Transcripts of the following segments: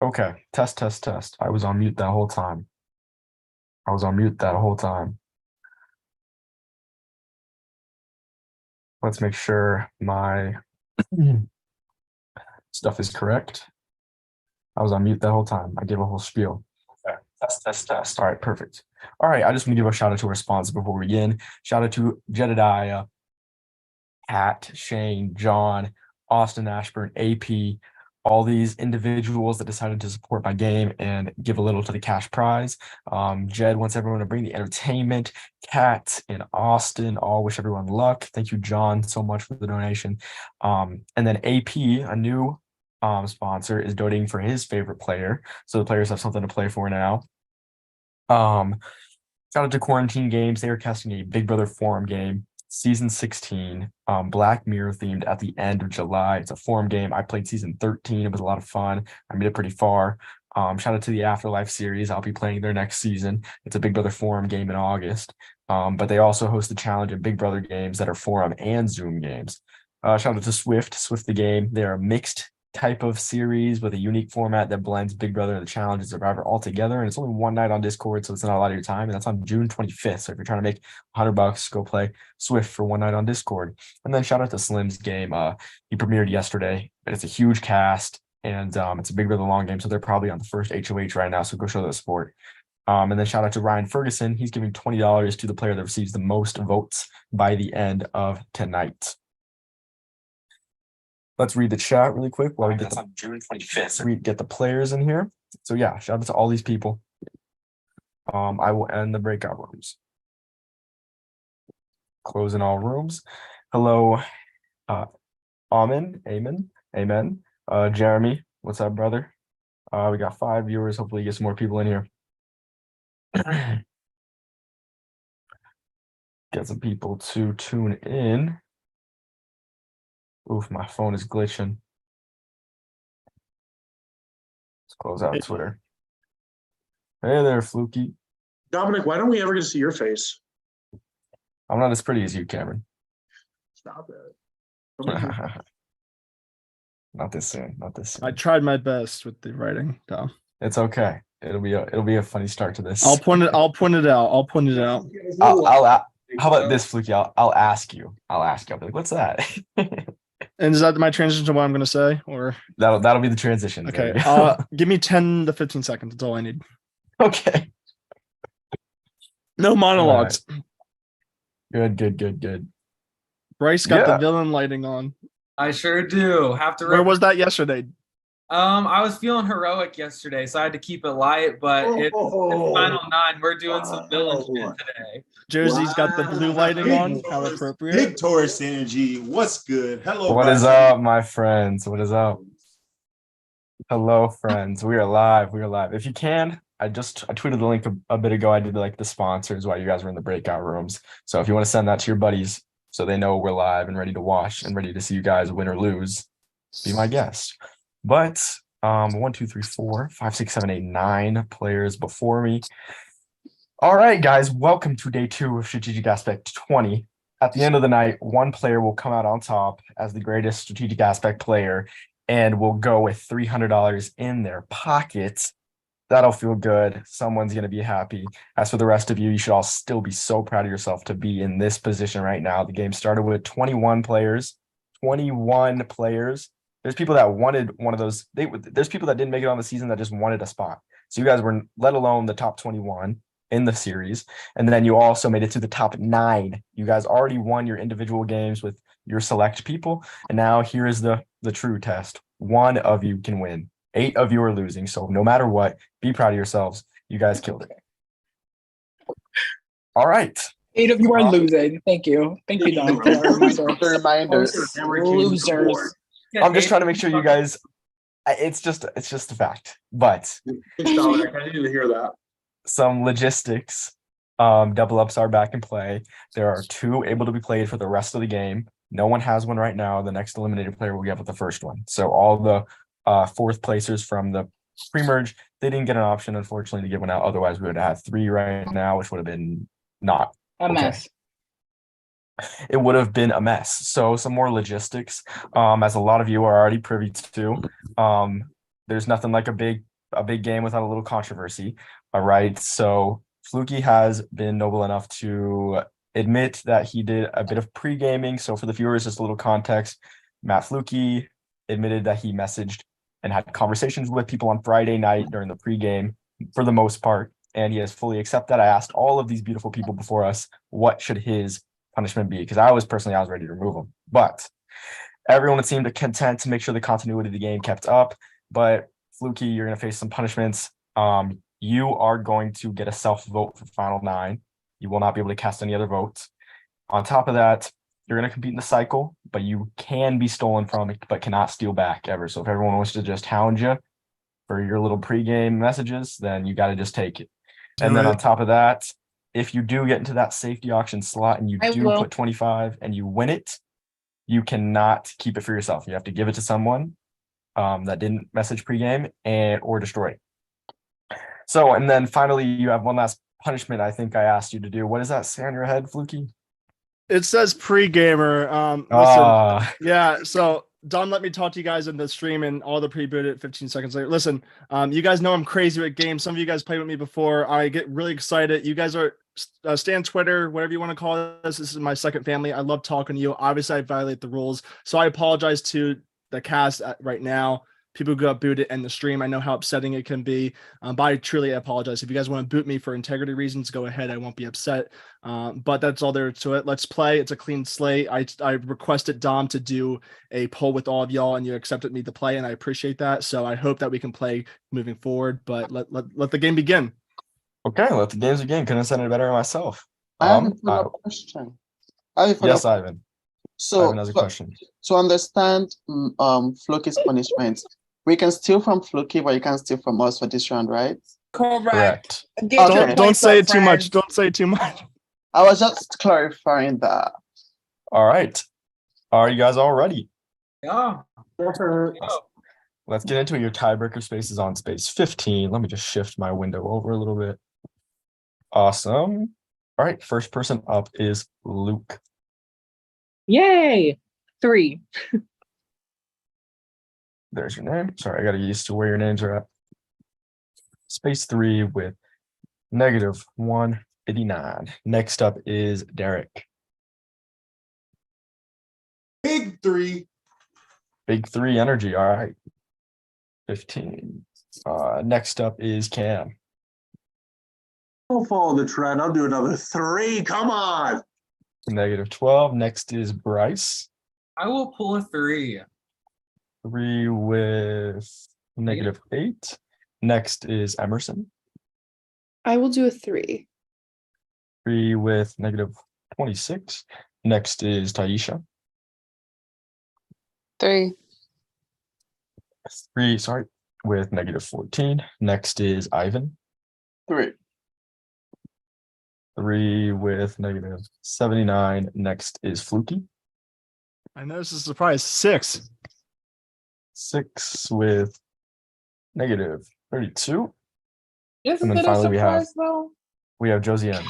Okay. Test, test, test. I was on mute that whole time. I was on mute that whole time. Let's make sure my stuff is correct. I was on mute that whole time. I gave a whole spiel. Okay. Test, test, test. All right, perfect. All right, I just want to give a shout out to our sponsors before we begin. Shout out to Jedediah, Pat, Shane, John, Austin Ashburn, AP, all these individuals that decided to support my game and give a little to the cash prize. Jed wants everyone to bring the entertainment. Kat and Austin all wish everyone luck. Thank you, John, so much for the donation. And then AP, a new sponsor, is donating for his favorite player. So the players have something to play for now. Um, Shout out to Quarantine Games. They are casting a Big Brother Forum game, season 16, Black Mirror themed at the end of July. It's a forum game. I played season 13. It was a lot of fun. I made it pretty far. Shout out to the Afterlife series. I'll be playing their next season. It's a Big Brother Forum game in August. But they also host the challenge of Big Brother games that are forum and Zoom games. Shout out to Swift the game. They're a mixed type of series with a unique format that blends Big Brother and the Challenge and Survivor all together. And it's only one night on Discord, so it's not a lot of your time. And that's on June 25th. So if you're trying to make $100, go play Swift for one night on Discord. And then shout out to Slim's game. He premiered yesterday, and it's a huge cast, and it's a Big Brother long game, so they're probably on the first HOH right now. So go show the support. And then shout out to Ryan Ferguson. He's giving $20 to the player that receives the most votes by the end of tonight. Let's read the chat really quick while we get on June 25th. Get the players in here. So yeah, shout out to all these people. I will end the breakout rooms. Closing all rooms. Hello, Amen. Jeremy, what's up, brother? We got 5 viewers. Hopefully, get some more people in here. Get some people to tune in. Oof, my phone is glitching. Let's close out Twitter. Hey there, Fluky. Dominic, why don't we ever get to see your face? I'm not as pretty as you, Cameron. Stop it. Not this soon. Not this soon. I tried my best with the writing, Tom. It's okay. It'll be a funny start to this. I'll point it out. How about this, Fluky? I'll ask you. I'll be like, what's that? And is that my transition to what I'm going to say, or that'll be the transition? Okay. Give me 10 to 15 seconds. That's all I need. Okay. No monologues. Right. Good. Bryce got the villain lighting on. I sure do. Have to. Where was that yesterday? I was feeling heroic yesterday, so I had to keep it light. But it's final 9. We're doing some villain shit today. Jersey's got the blue lighting on. How appropriate. Big Taurus energy. What's good? Hello. What is up, my friends? What is up? Hello, friends. We are live. If you can, I tweeted the link a bit ago. I did like the sponsors while you guys were in the breakout rooms. So if you want to send that to your buddies so they know we're live and ready to watch and ready to see you guys win or lose, be my guest. But 1, 2, 3, 4, 5, 6, 7, 8, 9 players before me. All right, guys, welcome to day 2 of Strategic Aspect 20. At the end of the night, one player will come out on top as the greatest Strategic Aspect player and will go with $300 in their pockets. That'll feel good. Someone's going to be happy. As for the rest of you, you should all still be so proud of yourself to be in this position right now. The game started with 21 players. 21 players. There's people that wanted one of those. There's people that didn't make it on the season that just wanted a spot. So you guys were, let alone the top 21 in the series. And then you also made it to the top 9. You guys already won your individual games with your select people. And now here is the true test. One of you can win. 8 of you are losing. So no matter what, be proud of yourselves. You guys killed it. All right. 8 of you are losing. Thank you, Don, for the reminder. Losers. I'm just trying to make sure you guys. It's just a fact. But I need to hear that. Some logistics. Double ups are back in play. There are 2 able to be played for the rest of the game. No one has one right now. The next eliminated player will get with the first one. So all the 4th placers from the pre-merge, they didn't get an option, unfortunately, to get one out. Otherwise, we would have had 3 right now, which would have been not a mess. It would have been a mess. So some more logistics, as a lot of you are already privy to. There's nothing like a big a big game without a little controversy. All right. So Fluky has been noble enough to admit that he did a bit of pre-gaming. So for the viewers, just a little context, Matt Fluky admitted that he messaged and had conversations with people on Friday night during the pre-game for the most part, and he has fully accepted that. I asked all of these beautiful people before us, what should his punishment be? Because I was ready to remove him, but everyone seemed content to make sure the continuity of the game kept up. But Fluky, you're going to face some punishments. You are going to get a self-vote for Final 9. You will not be able to cast any other votes. On top of that, you're going to compete in the cycle, but you can be stolen from, but cannot steal back ever. So if everyone wants to just hound you for your little pregame messages, then you got to just take it. And then on top of that, if you do get into that safety auction slot and you do put 25 and you win it, you cannot keep it for yourself. You have to give it to someone that didn't message pregame or destroy it. So, and then finally, you have one last punishment I think I asked you to do. What does that say on your head, Fluky? It says pre-gamer. Listen, yeah. So Don let me talk to you guys in the stream and all the pre-booted 15 seconds later. Listen, you guys know I'm crazy with games. Some of you guys played with me before. I get really excited. You guys are stay on Twitter, whatever you want to call this. This is my second family. I love talking to you. Obviously, I violate the rules. So I apologize to the cast right now. People who got booted in the stream. I know how upsetting it can be, but I truly apologize. If you guys want to boot me for integrity reasons, go ahead. I won't be upset. But that's all there to it. Let's play. It's a clean slate. I requested Dom to do a poll with all of y'all, and you accepted me to play, and I appreciate that. So I hope that we can play moving forward. But let the game begin. Okay, let the games begin. Couldn't have said it better myself. I have a follow-up question. Yes, Ivan. So, Ivan has a question. to understand Fluky's punishment, we can steal from Fluky, but you can steal from us for this round, right? Correct. Don't say it too much. Don't say too much. I was just clarifying that. All right. Are you guys all ready? Yeah. Let's get into it. Your tiebreaker space is on space 15. Let me just shift my window over a little bit. Awesome. All right. First person up is Luke. Yay. 3. There's your name. Sorry, I got to get used to where your names are at. Space 3 with negative 189. Next up is Derek. Big 3. Big 3 energy. All right. 15. Next up is Cam. I'll follow the trend. I'll do another 3. Come on. Negative 12. Next is Bryce. I will pull a 3. 3 with negative 8. Next is Emerson. I will do a 3. 3 with negative 26. Next is Taisha. 3. 3, sorry, with negative 14. Next is Ivan. 3. 3 with negative 79. Next is Fluky. I know this is a surprise. 6. 6 with negative 32. Isn't And then it a finally surprise though? we have Josiane.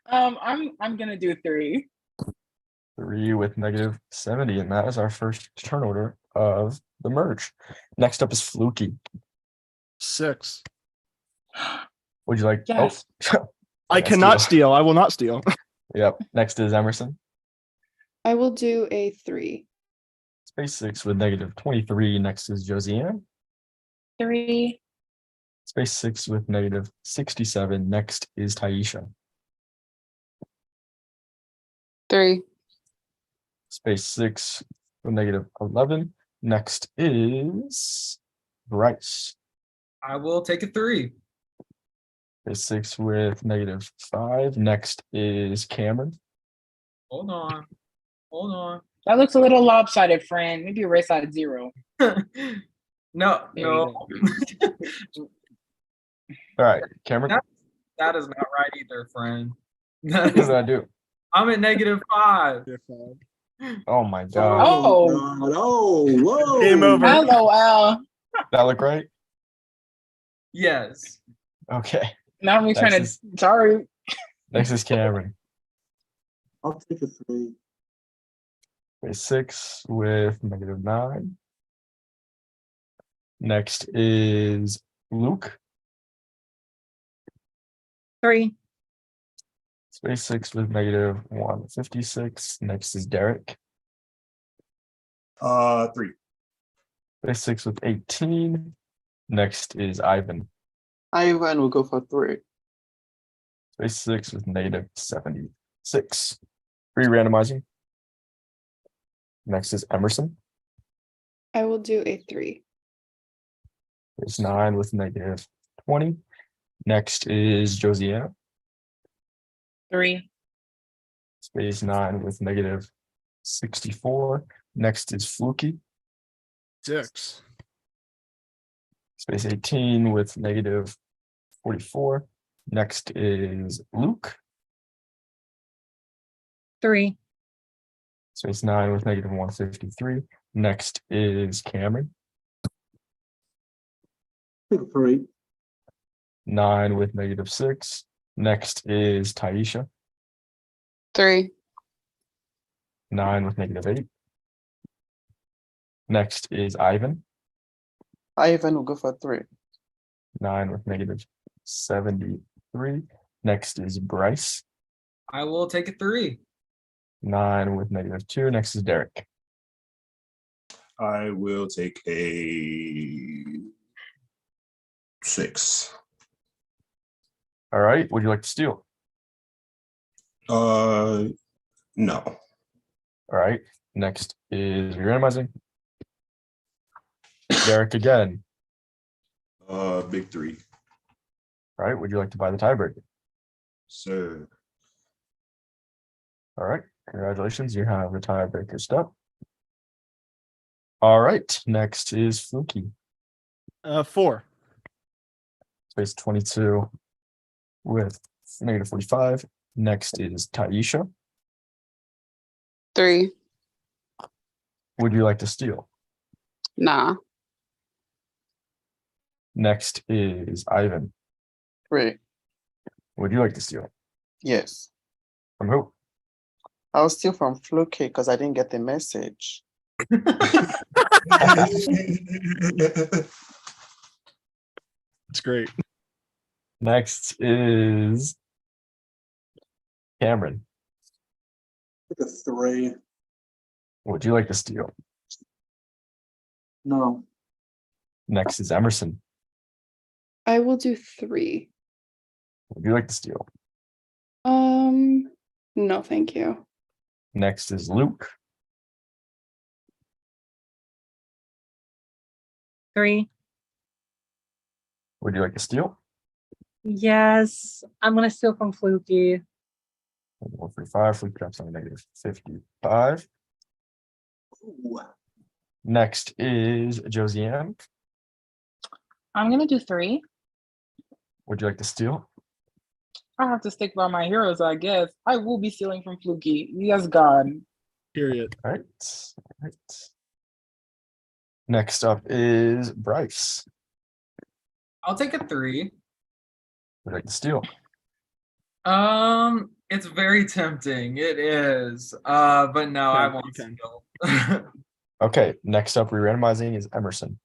I'm gonna do 3. 3 with negative 70. And that is our first turn order of the merge. Next up is Fluky. 6. Would you like? Yes. Oh, I cannot steal. I will not steal. Yep. Next is Emerson. I will do a 3. Space 6 with negative 23. Next is Josiane. 3. Space 6 with negative 67. Next is Taisha. 3. Space 6 with negative 11. Next is Bryce. I will take a 3. Space 6 with negative 5. Next is Cameron. Hold on. Hold on. That looks a little lopsided, friend. Maybe erase out 0. No. There you All right, Cameron. That is not right either, friend. What did I do? I'm at negative 5. Oh my god. Oh. God. Oh, whoa. Game over. LOL. That look right? Yes. Okay. Now I'm trying to. Next Sorry. Next is Cameron. I'll take a 3. Space 6 with negative 9. Next is Luke. 3. Space 6 with negative 156. Next is Derek. 3. Space 6 with 18. Next is Ivan. Ivan will go for 3. Space 6 with negative 76. Re-randomizing. Next is Emerson. I will do a 3. Space 9 with negative 20. Next is Josiana. 3. Space 9 with negative 64. Next is Fluky. 6. Space 18 with negative 44. Next is Luke. 3. Space 9 with negative 153. Next is Cameron. Take 3. 9 with negative 6. Next is Taisha. 3. 9 with negative 8. Next is Ivan. Ivan will go for 3. 9 with negative 73. Next is Bryce. I will take a 3. 9 with negative 2. Next is Derek. I will take a 6. All right. Would you like to steal? No. All right. Next is re-randomizing. Derek again. Big 3. All right. Would you like to buy the tiebreaker? Sir. All right. Congratulations. You have the tiebreaker step. All right. Next is Fluky. 4. Space 22 with negative 45. Next is Taisha. 3. Would you like to steal? Nah. Next is Ivan. 3. Would you like to steal? Yes. From who? I'll steal from Fluky because I didn't get the message. It's great. Next is Cameron. Take a 3. Would you like to steal? No. Next is Emerson. I will do 3. Would you like to steal? No, thank you. Next is Luke. 3. Would you like to steal? Yes. I'm going to steal from Fluky. 145. Fluke drops on negative 55. Ooh. Next is Josiane. I'm gonna do 3. Would you like to steal? I have to stick by my heroes, I guess. I will be stealing from Fluky. Yes, God. Period. All right. All right. Next up is Bryce. I'll take a 3. Would you like to steal? It's very tempting. It is. But no, I Yeah, won't you can. steal. Okay. Next up, re-randomizing is Emerson.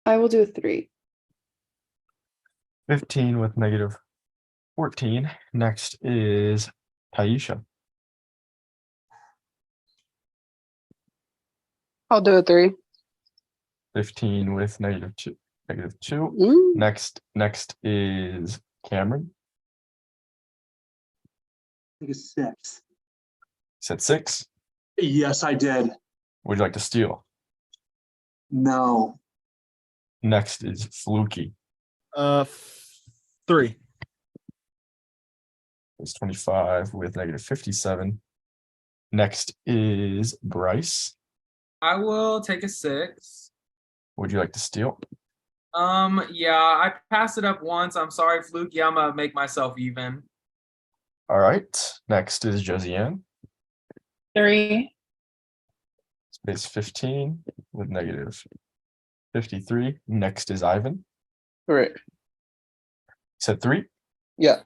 I will do a 3. 15 with negative 14. Next is Taisha. I'll do a 3. 15 with negative 2. Negative 2. Mm. Next is Cameron. Take a 6. Said 6. Yes, I did. Would you like to steal? No. Next is Fluky. 3. It's 25 with negative 57. Next is Bryce. I will take a 6. Would you like to steal? Yeah, I passed it up once. I'm sorry, Fluky. I'm gonna make myself even. All right. Next is Josiane. 3. Space 15 with negative 53. Next is Ivan. 3. Said 3. Yeah.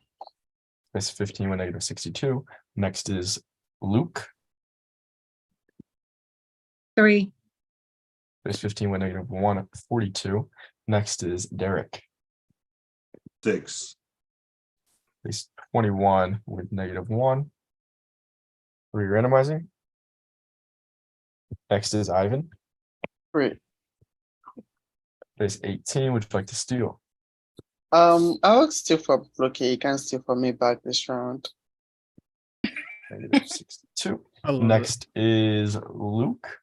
Space 15 with negative 62. Next is Luke. 3. Base 15 with -1, 42. Next is Derek. 6. Base 21 with -1. 3 randomizing. Next is Ivan. 3. Base 18, would you like to steal? I'll steal from Fluky. You can steal from me back this round. -62. I love it. Next is Luke.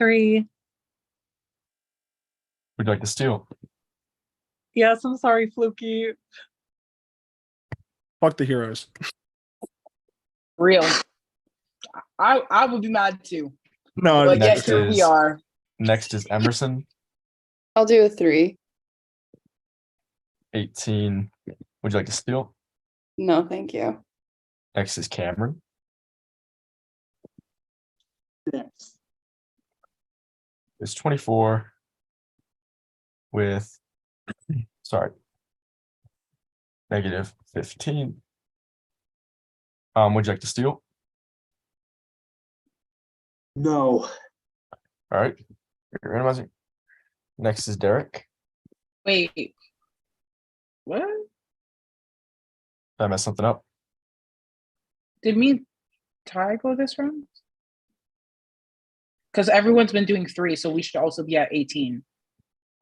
3. Would you like to steal? Yes, I'm sorry, Fluky. Fuck the heroes. Real. I would be mad too. No, But next yes, here we is- are. Next is Emerson. I'll do a 3. 18. Would you like to steal? No, thank you. Next is Cameron. Yes. It's 24 with, sorry, -15. Would you like to steal? No. All right. You're randomizing. Next is Derek. Wait. What? Did I mess something up? Did me and Ty go this round? Because everyone's been doing 3, so we should also be at 18.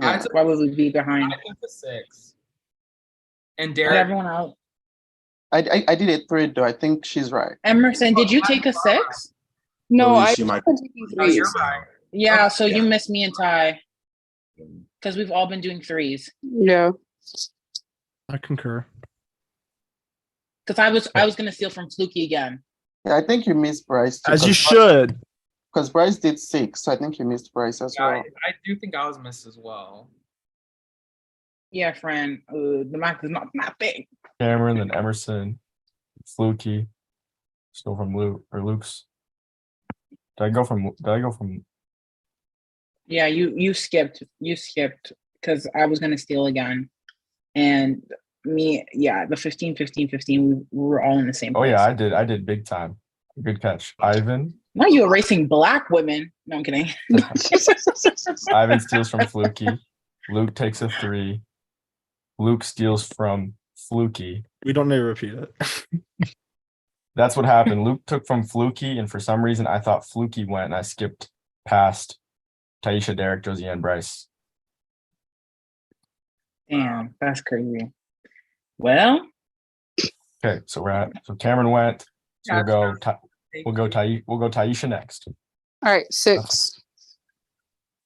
I took- Why would we be behind? I took a 6. And Get Derek, everyone out. I did a 3 though. I think she's right. Emerson, did you take a 6? No, Well, I she just might- been taking oh, you're 3s. right. Yeah, so you Yeah. missed me and Ty. Because we've all been doing 3s. Yeah. I concur. Because I was gonna steal from Fluky again. Yeah, I think you missed Bryce. As you should. Because Bryce did 6, so I think you missed Bryce as Yeah, well. I do think I was missed as well. Yeah, friend. The map is not that big. Cameron, then Emerson, Fluky, still from Luke or Luke's. Did I go from Yeah, you skipped. You skipped because I was gonna steal again. And me, yeah, the 15, 15, 15, we were all in the same Oh place. yeah, I did big time. Good catch. Ivan. Now you erasing black women. No, I'm kidding. Ivan steals from Fluky. Luke takes a 3. Luke steals from Fluky. We don't need to repeat it. That's what happened. Luke took from Fluky, and for some reason I thought Fluky went, and I skipped past Taisha, Derek, Josie, and Bryce. Damn, that's crazy. Well, Okay, so Cameron went. So Yeah, we'll go Thank you. we'll go Taisha next. All right, 6.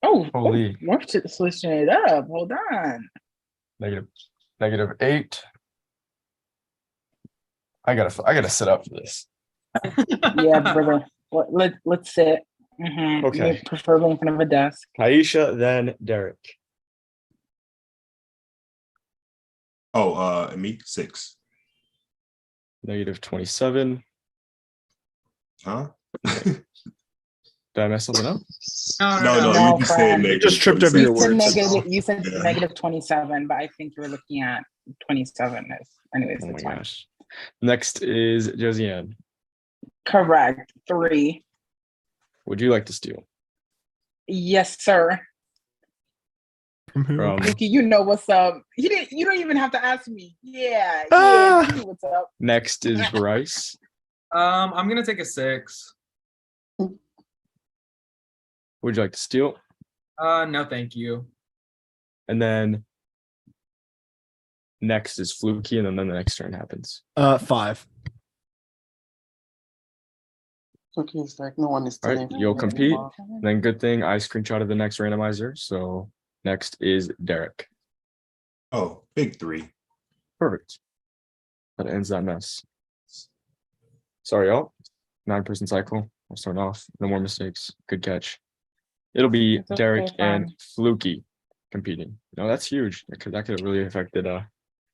Holy. we're switching it up. Hold on. -8. I gotta sit up for this. Yeah, brother. Let's sit. Okay. Preferably in front of a desk. Taisha, then Derek. Oh, me 6. -27. Huh? Did I mess something up? No, No, you just said friend. negative. just tripped over your 26. words. You said Yeah. negative 27, but I think you're looking at 27. Anyways, Oh my it's fine. gosh. Next is Josiane. Correct. 3. Would you like to steal? Yes, sir. From who? From Luki, you know what's up. You don't even have to ask me. Yeah, Ah. you know what's up. next is Bryce. I'm gonna take a 6. Would you like to steal? No, thank you. And then next is Fluky, and then the next turn happens. 5. Okay, it's like no one is All right, stealing. you'll compete. Then good thing I screenshotted the next randomizer. So next is Derek. Oh, big 3. Perfect. That ends that mess. Sorry, y'all. 9-person cycle. I'll start off. No more mistakes. Good catch. It'll be It's okay, Derek and fine. Fluky competing. No, that's huge. That could have really affected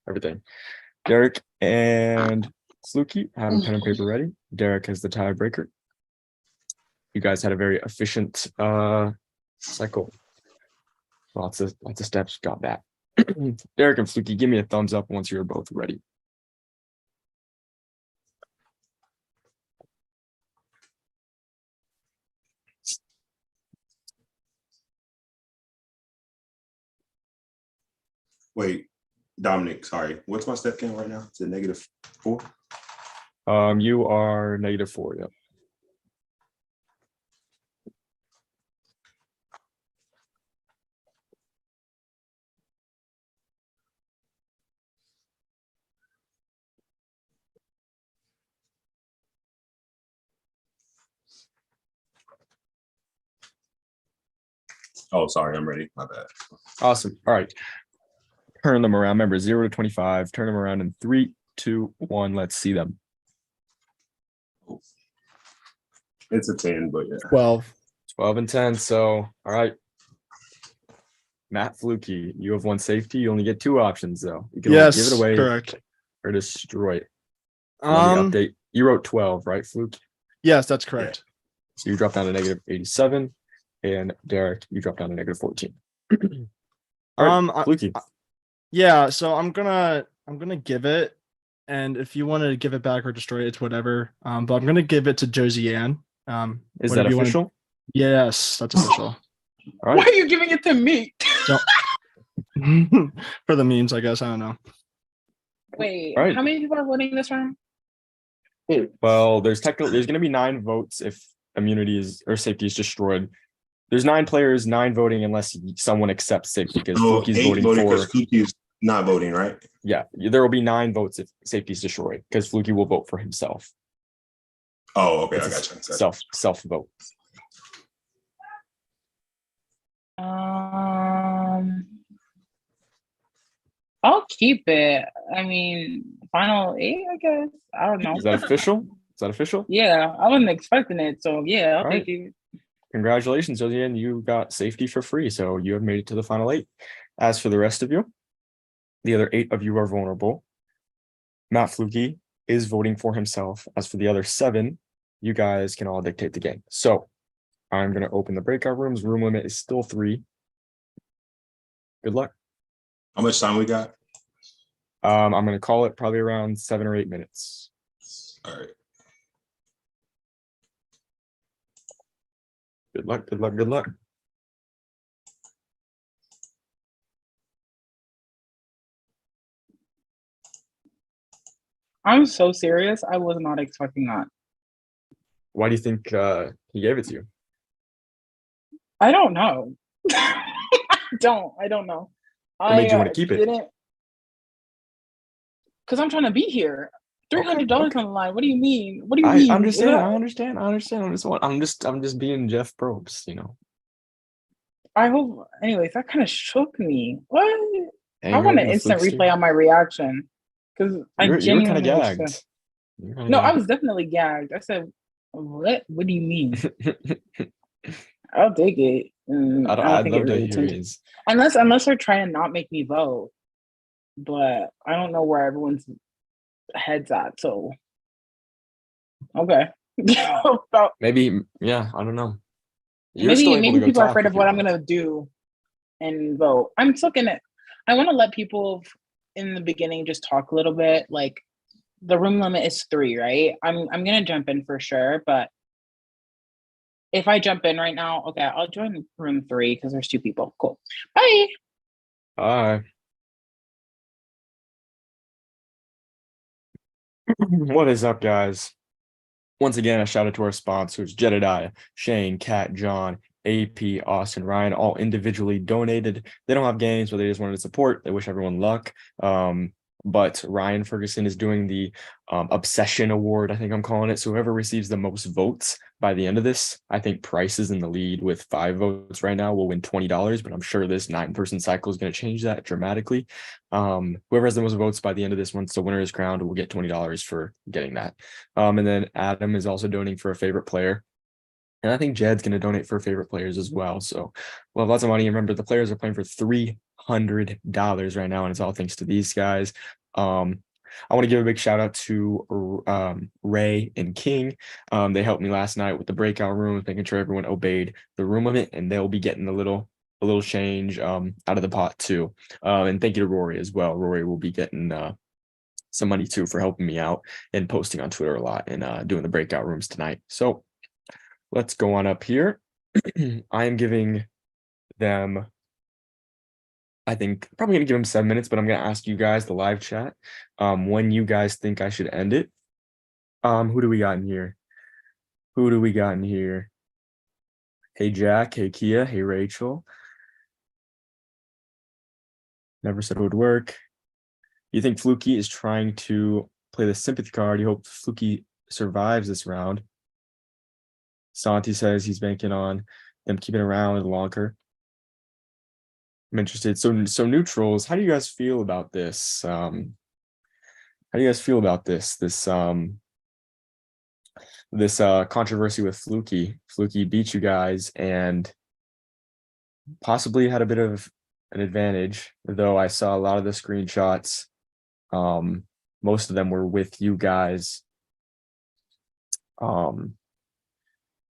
everything. Derek and Fluky have a pen and paper ready. Derek is the tiebreaker. You guys had a very efficient cycle. Lots of steps. Got that. Derek and Fluky, give me a thumbs up once you're both ready. Wait, Dominic, sorry. What's my step count right now? Is it -4? You are -4. Yep. Oh, sorry, I'm ready. My bad. Awesome. All right. Turn them around. Remember, 0 to 25. Turn them around in 3, 2, 1. Let's see them. It's a 10, but yeah. 12. 12 and 10. So, all right. Matt Fluky, you have one safety. You only get 2 options, though. You can only Yes, give it away correct. or destroy it. Let me update. You wrote 12, right, Fluke? Yes, that's correct. So you dropped down to -87. And Derek, you dropped down to -14. All right, Fluky. Yeah, so I'm gonna give it, and if you want to give it back or destroy it, it's whatever. But I'm gonna give it to Josie Ann. Is that official? Yes, that's official. All right. Why are you giving it to me? For the memes, I guess. I don't know. Wait, Right. how many people are voting this round? Well, there's going to be 9 votes if immunity is or safety is destroyed. There's 9 players, 9 voting unless someone accepts safety because So Fluky's 8 voting voting for. because Fluky is not voting, right? Yeah, there will be 9 votes if safety is destroyed because Fluky will vote for himself. Oh, okay, I It's got a you. self vote. I'll keep it. I mean, final 8, I guess. I don't know. Is that official? Is that official? Yeah, I wasn't expecting it, so yeah, I'll All right. take it. Congratulations, Josie, and you got safety for free, so you have made it to the final 8. As for the rest of you, the other 8 of you are vulnerable. Matt Fluky is voting for himself. As for the other 7, you guys can all dictate the game. So I'm going to open the breakout rooms. Room limit is still 3. Good luck. How much time we got? I'm going to call it probably around 7 or 8 minutes. All right. Good luck, good luck, good luck. I'm so serious. I was not expecting that. Why do you think he gave it to you? I don't know. I don't know. What made you want to keep it? Because I'm trying to be here. $300 okay. on the line. What do you mean? What do you mean? I understand. I'm just being Jeff Probst, you know. I hope. Anyways, that kind of shook me. What? I Anger want in an the instant Fluke's replay on my reaction because I You were kind of genuinely was gagged. so- No, I was definitely gagged. I said, "What? What do you mean?" I'll take it. I'd think love it to really hear changed. his. Unless they're trying to not make me vote, but I don't know where everyone's heads at. So, okay. Maybe, yeah, I don't know. You're still maybe able to go people are talk afraid if of you what I'm want. gonna do and vote. I'm still gonna. I want to let people in the beginning just talk a little bit. Like the room limit is 3, right? I'm gonna jump in for sure, but if I jump in right now, okay, I'll join room 3 because there's 2 people. Cool. Bye. Hi. What is up, guys? Once again, a shout out to our sponsors, Jedediah, Shane, Kat, John, AP, Austin, Ryan, all individually donated. They don't have games, but they just wanted to support. They wish everyone luck. But Ryan Ferguson is doing the Obsession Award, I think I'm calling it. So whoever receives the most votes by the end of this, I think Price is in the lead with 5 votes right now, will win $20, but I'm sure this 9-person cycle is going to change that dramatically. Whoever has the most votes by the end of this, once the winner is crowned, will get $20 for getting that. And then Adam is also donating for a favorite player. And I think Jed's going to donate for favorite players as well. So we'll have lots of money. Remember, the players are playing for $300 right now, and it's all thanks to these guys. I want to give a big shout out to Ray and King. They helped me last night with the breakout room, making sure everyone obeyed the room limit, and they'll be getting a little change out of the pot too. And thank you to Rory as well. Rory will be getting some money too for helping me out and posting on Twitter a lot and doing the breakout rooms tonight. So let's go on up here. I am giving them I think probably gonna give him 7 minutes, but I'm gonna ask you guys the live chat when you guys think I should end it. Who do we got in here? Who do we got in here? Hey Jack, hey Kia, hey Rachel. Never said it would work. You think Fluky is trying to play the sympathy card? You hope Fluky survives this round. Santi says he's banking on them keeping around longer. I'm interested. So neutrals, how do you guys feel about this? How do you guys feel about this? This controversy with Fluky. Fluky beat you guys and possibly had a bit of an advantage, though I saw a lot of the screenshots. Most of them were with you guys.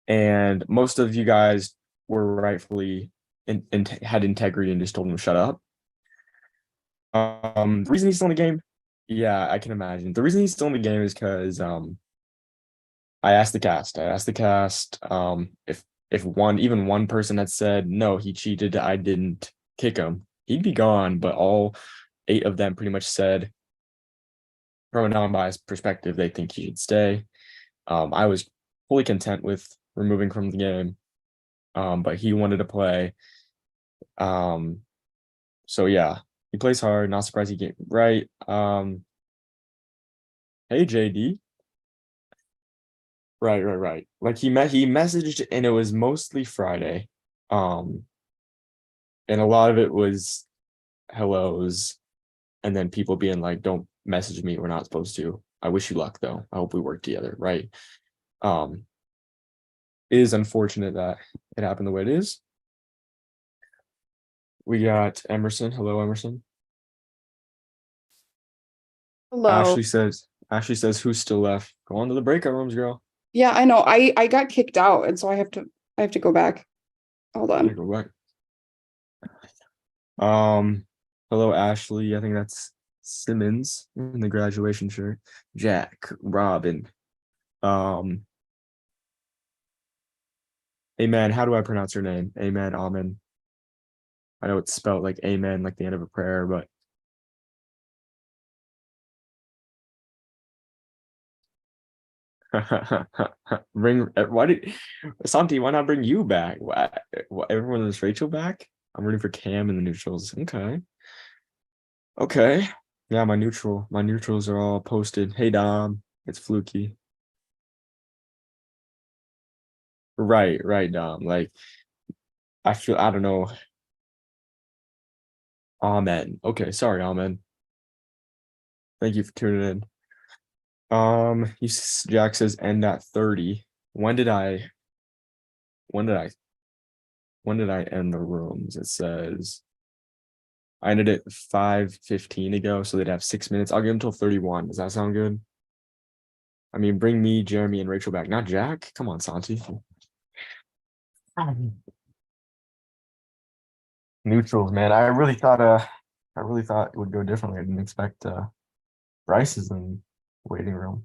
And most of you guys were rightfully had integrity and just told him to shut up. The reason he's still in the game, yeah, I can imagine. The reason he's still in the game is because I asked the cast. If even one person had said no, he cheated, I didn't kick him, he'd be gone. But all 8 of them pretty much said, from a non-biased perspective, they think he should stay. I was fully content with removing from the game, but he wanted to play. So yeah, he plays hard. Not surprised he get right. Hey JD. Right. Like he messaged, and it was mostly Friday. And a lot of it was hellos, and then people being like, don't message me, we're not supposed to. I wish you luck though. I hope we work together, right? It is unfortunate that it happened the way it is. We got Emerson. Hello, Emerson. Hello. Ashley says, who's still left? Go on to the breakout rooms, girl. Yeah, I know. I got kicked out, and so I have to go back. Hold on. Go back. Hello, Ashley. I think that's Simmons in the graduation shirt. Jack, Robin. Amen. How do I pronounce your name? Amen. Amen. I know it's spelled like amen, like the end of a prayer, but Santi, why not bring you back? Why everyone is Rachel back? I'm rooting for Cam in the neutrals. Okay. Yeah, my neutrals are all posted. Hey Dom, it's Fluky. Right, Dom. Like I don't know. Amen. Okay, sorry, Amen. Thank you for tuning in. Jack says end at 30. When did I end the rooms? It says I ended it 5:15 ago, so they'd have 6 minutes. I'll give them till 31. Does that sound good? I mean, bring me, Jeremy, and Rachel back, not Jack. Come on, Santi. Neutrals, man. I really thought it would go differently. I didn't expect Bryce is in waiting room.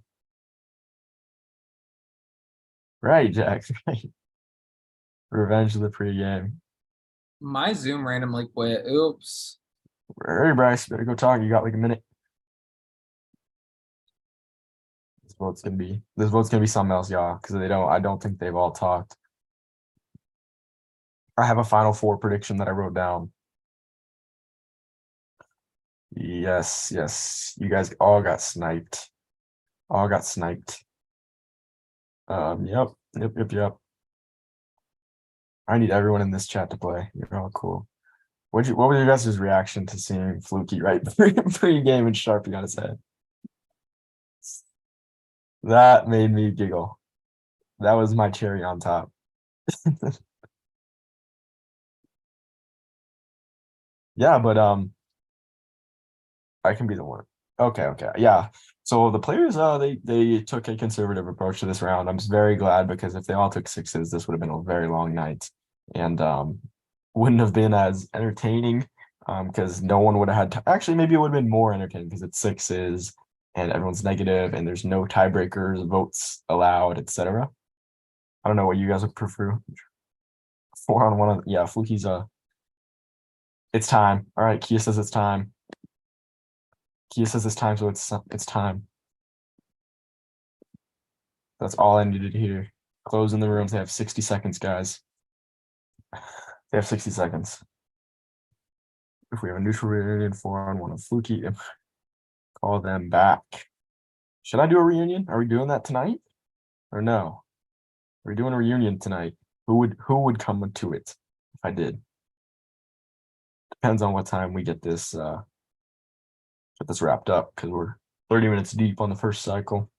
Right, Jack. Right. Revenge of the pregame. My Zoom randomly quit. Oops. Hey, Bryce, better go talk. You got like a minute. This vote's gonna be something else, y'all, because I don't think they've all talked. I have a Final Four prediction that I wrote down. Yes. You guys all got sniped. Yep. I need everyone in this chat to play. You're all cool. What was your guys' reaction to seeing Fluky right pre-game and Sharpie on his head? That made me giggle. That was my cherry on top. Yeah, but I can be the one. Okay. Yeah. So the players they took a conservative approach to this round. I'm just very glad, because if they all took 6s, this would have been a very long night, and wouldn't have been as entertaining, because no one would have had actually, maybe it would have been more entertaining because it's 6s and everyone's negative and there's no tiebreakers, votes allowed, etc. I don't know what you guys would prefer. 4-on-1. Yeah, Fluky's It's time. All right, Kia says it's time. Kia says it's time, so it's time. That's all I needed to hear. Closing the rooms. They have 60 seconds, guys. They have 60 seconds. If we have a neutral reunion 4-on-1 of Fluky, call them back. Should I do a reunion? Are we doing that tonight? Or no? Are we doing a reunion tonight? Who would come to it if I did? Depends on what time we get this wrapped up, because we're 30 minutes deep on the first cycle.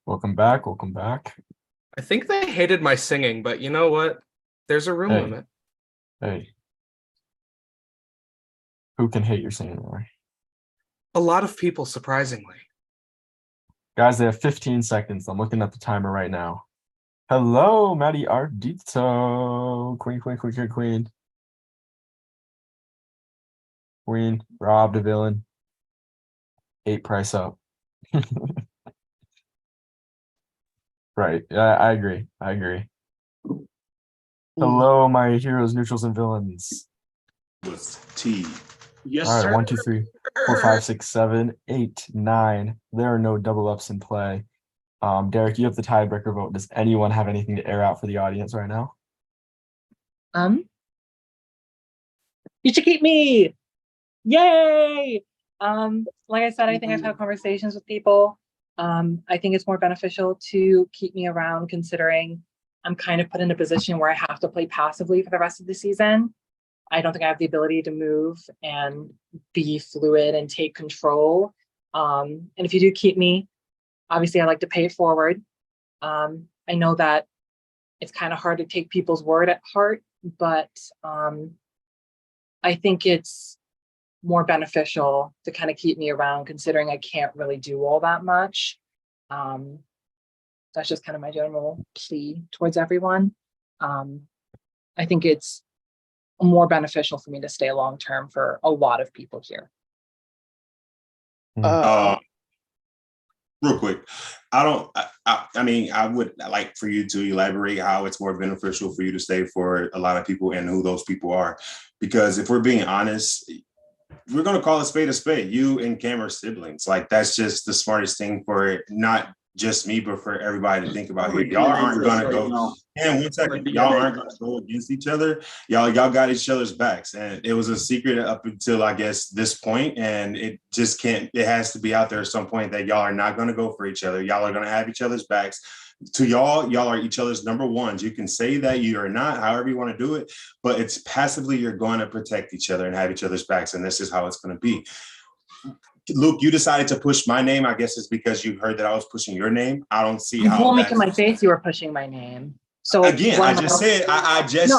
Welcome back. Welcome back. I think they hated my singing, but you know what? There's a room Hey. limit. Hey. Who can hate your singing, Rory? A lot of people, surprisingly. Guys, they have 15 seconds. I'm looking at the timer right now. Hello, Maddie Ardito. Queen. Queen, Rob the villain. 8 price up. Right. Yeah, I agree. Hello, my heroes, neutrals, and villains. Was T. Yes, All right, sir. 1, 2, 3, 4, 5, 6, 7, 8, 9. There are no double ups in play. Derek, you have the tiebreaker vote. Does anyone have anything to air out for the audience right now? You should keep me. Yay! Like I said, I think I've had conversations with people. I think it's more beneficial to keep me around, considering I'm kind of put in a position where I have to play passively for the rest of the season. I don't think I have the ability to move and be fluid and take control. And if you do keep me, obviously I like to pay it forward. I know that it's kind of hard to take people's word at heart, but I think it's more beneficial to kind of keep me around, considering I can't really do all that much. That's just kind of my general plea towards everyone. I think it's more beneficial for me to stay long term for a lot of people here. Real quick, I mean, I would like for you to elaborate how it's more beneficial for you to stay for a lot of people and who those people are. Because if we're being honest, we're going to call a spade. You and Cam are siblings. Like, that's just the smartest thing for it. Not just me, but for everybody to think about here. Y'all aren't going to go. And 1 second, y'all aren't going to go against each other. Y'all got each other's backs, and it was a secret up until, I guess, this point, and it just can't. It has to be out there at some point that y'all are not going to go for each other. Y'all are going to have each other's backs. To y'all are each other's number ones. You can say that you are not, however you want to do it, but it's passively you're going to protect each other and have each other's backs, and this is how it's going to be. Luke, you decided to push my name. I guess it's because you heard that I was pushing your name. I don't see You how. told me to my face you were pushing my name. So again, I just said, I guess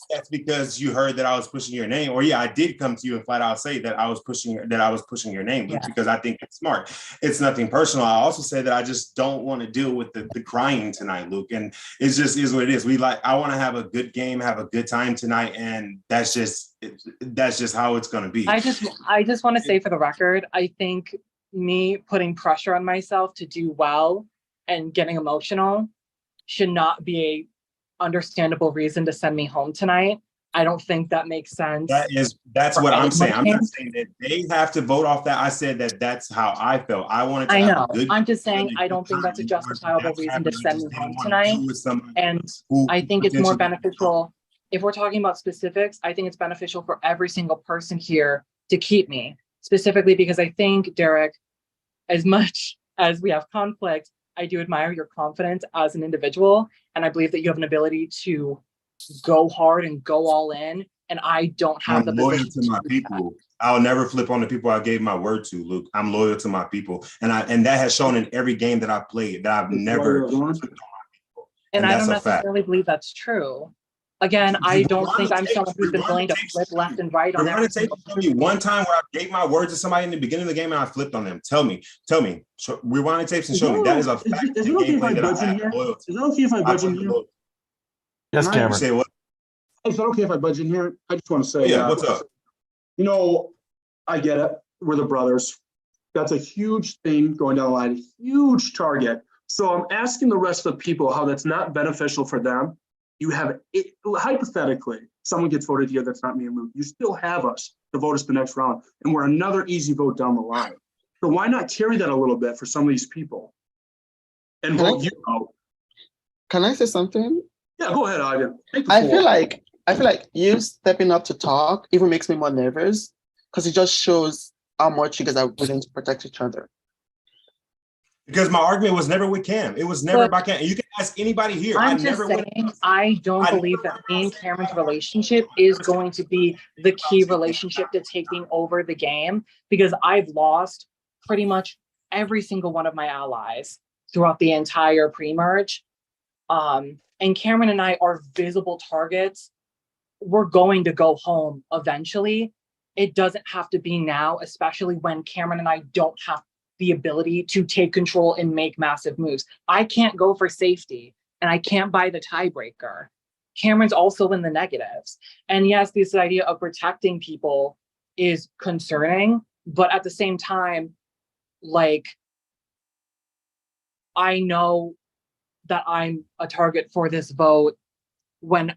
that's because you heard that I was pushing your name. Or yeah, I did come to you and flat out say that I was pushing your name, Luke, because I think it's smart. It's nothing personal. I also said that I just don't want to deal with the crying tonight, Luke. And it just is what it is. I want to have a good game, have a good time tonight, and that's just how it's going to be. I just want to say, for the record, I think me putting pressure on myself to do well and getting emotional should not be a understandable reason to send me home tonight. I don't think that makes sense. That's what I'm saying. I'm not saying that they have to vote off that. I said that that's how I felt. I wanted to have a good. I'm just saying I don't think that's a justifiable reason to send me home tonight. And I think it's more beneficial. If we're talking about specifics, I think it's beneficial for every single person here to keep me, specifically because I think, Derek, as much as we have conflict, I do admire your confidence as an individual. And I believe that you have an ability to go hard and go all in. And I don't have the loyal to my people. I'll never flip on the people I gave my word to, Luke. I'm loyal to my people. And that has shown in every game that I've played that I've never flipped on my people. And I don't necessarily believe that's true. Again, I don't think I'm someone who's been willing to flip left and right on every single person. One time where I gave my word to somebody in the beginning of the game and I flipped on them. Tell me. Rewind the tapes and show me. That is a fact. Is it okay if I budge in here? Is it okay if I budge in here? Yes, Cameron. Say what? Is it okay if I budge in here? I just want to say, what's up? You know, I get it. We're the brothers. That's a huge thing going down the line, huge target. So I'm asking the rest of the people how that's not beneficial for them. You have it, hypothetically, someone gets voted here that's not me and Luke, you still have us to vote us the next round, and we're another easy vote down the line. So why not carry that a little bit for some of these people? And Can I- vote you out. Can I say something? Yeah, go ahead, Ivan. Take the I floor. feel like you stepping up to talk even makes me more nervous because it just shows how much you guys are willing to protect each other. Because my argument was never with Cam. It was never But- about Cam. And you can ask anybody here. I'm I just never went. saying, I don't I believe never that me and Cameron's relationship is going to be the key relationship to taking over the game, because I've lost pretty much every single one of my allies throughout the entire pre-merge. And Cameron and I are visible targets. We're going to go home eventually. It doesn't have to be now, especially when Cameron and I don't have the ability to take control and make massive moves. I can't go for safety and I can't buy the tiebreaker. Cameron's also in the negatives. And yes, this idea of protecting people is concerning, but at the same time, like, I know that I'm a target for this vote when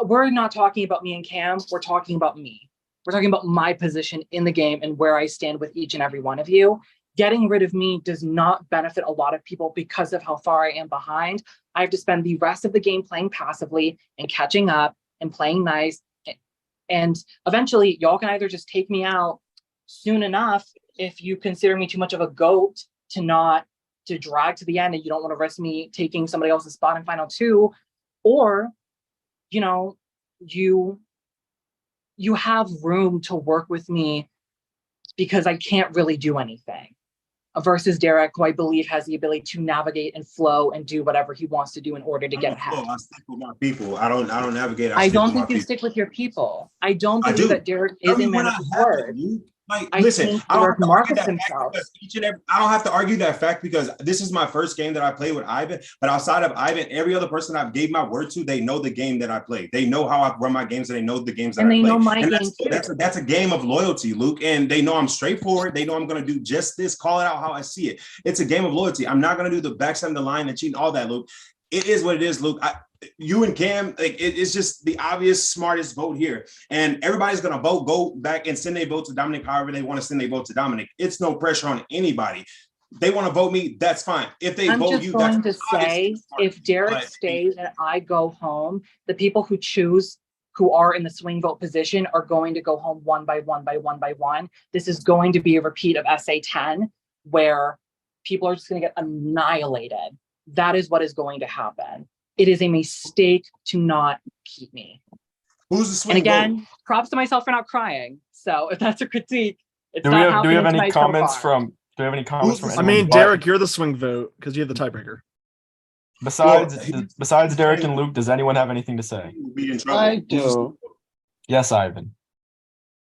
we're not talking about me and Cam, we're talking about me. We're talking about my position in the game and where I stand with each and every one of you. Getting rid of me does not benefit a lot of people because of how far I am behind. I have to spend the rest of the game playing passively and catching up and playing nice. And eventually, y'all can either just take me out soon enough if you consider me too much of a goat to drag to the end and you don't want to risk me taking somebody else's spot in final two, or, you know, you have room to work with me because I can't really do anything. Versus Derek, who I believe has the ability to navigate and flow and do whatever he wants to do in order to get ahead. I stick with my people. I don't navigate. I stick don't with my think you people. stick with your people. I don't I believe do. that Derek Tell is me a when man I of his have word. to. Like, I listen, think I don't Derek have to argue markets that fact himself. because I don't have to argue that fact because this is my first game that I play with Ivan. But outside of Ivan, every other person I've gave my word to, they know the game that I play. They know how I run my games and they know the games that And I they play. know my And game that's a game of loyalty, Luke. And they know I'm straightforward. They know I'm going to do just this, call it out how I see it. It's a game of loyalty. I'm not going to do the backside the line and cheating, all that, Luke. It is what it is, Luke. You and Cam, like it's just the obvious smartest vote here. And everybody's gonna go back and send their vote to Dominic however they want to send their vote to Dominic. It's no pressure on anybody. They want to vote me, that's fine. If they I'm vote just you, going to that's say, if Derek But- stays and I go home, the people who are in the swing vote position are going to go home one by one by one by one. This is going to be a repeat of SA10 where people are just going to get annihilated. That is what is going to happen. It is a mistake to not keep me. Who's the swing And again, vote? props to myself for not crying. So if that's a critique, it's Do we not have happening any tonight so comments far. from? Do we have any comments from? Who's I the- anyone mean, but- Derek, you're the swing vote because you have the tiebreaker. Besides Derek and Luke, does anyone have anything to say? We'll be in trouble. I Who's the swing do. vote? Yes, Ivan.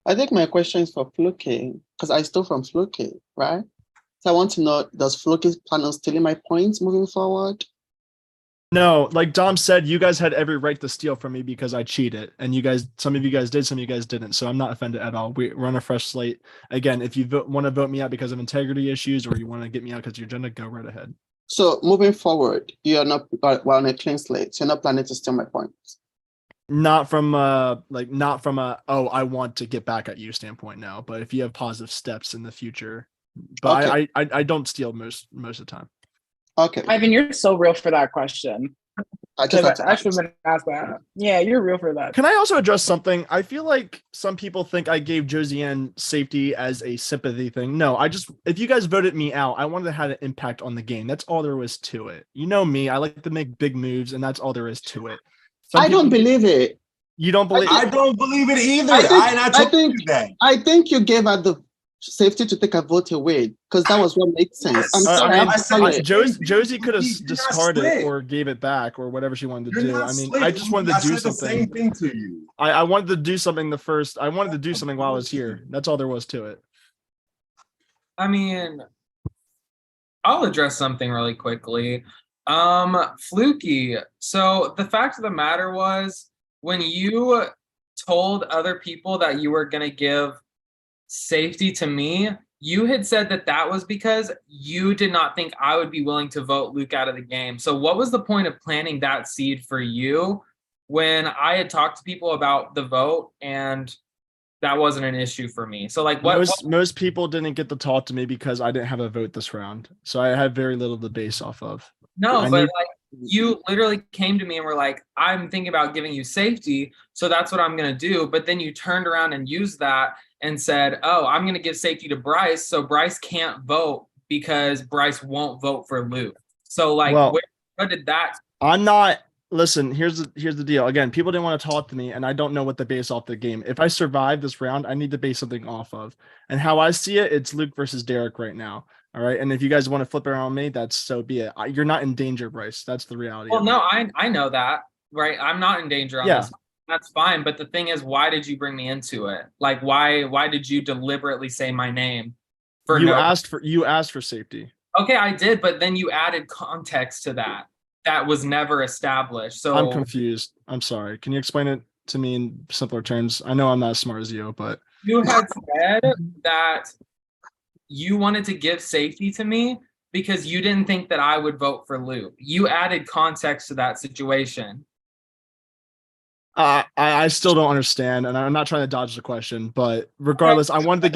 I think my question is for Fluky, because I stole from Fluky, right? So I want to know, does Fluky plan on stealing my points moving forward? No, like Dom said, you guys had every right to steal from me because I cheated, and some of you guys did, some of you guys didn't. So I'm not offended at all. We're on a fresh slate. Again, if you want to vote me out because of integrity issues, or you want to get me out because of your agenda, go right ahead. So moving forward, you are not well on a clean slate. You're not planning to steal my points. Not from a oh, I want to get back at you standpoint, no. But if you have positive steps in the future, but Okay. I don't steal most of the time. Okay. Ivan, you're so real for that question. I just had Because to I ask. should have been asked that. Yeah, you're real for that. Can I also address something? I feel like some people think I gave Josiane safety as a sympathy thing. No, if you guys voted me out, I wanted to have an impact on the game. That's all there was to it. You know me, I like to make big moves, and that's all there is to it. Some I don't people- believe it. You don't believe I don't believe it either. I told think- you that. I think you gave her the safety to take a vote away because that was what made sense. I'm Yes. sorry. I mean, I'm sorry. Josie could have You're not discarded slick. or gave it back or whatever she wanted to You're do. not I mean, slick. I just wanted to I do said the same something. thing to you. I wanted to do something I wanted to do something while I was here. That's all there was to it. I mean, I'll address something really quickly. Fluky. So the fact of the matter was, when you told other people that you were going to give safety to me, you had said that was because you did not think I would be willing to vote Luke out of the game. So what was the point of planting that seed for you when I had talked to people about the vote and that wasn't an issue for me. So like Most people didn't get to talk to me because I didn't have a vote this round. So I had very little to base off of. no, I but need- like you literally came to me and were like, I'm thinking about giving you safety, so that's what I'm gonna do. But then you turned around and used that and said, oh, I'm gonna give safety to Bryce, so Bryce can't vote because Bryce won't vote for Luke. So like Well- where did that I'm not. Listen, here's the deal. Again, people didn't want to talk to me, and I don't know what to base off the game. If I survive this round, I need to base something off of. And how I see it, it's Luke versus Derek right now. All right. And if you guys want to flip around me, that's so be it. You're not in danger, Bryce. That's the reality. Well, of it. no, I know that, right? I'm not in danger on Yeah. this. That's fine. But the thing is, why did you bring me into it? Like, why did you deliberately say my name? For you no, asked for safety. okay, I did, but then you added context to that. That was never established. So I'm confused. I'm sorry. Can you explain it to me in simpler terms? I know I'm not as smart as you, but you had said that you wanted to give safety to me because you didn't think that I would vote for Luke. You added context to that situation. I still don't understand, and I'm not trying to dodge the question, but regardless, I wanted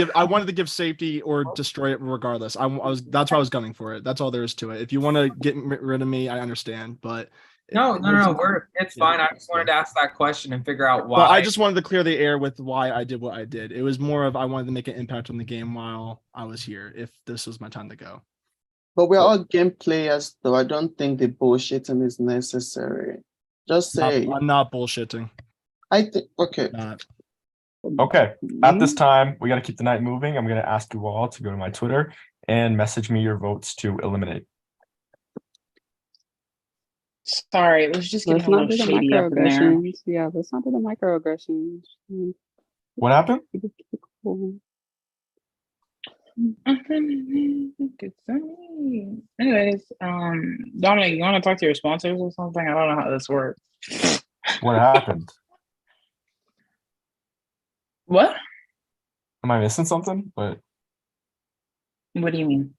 to give safety or destroy it regardless. That's why I was gunning for it. That's all there is to it. If you want to get rid of me, I understand, but No, it's fine. I just wanted to ask that question and figure out why. Well, I just wanted to clear the air with why I did what I did. It was more of I wanted to make an impact on the game while I was here. If this was my time to go. But we're all game players, though. I don't think the bullshitting is necessary. Just say, I'm not bullshitting. I think, okay. Not. Okay, at this time, we got to keep the night moving. I'm going to ask you all to go to my Twitter and message me your votes to eliminate. Sorry, it was just getting Let's a not little do the shady up in there. microaggressions. Yeah, let's not do the microaggressions. What happened? Keep it cool. Anyways, Dominic, you want to talk to your sponsors or something? I don't know how this works. What happened? What? Am I missing something? But What do you mean?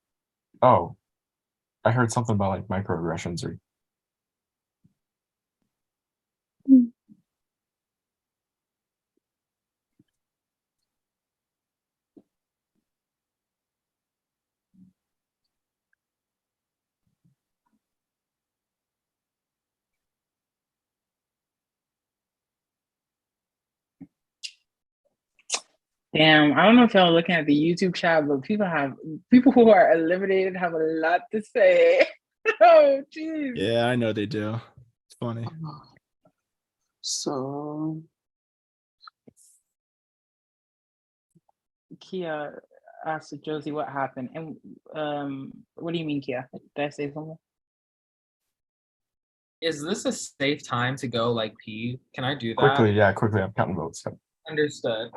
oh, I heard something about like microaggressions or Damn, I don't know if y'all are looking at the YouTube chat, but people who are eliminated have a lot to say. Oh, jeez. Yeah, I know they do. It's funny. So, Kia asked Josie what happened, and what do you mean, Kia? Did I say something? Is this a safe time to go like pee? Can I do that? quickly. Yeah, quickly. I'm counting votes. Understood.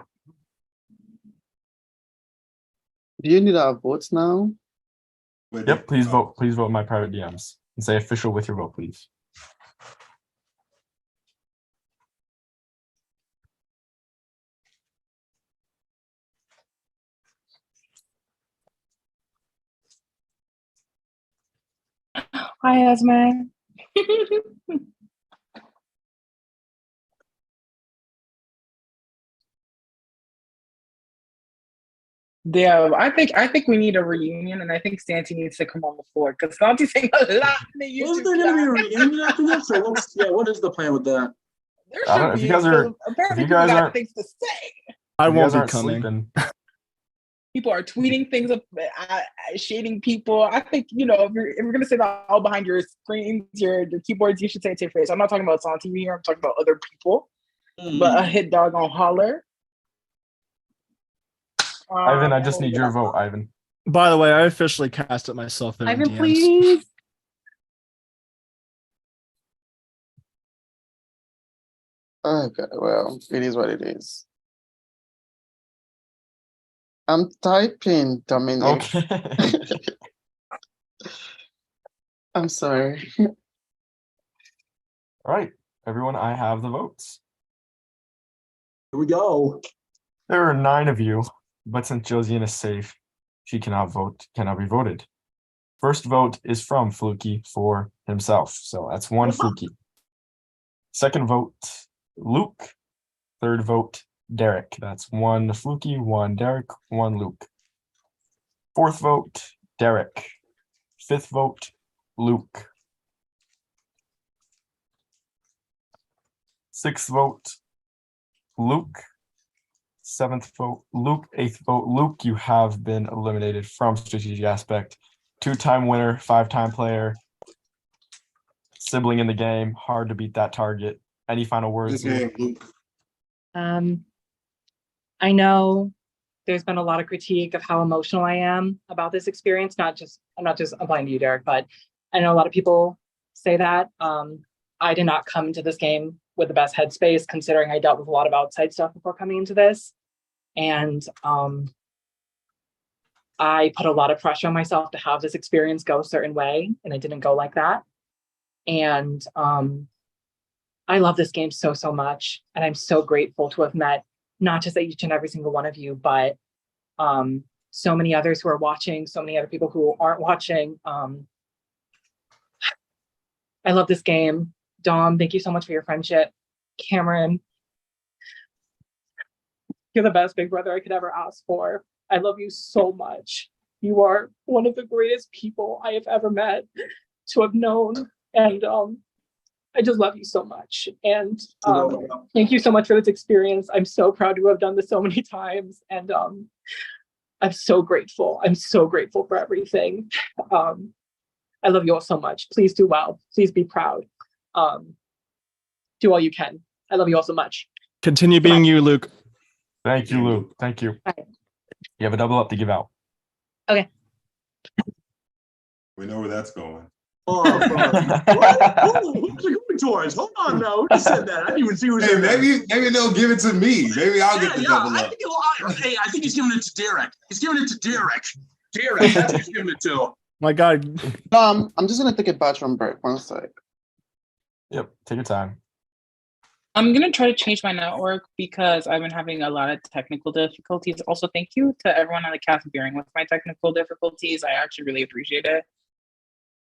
do you need our votes now? Yep, please vote. Please vote in my private DMs and say official with your vote, please. Hi, Esme. Yeah, I think we need a reunion, and I think Santi needs to come on the floor because Santi's saying a lot in the Isn't YouTube there gonna be a chat. reunion after this? Or what is the plan with that? There I don't know, should if you be, guys are- because apparently if you guys people got aren't- things to say. I If you won't guys be aren't coming. sleeping. People are tweeting things up, shading people. I think, if we're gonna say that all behind your screens, your keyboards, you should say it to your face. I'm not talking about Santi here. I'm talking about other people. But a hit dog on holler. Ivan, I just need your vote, Ivan. By the way, I officially cast it myself there in Ivan, DMs. please. Okay, well, it is what it is. I'm typing, Dominic. Okay. I'm sorry. All right, everyone, I have the votes. Here we go. There are 9 of you, but since Josiane is safe, she cannot be voted. First vote is from Fluky for himself, so that's 1 Fluky. Second vote, Luke. Third vote, Derek. That's 1 Fluky, 1 Derek, 1 Luke. Fourth vote, Derek. Fifth vote, Luke. Sixth vote, Luke. Seventh vote, Luke. Eighth vote, Luke. You have been eliminated from Strategic Aspect. 2-time winner, 5-time player. Sibling in the game. Hard to beat that target. Any final words? Good game, Luke. I know there's been a lot of critique of how emotional I am about this experience. I'm not just applying to you, Derek, but I know a lot of people say that. I did not come into this game with the best headspace, considering I dealt with a lot of outside stuff before coming into this. And I put a lot of pressure on myself to have this experience go a certain way, and it didn't go like that. And I love this game so, so much. And I'm so grateful to have met not just each and every single one of you, but so many others who are watching, so many other people who aren't watching. I love this game. Dom, thank you so much for your friendship. Cameron, you're the best big brother I could ever ask for. I love you so much. You are one of the greatest people I have ever met, to have known. And I just love you so much. And thank you so much for this experience. I'm so proud to have done this so many times. And I'm so grateful. I'm so grateful for everything. I love you all so much. Please do well. Please be proud. Do all you can. I love you all so much. Continue being you, Luke. Thank you, Luke. Thank you. All right. You have a double up to give out. Okay. We know where that's going. Oh, who's it going towards? Hold on now. Who just said that? I didn't even see who Hey, said that. maybe they'll give it to me. Maybe I'll get the double I up. think I think he's giving it to Derek. He's giving it to Derek. Derek, that's who he's giving it to. My God. I'm just gonna take a bathroom break. 1 sec. Yep. Take your time. I'm gonna try to change my network because I've been having a lot of technical difficulties. Also, thank you to everyone on the cast bearing with my technical difficulties. I actually really appreciate it.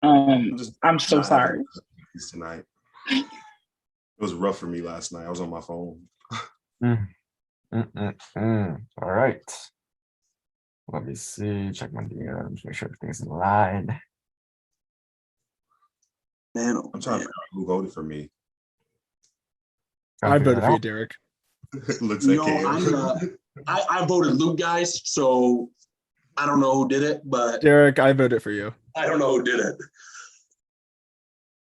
I'm so sorry. Tonight. It was rough for me last night. I was on my phone. All right. Let me see. Check my DMs. Make sure everything's in line. Man, I'm trying to figure out who voted for me. Trying to I figure voted that for you, out. Derek. Looks like I voted Luke, guys. So I don't know who did it, but Derek, I voted for you. I don't know who did it.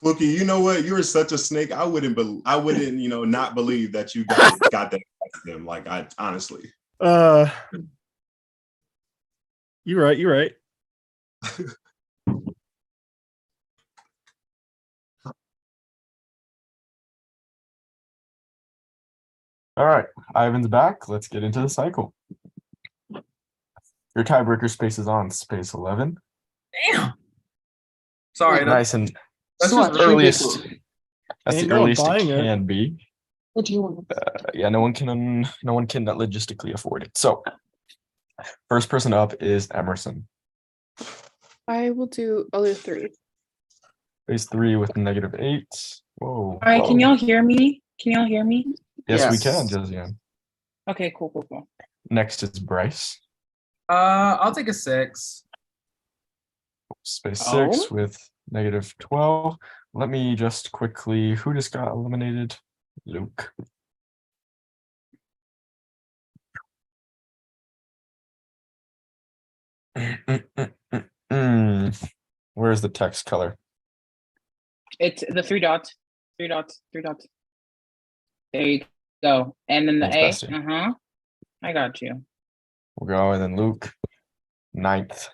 Fluky, you know what? You were such a snake. I wouldn't, not believe that you got that past them. Like, I honestly. You're right. You're right. All right. Ivan's back. Let's get into the cycle. Your tiebreaker space is on space 11. Damn. Sorry. Nice and That's So just what, really earliest. That's Ain't the no one earliest it buying it. can be. What do you want? Yeah, no one can logistically afford it. So first person up is Emerson. I'll do 3. Phase 3 with -8. Whoa. All right, whoa. can y'all hear me? Can y'all hear me? Yes, we Yes. can, Josiane. Okay, cool. Next is Bryce. I'll take a 6. Space Oh. 6 with -12. Let me just quickly, who just got eliminated? Luke. Where's the text color? It's the 3 dots. 3 dots. 3 dots. There you go. And then the Thanks, A. Bestie. I got you. We'll go, and then Luke, 9th.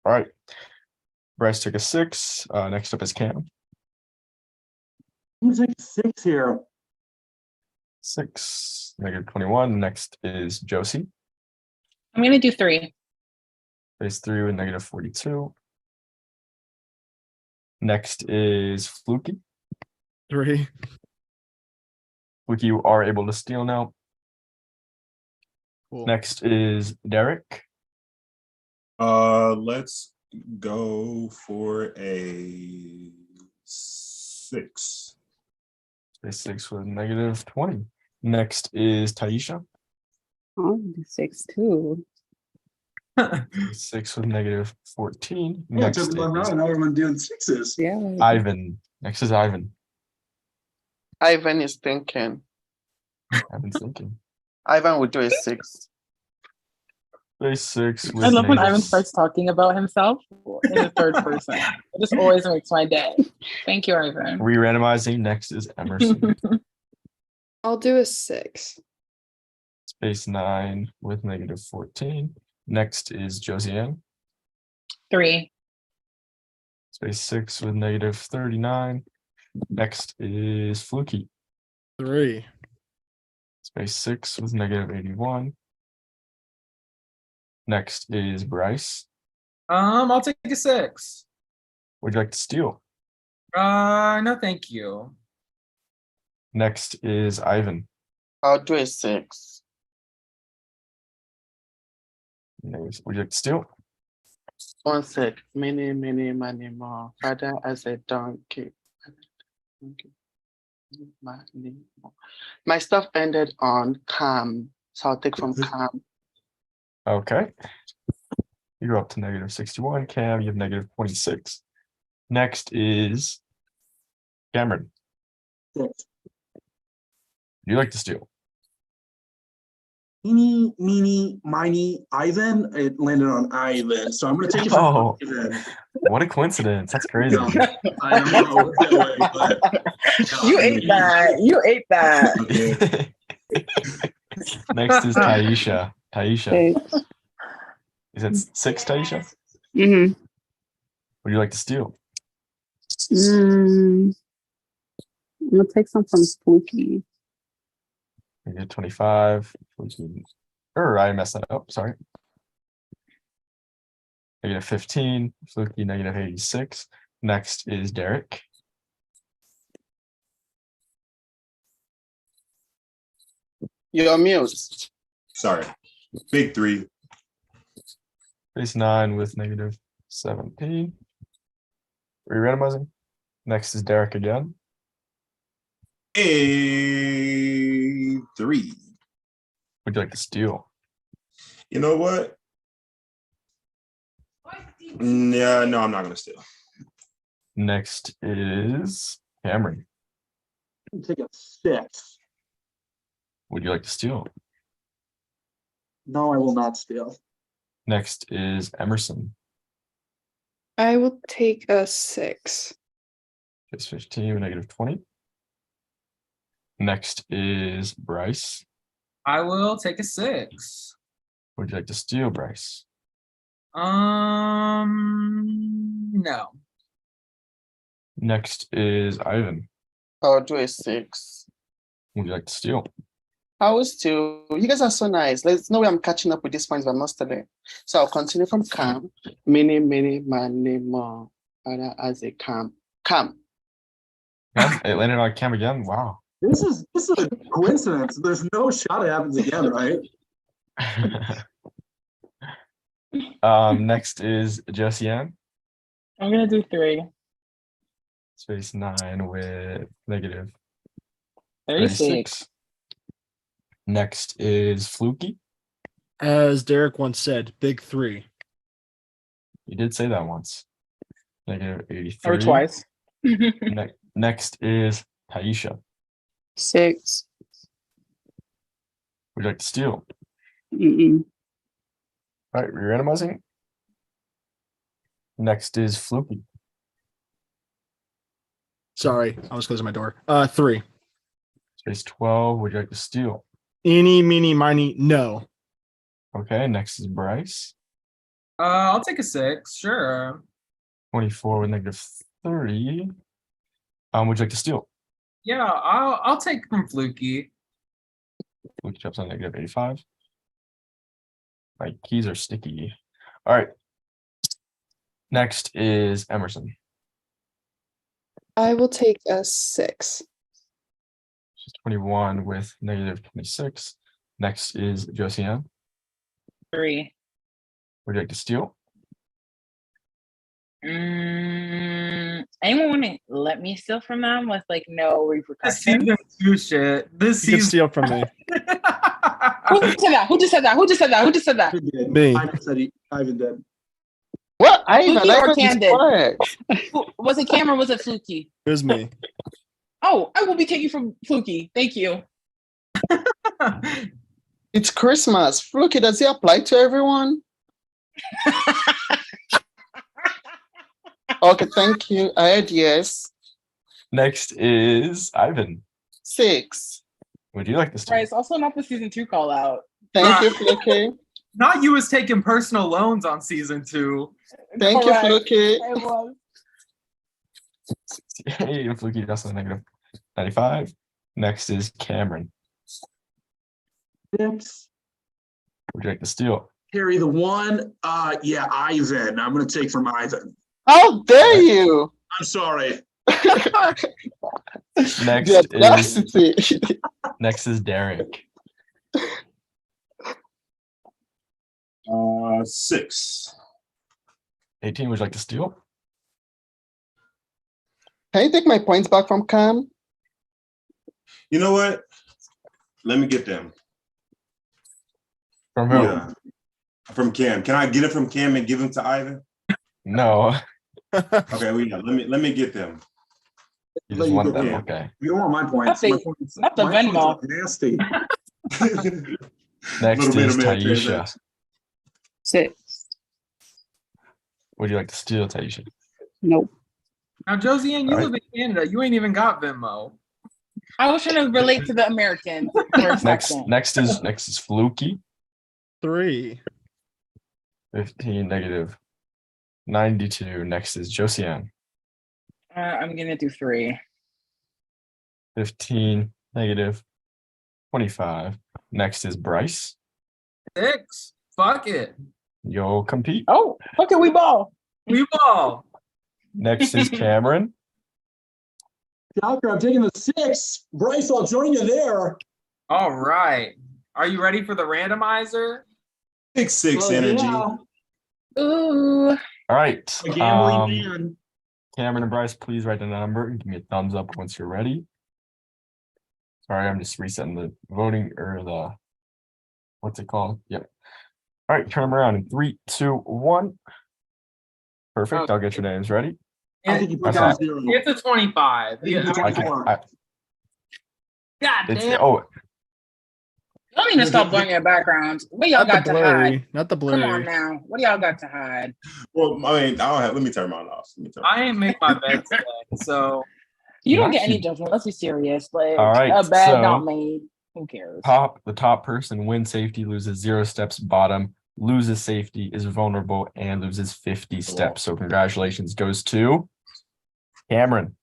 All right. Bryce took a 6. Next up is Cam. Who's like 6 here? 6, -21. Next is Josie. I'm gonna do 3. Phase 3 with -42. Next is Fluky. 3. Fluky, you are able to steal now. Cool. Next is Derek. Let's go for a 6. Space 6 with negative 20. Next is Taisha. Oh, 6 too. Space 6 with negative 14. Yeah, it Next took 1 is round. Now everyone doing sixes. Yeah. Ivan. Next is Ivan. Ivan is thinking. Ivan's thinking. Ivan would do a 6. Space 6 with I love when negative Ivan starts talking about himself in the third person. It just always makes my day. Thank you, Ivan. Re-randomizing. Next is Emerson. I'll do a 6. Space 9 with negative 14. Next is Josiane. 3. Space 6 with negative 39. Next is Fluky. 3. Space 6 with negative 81. Next is Bryce. I'll take a 6. Would you like to steal? No, thank you. Next is Ivan. I'll do a 6. Would you like to steal? 1 sec. Many, many, many more. Father as a donkey. Many more. My stuff ended on calm, so I'll take from calm. Okay. You're up to negative 61. Cam, you have negative 26. Next is Cameron. 6. You like to steal? Eeny, meeny, miny, Ivan. It landed on Ivan. So I'm going to take it Oh. from Ivan. What a coincidence. That's crazy. No, I'm not over that way, but You ate that. You ate that. Next is Taisha. Taisha. 6. Is it 6, Taisha? Mm-hmm. Would you like to steal? I'll take some from Spooky. Negative 25. Or I messed that up. Sorry. Negative 15. Fluky, negative 86. Next is Derek. You're mute. Sorry. Big 3. Space 9 with negative 17. Re-randomizing. Next is Derek again. A 3. Would you like to steal? You know what? Yeah, no, I'm not gonna steal. Next is Cameron. take a 6. Would you like to steal? No, I will not steal. Next is Emerson. I will take a 6. Space 15 with negative 20. Next is Bryce. I will take a 6. Would you like to steal, Bryce? No. Next is Ivan. I'll do a 6. Would you like to steal? I will still. You guys are so nice. Let's know where I'm catching up with these points, but not today. So I'll continue from calm. Many, many, many more. As a calm. Calm. Yeah, it landed on Cam again. Wow. This is a coincidence. There's no shot it happens again, right? Next is Josiane. I'm gonna do 3. Space 9 with negative 36. 36. Next is Fluky. As Derek once said, big 3. You did say that once. Negative 83. Or twice. Next is Taisha. 6. Would you like to steal? Mm-mm. All right, re-randomizing. Next is Fluky. Sorry, I was closing my door. 3. Space 12. Would you like to steal? Eeny, meeny, miny, no. Okay, next is Bryce. I'll take a 6. Sure. 24 with negative 30. Would you like to steal? Yeah, I'll take from Fluky. Fluky jumps on negative 85. My keys are sticky. All right. Next is Emerson. I will take a 6. She's 21 with negative 26. Next is Josiane. 3. Would you like to steal? Anyone want to let me steal from them with like no This repercussions? season 2 shit. This You can season. steal from me. Who said that? Who just said that? Who just said that? Who just said that? Ivan did. Me. Ivan did. What? Ivan, Fluky or Ivan is Candid? quiet. Was it Cam or was it Fluky? It was me. Oh, I will be taking from Fluky. Thank you. It's Christmas. Fluky, does it apply to everyone? Okay, thank you. I heard yes. Next is Ivan. 6. Would you like this? Right, it's also not the season 2 call out. Thank you, Fluky. Not you was taking personal loans on season 2. Thank Correct. you, Fluky. It was. Hey, and Fluky just a negative 95. Next is Cameron. 6. Would you like to steal? Carry the 1. Yeah, Ivan. I'm gonna take from Ivan. How dare you? I'm sorry. Next The is audacity. next is Derek. 6. 18. Would you like to steal? Can you take my points back from Cam? You know what? Let me get them. From who? Yeah. From Cam. Can I get it from Cam and give them to Ivan? No, Okay, well, yeah, let me get them. you Let just you want go them. in. Okay. You don't want my points. Not My the- points- not the my points Venmo. are Nasty. Next Little bit is of Taisha. transaction. 6. Would you like to steal, Taisha? Nope. Now, Josie Ann, you Alright. live in Canada. You ain't even got Venmo. I was trying to relate to the Americans for a Next second. is Fluky. 3. 15 negative 92. Next is Josiane. I'm gonna do 3. 15 negative 25. Next is Bryce. 6. Fuck it. You'll compete. Oh, look at we ball. We ball. Next is Cameron. Doctor, I'm taking the 6. Bryce, I'll join you there. All right. Are you ready for the randomizer? 6 Well, energy. yeah, Ooh. All right. a gambling man. Cameron and Bryce, please write the number and give me a thumbs up once you're ready. Sorry, I'm just resetting the voting or the what's it called? Yep. All right, turn them around in 3, 2, 1. Perfect. I'll get your names ready. I think you put That's down not- 0. It's a 25. I think you Yeah, put I down can, 4. I, God it's, damn. oh, Y'all need to stop blurring your backgrounds. What y'all Not the got to hide? blurry. Not the Come on blurry. now. What do y'all got to hide? Well, I mean, I don't have. Let me turn mine off. Let me turn I ain't make my bed today, so You don't get any Actually- judgment. Let's be serious. Like All right, a bed so- not made. Who cares? the top person wins safety, loses 0 steps. Bottom loses safety, is vulnerable, and loses 50 steps. So congratulations goes to Cameron.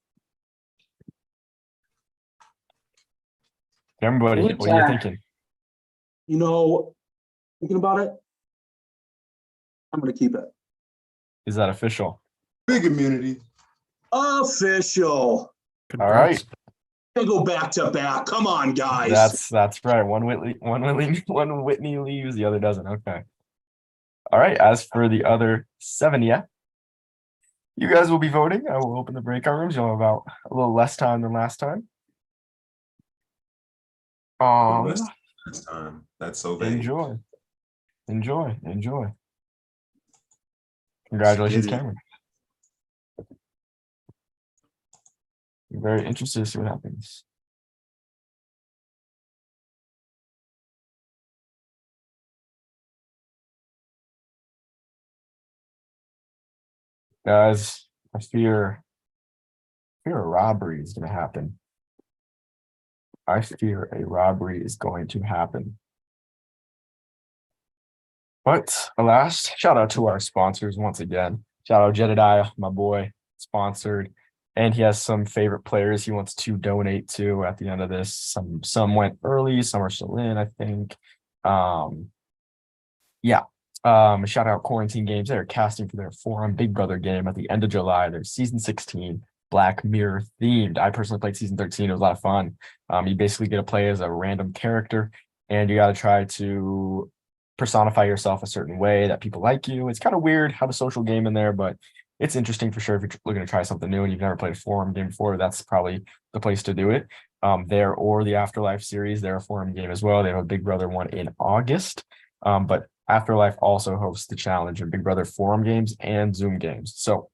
Everybody, Good what are you job. thinking? You know, thinking about it, I'm gonna keep it. Is that official? big immunity. Official. All right. Gonna go back to back. Come on, guys. That's right. One Whitney leaves, the other doesn't. Okay. All right. As for the other 7, yeah. You guys will be voting. I will open the breakout rooms. You'll have about a little less time than last time. This time. That's so vague. Enjoy. Congratulations, Get it. Cameron. I'm very interested to see what happens. Guys, I fear a robbery is going to happen. I fear a robbery is going to happen. But alas, shout out to our sponsors once again. Shout out Jedediah, my boy, sponsored. And he has some favorite players he wants to donate to at the end of this. Some went early, some are still in, I think. Shout out Quarantine Games. They're casting for their forum Big Brother game at the end of July. Their season 16 Black Mirror themed. I personally played season 13. It was a lot of fun. You basically get to play as a random character and you got to try to personify yourself a certain way that people like you. It's kind of weird, have a social game in there, but it's interesting for sure if you're looking to try something new and you've never played a forum game before. That's probably the place to do it. There or the Afterlife series, they're a forum game as well. They have a Big Brother one in August. But Afterlife also hosts the challenge and Big Brother forum games and Zoom games. So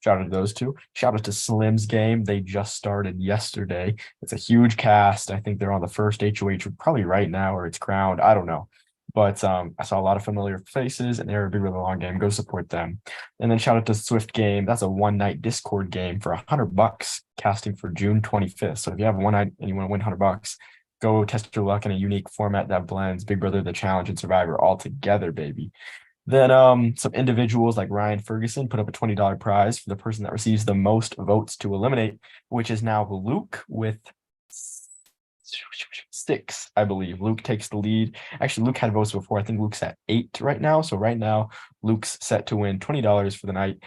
shout out to those two. Shout out to Slim's game. They just started yesterday. It's a huge cast. I think they're on the first HOH probably right now, or it's crowned. I don't know. But I saw a lot of familiar faces and they're a Big Brother long game. Go support them. And then shout out to Swift Game. That's a one night Discord game for $100 casting for June 25th. So if you have one night and you want to win $100, go test your luck in a unique format that blends Big Brother, the Challenge, and Survivor all together, baby. Then some individuals like Ryan Ferguson put up a $20 prize for the person that receives the most votes to eliminate, which is now Luke with 6, I believe. Luke takes the lead. Actually, Luke had votes before. I think Luke's at 8 right now. So right now, Luke's set to win $20 for the night,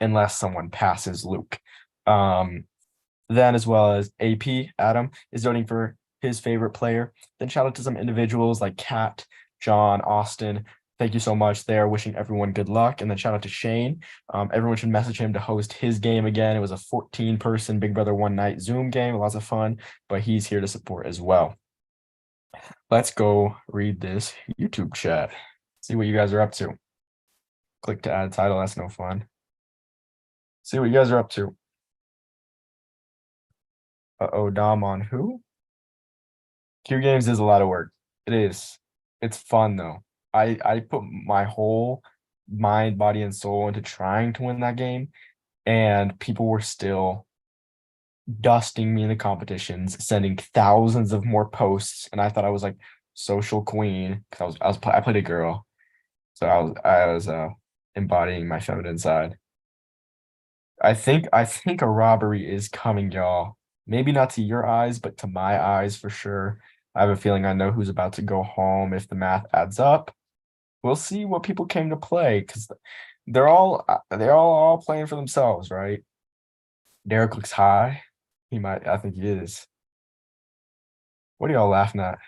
unless someone passes Luke. Then, as well as AP, Adam, is voting for his favorite player. Then shout out to some individuals like Kat, John, Austin. Thank you so much. They're wishing everyone good luck. And then shout out to Shane. Everyone should message him to host his game again. It was a 14-person Big Brother one night Zoom game. Lots of fun, but he's here to support as well. Let's go read this YouTube chat. See what you guys are up to. Click to add a title. That's no fun. See what you guys are up to. Uh-oh, Dom on who? Q Games is a lot of work. It is. It's fun though. I put my whole mind, body, and soul into trying to win that game, and people were still dusting me in the competitions, sending thousands of more posts, and I thought I was like social queen because I played a girl, so I was embodying my feminine side. I think a robbery is coming, y'all. Maybe not to your eyes, but to my eyes for sure. I have a feeling I know who's about to go home if the math adds up. We'll see what people came to play because they're all playing for themselves, right? Derek looks high. I think he is. What are y'all laughing at?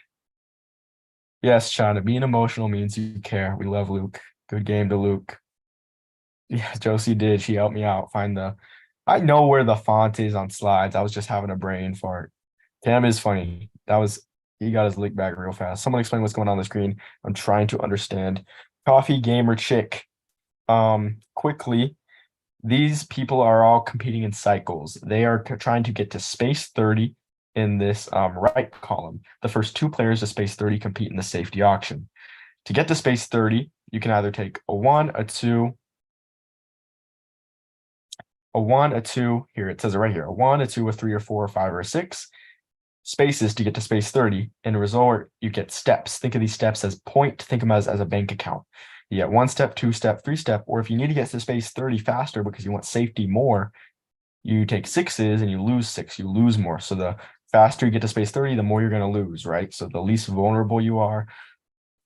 Yes, China, being emotional means you care. We love Luke. Good game to Luke. Yeah, Josie did. She helped me out. I know where the font is on slides. I was just having a brain fart. Cam is funny. He got his leak back real fast. Someone explain what's going on the screen. I'm trying to understand. Coffee Gamer Chick. Quickly, these people are all competing in cycles. They are trying to get to space 30 in this right column. The first 2 players to space 30 compete in the safety auction. To get to space 30, you can either take a 1, a 2, a 2, here it says it right here, a 1, a 2, a 3, or 4, or 5, or a 6. Spaces to get to space 30. In a resort, you get steps. Think of these steps as think of them as a bank account. You get 1 step, 2 step, 3 step, or if you need to get to space 30 faster because you want safety more, you take 6s and you lose 6, you lose more. So the faster you get to space 30, the more you're going to lose, right? So the least vulnerable you are,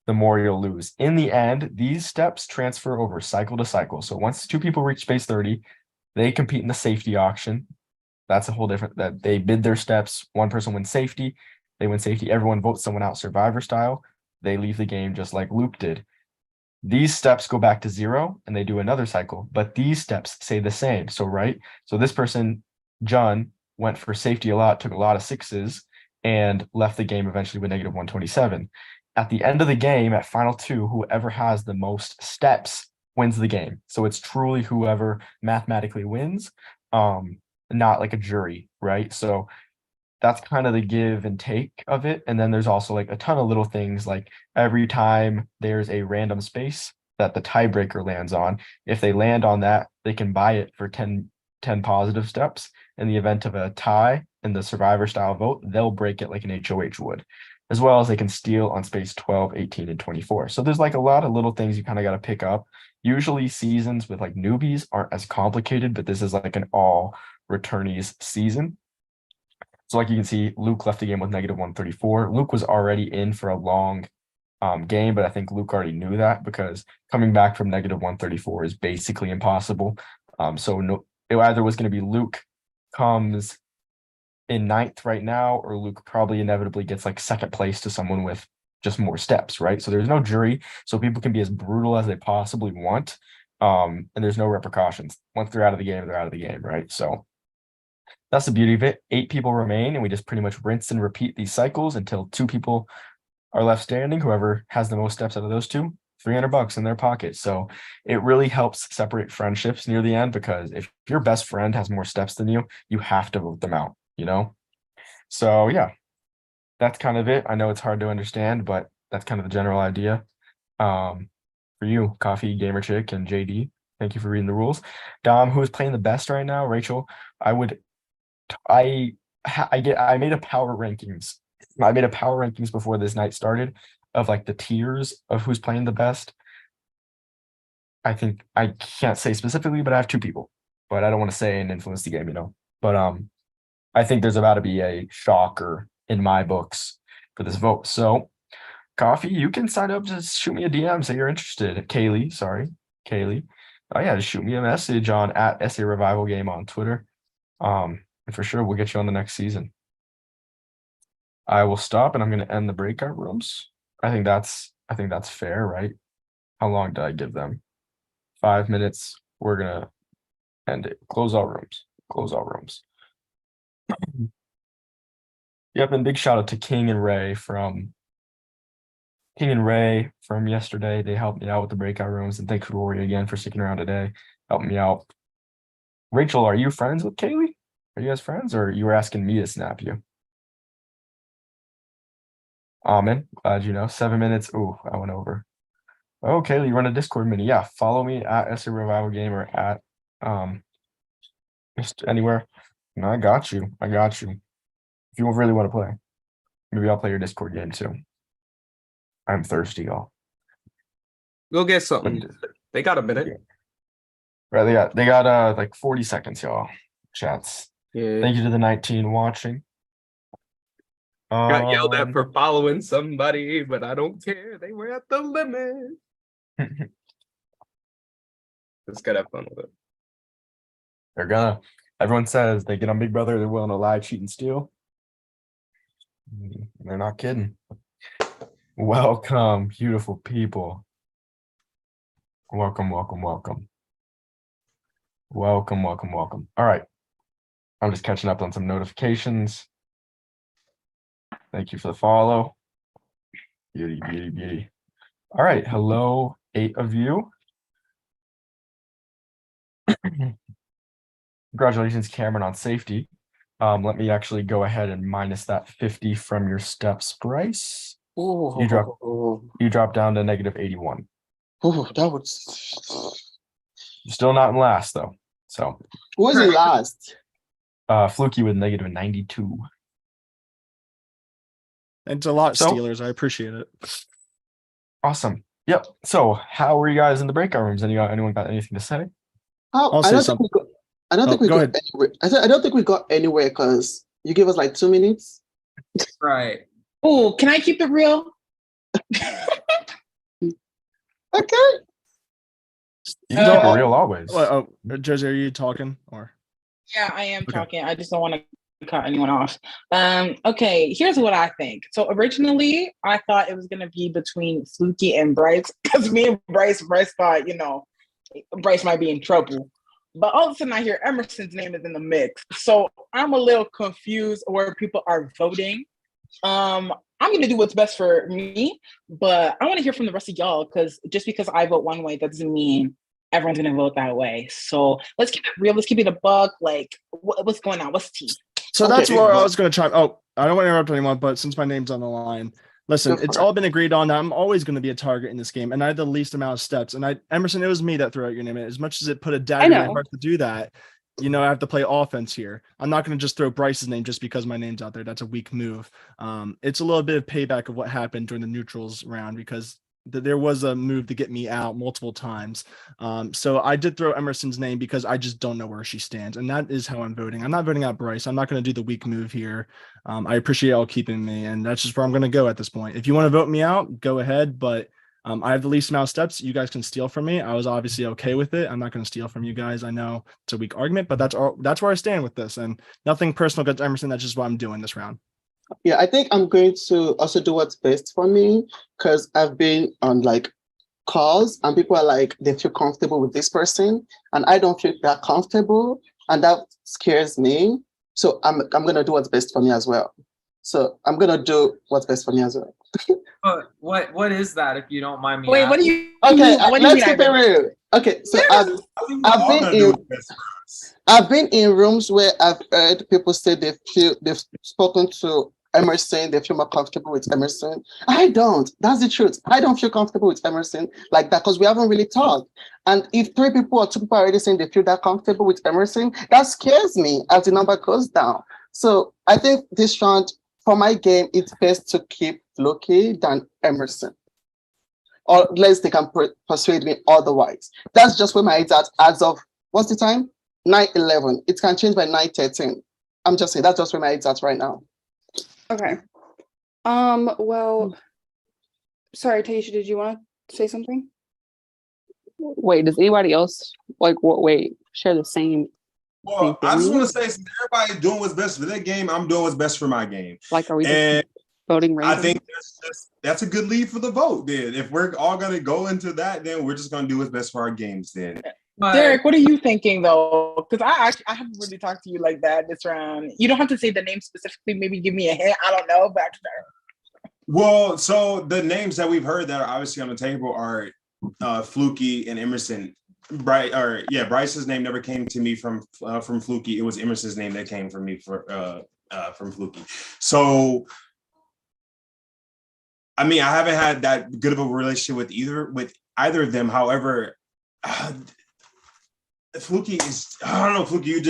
the more you'll lose. In the end, these steps transfer over cycle to cycle. So once 2 people reach space 30, they compete in the safety auction. That's a whole different, that they bid their steps. 1 person wins safety. They win safety. Everyone votes someone out Survivor style. They leave the game just like Luke did. These steps go back to 0 and they do another cycle, but these steps stay the same. So, right. So this person, John, went for safety a lot, took a lot of 6s and left the game eventually with -127. At the end of the game, at final 2, whoever has the most steps wins the game. So it's truly whoever mathematically wins. Not like a jury, right? So that's kind of the give and take of it. And then there's also like a ton of little things like every time there's a random space that the tiebreaker lands on, if they land on that, they can buy it for 10 positive steps. In the event of a tie in the Survivor style vote, they'll break it like an HOH would, as well as they can steal on space 12, 18, and 24. So there's like a lot of little things you kind of got to pick up. Usually seasons with like newbies aren't as complicated, but this is like an all returnees season. So like you can see, Luke left the game with -134. Luke was already in for a long game, but I think Luke already knew that because coming back from -134 is basically impossible. So no, it either was going to be Luke comes in 9th right now, or Luke probably inevitably gets like 2nd place to someone with just more steps, right? So there's no jury, so people can be as brutal as they possibly want. And there's no repercussions. Once they're out of the game, they're out of the game, right? So that's the beauty of it. 8 people remain, and we just pretty much rinse and repeat these cycles until 2 people are left standing. Whoever has the most steps out of those 2, $300 in their pocket. So it really helps separate friendships near the end, because if your best friend has more steps than you have to vote them out, you know? So yeah, that's kind of it. I know it's hard to understand, but that's kind of the general idea. For you, Coffee, Gamer Chick, and JD, thank you for reading the rules. Dom, who is playing the best right now? Rachel, I made a power rankings. I made a power rankings before this night started of like the tiers of who's playing the best. I think I can't say specifically, but I have 2 people, but I don't want to say and influence the game, you know. But I think there's about to be a shocker in my books for this vote. So Coffee, you can sign up, just shoot me a DM, say you're interested. Kaylee. Oh yeah, just shoot me a message on @SA Revival Game on Twitter. And for sure we'll get you on the next season. I will stop and I'm gonna end the breakout rooms. I think that's fair, right? How long did I give them? 5 minutes. We're gonna end it. Close all rooms. Yep, and big shout out to King and Ray from yesterday. They helped me out with the breakout rooms, and thanks Rory again for sticking around today, helping me out. Rachel, are you friends with Kaylee? Are you guys friends, or you were asking me to snap you? Amen. Glad you know. 7 minutes. Ooh, I went over. Oh, Kaylee, you run a Discord mini. Yeah, follow me at SA Revival Game or at just anywhere. No, I got you. If you really want to play, maybe I'll play your Discord game too. I'm thirsty, y'all. Go get something. They got a minute. Right, they got like 40 seconds, y'all. Chats. Yeah. Thank you to the 19 watching. Got yelled at for following somebody, but I don't care. They were at the limit. Let's get have fun with it. Everyone says they get on Big Brother, they're willing to lie, cheat, and steal. They're not kidding. Welcome, beautiful people. Welcome. All right. I'm just catching up on some notifications. Thank you for the follow. Beauty. All right. Hello, 8 of you. Congratulations, Cameron, on safety. Let me actually go ahead and minus that 50 from your steps, Bryce. Oh, You drop down to -81. oh, that was. You're still not in last though. So Who was in last? Fluky with -92. It's a lot, So- Steelers. I appreciate it. Awesome. Yep. So how were you guys in the breakout rooms? Anyone got anything to say? How, I'll I say don't something. think we got, I don't think we go got ahead. anywhere. I said I don't think we got anywhere because you gave us like 2 minutes. Right. Oh, can I keep it real? Okay. You can keep it Uh, real always. Oh, Josie, are you talking or? Yeah, I am Okay. talking. I just don't want to cut anyone off. Okay, here's what I think. So originally, I thought it was gonna be between Fluky and Bryce because me and Bryce thought, Bryce might be in trouble. But all of a sudden, I hear Emerson's name is in the mix. So I'm a little confused where people are voting. I'm gonna do what's best for me, but I want to hear from the rest of y'all because just because I vote one way, that doesn't mean everyone's gonna vote that way. So let's keep it real. Let's keep it a buck. Like, what's going on? What's tea? So Okay, that's where I well- was going to chime. Oh, I don't want to interrupt anyone, but since my name's on the line, listen, Go for it's it. all been agreed on that I'm always going to be a target in this game, and I had the least amount of steps. And Emerson, it was me that threw out your name. As much as it put a dagger in my know. heart to do that, I have to play offense here. I'm not going to just throw Bryce's name just because my name's out there. That's a weak move. It's a little bit of payback of what happened during the neutrals round because there was a move to get me out multiple times. So I did throw Emerson's name because I just don't know where she stands. And that is how I'm voting. I'm not voting out Bryce. I'm not going to do the weak move here. I appreciate y'all keeping me, and that's just where I'm going to go at this point. If you want to vote me out, go ahead. But I have the least amount of steps. You guys can steal from me. I was obviously okay with it. I'm not going to steal from you guys. I know it's a weak argument, but that's where I stand with this. And nothing personal against Emerson. That's just what I'm doing this round. Yeah, I think I'm going to also do what's best for me because I've been on like calls and people are like, they feel comfortable with this person and I don't feel that comfortable and that scares me. So I'm gonna do what's best for me as well. So I'm gonna do what's best for me as well. But what is that, if you don't mind me Wait, what do asking? you Okay, mean? What do you let's mean, keep it Ivan? real. Okay, so I think we're I've all been gonna do in what's best for us. I've been in rooms where I've heard people say they've spoken to Emerson, they feel more comfortable with Emerson. I don't. That's the truth. I don't feel comfortable with Emerson like that because we haven't really talked. And if 3 people or 2 people are already saying they feel that comfortable with Emerson, that scares me as the number goes down. So I think this round for my game, it's best to keep Loki than Emerson. Or unless they can persuade me otherwise. That's just where my head's at as of, what's the time? 9:11. It can change by 9:13. I'm just saying, that's just where my head's at right now. Okay. Well, sorry, Taisha, did you want to say something? Wait, does anybody else share the same? Well, I just want to say, since everybody's doing what's best for their game, I'm doing what's best for my game. Like, are we And just voting I randomly? think that's a good lead for the vote. Then, if we're all gonna go into that, then we're just gonna do what's best for our games. Then, Derek, what are you thinking though? Because I haven't really talked to you like that this round. You don't have to say the name specifically. Maybe give me a hint. I don't know, but well, so the names that we've heard that are obviously on the table are Fluky and Emerson. Bryce's name never came to me from Fluky. It was Emerson's name that came from me from Fluky. So, I mean, I haven't had that good of a relationship with either of them. However, Fluky is, I don't know, Fluky, you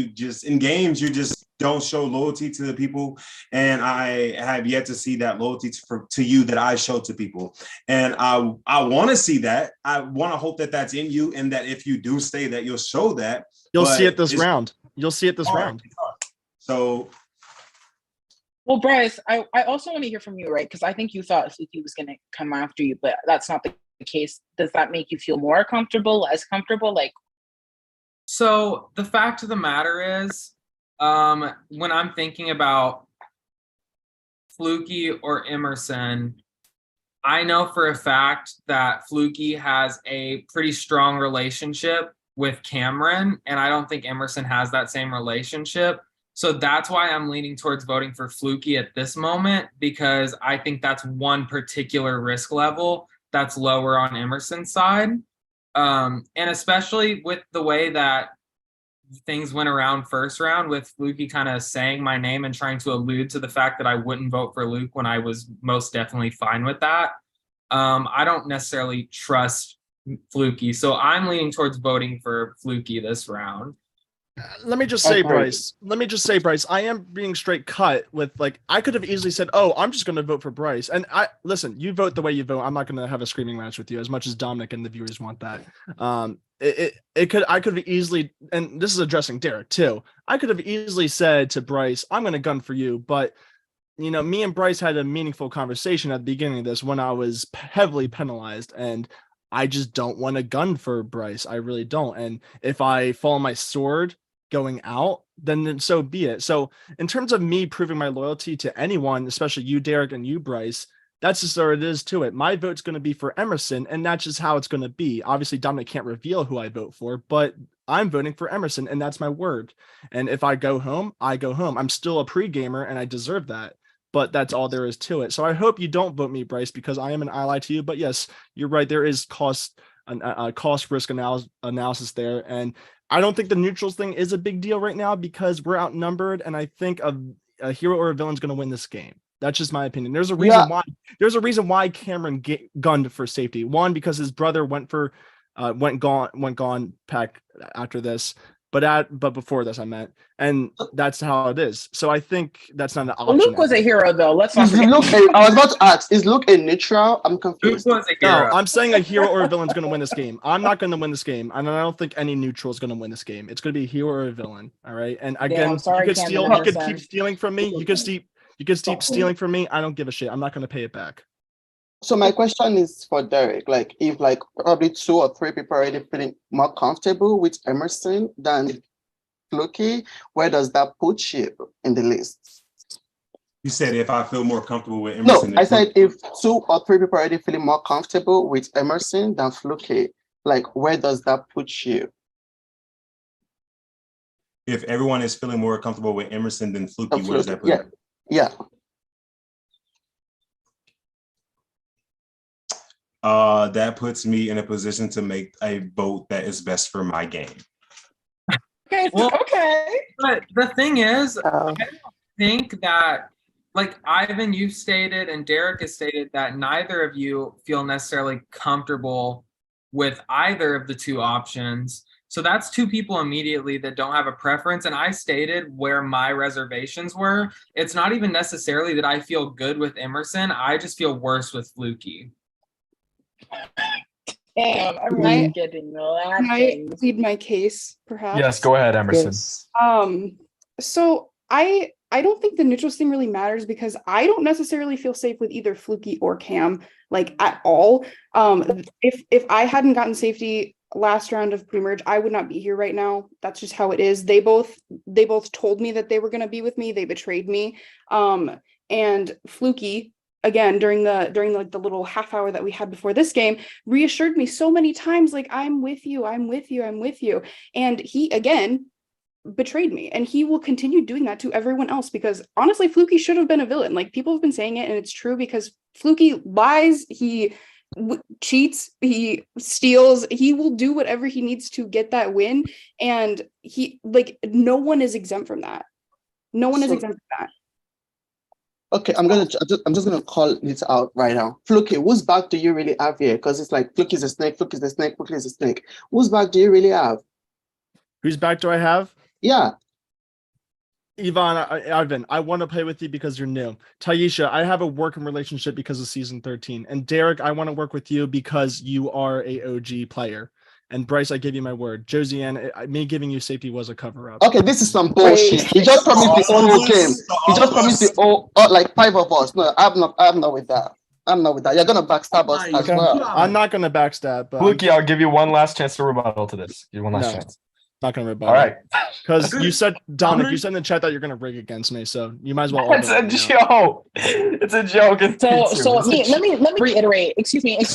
just in games, you just don't show loyalty to the people. And I have yet to see that loyalty to you that I show to people. And I want to see that. I want to hope that that's in you. And that if you do stay, that you'll show that. You'll see it this round. You'll see it this round. So. Well, Bryce, I also want to hear from you, right? Because I think you thought Fluky was going to come after you, but that's not the case. Does that make you feel more comfortable, less comfortable? Like, So the fact of the matter is, when I'm thinking about Fluky or Emerson, I know for a fact that Fluky has a pretty strong relationship with Cameron, and I don't think Emerson has that same relationship. So that's why I'm leaning towards voting for Fluky at this moment, because I think that's one particular risk level that's lower on Emerson's side. And especially with the way that things went around first round, with Fluky kind of saying my name and trying to allude to the fact that I wouldn't vote for Luke when I was most definitely fine with that. I don't necessarily trust Fluky, so I'm leaning towards voting for Fluky this round. Let me just say, Bryce, I am being straight cut with, like, I could have easily said, oh, I'm just going to vote for Bryce. And listen, you vote the way you vote. I'm not going to have a screaming match with you as much as Dominic and the viewers want that. I could have easily, and this is addressing Derek too. I could have easily said to Bryce, I'm going to gun for you. But, you know, me and Bryce had a meaningful conversation at the beginning of this when I was heavily penalized, and I just don't want to gun for Bryce. I really don't. And if I fall on my sword going out, then so be it. So in terms of me proving my loyalty to anyone, especially you, Derek, and you, Bryce, that's just where it is to it. My vote's going to be for Emerson, and that's just how it's going to be. Obviously, Dominic can't reveal who I vote for, but I'm voting for Emerson, and that's my word. And if I go home, I go home. I'm still a pre-gamer, and I deserve that. But that's all there is to it. So I hope you don't vote me, Bryce, because I am an ally to you. But yes, you're right. There is cost risk analysis there. And I don't think the neutrals thing is a big deal right now because we're outnumbered. And I think a hero or a villain is going to win this game. That's just my opinion. There's a reason why. There's a reason why Cameron gunned for safety. One, because his brother went gone pack after this. But before this, I meant, and that's how it is. So I think that's not an option. Luke was a hero, though. Let's not forget. I was about to ask, is Luke a neutral? I'm confused. Luke was a hero. No, I'm saying a hero or a villain is going to win this game. I'm not going to win this game, and I don't think any neutral is going to win this game. It's going to be a hero or a villain. All right. And again, you could keep stealing from me. You could keep stealing from me. I don't give a shit. I'm not going to pay it back. So my question is for Derek, like if like probably 2 or 3 people are already feeling more comfortable with Emerson than Fluky, where does that put you in the list? You said if I feel more comfortable with No, Emerson. I said if 2 or 3 people are already feeling more comfortable with Emerson than Fluky, like where does that put you? If everyone is feeling more comfortable with Emerson than Fluky, where does that put Yeah, you? yeah. That puts me in a position to make a vote that is best for my game. Okay, Well- okay. But the thing is, Oh. I don't think that, like Ivan, you've stated, and Derek has stated that neither of you feel necessarily comfortable with either of the two options. So that's two people immediately that don't have a preference. And I stated where my reservations were. It's not even necessarily that I feel good with Emerson. I just feel worse with Fluky. Damn, I'm Right. really getting Can I laughing. plead my case, perhaps? Yes, go ahead, Emerson. Yes. So I don't think the neutrals thing really matters because I don't necessarily feel safe with either Fluky or Cam, like at all. If I hadn't gotten safety last round of pre-merge, I would not be here right now. That's just how it is. They both told me that they were gonna be with me. They betrayed me. And Fluky, again, during like the little half hour that we had before this game, reassured me so many times, like, I'm with you, I'm with you, I'm with you. And he again betrayed me, and he will continue doing that to everyone else because honestly, Fluky should have been a villain. Like, people have been saying it, and it's true because Fluky lies, he cheats, he steals, he will do whatever he needs to get that win, and he, like, no one is exempt from that. No one is So- exempt from that. Okay, I'm just gonna call it out right now. Fluky, whose back do you really have here? Because it's like Fluky's a snake, Fluky's a snake, Fluky's a snake. Whose back do you really have? Whose back do I have? Yeah. Ivan, I want to play with you because you're new. Taisha, I have a working relationship because of season 13. And Derek, I want to work with you because you are a OG player. And Bryce, I give you my word. Josiane, me giving you safety was a cover up. Okay, this is some bullshit. He just promised the whole game. He just promised the whole, like 5 of us. No, I'm not with that. I'm not with that. You're gonna backstab us my as Okay. well. I'm not going to backstab, but Fluky, I'll give you one last chance to rebuttal to this. Give you one last No. chance. not going to rebut. All right. Because you said, Dominic, you Dominic? said in the chat that you're going to rig against me. So you might as well. all It's vote a me out. joke. It's a joke. It's So it's a let me reiterate. Excuse me, Dom.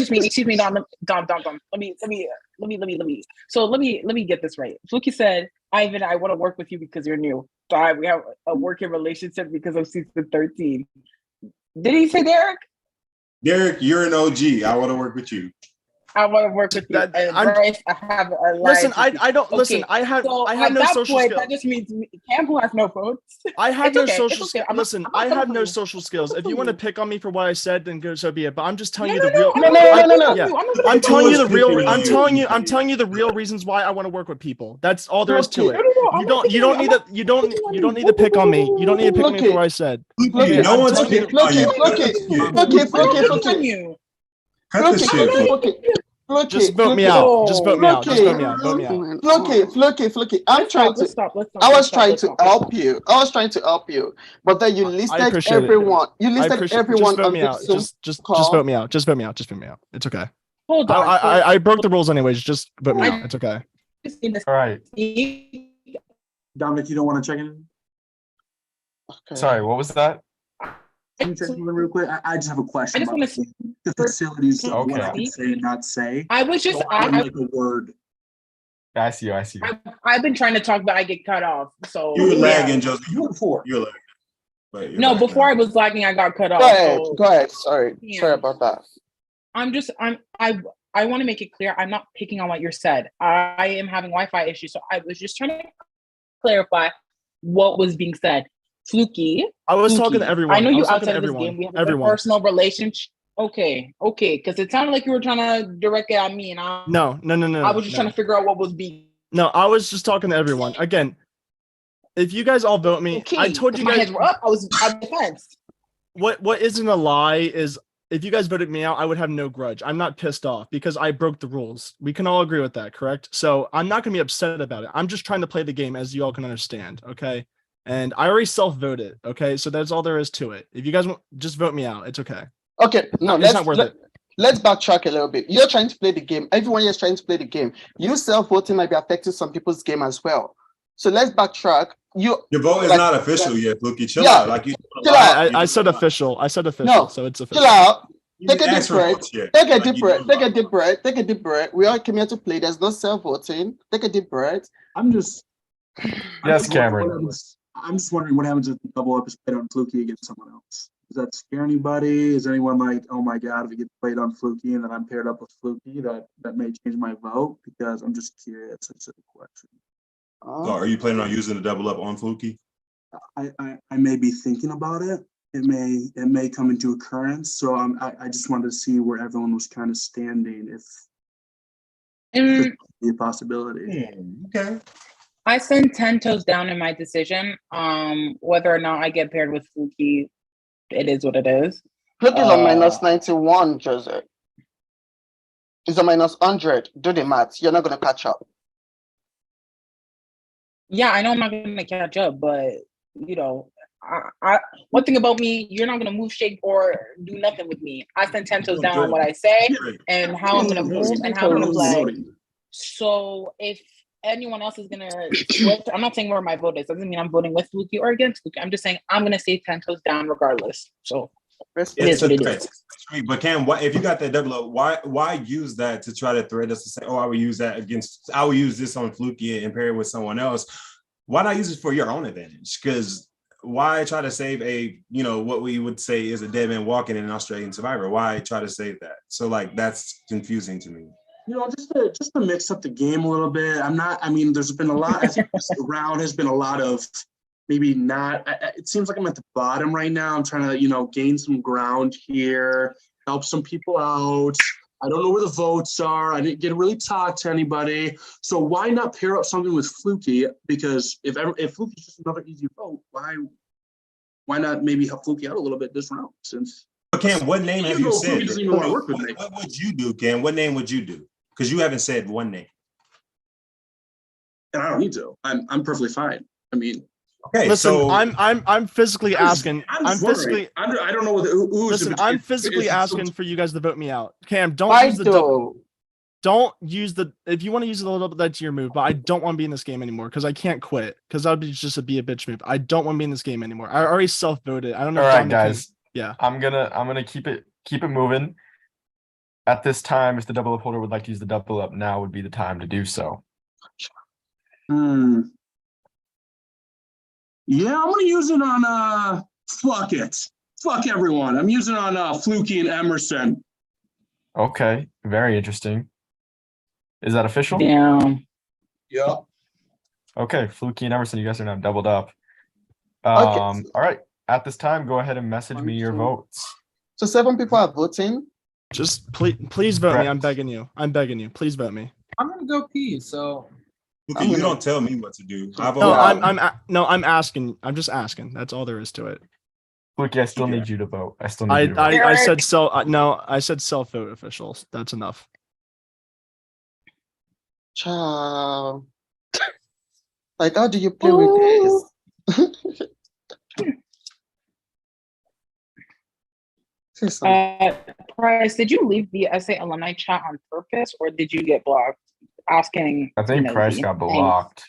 Let me. So let me get this right. Fluky said, Ivan, I want to work with you because you're new. So we have a working relationship because of season 13. Did he say Derek? Derek, you're an OG. I want to work with you. I want to work with you. That- And I'm- Bryce, I have a Listen, alliance with you. I don't Okay, listen. I have So I have at no that social point, skills. that just means Cam who has no votes. I have It's no okay, social. it's okay. I'm not- Listen, I'm not I coming have for no you. social skills. If you for want to you. pick on me for what I said, then go so be it. But I'm just telling No, you no, the real. no, No, no. Yeah. I'm telling you the real. picking on I'm you. telling you. I'm telling you the real reasons why I want to work with people. That's all there is to Okay. it. You don't. You don't need to. You don't. You don't need to pick on me. You don't need to pick on me for what I said. Fluky, Okay, no I'm one's telling you- picking on you. Cut the shit. Just vote me out. Just vote me out. Just vote me out. Vote me out. Fluky. I'm trying to. I was trying to help you. But then you listed appreciate it. everyone. You I listed appreciate. everyone Just vote on me out. this Just call. vote me out. Just vote me out. Just vote me out. Just vote me out. It's okay. Hold on. I broke the rules anyways. Just vote me out. It's okay. All right. Dominic, you don't want to check in? Okay. Sorry, what was that? Can you check in real quick? I just have a I question just about want to. the facilities of what I Okay. can say and not say. I was just. So I would like a word. I see you. I see you. I've been trying to talk, but I get cut off. So You were yeah. lagging, Joseph. You were before. You're lagging. But you're No, lagging before now. I was lagging, I got cut off. Go ahead. So Go ahead. Sorry. Yeah. Sorry about that. I want to make it clear. I'm not picking on what you said. I am having Wi-Fi issues, so I was just trying to clarify what was being said. Fluky. I was Fluky, talking to everyone. I know I you was talking outside to of this everyone. game. We have a good Everyone. personal relationship. Okay, because it sounded like you were trying to direct it at me, and I No. I was just trying to figure out what was being. No, I was just talking to everyone. Again, if you guys all vote me, Okay, I told you my guys hands were up. I was on defense. what isn't a lie is if you guys voted me out, I would have no grudge. I'm not pissed off because I broke the rules. We can all agree with that, correct? So I'm not gonna be upset about it. I'm just trying to play the game as you all can understand, okay? And I already self-voted, okay? So that's all there is to it. If you guys want, just vote me out. It's okay. Okay. No, It's not worth it. let's backtrack a little bit. You're trying to play the game. Everyone here is trying to play the game. You self-voting might be affecting some people's game as well. So let's backtrack. Your vote is like, not official yet, Fluky. Chill Yeah. out. Like you. Chill out. I said official. I said official, No, so it's chill official. out. You Take a didn't deep ask for breath. votes yet. Take a Like deep you breath. did Take a last deep breath. Take a deep breath. We all came here to play. There's no self-voting. Take a deep breath. I'm just. Yes, Cameron. I'm just wondering what happens if the double up is played on Fluky against someone else. Does that scare anybody? Is anyone like, oh my God, if it gets played on Fluky and then I'm paired up with Fluky, that may change my vote? Because I'm just curious. It's a question. So are you planning on using the double up on Fluky? I may be thinking about it. It may come into occurrence. So I just wanted to see where everyone was kind of standing. If And be a possibility. Okay. I stand 10 toes down in my decision. Whether or not I get paired with Fluky, it is what it is. Fluky is on minus 91, Joseph. It's on minus 100. Do the math. You're not going to catch up. Yeah, I know I'm not gonna catch up, but you know, I one thing about me, you're not gonna move, shake, or do nothing with me. I stand 10 toes down on what I say and how I'm gonna move and how I'm gonna play. So if anyone else is gonna switch, I'm not saying where my vote is. Doesn't mean I'm voting with Fluky or against Fluky. I'm just saying I'm gonna stay 10 toes down regardless. So it is what it is. But Cam, if you got that double up, why use that to try to thread us to say, oh, I will use this on Fluky and pair it with someone else? Why not use it for your own advantage? Because why try to save what we would say is a dead man walking in an Australian Survivor? Why try to save that? So like that's confusing to me. Just to mix up the game a little bit. There's been a lot. I think this round has been a lot of maybe not. It seems like I'm at the bottom right now. I'm trying to, gain some ground here, help some people out. I don't know where the votes are. I didn't get to really talk to anybody. So why not pair up something with Fluky? Because if Fluky's just another easy vote, why not maybe help Fluky out a little bit this round? Since Cam, what name have you said? Fluky doesn't even want to work with me. What would you do, Cam? What name would you do? Because you haven't said one name. And I don't need to. I'm perfectly fine. Okay, listen, so I'm physically asking. I don't know who's. Listen, I'm physically asking for you guys to vote me out. Cam, don't Why use the though? don't use the. If you want to use it a little bit, that's your move. But I don't want to be in this game anymore because I can't quit. Because that would be just be a bitch move. I don't want to be in this game anymore. I already self-voted. I don't know. All if right, Dominic can- guys. Yeah. I'm gonna keep it moving. At this time, if the double up holder would like to use the double up, now would be the time to do so. Yeah, I'm gonna use it on fuck it. Fuck everyone. I'm using it on Fluky and Emerson. Okay, very interesting. Is that official? Damn. Yeah. Okay, Fluky and Emerson, you guys are now doubled up. Okay. All right. At this time, go ahead and message me your votes. So 7 people are voting. Just please vote me. Correct. I'm begging you. I'm begging you. Please vote me. I'm gonna go pee. So okay, you don't tell me what to do. I vote No, out. I'm asking. I'm just asking. That's all there is to it. Fluky, I still need you to vote. I still need you to vote. I said no. I said self-vote officials. That's enough. Ciao. Like, how do you play with this? Say something. Price, did you leave the SA alumni chat on purpose or did you get blocked? Asking. I think Price Nosy. got blocked.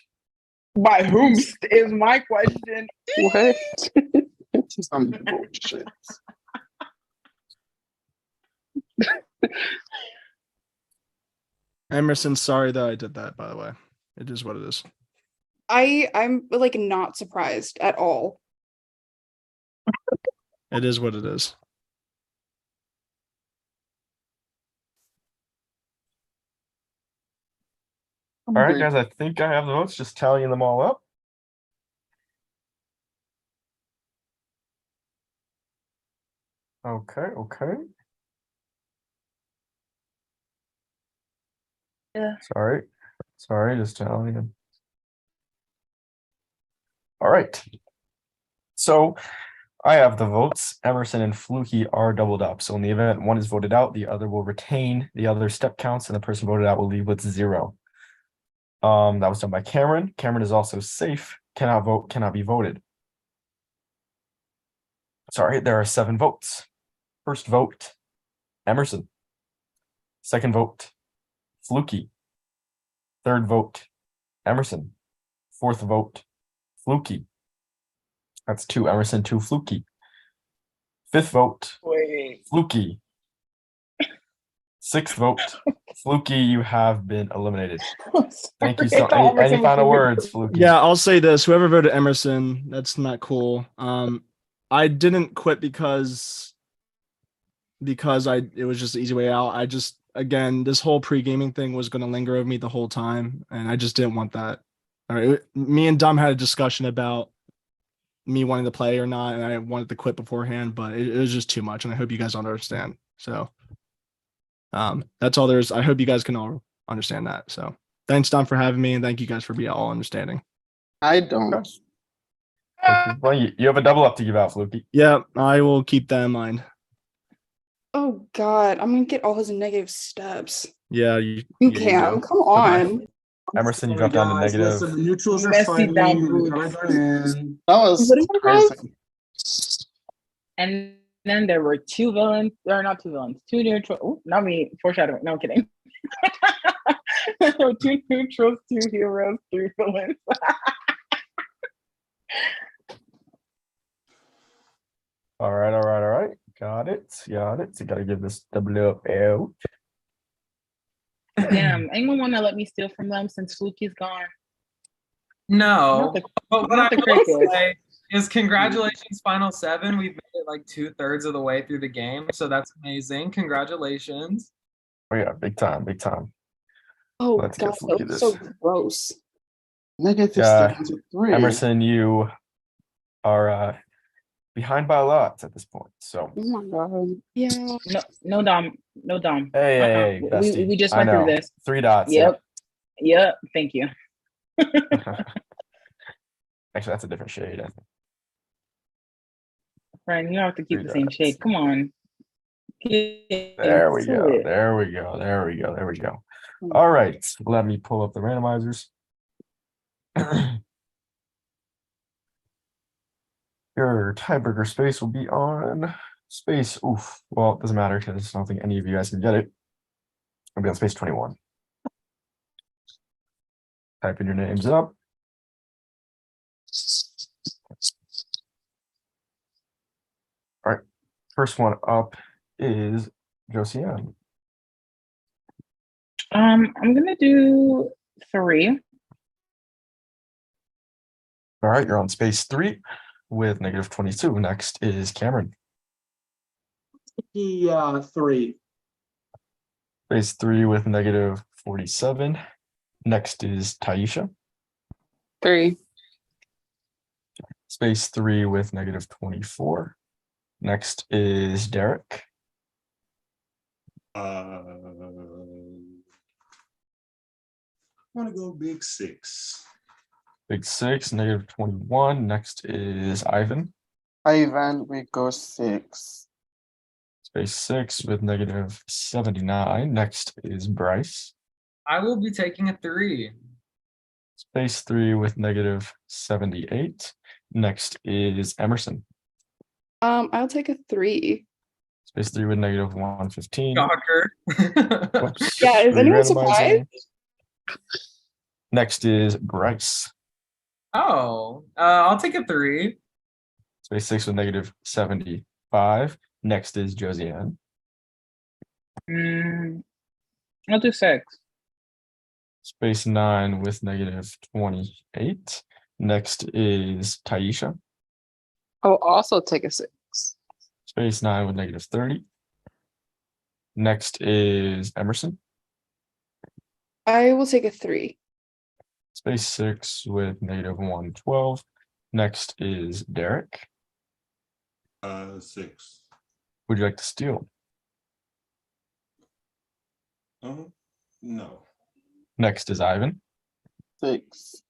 By whom is my question? What? Some bullshit. Emerson, sorry that I did that. By the way, it is what it is. I'm like not surprised at all. It is what it is. All right, guys, I think I have the votes. Just tallying them all up. Okay. Yeah. Sorry, just telling you. All right. So I have the votes. Emerson and Fluky are doubled up. So in the event one is voted out, the other will retain the other step counts, and the person voted out will leave with 0. That was done by Cameron. Cameron is also safe. Cannot be voted. Sorry, there are 7 votes. First vote, Emerson. Second vote, Fluky. Third vote, Emerson. Fourth vote, Fluky. That's 2 Emerson, 2 Fluky. 5th vote, Wait. Fluky. 6th vote, Fluky. You have been eliminated. Thank you so. Any final words, Fluky? Yeah, I'll say this. Whoever voted Emerson, that's not cool. I didn't quit because it was just the easy way out. I just, again, this whole pre-gaming thing was going to linger over me the whole time, and I just didn't want that. All right, me and Dom had a discussion about me wanting to play or not, and I wanted to quit beforehand, but it was just too much, and I hope you guys understand. So, that's all there is. I hope you guys can all understand that. So, thanks, Dom, for having me, and thank you guys for being all understanding. I don't. Well, you have a double up to give out, Fluky. Yeah, I will keep that in mind. Oh God, I'm gonna get all his negative steps. Yeah, You you can. go. Come on. Emerson, you Oh, dropped down to guys, negative. listen, the neutrals are Messy fighting. down We're boots. gonna win. That was What did you crazy. And then there were 2 villains, or not 2 villains, 2 neutral. Oh, not me, foreshadowing. No, I'm kidding. There were 2 neutrals, 2 heroes, 3 villains. All right. Got it. So gotta give this double up out. Damn, anyone want to let me steal from them since Fluky's gone? No. Not the- But what I not the will crickets. say is congratulations, Final 7. We've made it like 2/3 of the way through the game, so that's amazing. Congratulations. Oh yeah, big time. Oh Let's God, get Fluky that was this. so gross. Negative Yeah, 73. Emerson, you are behind by a lot at this point. So Oh my God. Yeah. No, Dom. No, Dom. hey, We bestie. just I went through know. this. 3 dots. Yep. Thank you. Actually, that's a different shade. I think. Friend, you don't have to keep 3 the same dots. shade. Come on. There we go. There we go. All right, let me pull up the randomizers. Your tiebreaker space will be on space. Oof. Well, it doesn't matter because I don't think any of you guys can get it. It'll be on space 21. Type in your names up. All right. First one up is Josiane. I'm gonna do 3. All right, you're on space 3 with negative 22. Next is Cameron. Yeah, 3. Space 3 with negative 47. Next is Taisha. 3. Space 3 with negative 24. Next is Derek. I'm gonna go big 6. Big 6, negative 21. Next is Ivan. Ivan, we go 6. Space 6 with negative 79. Next is Bryce. I will be taking a 3. Space 3 with negative 78. Next is Emerson. I'll take a 3. Space 3 with negative 115. Shocker. Whoops. Yeah, is anyone Re-randomizing. surprised? Next is Bryce. Oh, I'll take a 3. Space 6 with negative 75. Next is Josiane. I'll do 6. Space 9 with negative 28. Next is Taisha. I'll also take a 6. Space 9 with negative 30. Next is Emerson. I will take a 3. Space 6 with negative 112. Next is Derek. 6. Would you like to steal? No. Next is Ivan. 6.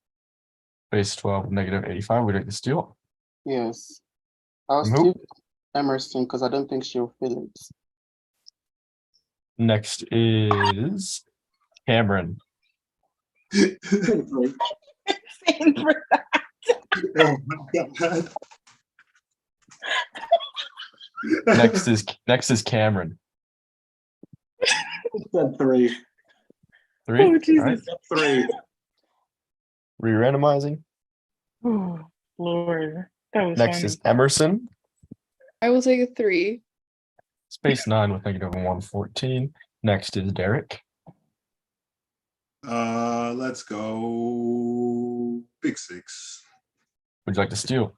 Space 12 with negative 85. Would you like to steal? Yes. I'll Who? steal Emerson because I don't think she'll feel it. Next is Cameron. Same for that. Oh my God. Next is Cameron. Said 3. 3. Oh, Jesus. All right. 3. Re-randomizing. Oh, Lord, that was Next funny. is Emerson. I will take a 3. Space 9 with negative 114. Next is Derek. Let's go big 6. Would you like to steal?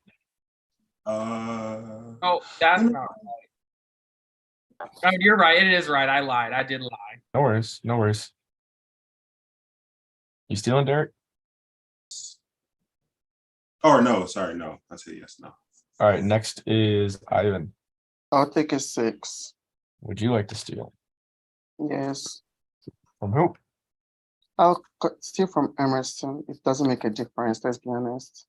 Oh, that's not right. Oh, you're right. It is right. I lied. I did lie. No worries. No worries. You stealing, Derek? Or no, sorry, no. I say yes, no. All right. Next is Ivan. I'll take a 6. Would you like to steal? Yes. From who? Steal from Emerson. It doesn't make a difference, let's be honest.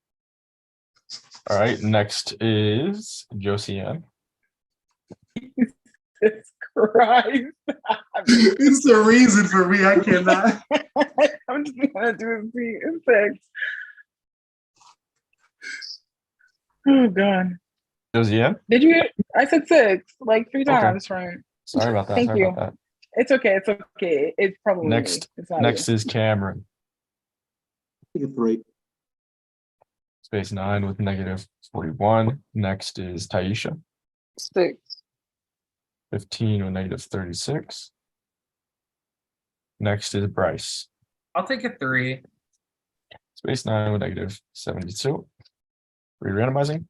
All right. Next is Josiane. Jesus Christ. It's the reason for me. I cannot. I'm just gonna do a 6. Oh God. Josiane? Did you? I said 6 like 3 Okay. times, right? Sorry about that. Thank Sorry you. about that. It's okay. It's okay. It's probably Next, me. It's not next you. is Cameron. Take a 3. Space 9 with negative 41. Next is Taisha. 6. 15 with negative 36. Next is Bryce. I'll take a 3. Space 9 with negative 72. Re-randomizing.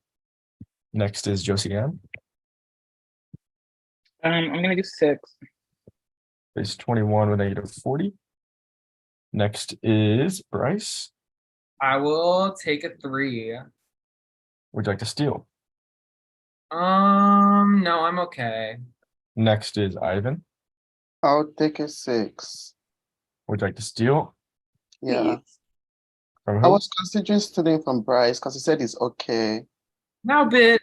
Next is Josiane. I'm gonna do 6. Space 21 with negative 40. Next is Bryce. I will take a 3. Would you like to steal? No, I'm okay. Next is Ivan. I'll take a 6. Would you like to steal? Yeah. From I who? was considering stealing from Bryce because he said it's okay. Now, bitch.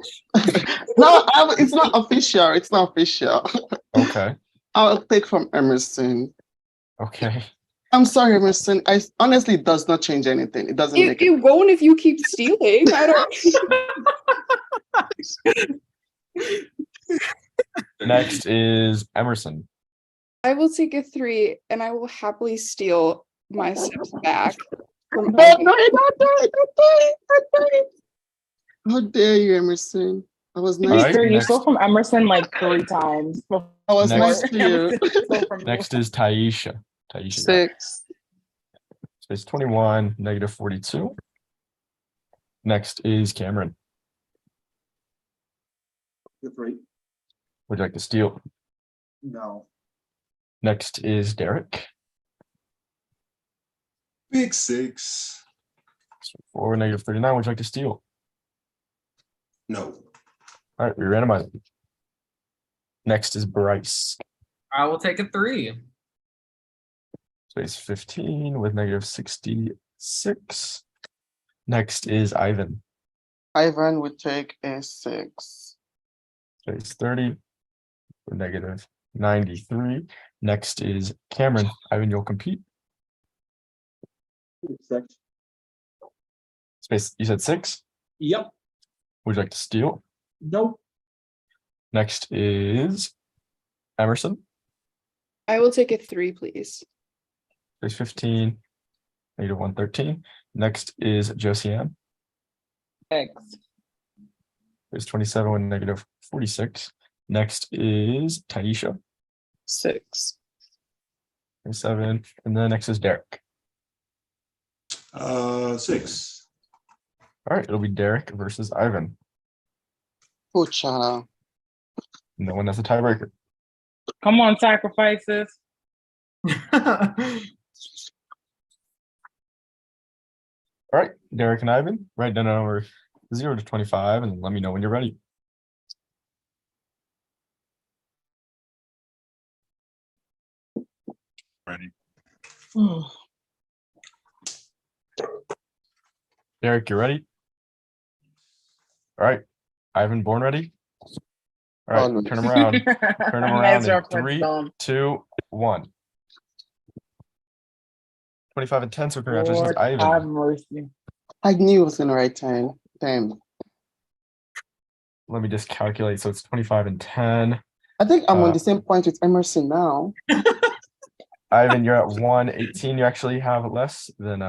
No, it's not official. It's not official. Okay. I'll take from Emerson. Okay. I'm sorry, Emerson. I honestly, it does not change anything. It doesn't make It won't if you keep stealing. I don't. Next is Emerson. I will take a 3 and I will happily steal my steps back. From No, no, don't do it. Don't do it. Don't do it. How dare you, Emerson? I was To be nice. Alright, fair, you next- stole from Emerson like 3 times. I was Next- nice to you. Next is Taisha. Taisha. 6. Space 21, negative 42. Next is Cameron. Take a 3. Would you like to steal? No. Next is Derek. Big 6. 4, negative 39. Would you like to steal? No. All right, we randomize it. Next is Bryce. I will take a 3. Space 15 with negative 66. Next is Ivan. Ivan would take a 6. Space 30 with negative 93. Next is Cameron. Ivan, you'll compete. 6. Space, you said 6. Yep. Would you like to steal? Nope. Next is Emerson. I will take a 3, please. Space 15, negative 113. Next is Josiane. 6. Space 27 with negative 46. Next is Taisha. 6. 27. And then next is Derek. 6. All right, it'll be Derek versus Ivan. Oh, child. No one has a tiebreaker. Come on, sacrifices. All right, Derek and Ivan, write down a number 0 to 25 and let me know when you're ready. Ready. Derek, you ready? All right, Ivan, born ready? All right, Always. turn him around. Turn him around Nice in reference, 3, Dom. 2, 1. 25 and 10, so congratulations, Lord have Ivan. mercy. I knew it was gonna write 10. Damn. Let me just calculate. So it's 25 and 10. I think I'm on Uh, the same point with Emerson now. Ivan, you're at 118. You actually have less than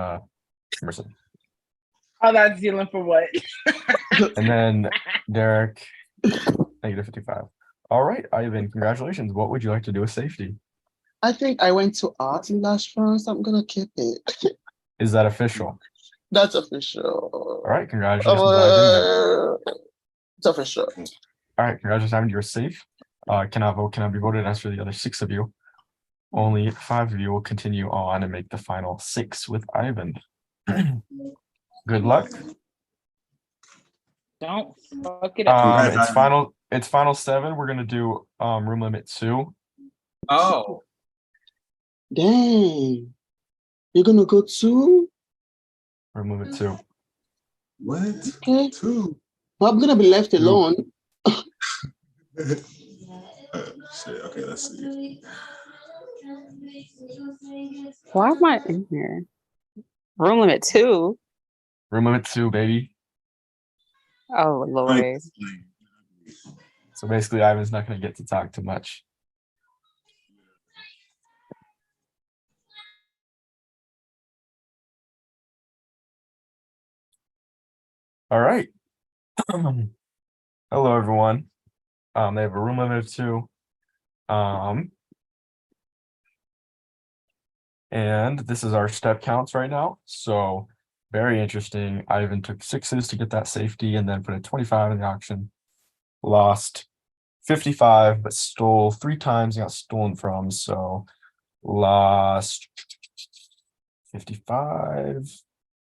Emerson. Oh, that's dealing for what? And then Derek, -55. All right, Ivan, congratulations. What would you like to do with safety? I think I went to art in last round, so I'm gonna keep it. Is that official? That's official. All right, congratulations, Ivan. It's official. All right, congratulations, Ivan. You're safe. Cannot vote, cannot be voted. As for the other 6 of you, only 5 of you will continue on and make the final 6 with Ivan. Good luck. Don't fuck it up. Congrats, It's final 7. We're gonna do room limit 2. Oh, Dang. You're gonna go to? Room limit 2. What? Okay. 2. Well, I'm gonna be left alone. Shit. Okay, let's see. Why am I in here? Room limit 2. Room limit 2, baby. Oh Lord. So basically, Ivan's not gonna get to talk too much. All right. Hello, everyone. They have a room limit of 2. And this is our step counts right now. So very interesting. Ivan took 6s to get that safety and then put a 25 in the auction. Lost 55, but stole 3 times and got stolen from. So lost 55,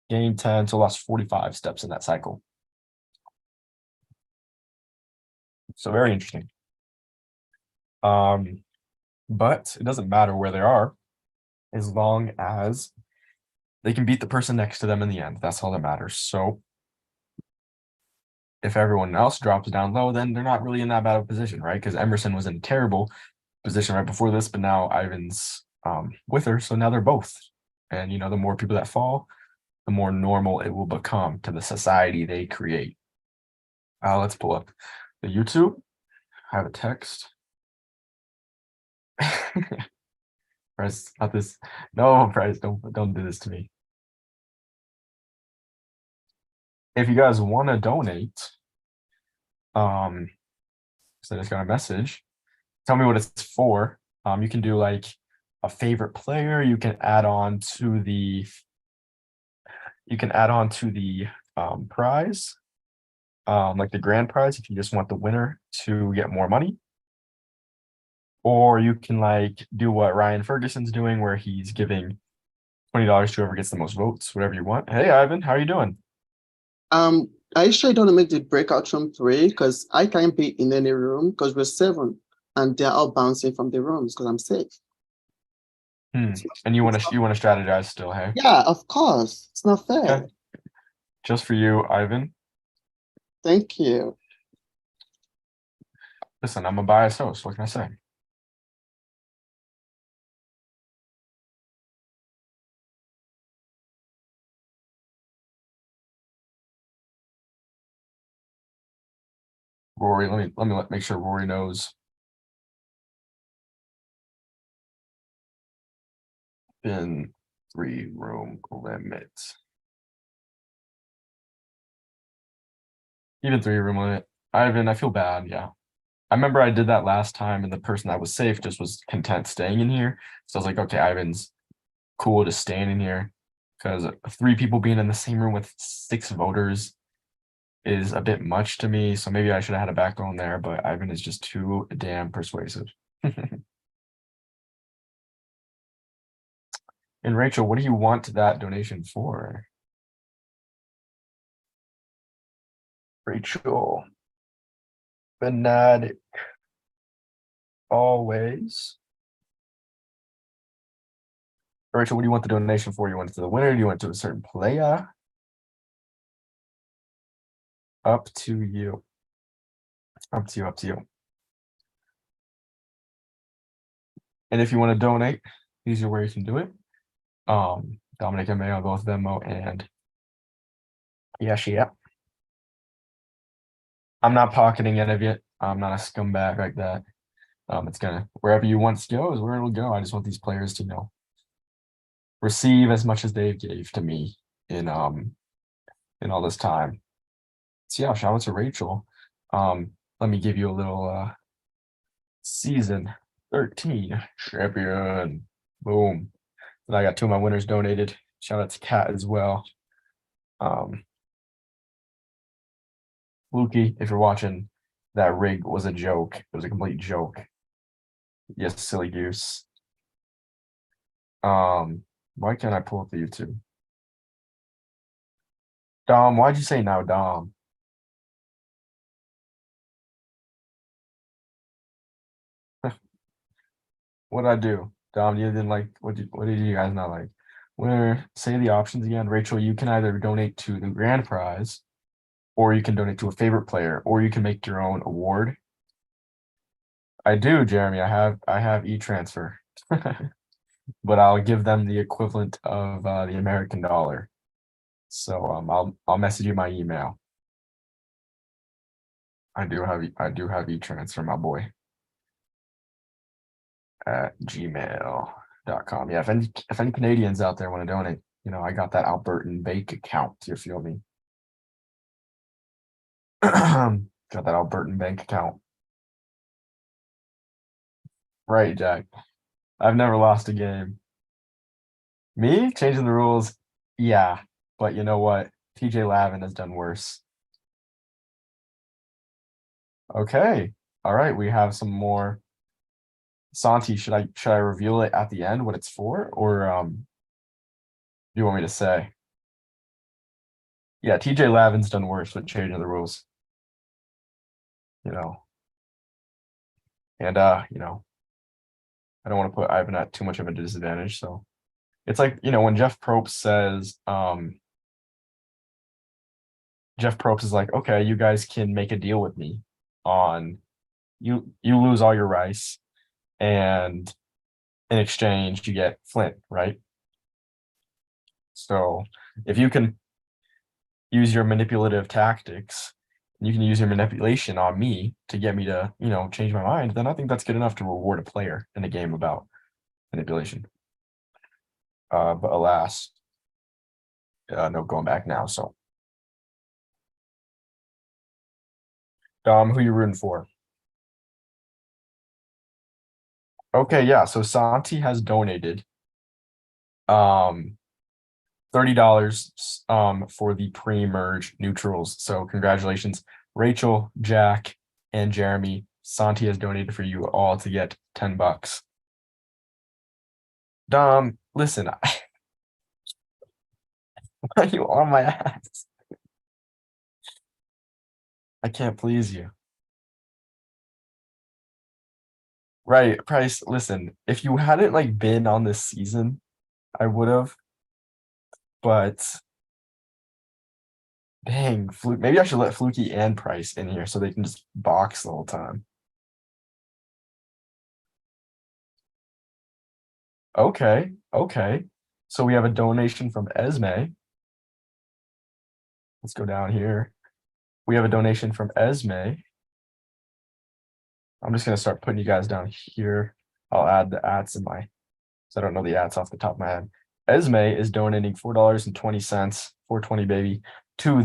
gained 10, so lost 45 steps in that cycle. So very interesting. But it doesn't matter where they are, as long as they can beat the person next to them in the end. That's all that matters. So if everyone else drops down low, then they're not really in that bad of a position, right? Because Emerson was in a terrible position right before this, but now Ivan's with her, so now they're both. And you know, the more people that fall, the more normal it will become to the society they create. Let's pull up the YouTube. I have a text. Press not this. No, Price, don't do this to me. If you guys want to donate, so I just got a message. Tell me what it's for. You can do like a favorite player. You can add on to the. You can add on to the prize, like the grand prize, if you just want the winner to get more money. Or you can like do what Ryan Ferguson's doing, where he's giving $20 to whoever gets the most votes, whatever you want. Hey, Ivan, how are you doing? Are you sure you don't make the breakout room 3? Because I can't be in any room because we're 7 and they're all bouncing from the rooms because I'm safe. And you want to strategize still, hey? Yeah, of course. It's not fair. Okay. Just for you, Ivan. Thank you. Listen, I'm a biased host. What can I say? Rory, let me make sure Rory knows. In 3 room limit. Even 3 room limit. Ivan, I feel bad. Yeah. I remember I did that last time and the person that was safe just was content staying in here. So I was like, okay, Ivan's cool to staying in here, because 3 people being in the same room with 6 voters is a bit much to me. So maybe I should have had a backbone there, but Ivan is just too damn persuasive. And Rachel, what do you want that donation for? Rachel. Fanatic. Always. Rachel, what do you want the donation for? You want it to the winner? Do you want it to a certain player? Up to you. Up to you, up to you. And if you want to donate, these are where you can do it. Dominic and May on both Venmo and yeah. I'm not pocketing any of it. I'm not a scumbag like that. It's gonna, wherever you want to go is where it'll go. I just want these players to, you know, receive as much as they gave to me in in all this time. So yeah, shout out to Rachel. Let me give you a little season 13 champion. Boom. And I got 2 of my winners donated. Shout out to Kat as well. Lukey, if you're watching, that rig was a joke. It was a complete joke. Yes, silly goose. Why can't I pull up the YouTube? Dom, why'd you say now, Dom? What'd I do? Dom, you didn't like what did you guys not like? Where say the options again. Rachel, you can either donate to the grand prize, or you can donate to a favorite player, or you can make your own award. I do, Jeremy. I have e-transfer. But I'll give them the equivalent of the American dollar. So I'll message you my email. I do have e-transfer, my boy. At gmail.com. Yeah, if any Canadians out there want to donate, you know, I got that Albertan bank account. You feel me? Got that Albertan bank account. Right, Jack. I've never lost a game. Me changing the rules, yeah, but you know what? TJ Lavin has done worse. Okay, all right. We have some more. Santi, should I reveal it at the end what it's for, or do you want me to say? Yeah, TJ Lavin's done worse with changing the rules. You know, and you know, I don't want to put Ivan at too much of a disadvantage. So it's like, you know, when Jeff Probst says, Jeff Probst is like, okay, you guys can make a deal with me on you lose all your rice, and in exchange you get Flint, right? So if you can use your manipulative tactics, you can use your manipulation on me to get me to, you know, change my mind, then I think that's good enough to reward a player in a game about manipulation. But alas, no going back now. So Dom, who you rooting for? Okay, yeah. So Santi has donated $30 for the pre-merge neutrals. So congratulations, Rachel, Jack, and Jeremy. Santi has donated for you all to get $10. Dom, listen, why are you on my ass? I can't please you. Right, Price, listen, if you hadn't like been on this season, I would have. But dang, maybe I should let Fluky and Price in here so they can just box the whole time. Okay, okay. So we have a donation from Esme. Let's go down here. We have a donation from Esme. I'm just gonna start putting you guys down here. I'll add the ats in my, so I don't know the ats off the top of my head. Esme is donating $4.20, 420 baby, to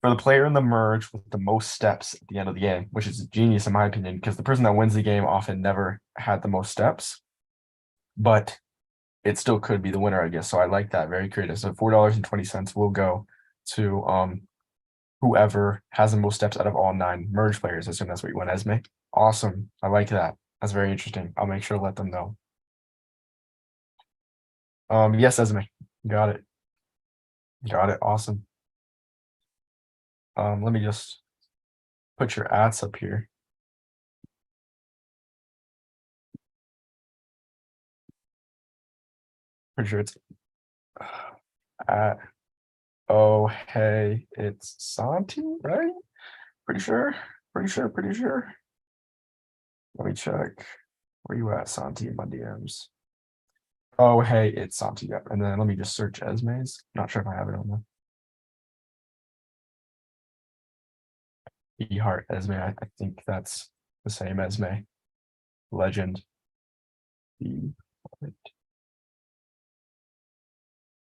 for the player in the merge with the most steps at the end of the game, which is genius in my opinion, because the person that wins the game often never had the most steps, but it still could be the winner, I guess. So I like that, very creative. So $4.20 will go to whoever has the most steps out of all 9 merge players. I assume that's what you want, Esme. Awesome. I like that. That's very interesting. I'll make sure to let them know. Yes, Esme. Got it. Got it. Awesome. Let me just put your ads up here. Pretty sure it's at, oh hey, it's Santi, right? Pretty sure. Let me check. Where you at, Santi, in my DMs? Oh hey, it's Santi. Yep. And then let me just search Esme's. Not sure if I have it on there. E-Heart Esme, I think that's the same Esme. Legend.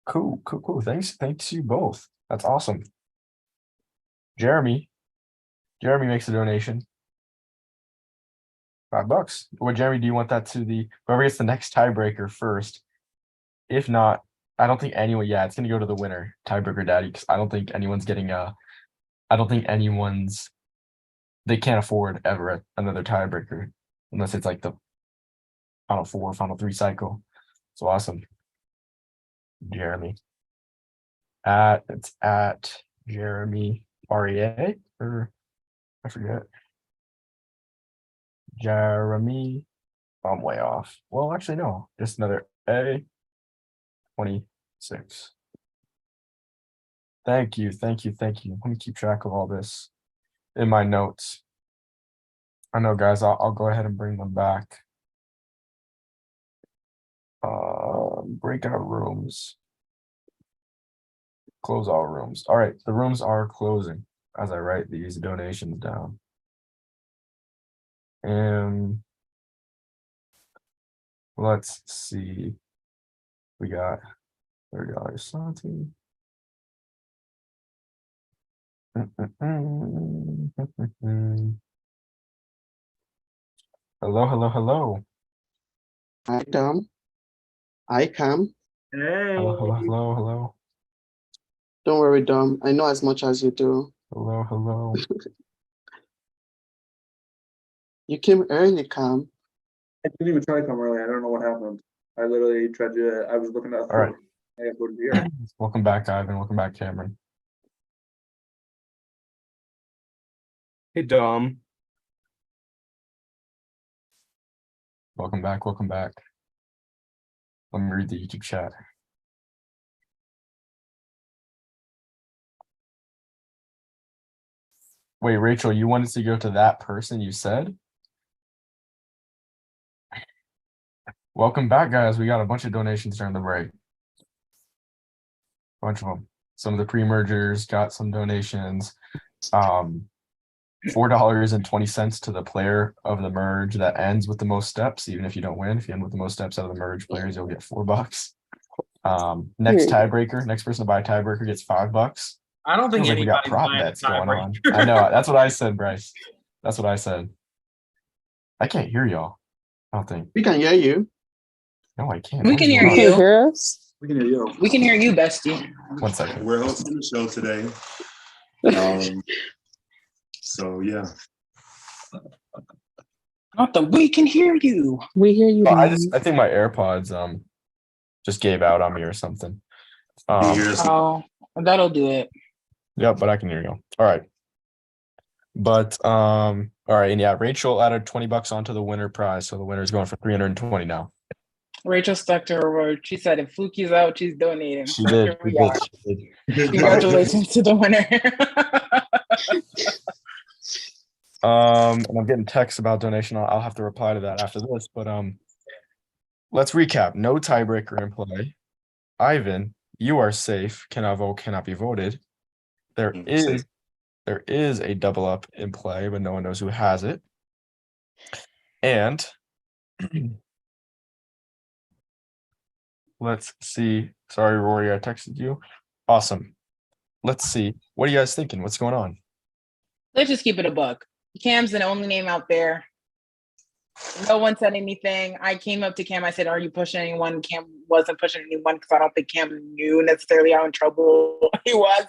Cool. Thanks you both. That's awesome. Jeremy makes a donation. $5. Well, Jeremy, do you want that to the whoever gets the next tiebreaker first? If not, I don't think anyone. Yeah, it's gonna go to the winner, tiebreaker daddy, because I don't think anyone's getting I don't think anyone's. They can't afford ever another tiebreaker unless it's like the final four, final three cycle. So awesome, Jeremy. It's at Jeremy REA or I forget. Jeremy. I'm way off. Well, actually, no, just another A 26. Thank you. Let me keep track of all this in my notes. I know, guys, I'll go ahead and bring them back. Breakout rooms. Close all rooms. All right, the rooms are closing as I write these donations down. And let's see. We got $30 something. Hello. Hi, Dom. Hi, Cam. Hey. Hello. Don't worry, Dom. I know as much as you do. Hello. You came early, Cam. I didn't even try to come early. I don't know what happened. I literally tried to. I was looking at. All right. I got bored here. Welcome back, Ivan. Welcome back, Cameron. Hey, Dom. Welcome back. Let me read the YouTube chat. Wait, Rachel, you wanted to go to that person you said? Welcome back, guys. We got a bunch of donations during the break. Bunch of them. Some of the pre-mergers got some donations. $4.20 to the player of the merge that ends with the most steps, even if you don't win. If you end with the most steps out of the merge players, you'll get $4. Next tiebreaker, next person to buy a tiebreaker gets $5. I don't think Feels like we got anybody's prop buying a bets going on. tiebreaker. I know. That's what I said, Bryce. That's what I said. I can't hear y'all. I don't think. We can hear you. No, I can't. We What can is hear going on? Can you you. hear us? We can hear you. We can hear you, bestie. 1 second. We're hosting the show today. So yeah. Not the we can hear you. We hear you. Oh, I Dom. think my AirPods just gave out on me or something. You hear us? Oh, that'll do it. Yeah, but I can hear you. All right. But all right, and yeah, Rachel added $20 onto the winner prize, so the winner is going for 320 now. Rachel stuck to her word. She said if Fluky's out, she's donating. She So did. here we are. She did. Congratulations to the winner. And I'm getting texts about donation. I'll have to reply to that after this. But let's recap. No tiebreaker in play. Ivan, you are safe. Cannot vote. Cannot be voted. There is a double up in play, but no one knows who has it. And let's see. Sorry, Rory, I texted you. Awesome. Let's see. What are you guys thinking? What's going on? Let's just keep it a buck. Cam's the only name out there. No one said anything. I came up to Cam. I said, "Are you pushing anyone?" Cam wasn't pushing anyone because I don't think Cam knew necessarily how in trouble he was.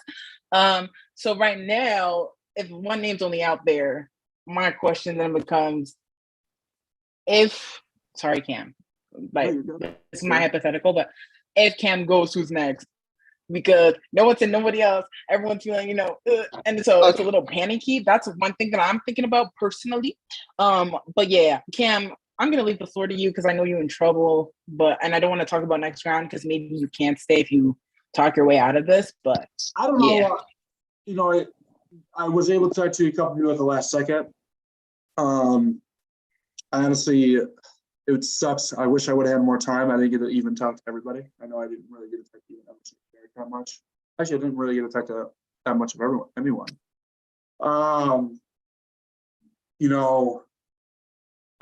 So right now, if one name's only out there, my question then becomes, sorry, Cam, like this is my hypothetical, but if Cam goes, who's next? Because no one said nobody else. Everyone's feeling, and so it's a little panicky. That's one thing that I'm thinking about personally. But yeah, Cam, I'm gonna leave the floor to you because I know you're in trouble. And I don't want to talk about next round because maybe you can't stay if you talk your way out of this. But I don't know. I was able to talk to a couple people at the last second. Honestly, it sucks. I wish I would have had more time. I didn't get to even talk to everybody. I know I didn't really get to talk to that much. Actually, I didn't really get to talk to that much of anyone. I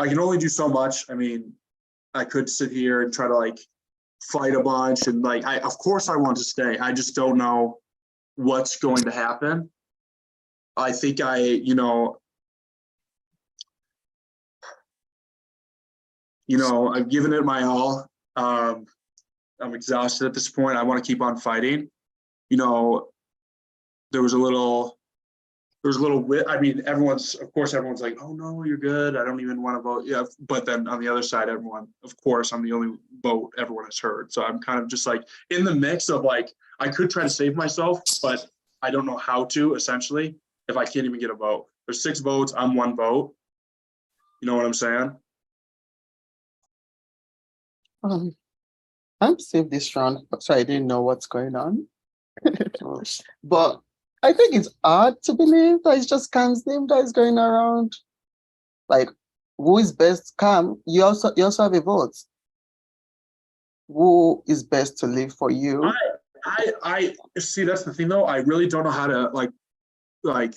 can only do so much. I mean, I could sit here and try to fight a bunch and like of course I want to stay. I just don't know what's going to happen. I think I've given it my all. I'm exhausted at this point. I want to keep on fighting. There was a little, I mean, everyone's like, oh no, you're good. I don't even want to vote. Yeah. But then on the other side, everyone, of course, I'm the only vote everyone has heard. So I'm kind of just like in the mix of like, I could try to save myself, but I don't know how to, essentially, if I can't even get a vote. There's 6 votes, I'm 1 vote. You know what I'm saying? I'm safe this round, so I didn't know what's going on. But I think it's hard to believe that it's just Cam's name that is going around. Like, who is best? Cam, you also have a vote. Who is best to live for you? I see, that's the thing though. I really don't know how to like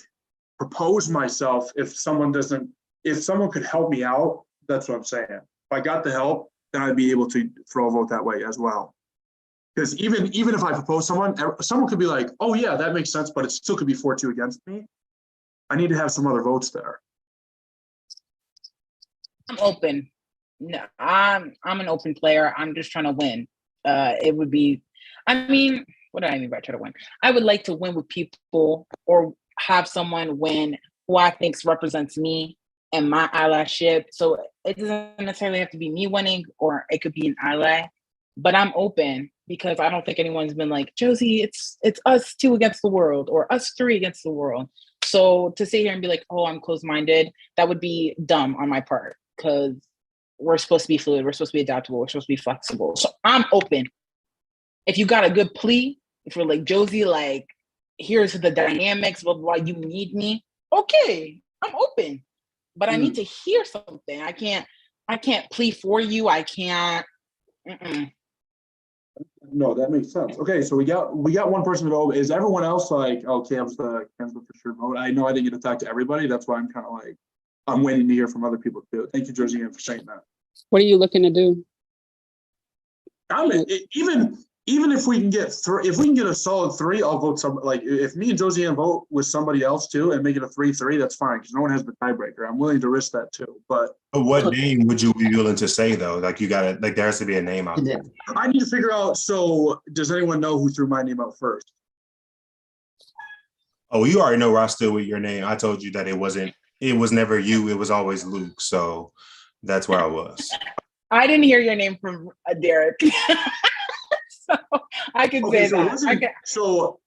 propose myself if someone could help me out. That's what I'm saying. If I got the help, then I'd be able to throw a vote that way as well. Because even if I propose someone could be like, oh yeah, that makes sense, but it still could be 4-2 against me. I need to have some other votes there. I'm open. No, I'm an open player. I'm just trying to win. It would be, I mean, what do I mean by try to win? I would like to win with people or have someone win who I think represents me and my allyship. So it doesn't necessarily have to be me winning, or it could be an ally. But I'm open because I don't think anyone's been like, Josie, it's us 2 against the world or us 3 against the world. So to sit here and be like, oh, I'm closed-minded, that would be dumb on my part because we're supposed to be fluid. We're supposed to be adaptable. We're supposed to be flexible. So I'm open. If you got a good plea, if you're like, Josie, like, here's the dynamics of why you need me, okay, I'm open. But I need to hear something. I can't plea for you. I can't. No, that makes sense. Okay, so we got one person to vote. Is everyone else like, oh, Cam's the for sure vote? I know I didn't get to talk to everybody. That's why I'm kind of like, I'm waiting to hear from other people too. Thank you, Josie, for saying that. What are you looking to do? Even if we can get a solid 3, I'll vote like if me and Josie vote with somebody else too and make it a 3-3, that's fine because no one has the tiebreaker. I'm willing to risk that too. But what name would you be willing to say though? Like there has to be a name out there. I need to figure out. So does anyone know who threw my name out first? Oh, you already know where I stood with your name. I told you that it was never you. It was always Luke. So that's where I was. I didn't hear your name from Derek. So I can say that. So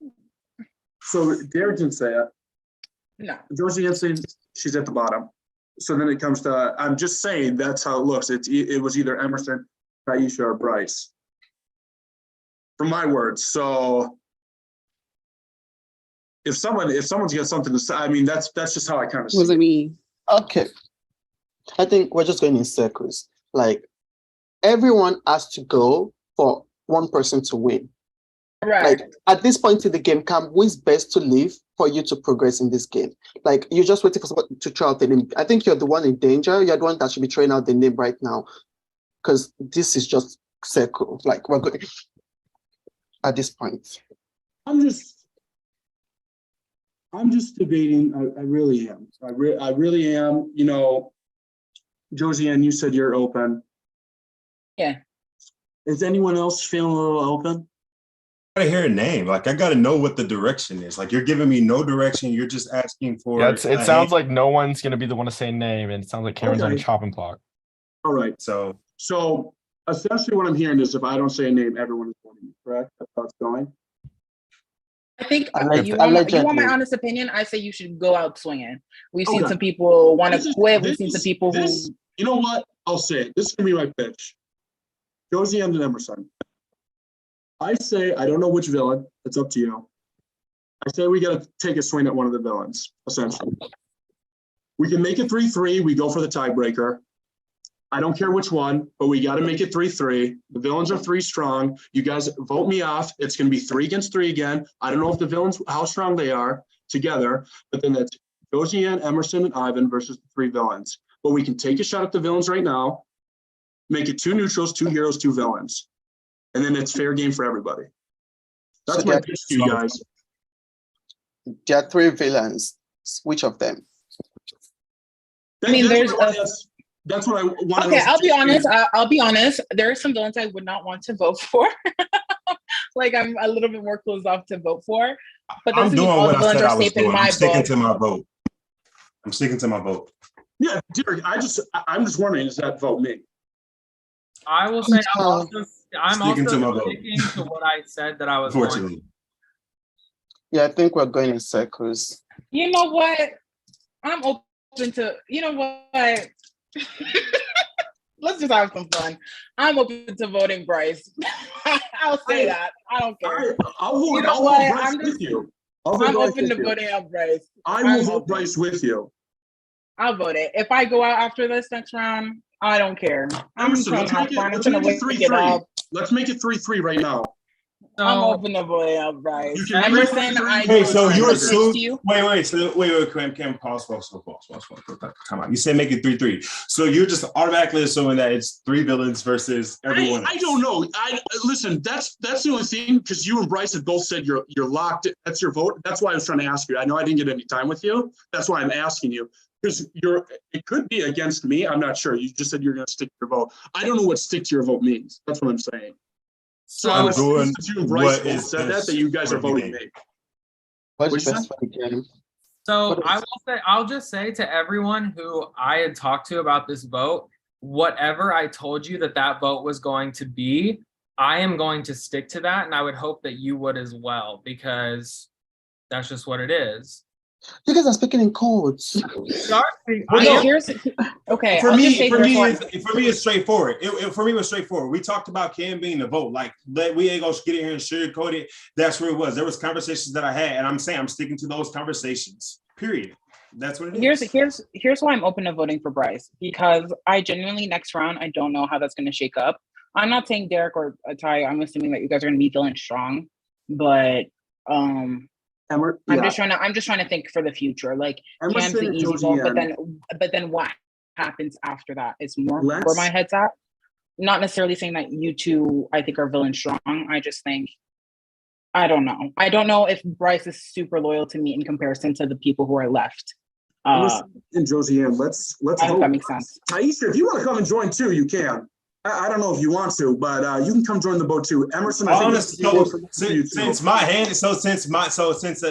Derek didn't say it. No. Josie Jensen, she's at the bottom. So then it comes to, I'm just saying that's how it looks. It was either Emerson, Taisha, or Bryce. From my words. So if someone's got something to say, I mean, that's just how I kind of see Was it me? Okay. I think we're just going in circles. Like, everyone has to go for one person to win. Right. Like, at this point in the game, Cam, who is best to leave for you to progress in this game? Like, you're just waiting for someone to throw out the name. I think you're the one in danger. You're the one that should be throwing out the name right now. Because this is just circle. Like, we're going at this point. I'm just debating. I really am. I really am. Josie Ann, you said you're open. Yeah. Is anyone else feeling a little open? I gotta hear a name. Like I gotta know what the direction is. Like you're giving me no direction. You're just asking for. Yeah, it sounds like no one's gonna be the one to say name, and it sounds like Cameron's on a chopping block. All right. So essentially, what I'm hearing is if I don't say a name, everyone is voting me. Correct? That's how it's going. I think you want my honest opinion. I say you should go out swinging. We've seen some people want to quit. We've seen some people who. You know what? I'll say it. This is gonna be my pitch. Josie and Emerson. I say I don't know which villain. It's up to you. I say we got to take a swing at one of the villains. Essentially, we can make it 3-3. We go for the tiebreaker. I don't care which one, but we got to make it 3-3. The villains are 3 strong. You guys vote me off. It's going to be 3 against 3 again. I don't know if the villains how strong they are together, but then that's Josie Ann, Emerson, and Ivan versus the 3 villains. But we can take a shot at the villains right now. Make it 2 neutrals, 2 heroes, 2 villains. and then it's fair game for everybody. That's So my that- pitch to you guys. There are 3 villains. Which of them? I mean, That's there's what I a- wanted to- that's what I want. Okay, I'll be honest. I'll be honest. There are some villains I would not want to vote for. Like I'm a little bit more closed off to vote for. But I'm doesn't doing mean all what the I villains said are I was safe in doing. my I'm sticking book. to my vote. I'm sticking to my vote. Yeah, Derek, I'm just wondering, does that vote me? I will say I'm Sticking also to my vote. sticking to what I said that I was going. Unfortunately. Yeah, I think we're going in circles. You know what? I'm open to. You know what? Let's just have some fun. I'm open to voting Bryce. I'll say that. I don't care. I'll vote, You know I'll what? vote Bryce I'm with just- you. I'll vote I'm Bryce open with to you. voting out Bryce. I will I'm vote open. Bryce with you. I'll vote it. If I go out after this next round, I don't care. I'm Emerson, trying let's to have make it, fun. I'm let's gonna make it wake it 3-3. up. Let's make it 3-3 right now. I'm So open to voting out Bryce. You can make it Emerson, 3-3. I Hey, don't so know you what assume, to you. wait, Cam, pause. Come on. You said make it 3-3. So you're just automatically assuming that it's 3 villains versus everyone. I don't know. Listen. That's the only thing, because you and Bryce have both said you're locked. That's your vote. That's why I was trying to ask you. I know I didn't get any time with you. That's why I'm asking you, because it could be against me. I'm not sure. You just said you're going to stick to your vote. I don't know what stick to your vote means. That's what I'm saying. So I I'm was doing since you and Bryce what both is said best that you guys for are the voting game. me. What's What'd you best for the game? So What I is- will say, I'll just say to everyone who I had talked to about this vote, whatever I told you that vote was going to be, I am going to stick to that. And I would hope that you would as well, because that's just what it is. You guys are speaking in codes. Okay, no. here's okay. For I'll just me, say for here's me, what- it's straightforward. For me, it was straightforward. We talked about Cam being the vote. Like, we ain't gonna get in here and sugarcoat it. That's where it was. There was conversations that I had, and I'm saying I'm sticking to those conversations. Period. That's what it is. Here's why I'm open to voting for Bryce, because I genuinely next round I don't know how that's going to shake up. I'm not saying Derek or Ty. I'm assuming that you guys are going to be feeling strong, but I'm just trying to think for the future. Like Cam's Emerson the and easy Josie vote, Ann. but then what happens after that is more where Let's- my head's at. Not necessarily saying that you two I think are villain strong. I just think I don't know. I don't know if Bryce is super loyal to me in comparison to the people who are left. Emerson and Josie Ann, let's I hope vote. that makes sense. Taisha, if you want to come and join too, you can. I don't know if you want to, but you can come join the boat too. Emerson, I think this is a Honestly, vote for you too.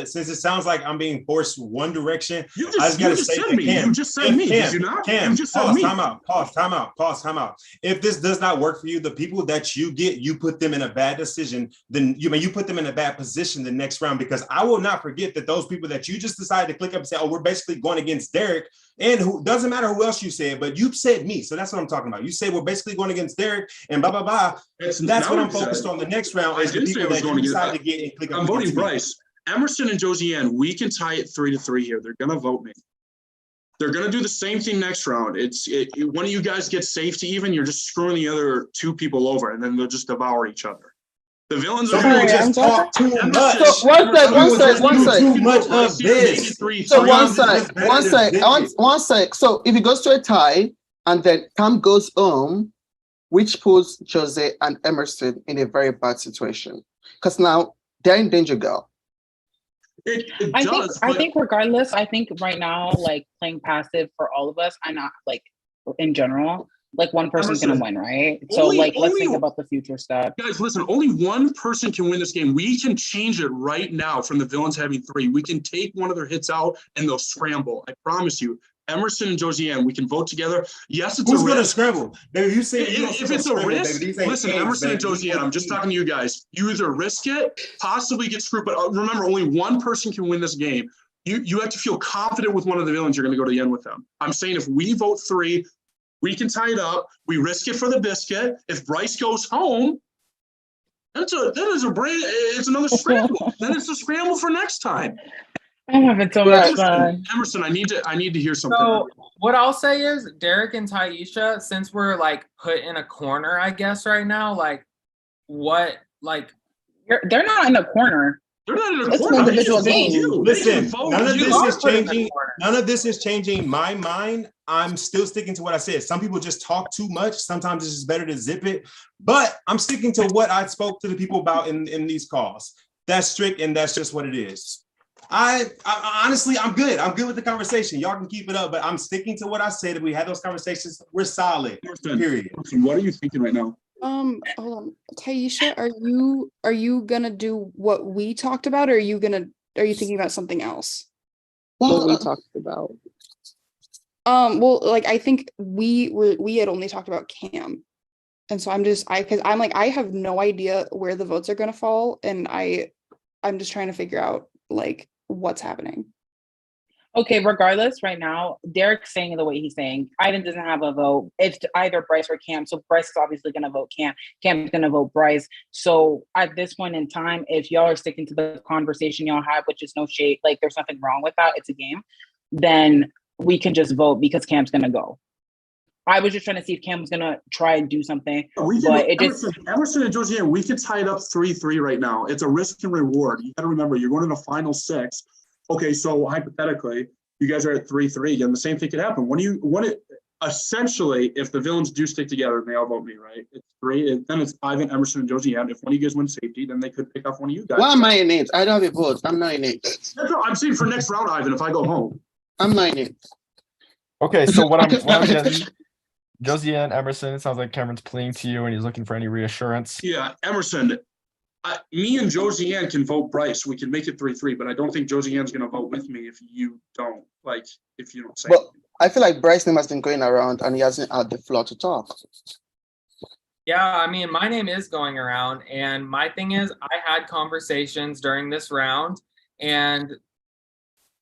since it sounds like I'm being forced one direction, You I just gotta just say said that me. Cam, You just said me. Did you not? Cam, You just said pause, me. time out. If this does not work for you, the people that you get, you put them in a bad decision, then you put them in a bad position the next round, because I will not forget that those people that you just decided to click up and say, oh, we're basically going against Derek, and who doesn't matter who else you said, but you said me. So that's what I'm talking about. You say we're basically going against Derek and blah, blah, blah. That's what I'm focused on the next round, I is the didn't say people I was that going you against- decide to get and click up I'm voting against me. Bryce. Emerson and Josie Ann, we can tie it 3-3 here. They're gonna vote me. They're gonna do the same thing next round. One of you guys gets safety even, you're just screwing the other 2 people over, and then they'll just devour each other. The villains Some are people Sorry, gonna I'm just talk too Emerson- much. So, one sec, one sec. Too much of this. So one sec. So if it goes to a tie and then Cam goes home, which puts Jose and Emerson in a very bad situation, because now they're in danger, girl. It I does, think regardless, I think right now, like playing passive for all of us, I'm not like in general, like one person's gonna Emerson, win, right? So only- like let's only- think about the future stuff. guys, listen, only one person can win this game. We can change it right now from the villains having 3. We can take one of their hits out and they'll scramble. I promise you. Emerson and Josie Ann, we can vote together. Yes, it's Who's a gonna risk. scramble? Baby, you say If it's a risk, listen, Emerson and Josie Ann, I'm just talking to you guys. You either risk it, possibly get screwed, but remember, only one person can win this game. You have to feel confident with one of the villains. You're going to go to the end with them. I'm saying if we vote 3, we can tie it up. We risk it for the biscuit. If Bryce goes home, it's another scramble. Then it's a scramble for next time. I'm having so much fun. Emerson, I need to hear something. So what I'll say is Derek and Taisha, since we're like put in a corner, I guess right now, like what, like They're not in a corner. They're not in a It's an corner. They individual can vote game. you. They can Listen, vote none of you. this are is put in the changing. corner. None of this is changing my mind. I'm still sticking to what I said. Some people just talk too much. Sometimes it's just better to zip it. But I'm sticking to what I spoke to the people about in these calls. That's strict, and that's just what it is. I honestly, I'm good. I'm good with the conversation. Y'all can keep it up, but I'm sticking to what I said. If we had those conversations, we're solid. Period. What are you thinking right now? Hold on. Taisha, are you gonna do what we talked about, or are you thinking about something else? What we Well, talked about. Well, like I think we had only talked about Cam. And so because I'm like, I have no idea where the votes are gonna fall, and I'm just trying to figure out like what's happening. Okay, regardless, right now, Derek's saying the way he's saying, Ivan doesn't have a vote. It's either Bryce or Cam. So Bryce is obviously going to vote Cam. Cam's going to vote Bryce. So at this point in time, if y'all are sticking to the conversation y'all have, which is no shade, like there's nothing wrong with that, it's a game, then we can just vote because Cam's going to go. I was just trying to see if Cam was going to try and do something. We can, But it just- Emerson and Josiane, we could tie it up 3-3 right now. It's a risk and reward. You got to remember, you're going to the final 6. Okay, so hypothetically, you guys are at 3-3 again. The same thing could happen. Essentially, if the villains do stick together and they all vote me, right? It's 3. Then it's Ivan, Emerson, and Josiane. If one of you guys wins safety, then they could pick off one of you guys. why am I in it? I don't have a vote. I'm not in it. I'm saying for next round, Ivan, if I go home. I'm not in it. Okay, so what I'm getting, Josiane, Emerson, it sounds like Cameron's pleading to you and he's looking for any reassurance. Yeah, Emerson, me and Josiane can vote Bryce. We can make it 3-3, but I don't think Josiane's going to vote with me if you don't. Like, if you don't say. Well, I feel like Bryce's name has been going around and he hasn't had the floor to talk. Yeah, I mean, my name is going around, and my thing is, I had conversations during this round, and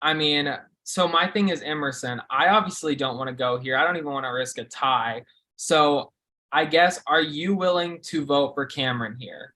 I mean, so my thing is Emerson. I obviously don't want to go here. I don't even want to risk a tie. So I guess, are you willing to vote for Cameron here?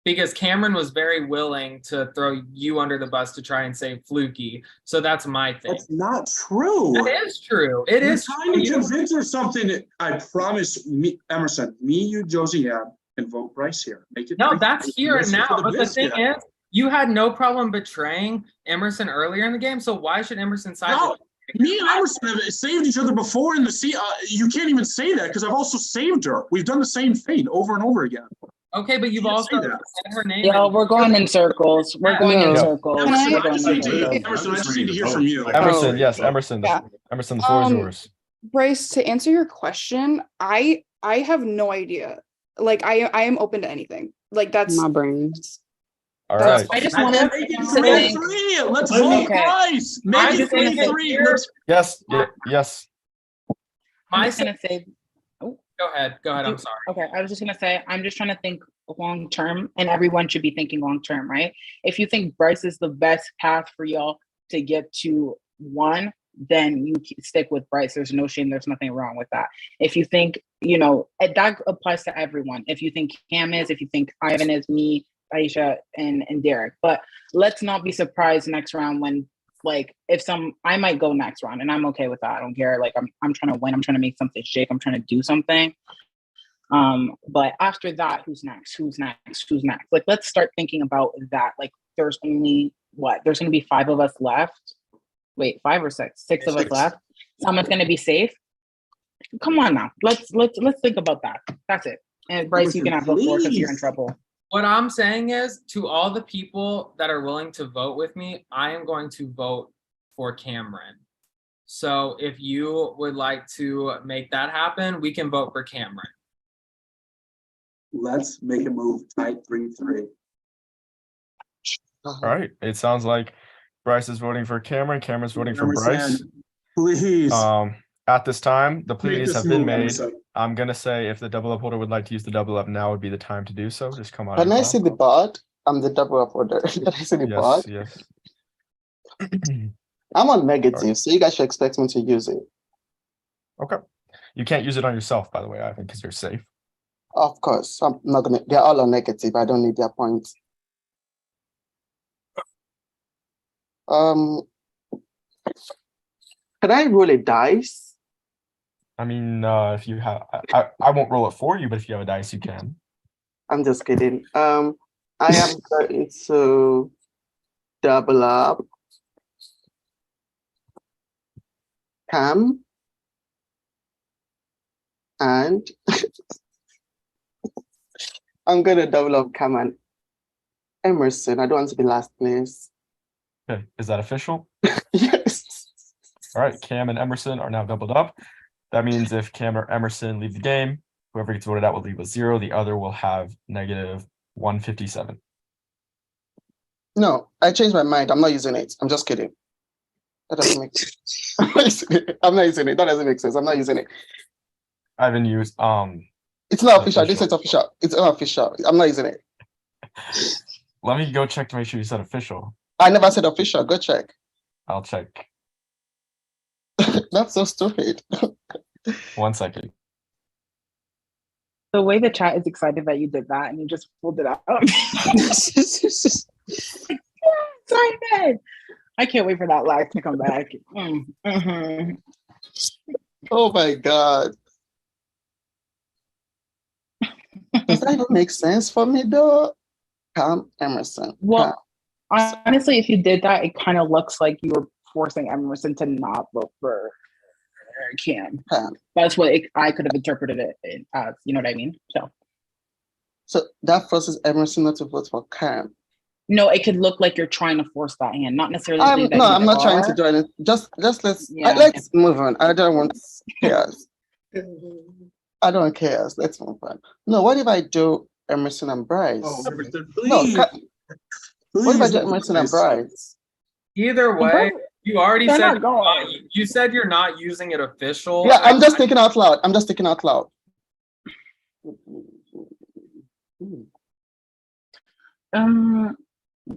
Because Cameron was very willing to throw you under the bus to try and save Fluky. So that's my thing. That's not true. That is true. It You're is trying true. to convince her something. I promise me, Emerson, you, Josiane, and vote Bryce here. Make it. No, 3-3. that's here and Listen now. to But the thing biscuit. is, you had no problem betraying Emerson earlier in the game. So why should Emerson side No, with me and Emerson have saved each other before in the sea. You can't even say that because I've also saved her. We've done the same thing over and over again. Okay, but you've can't also say that. said her name. Yo, and- we're going in circles. We're going in No. circles. Emerson, We're I going just in need to hear, circles. Emerson, I just need to hear from you. Emerson, yes, Emerson. Yeah. Emerson, the floor is Um, yours. Bryce, to answer your question, I have no idea. Like I am open to anything. Like that's My brains. All that's- right. I just I want to Make it think. 3-3. Let's Let me- vote Bryce. Make I'm it just gonna say 3-3. here- Let's. Yes, yes. I'm My just gonna say. Go ahead. I'm sorry. Okay, I was just gonna say, I'm just trying to think long term, and everyone should be thinking long term, right? If you think Bryce is the best path for y'all to get to 1, then you stick with Bryce. There's no shame. There's nothing wrong with that. If you think, that applies to everyone. If you think Cam is, if you think Ivan is, me, Aisha, and Derek. But let's not be surprised next round when, like, I might go next round, and I'm okay with that. I don't care. Like, I'm trying to win. I'm trying to make something shake. I'm trying to do something. But after that, who's next? Like, let's start thinking about that. Like, there's only there's gonna be 5 of us left. Wait, 5 or 6? 6 of us 6. left. Someone's gonna be safe. Come on now. Let's think about that. That's it. And Bryce, you can have the floor because you're in Please. trouble. What I'm saying is, to all the people that are willing to vote with me, I am going to vote for Cameron. So if you would like to make that happen, we can vote for Cameron. Let's make a move. Tight 3-3. All right. It sounds like Bryce is voting for Cameron. Cameron's voting for Bryce. Emerson, please. At this time, the Make pleadings this have been move, made. Emerson. I'm gonna say if the double up holder would like to use the double up, now would be the time to do so. Just come on. Can I see the board? I'm the double up order. Can I see the board? Yes, yes. I'm on negative, so you guys should expect me to use it. Okay. You can't use it on yourself, by the way, I think, because you're safe. Of course, I'm not gonna. They're all on negative. I don't need their points. Can I roll a dice? I mean, if you have, I won't roll it for you, but if you have a dice, you can. I'm just kidding. I am going to double up Cam and I'm gonna double up Cam and Emerson. I don't want to be last place. Okay, is that official? Yes. All right, Cam and Emerson are now doubled up. That means if Cam or Emerson leave the game, whoever gets voted out will leave with 0. The other will have negative 157. No, I changed my mind. I'm not using it. I'm just kidding. That doesn't make sense. I'm not using it. That doesn't make sense. I'm not using it. I haven't used It's not official. I didn't say it's official. It's not official. I'm not using it. let me go check to make sure you said official. I never said official. Go check. I'll check. That's so stupid. 1 second. The way the chat is excited that you did that and you just pulled it out. Simon! I can't wait for that lag to come back. Mhm. Oh my God. Does that even make sense for me though? Cam Emerson. Well, honestly, if you did that, it kind of looks like you were forcing Emerson to not vote for Cam. Cam. That's what I could have interpreted it as. You know what I mean? So that forces Emerson not to vote for Cam. No, it could look like you're trying to force that hand, not necessarily. that No, you I'm not trying to are. do anything. Just Yeah. let's move on. I don't want chaos. I don't want chaos. Let's move on. No, what if I do Emerson and Bryce? Oh, Emerson, No, please. what if I do Please, Emerson and Bryce. Bryce? Either way, you already They're said not going. you said you're not using it official. Yeah, I'm just thinking out loud. I'm just thinking out loud.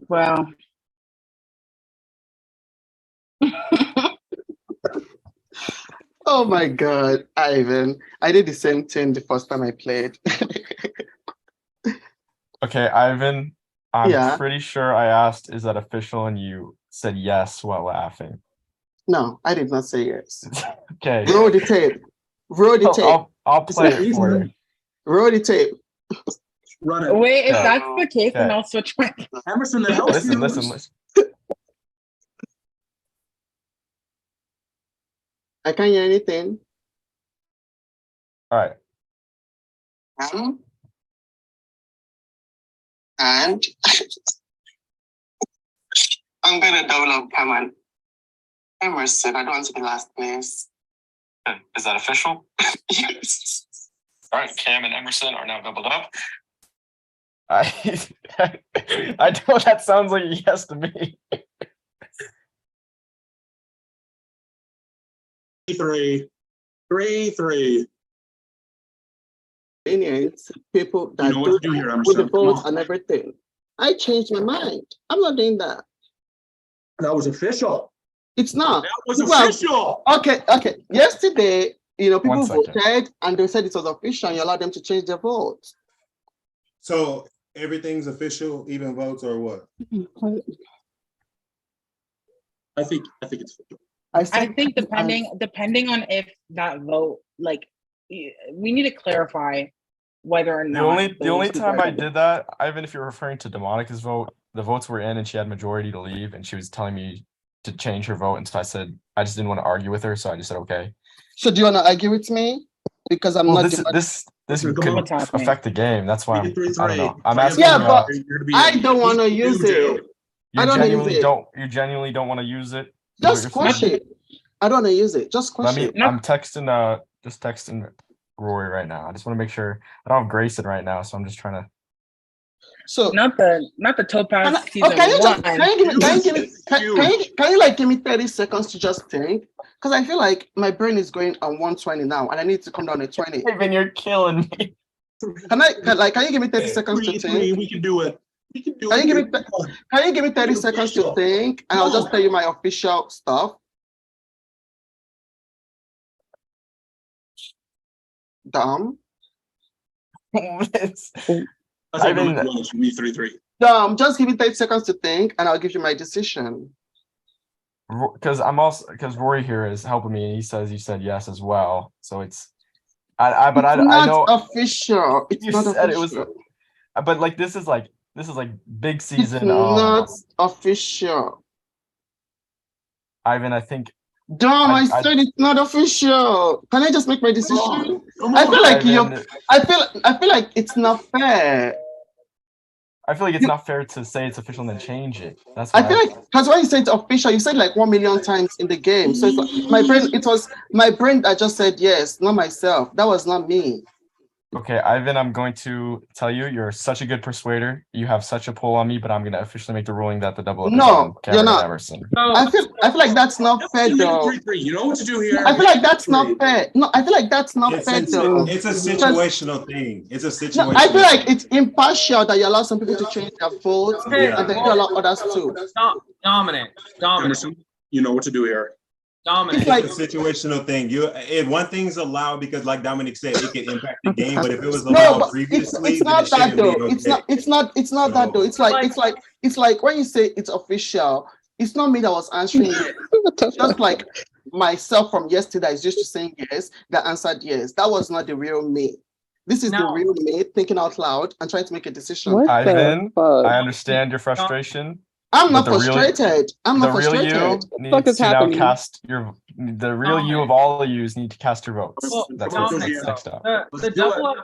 Well. Oh my God, Ivan. I did the same thing the first time I played. Okay, Ivan, I'm Yeah. pretty sure I asked, is that official? And you said yes while laughing. No, I did not say yes. Okay. Roll the tape. Roll the tape. I'll play it for you. Roll the tape. Run it. Wait, if Okay. that's the case, then Okay. I'll switch my. Emerson, that helps you. Listen. I can't hear anything. All right. And I'm gonna double up Cam and Emerson. I don't want to be last place. Is that official? Yes. All right, Cam and Emerson are now doubled up. I know that sounds like a yes to me. 3-3. Opinions, people that You know what to do here, with the Emerson. Come votes on. and everything. I changed my mind. I'm not doing that. That was official. It's not. That was Well, official. Okay. Yesterday, people 1 second. voted and they said it was official and you allowed them to change their vote. So everything's official, even votes or what? I think it's official. I think depending on if that vote, like, we need to clarify whether or The not. only those time people I are- did that, Ivan, if you're referring to Demonica's vote, the votes were in and she had majority to leave and she was telling me to change her vote. And so I said, I just didn't want to argue with her. So I just said, okay. So do you want to argue with me? Because I'm Well, not. this Come could on. What's happening? affect the game. That's why Make I'm, it I don't know. 3-3. I'm Try asking. Yeah, but you're gonna be I a- don't want to you use do. it. I don't wanna use it. You genuinely don't want to use it. Just You're squash saying? it. I don't want to use it. Just Let squash me. it. I'm texting. Just texting Rory right now. I just want to make sure I don't have Grayson right now, so I'm just trying to. So Not the Topaz season can you one. give me 30 seconds to just think? Because I feel like my brain is going on 120 now and I need to come down to 20. Ivan, you're killing me. Can you give me 30 seconds to 3-3. think? We can do it. We can do Can it. you give me 30 seconds to think and I'll just tell you my official stuff? Dumb. I mean- think it should be 3-3. Just give me 30 seconds to think and I'll give you my decision. Because because Rory here is helping me and he says you said yes as well. So it's I It's know not official. It's you not said it was official. but like this is like This is like big It's season. not official. Ivan, I think Dom, I I- said it's not official. Can I just make my decision? Come I feel on. like you. Ivan, I feel like it's not fair. I feel like it's not fair to say it's official and then change it. That's I why feel like that's why you said it's official. You said like 1 million times in the game. So it's like my brain. It was my brain that just said yes, not myself. That was not me. Okay, Ivan, I'm going to tell you, you're such a good persuader. You have such a pull on me, but I'm going to officially make the ruling that the double up is No, on you're Cameron not. and Emerson. So, I feel like that's not fair though. 3-3. You know what to do here. I feel like that's not fair. No, I feel like that's not It's, fair it's, though. it's a situational thing. It's a No, situational I feel like thing. it's impartial that you allow some people to change their votes Okay, and then you allow others to. Dominic, Emerson, you know what to do here. Dominic. It's like- It's a situational thing. If one thing's allowed, because like Dominic said, it can impact the game. But if it was No, allowed but previously, it's then not it that shouldn't though. be It's okay. not that though. It's like when you say it's official, it's not me that was answering it. Just like myself from yesterday is just saying yes, that answered yes. That was not the real me. This is the No. real me thinking out loud and trying to make a decision. What Ivan, the fuck? I understand your frustration. I'm not But the real- frustrated. I'm The not real frustrated. you fuck needs is to now happening? cast the real you of all of yous need to cast your votes. Well, That's Dominic, what's next up. The Let's do double up,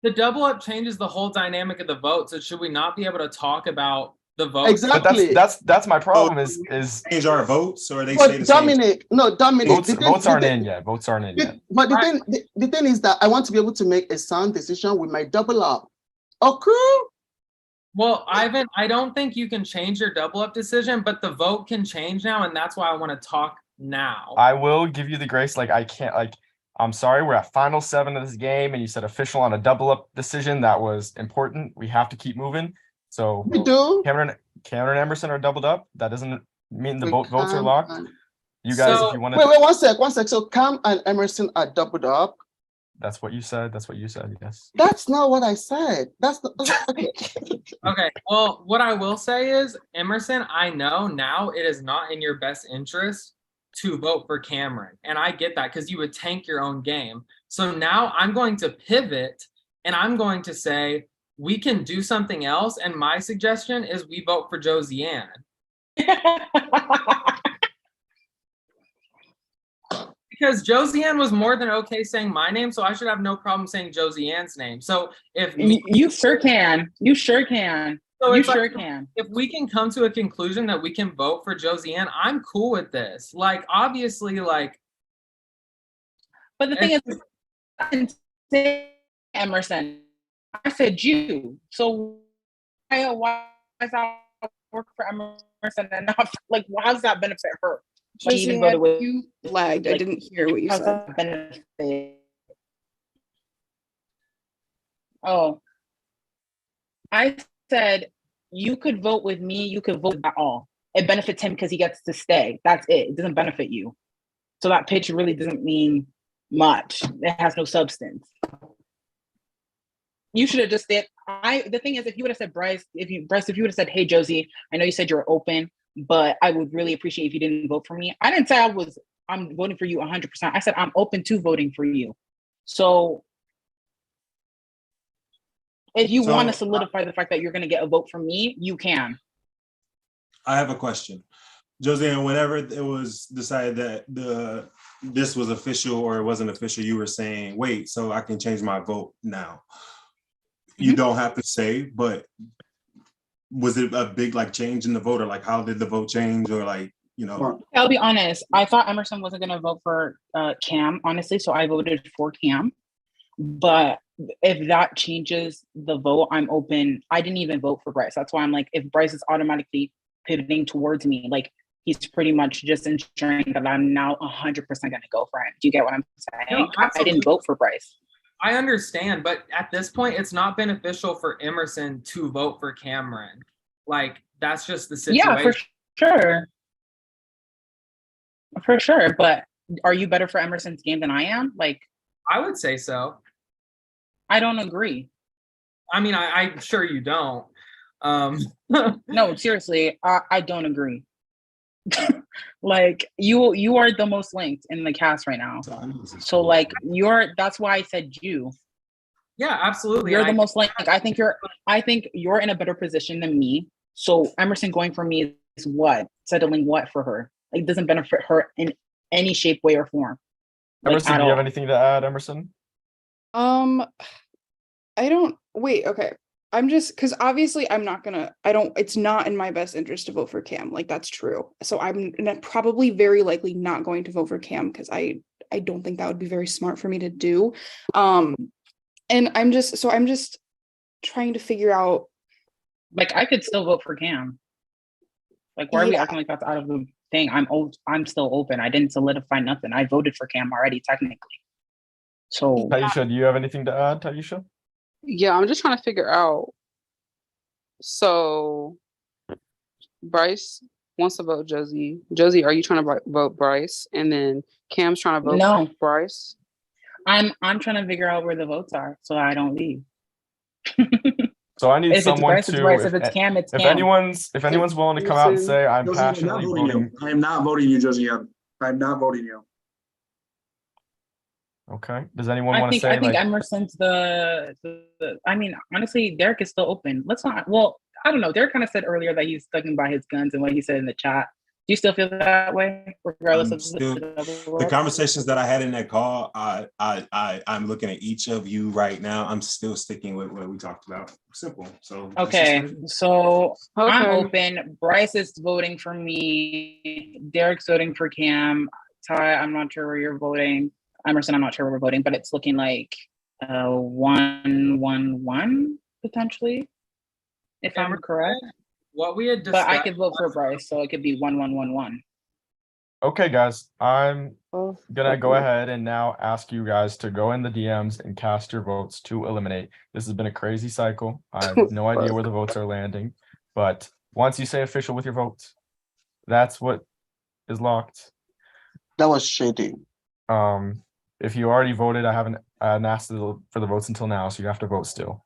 the double up changes the whole dynamic of the vote. So should we not be able to talk about the vote? Exactly. But that's my problem is Change our votes, or they stay But the same. Dominic, no, Dominic. votes aren't in yet. Votes aren't in yet. But the thing is that I want to be able to make a sound decision with my double up. Okay. Well, Ivan, I don't think you can change your double up decision, but the vote can change now, and that's why I want to talk now. I will give you the grace. Like I can't like. I'm sorry, we're at final 7 of this game, and you said official on a double up decision. That was important. We have to keep moving. So We do. Cameron and Emerson are doubled up. That doesn't mean the We votes are can locked. and- You guys, So- if you want Wait, to, one sec. So Cam and Emerson are doubled up. that's what you said. That's what you said. Yes. That's not what I said. That's not okay. Okay, well, what I will say is, Emerson, I know now it is not in your best interest to vote for Cameron. And I get that because you would tank your own game. So now I'm going to pivot and I'm going to say, we can do something else. And my suggestion is we vote for Josiane. Because Josiane was more than okay saying my name, so I should have no problem saying Josiane's name. So if You sure can. You sure can. so You if I- sure can. if we can come to a conclusion that we can vote for Josiane, I'm cool with this. Like, obviously, like, But the thing is, I didn't say Emerson. I said you. So why does that work for Emerson and not like how does that benefit her? She even Josiane, voted with you lagged. I like, didn't hear what you how's said. that benefit? Oh, I said you could vote with me. You could vote at all. It benefits him because he gets to stay. That's it. It doesn't benefit you. So that pitch really doesn't mean much. It has no substance. You should have just said. The thing is, if you would have said Bryce, if you would have said, "Hey Josie, I know you said you're open, but I would really appreciate if you didn't vote for me." I didn't say I'm voting for you 100%. I said I'm open to voting for you. So if you So- want to solidify the fact that you're going to get a vote from me, you can. I have a question. Josiane, whenever it was decided that this was official or it wasn't official, you were saying, wait, so I can change my vote now. You don't have to say, but was it a big like change in the vote, or like how did the vote change, or like, you know? I'll be honest. I thought Emerson wasn't going to vote for Cam, honestly, so I voted for Cam. But if that changes the vote, I'm open. I didn't even vote for Bryce. That's why I'm like, if Bryce is automatically pivoting towards me, like he's pretty much just ensuring that I'm now 100% going to go for him. Do you get what I'm saying? No, I didn't vote for Bryce. I understand, but at this point, it's not beneficial for Emerson to vote for Cameron. Like, that's just the situation. Yeah, for sure. For sure. But are you better for Emerson's game than I am? Like, I would say so. I don't agree. I mean, I'm sure you don't. No, seriously, I don't agree. Like you are the most linked in the cast right now. So like that's why I said you. Yeah, absolutely. You're And the I most like I think you're in a better position than me. So Emerson going for me is what? Settling what for her? Like doesn't benefit her in any shape, way, or form. Like Emerson, at do you have all. anything to add, Emerson? I don't wait, okay. I'm just because obviously it's not in my best interest to vote for Cam. Like that's true. So I'm probably very likely not going to vote for Cam because I don't think that would be very smart for me to do. And I'm just trying to figure out. Like I could still vote for Cam. Like why are we Yeah. acting like that's out of the thing? I'm still open. I didn't solidify nothing. I voted for Cam already, technically. So Taisha, do you have anything to add, Taisha? Yeah, I'm just trying to figure out. So Bryce wants to vote Josie. Josie, are you trying to vote Bryce? And then Cam's trying to vote No. Bryce. I'm trying to figure out where the votes are so I don't leave. So I need If it's someone Bryce, it's to, Bryce. If it's Cam, it's if Cam. anyone's willing to come out and Listen, say, I'm Josie, I'm not passionately voting voting. you. I am not voting you, Josie. I'm not voting you. Okay, does anyone want to I say, think like, Emerson's the I mean, honestly, Derek is still open. Let's not, well, I don't know. Derek kind of said earlier that he's sticking by his guns and what he said in the chat. Do you still feel that way, regardless I'm of still the the conversations that I had in that call. I'm looking at each of you right now. I'm still sticking with what we talked about. Simple. So that's just Okay, what it is. so I'm Okay. open. Bryce is voting for me. Derek's voting for Cam. Ty, I'm not sure where you're voting. Emerson, I'm not sure where we're voting, but it's looking like 1-1-1 potentially, if I'm Emerson, correct. what we had But discussed. I could vote for Bryce, so it could be 1-1-1-1. okay, guys, I'm Oh, gonna go okay. ahead and now ask you guys to go in the DMs and cast your votes to eliminate. This has been a crazy cycle. I have no idea where the votes are landing, but once you say official with your votes, that's what is locked. That was shady. If you already voted, I haven't asked for the votes until now, so you have to vote still.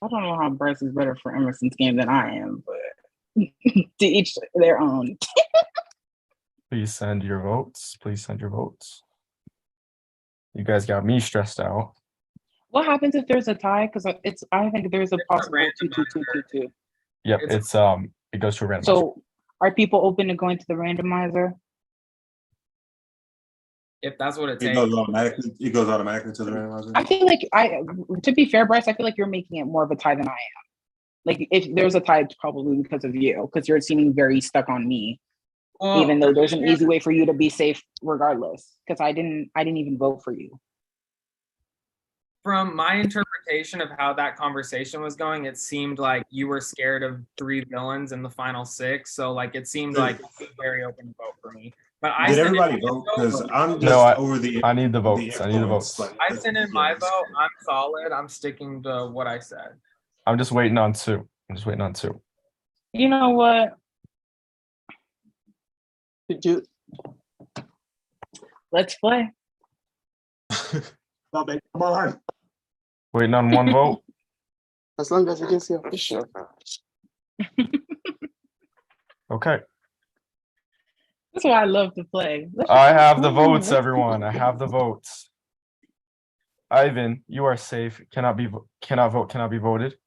I don't know how Bryce is better for Emerson's game than I am, but to each their own. Please send your votes. Please send your votes. You guys got me stressed out. What happens if there's a tie? Because I think there's a possible 2-2-2-2-2. Yep, It's- it's it goes to a randomizer. So are people open to going to the randomizer? If that's what it It takes. goes automatically. It goes automatically to the randomizer. I feel like to be fair, Bryce, I feel like you're making it more of a tie than I am. Like if there's a tie, it's probably because of you, because you're seeming very stuck on me, Well, even though there's an easy way for you to be safe regardless. Because I didn't even vote for you. from my interpretation of how that conversation was going, it seemed like you were scared of 3 villains in the final 6. So like it seemed like it was very open to vote for me. But I Did sent everybody in my vote? Because vote. I'm just No, over the. I need the votes. I need the influence, votes. like, I sent in my vote. I'm solid. I'm sticking to what I said. I'm just waiting on 2. I'm just waiting on 2. You know what? Did you? Let's play. Stop it. Come on. Waiting on 1 vote. As long as you can see official. Okay. That's why I love to play. I have the votes, everyone. I have the votes. Ivan, you are safe. Cannot be voted.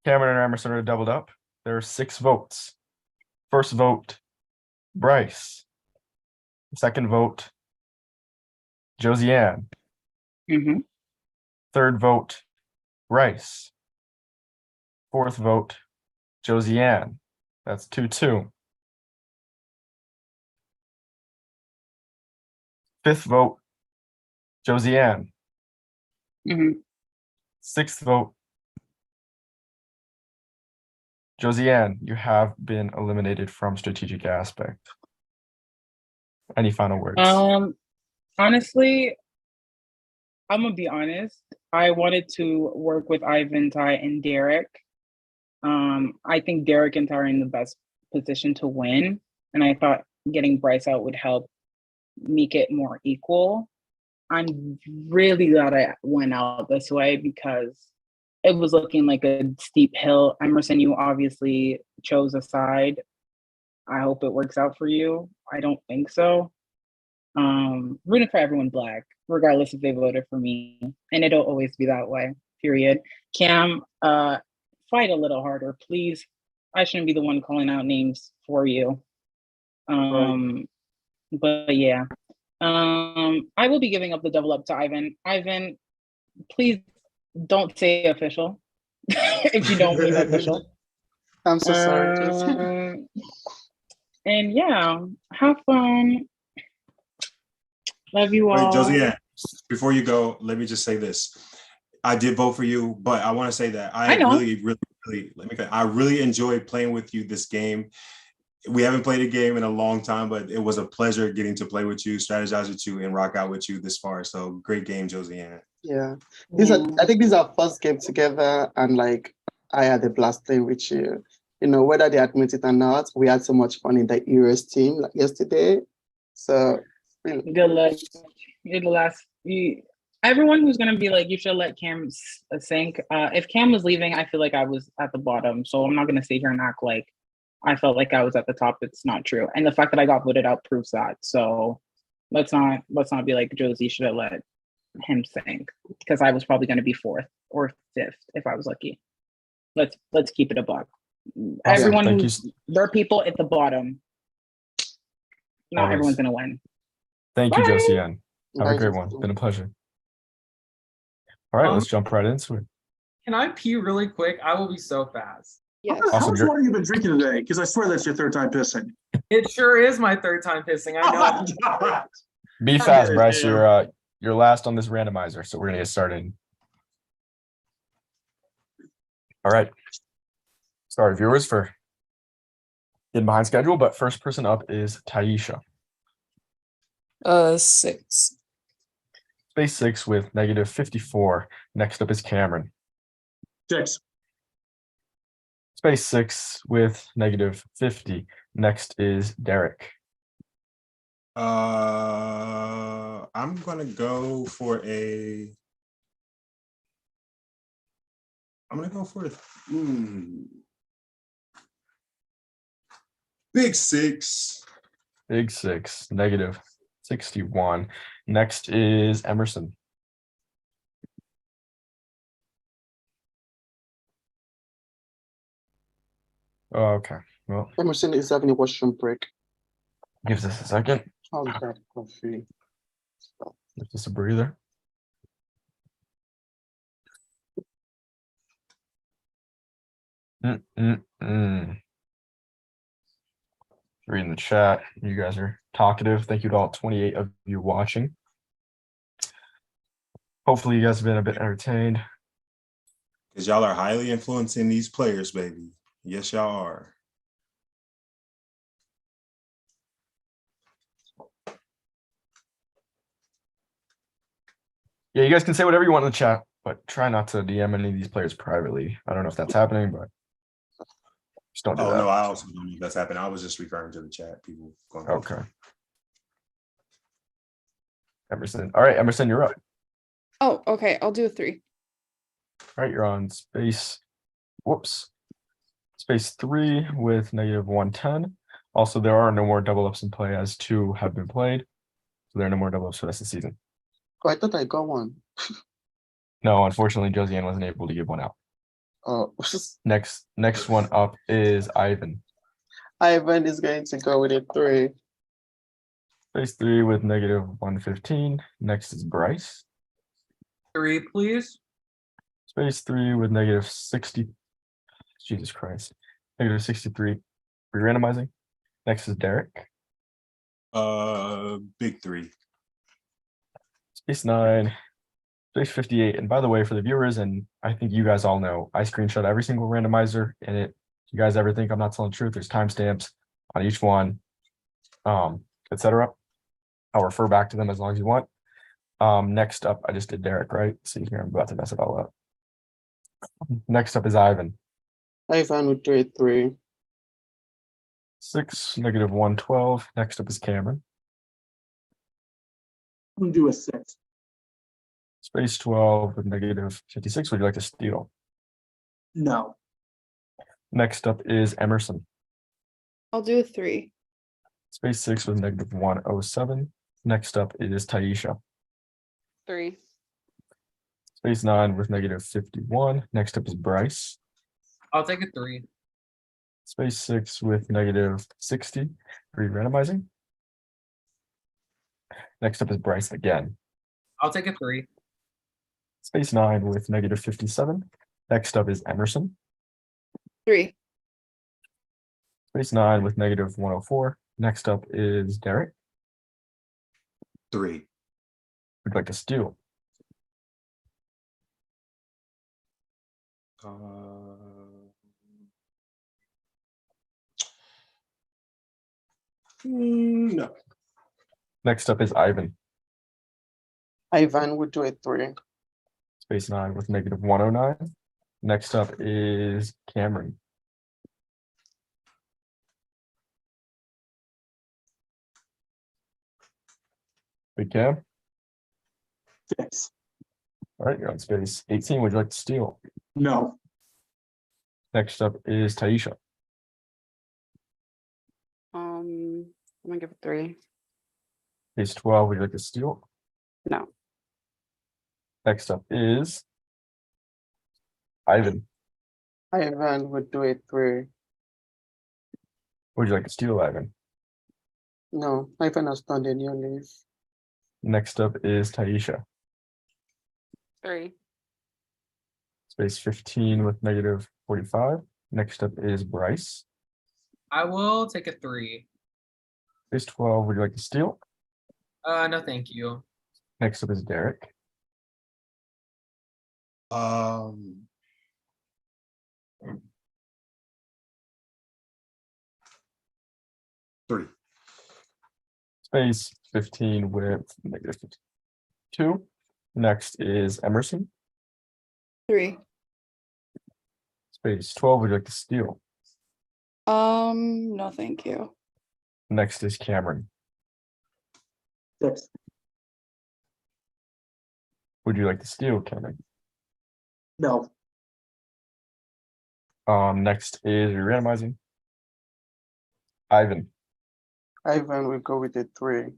Cameron and Emerson are doubled up. There are 6 votes. First vote, Bryce. Second vote, Josiane. Mm-hmm. Third vote, Bryce. Fourth vote, Josiane. That's 2-2. Fifth vote, Josiane. Mm-hmm. Sixth vote, Josiane. You have been eliminated from strategic aspect. Any final words? Honestly, I'm gonna be honest. I wanted to work with Ivan, Ty, and Derek. I think Derek and Ty are in the best position to win, and I thought getting Bryce out would help make it more equal. I'm really glad I went out this way because it was looking like a steep hill. Emerson, you obviously chose a side. I hope it works out for you. I don't think so. Rooting for everyone Black, regardless if they voted for me, and it'll always be that way. Period. Cam, fight a little harder, please. I shouldn't be the one calling out names for you. But yeah, I will be giving up the double up to Ivan. Ivan, please don't say official if you don't mean official. I'm so sorry. And yeah, have fun. Love you all. Wait, Josiane, before you go, let me just say this. I did vote for you, but I want to say that I know. I really enjoyed playing with you this game. We haven't played a game in a long time, but it was a pleasure getting to play with you, strategize with you, and rock out with you this far. So great game, Josiane. Yeah, I think this is our first game together, and like I had a blast playing with you. You know, whether they admit it or not, we had so much fun in the Euros team like yesterday. So really. Good luck. You're the last. Everyone who's gonna be like, you should let Cam sink. If Cam was leaving, I feel like I was at the bottom. So I'm not gonna sit here and act like I felt like I was at the top. It's not true. And the fact that I got voted out proves that. So let's not be like Josie should have let him sink, because I was probably gonna be 4th or 5th if I was lucky. Let's keep it a buck. Everyone, there are people at the bottom. Not everyone's gonna win. Thank you, Bye. Josiane. Have Bye, a great one. Josiane. Been a pleasure. All right, let's jump right into it. Can I pee really quick? I will be so fast. Yes. How Awesome, much you're- water have you been drinking today? Because I swear that's your third time pissing. It sure is my 3rd time pissing. I know. Be I fast, get it, Bryce. yeah. You're last on this randomizer, so we're gonna get started. All right. Sorry, viewers, for getting behind schedule, but first person up is Taisha. 6. Space 6 with -54. Next up is Cameron. 6. Space 6 with -50. Next is Derek. I'm gonna go for big 6. Big 6, -61. Next is Emerson. Okay, well, Emerson is having a washroom break. gives us a second. How's that coffee? Gives us a breather. Reading the chat. You guys are talkative. Thank you to all 28 of you watching. Hopefully you guys have been a bit entertained. Because y'all are highly influencing these players, baby. Yes, y'all are. Yeah, you guys can say whatever you want in the chat, but try not to DM any of these players privately. I don't know if that's happening, but just don't do Oh that. no, I also don't know if that's happening. I was just referring to the chat. People going. Okay. Emerson. All right, Emerson, you're up. Oh, okay. I'll do a 3. All right, you're on space. Whoops. Space 3 with -110. Also, there are no more double ups in play as 2 have been played. So there are no more double ups for the rest of the season. Oh, I thought I got one. No, unfortunately, Josiane wasn't able to give one out. Oh, Next one up is Ivan. Ivan is going to go with a 3. Space 3 with -115. Next is Bryce. 3, please. Space 3 with -60. Jesus Christ. -63. Re-randomizing. Next is Derek. Big 3. Space 9. Space 58. And by the way, for the viewers, and I think you guys all know, I screenshot every single randomizer in it. If you guys ever think I'm not telling the truth, there's timestamps on each one, etc. I'll refer back to them as long as you want. Next up, I just did Derek, right? See here, I'm about to mess it all up. Next up is Ivan. Ivan would do a 3. 6, -112. Next up is Cameron. I'm gonna do a 6. Space 12 with -56. Would you like to steal? No. Next up is Emerson. I'll do a 3. Space 6 with -107. Next up is Taisha. 3. Space 9 with -51. Next up is Bryce. I'll take a 3. Space 6 with -60. Re-randomizing. Next up is Bryce again. I'll take a 3. Space 9 with -57. Next up is Emerson. 3. Space 9 with -104. Next up is Derek. 3. Would like to steal. No. Next up is Ivan. Ivan would do a 3. Space 9 with -109. Next up is Cameron. Big Cam. 6. All right, you're on space 18. Would you like to steal? No. Next up is Taisha. I'm gonna give it 3. Space 12. Would you like to steal? No. Next up is Ivan. Ivan would do a 3. Would you like to steal, Ivan? No, Ivan has done the new leaf. Next up is Taisha. 3. Space 15 with -45. Next up is Bryce. I will take a 3. Space 12. Would you like to steal? No, thank you. Next up is Derek. Three. Space 15 with -52. Next is Emerson. 3. Space 12. Would you like to steal? No, thank you. Next is Cameron. 6. Would you like to steal, Cameron? No. Next is re-randomizing. Ivan. Ivan will go with a 3.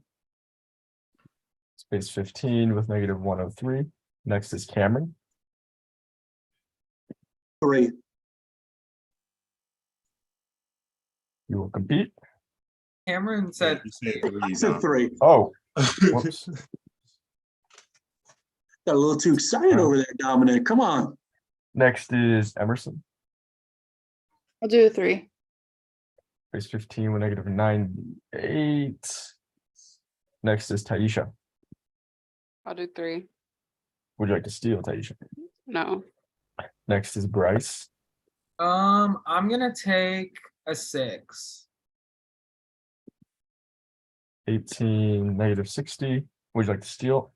Space 15 with -103. Next is Cameron. 3. You will compete. Cameron said You said I 3. said 3. Oh, whoops. Got a little too excited over there, Dominic. Come on. Next is Emerson. I'll do a 3. Space 15 with -98. Next is Taisha. I'll do 3. Would you like to steal, Taisha? No. Next is Bryce. I'm gonna take a 6. 18 -60. Would you like to steal?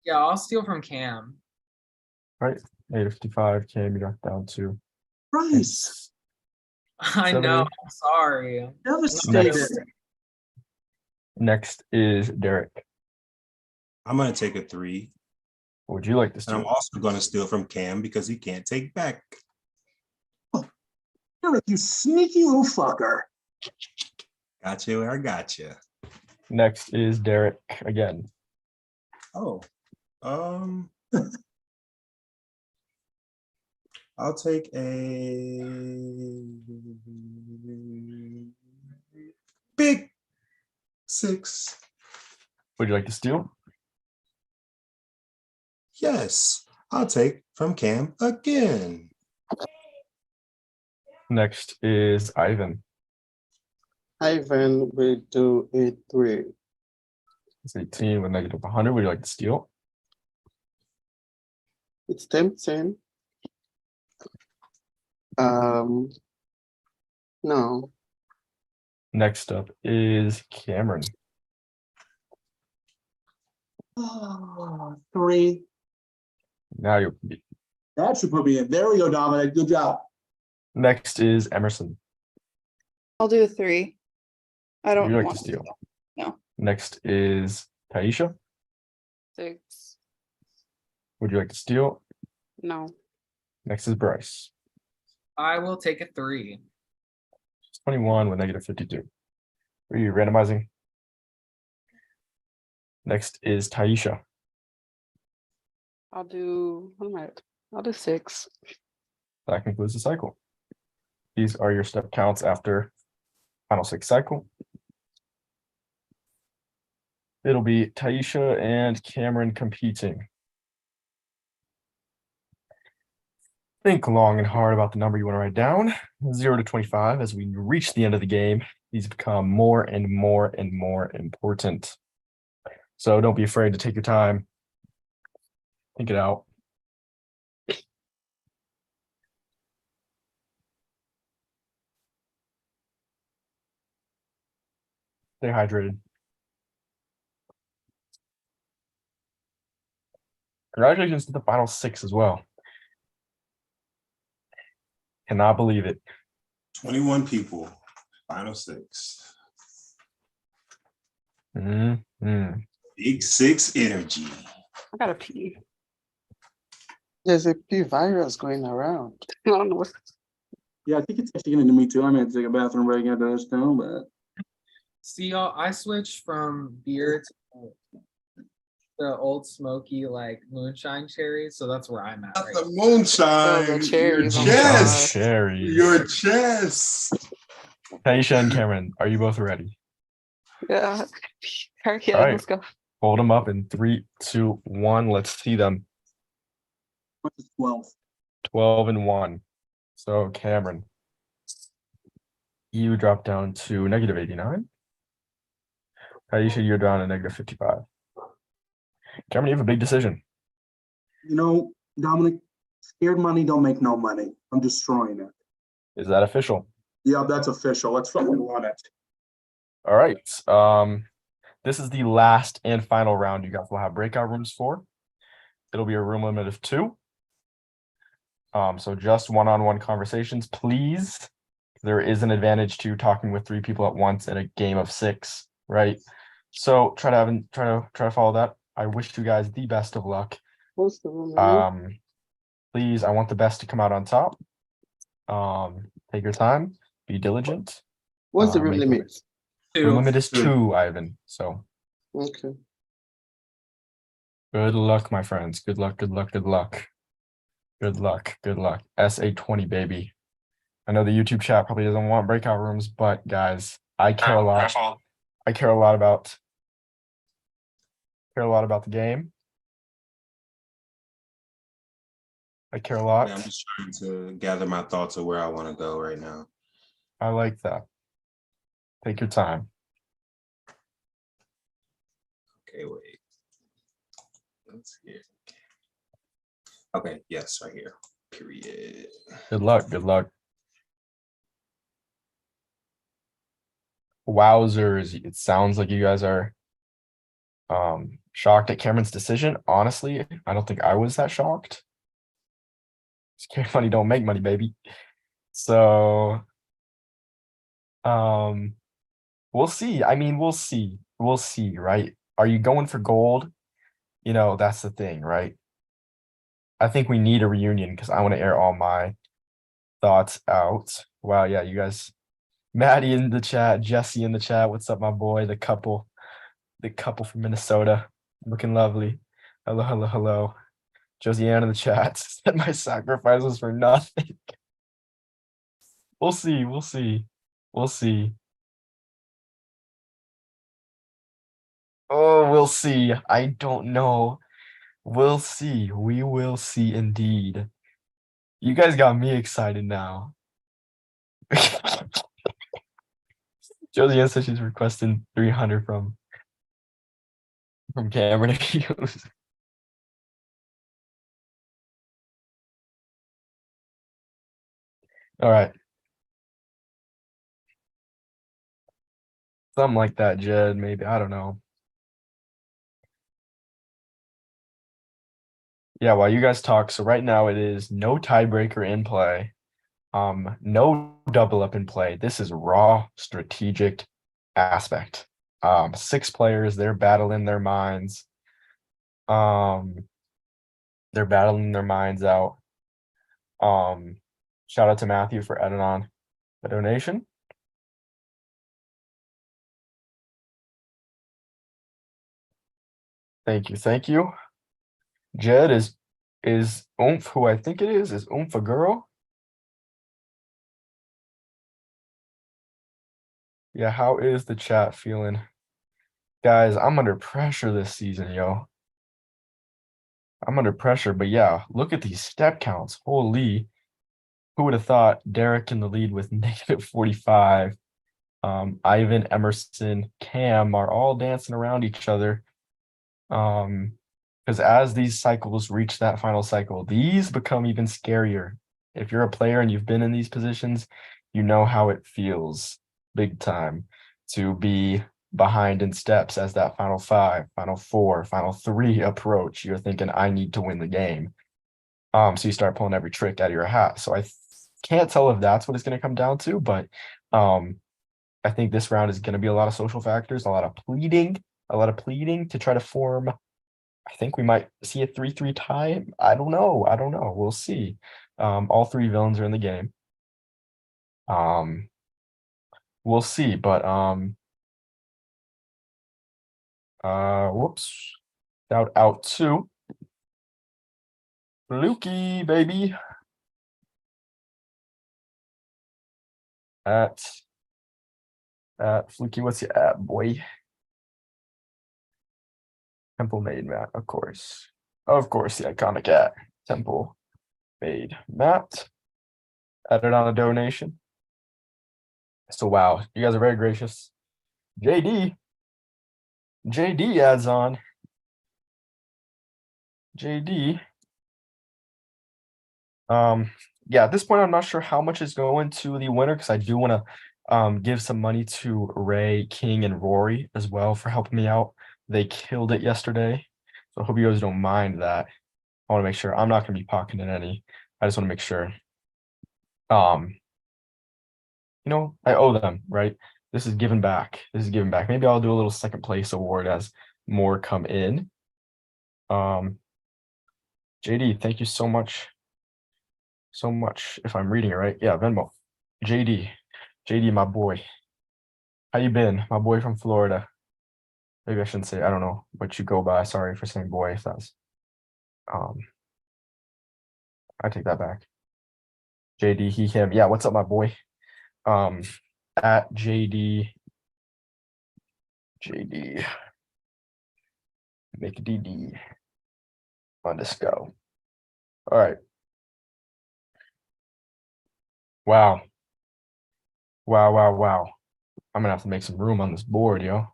Yeah, I'll steal from Cam. Right, -55. Cam, you got down to Bryce. I know. 70. I'm sorry. Devastated. Next is Derek. I'm gonna take a 3. Would you like to And I'm steal? also gonna steal from Cam because he can't take back. Eric, you sneaky little fucker. Got you. I got you. Next is Derek again. Oh, I'll take a big 6. Would you like to steal? Yes, I'll take from Cam again. Next is Ivan. Ivan will do a 3. It's 18 with -100. Would you like to steal? It's tempting. No. Next up is Cameron. Oh, 3. Now you'll compete. That should put me in. There we go, Dominic. Good job. Next is Emerson. I'll do a 3. I don't Would you like want to steal? No. Next is Taisha. 6. Would you like to steal? No. Next is Bryce. I will take a 3. 21 with -52. Are you randomizing? Next is Taisha. I'll do, what am I? I'll do 6. That concludes the cycle. These are your step counts after final 6 cycle. It'll be Taisha and Cameron competing. Think long and hard about the number you want to write down. 0 to 25. As we reach the end of the game, these become more and more and more important. So don't be afraid to take your time. Think it out. Stay hydrated. Congratulations to the final 6 as well. Cannot believe it. 21 people. Final 6. Big 6 energy. I gotta pee. There's a P virus going around. I don't know what. Yeah, I think it's actually getting to me too. I mean, to take a bathroom break after this too, but See, y'all, I switched from beer to the Old Smoky like moonshine cherries, so that's where I'm at Not right the moonshine. Oh, the cherries, Your oh my chest. Cherries. Your chest. Taisha and Cameron, are you both ready? Yeah. Hurry up, All right. let's go. Hold them up in 3, 2, 1. Let's see them. what's 12? 12 and 1. So Cameron, you drop down to -89. Taisha, you're down to -55. Cameron, you have a big decision. You know, Dominic, scared money don't make no money. I'm destroying it. Is that official? Yeah, that's official. Let's fucking run it. All right. This is the last and final round you guys will have breakout rooms for. It'll be a room limit of 2. So just one-on-one conversations, please. There is an advantage to talking with 3 people at once in a game of 6, right? So try to follow that. I wish you guys the best of luck. What's the room limit? Please, I want the best to come out on top. Take your time, be diligent. What's the room make limit? Room limit is 2. 2, Ivan. So Okay. good luck, my friends. Good luck, good luck, good luck. Good luck, good luck. SA20, baby. I know the YouTube chat probably doesn't want breakout rooms, but guys, I care a lot. I care a lot about the game. I care a lot. I'm just trying to gather my thoughts of where I want to go right now. I like that. Take your time. Okay, wait. Let's see. Okay, yes, right here. Period. Good luck, good luck. Wowzers, it sounds like you guys are shocked at Cameron's decision. Honestly, I don't think I was that shocked. Scared money don't make money, baby. So we'll see. I mean, we'll see. We'll see, right? Are you going for gold? You know, that's the thing, right? I think we need a reunion because I want to air all my thoughts out. Wow, yeah, you guys, Maddie in the chat, Jesse in the chat. What's up, my boy? The couple from Minnesota, looking lovely. Hello, hello, hello. Josiane in the chat said my sacrifice was for nothing. We'll see, we'll see, we'll see. Oh, we'll see. I don't know. We'll see. We will see indeed. You guys got me excited now. Josiane said she's requesting 300 from Cameron if he goes. All right. Something like that, Jed, maybe. I don't know. Yeah, while you guys talk, so right now it is no tiebreaker in play. No double up in play. This is raw strategic aspect. 6 players, they're battling their minds. They're battling their minds out. Shout out to Matthew for adding on the donation. Thank you. Thank you. Jed is Oomph, who I think it is Oomph a girl? Yeah, how is the chat feeling? Guys, I'm under pressure this season, yo. I'm under pressure, but yeah, look at these step counts. Holy, who would have thought Derek in the lead with -45? Ivan, Emerson, Cam are all dancing around each other. Because as these cycles reach that final cycle, these become even scarier. If you're a player and you've been in these positions, you know how it feels big time to be behind in steps as that final 5, final 4, final 3 approach. You're thinking, I need to win the game. So you start pulling every trick out of your hat. So I can't tell if that's what it's going to come down to, but I think this round is going to be a lot of social factors, a lot of pleading to try to form. I think we might see a 3-3 tie. I don't know. We'll see. All 3 villains are in the game. We'll see, but whoops. Shout out to Fluky, baby. At Fluky, what's your at, boy? Temple made Matt, of course. Of course, the iconic at Temple made Matt. Added on a donation. So wow, you guys are very gracious. JD adds on. JD. Yeah, at this point, I'm not sure how much is going to the winner because I do want to give some money to Ray, King, and Rory as well for helping me out. They killed it yesterday. So I hope you guys don't mind that. I want to make sure I'm not going to be pocketing any. I just want to make sure. I owe them, right? This is giving back. Maybe I'll do a little second place award as more come in. JD, thank you so much. So much, if I'm reading it right. Yeah, Venmo. JD, my boy. How you been? My boy from Florida. Maybe I shouldn't say, I don't know what you go by. Sorry for saying boy if that's I take that back. JD, he, him. Yeah, what's up, my boy? At JD make DD on this go. All right. Wow. I'm gonna have to make some room on this board, yo.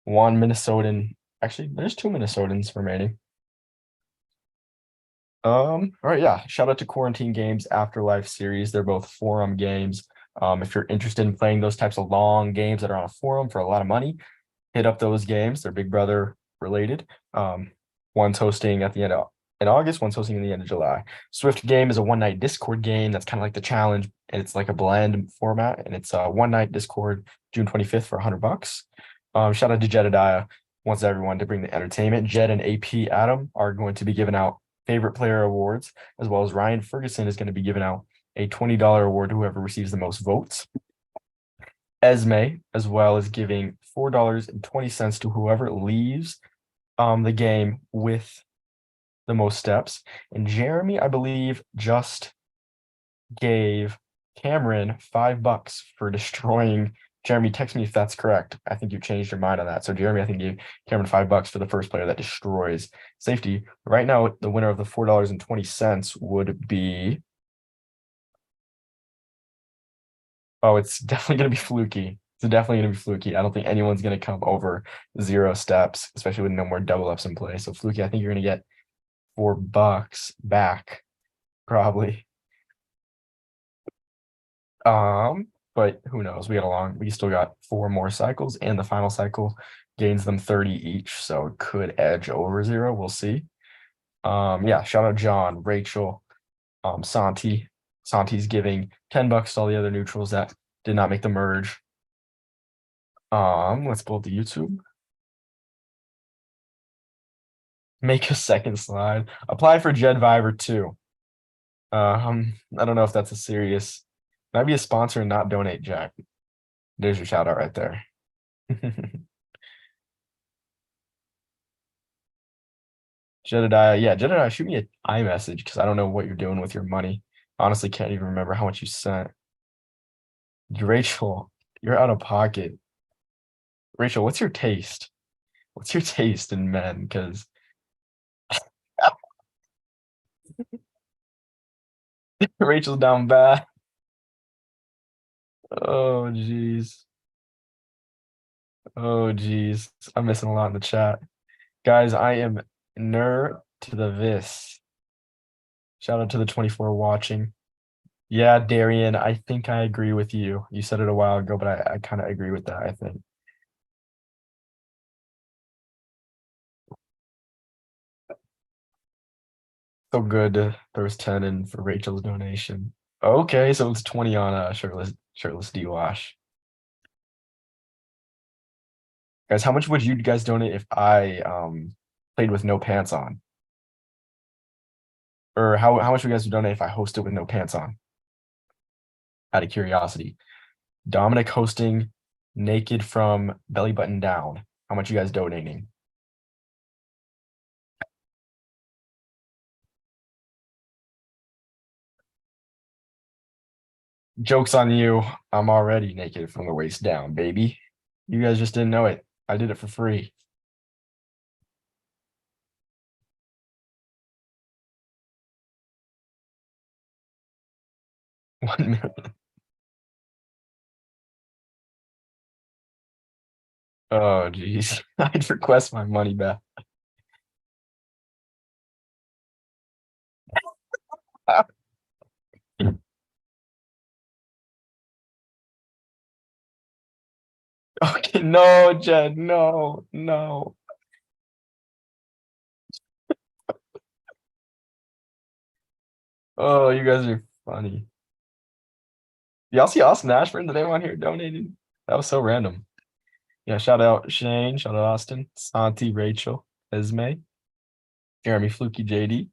One Minnesotan. Actually, there's 2 Minnesotans remaining. All right, yeah. Shout out to Quarantine Games Afterlife series. They're both forum games. If you're interested in playing those types of long games that are on a forum for a lot of money, hit up those games. They're Big Brother related. One's hosting at the end of in August, one's hosting in the end of July. Swift Game is a one-night Discord game that's kind of like the challenge, and it's like a blend format, and it's a one-night Discord June 25th for $100. Shout out to Jedediah. Wants everyone to bring the entertainment. Jed and AP Adam are going to be giving out favorite player awards, as well as Ryan Ferguson is going to be giving out a $20 award to whoever receives the most votes. Esme, as well as giving $4.20 to whoever leaves the game with the most steps. And Jeremy, I believe, just gave Cameron $5 for destroying. Jeremy, text me if that's correct. I think you changed your mind on that. So Jeremy, I think, gave Cameron $5 for the first player that destroys safety. Right now, the winner of the $4.20 would be. Oh, it's definitely going to be fluky. I don't think anyone's going to come over 0 steps, especially with no more double ups in play. So fluky, I think you're going to get $4 back, probably. But who knows? We still got 4 more cycles, and the final cycle gains them 30 each, so it could edge over 0. We'll see. Yeah, shout out John, Rachel, Santi. Santi's giving $10 to all the other neutrals that did not make the merge. Let's pull up the YouTube. Make a second slide. Apply for Jed Viver too. I don't know if that's a serious Can I be a sponsor and not donate, Jack? There's your shout out right there. Jedediah, yeah, Jedediah, shoot me an iMessage because I don't know what you're doing with your money. Honestly, can't even remember how much you sent. Rachel, you're out of pocket. Rachel, what's your taste? What's your taste in men? Because Rachel's down bad. Oh, jeez. Oh, jeez. I'm missing a lot in the chat. Guys, I am nerd to the vis. Shout out to the 24 watching. Yeah, Darian, I think I agree with you. You said it a while ago, but I kind of agree with that, I think. So good. There was 10 in for Rachel's donation. Okay, so it's 20 on shirtless D-Wash. Guys, how much would you guys donate if I played with no pants on? Or how much would you guys donate if I hosted with no pants on? Out of curiosity. Dominic hosting naked from belly button down. How much you guys donating? Joke's on you. I'm already naked from the waist down, baby. You guys just didn't know it. I did it for free. $1 million. Oh, geez. I'd request my money back. Okay, no, Jed, no, no. Oh, you guys are funny. Y'all see Austin Ashburn today on here donating? That was so random. Yeah, shout out Shane, shout out Austin, Santi, Rachel, Esme, Jeremy, Fluky, JD.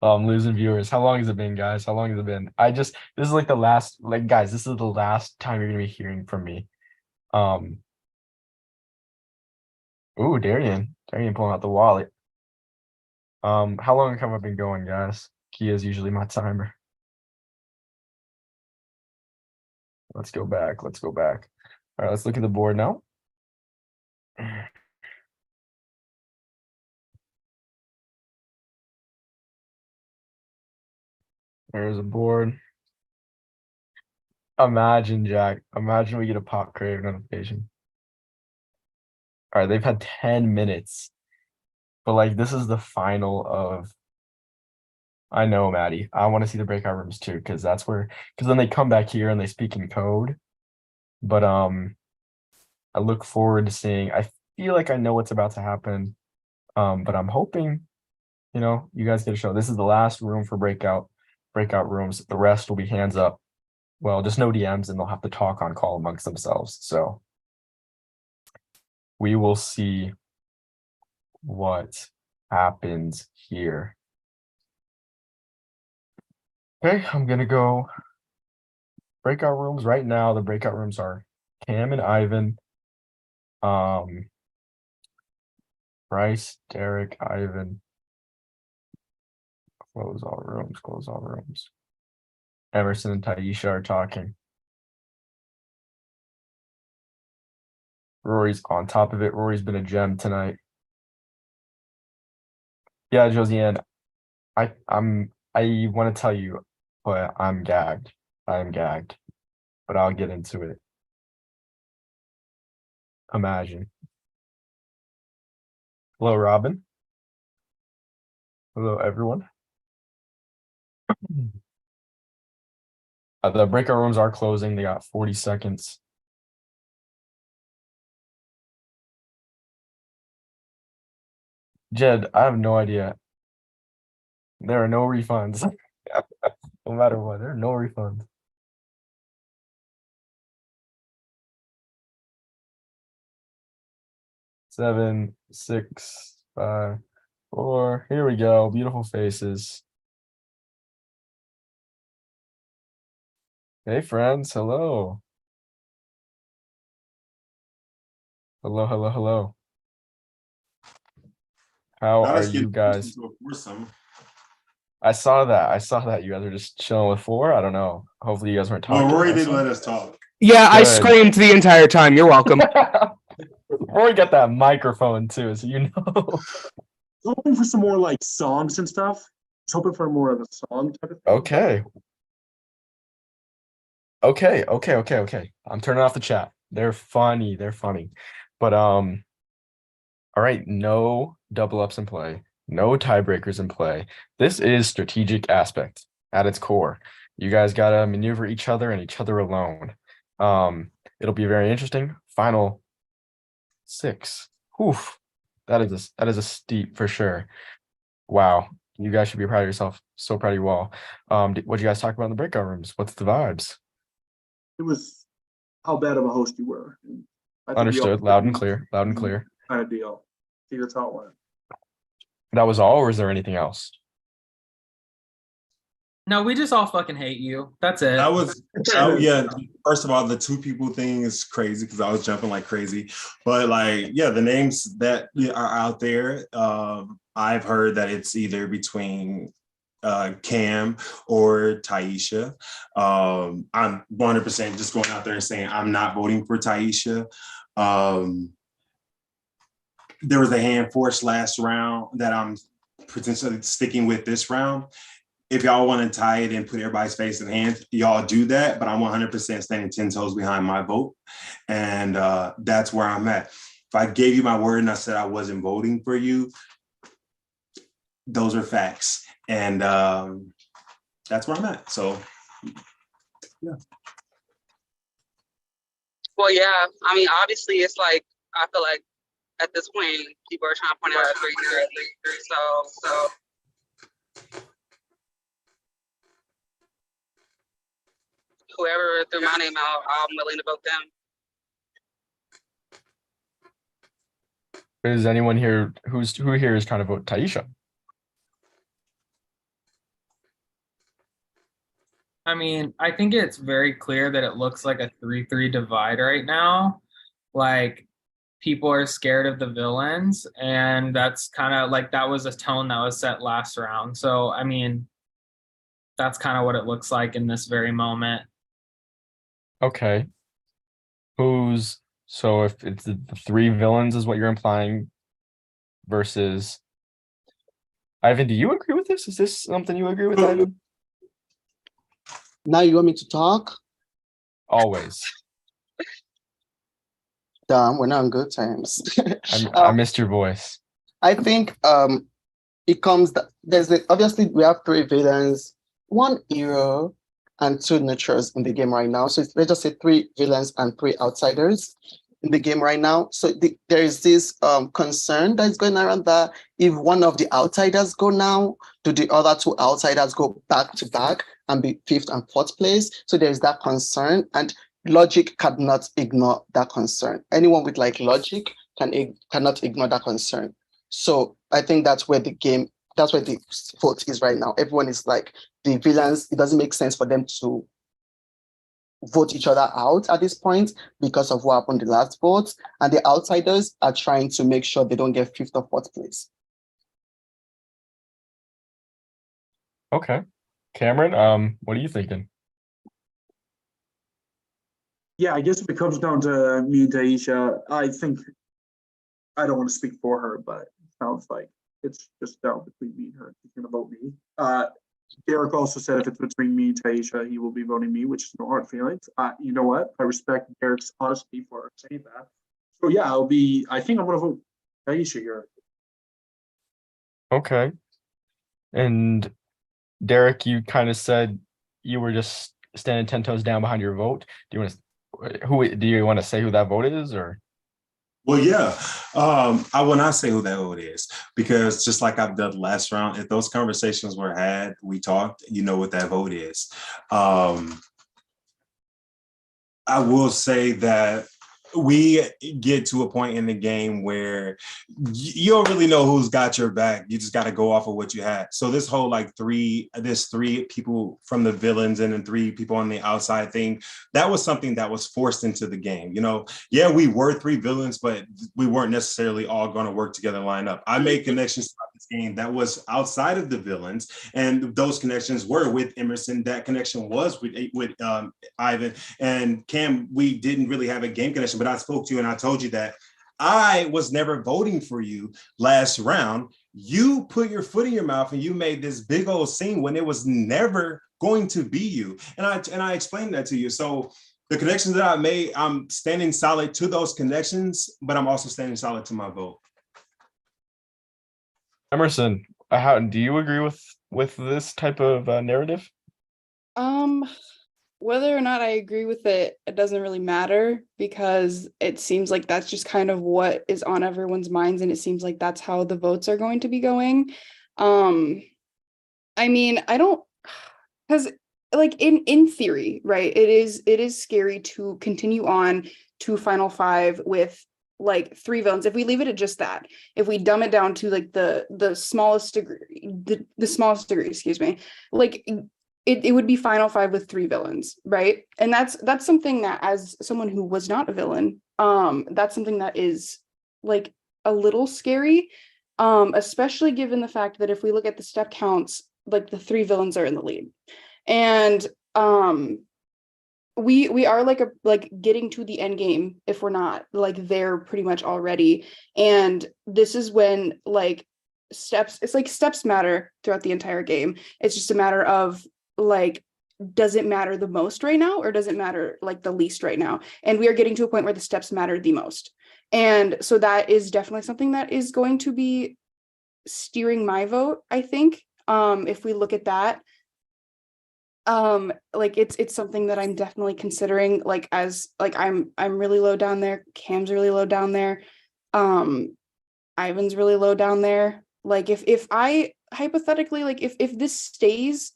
Oh, I'm losing viewers. How long has it been, guys? How long has it been? This is like the last, like, guys, this is the last time you're gonna be hearing from me. Ooh, Darian pulling out the wallet. How long have I been going, guys? Kia is usually my timer. Let's go back. Let's go back. All right, let's look at the board now. There's a board. Imagine, Jack. Imagine we get a pop crave notification. All right, they've had 10 minutes. But like this is the final of I know, Maddie. I want to see the breakout rooms too, because then they come back here and they speak in code. But I look forward to seeing. I feel like I know what's about to happen. But I'm hoping, you guys get a show. This is the last room for breakout rooms. The rest will be hands up. Well, just no DMs, and they'll have to talk on call amongst themselves. So we will see what happens here. Okay, I'm gonna go breakout rooms right now. The breakout rooms are Cam and Ivan, Bryce, Derek, Ivan. Close all rooms, close all rooms. Emerson and Taisha are talking. Rory's on top of it. Rory's been a gem tonight. Yeah, Josiane, I want to tell you, but I'm gagged. I am gagged, but I'll get into it. Imagine. Hello, Robin. Hello, everyone. The breakout rooms are closing. They got 40 seconds. Jed, I have no idea. There are no refunds. No matter what, there are no refunds. Seven, 6, 5, 4. Here we go. Beautiful faces. Hey, friends. Hello. Hello, hello, hello. How Now are let's get you guys? into a foursome. I saw that. I saw that you guys are just chilling with four. I don't know. Hopefully, you guys weren't Well, talking. Rory also. didn't let us talk. Yeah, I Good. screamed the entire time. You're welcome. Rory got that microphone too, so you know. Hoping for some more like songs and stuff. I was hoping for more of a song type of thing. Okay. Okay. I'm turning off the chat. They're funny. They're funny. But all right, no double ups in play, no tiebreakers in play. This is strategic aspect at its core. You guys gotta maneuver each other and each other alone. It'll be very interesting. Final 6. Oof. That is a steep for sure. Wow. You guys should be proud of yourself. So proud of you all. What'd you guys talk about in the breakout rooms? What's the vibes? It was how bad of a host you were. I think we all Understood. Loud and clear. Loud and clear. kind of deal. See, that's how it went. That was all, or is there anything else? No, we just all fucking hate you. That's it. That was, oh yeah. First of all, the 2 people thing is crazy because I was jumping like crazy. But like, yeah, the names that are out there, I've heard that it's either between Cam or Taisha. I'm 100% just going out there and saying I'm not voting for Taisha. There was a hand forced last round that I'm potentially sticking with this round. If y'all want to tie it and put everybody's face in hands, y'all do that. But I'm 100% standing 10 toes behind my vote. And that's where I'm at. If I gave you my word and I said I wasn't voting for you, those are facts. And that's where I'm at. So, yeah. Well, yeah. I mean, obviously, it's like I feel like at this point, people are trying to point out a 3-3. So. Whoever threw my name out, I'm willing to vote them. Is anyone here who here is trying to vote Taisha? I mean, I think it's very clear that it looks like a 3-3 divide right now. Like, people are scared of the villains, and that's kind of like that was a tone that was set last round. So, I mean, that's kind of what it looks like in this very moment. Okay. So if it's the 3 villains is what you're implying versus Ivan, do you agree with this? Is this something you agree with, Ivan? Now you want me to talk? Always. Damn, we're not on good terms. I missed your voice. I think it comes that obviously we have 3 villains, 1 hero, and 2 neutrals in the game right now. So let's just say 3 villains and 3 outsiders in the game right now. So there is this concern that's going around that if one of the outsiders go now, do the other 2 outsiders go back to back and be 5th and 4th place? So there's that concern, and logic cannot ignore that concern. Anyone with like logic cannot ignore that concern. So I think that's where the vote is right now. Everyone is like, the villains, it doesn't make sense for them to vote each other out at this point because of what happened in the last vote. And the outsiders are trying to make sure they don't get 5th or 4th place. Okay. Cameron, what are you thinking? Yeah, I guess if it comes down to me and Taisha, I think I don't want to speak for her, but it sounds like it's just down between me and her. She's gonna vote me. Derek also said if it's between me and Taisha, he will be voting me, which is no hard feelings. You know what? I respect Derek's honesty for saying that. So yeah, I think I'm gonna vote Taisha here. Okay. And Derek, you kind of said you were just standing 10 toes down behind your vote. Do you want to say who that vote is, or? Well, yeah, I will not say who that vote is, because just like I've done last round, if those conversations were had, we talked, you know what that vote is. I will say that we get to a point in the game where you don't really know who's got your back. You just got to go off of what you had. So this whole like three people from the villains and then 3 people on the outside thing, that was something that was forced into the game. You know, yeah, we were 3 villains, but we weren't necessarily all going to work together and line up. I made connections throughout this game that was outside of the villains, and those connections were with Emerson. That connection was with Ivan and Cam. We didn't really have a game connection, but I spoke to you and I told you that I was never voting for you last round. You put your foot in your mouth and you made this big old scene when it was never going to be you. And I explained that to you. So the connections that I made, I'm standing solid to those connections, but I'm also standing solid to my vote. Emerson, how do you agree with this type of narrative? Whether or not I agree with it, it doesn't really matter, because it seems like that's just kind of what is on everyone's minds, and it seems like that's how the votes are going to be going. I mean, I don't, because like in theory, right, it is scary to continue on to Final 5 with like 3 villains. If we leave it at just that, if we dumb it down to like the smallest degree, the smallest degree, excuse me, like it would be Final 5 with 3 villains, right? And that's something that, as someone who was not a villain, that's something that is like a little scary, especially given the fact that if we look at the step counts, like the 3 villains are in the lead, and we are like getting to the end game if we're not like there pretty much already. And this is when like steps matter throughout the entire game. It's just a matter of like, does it matter the most right now, or does it matter like the least right now? And we are getting to a point where the steps matter the most. And so that is definitely something that is going to be steering my vote, I think. If we look at that, like it's something that I'm definitely considering, like as like I'm really low down there, Cam's really low down there, Ivan's really low down there. Like if I hypothetically, like if it stays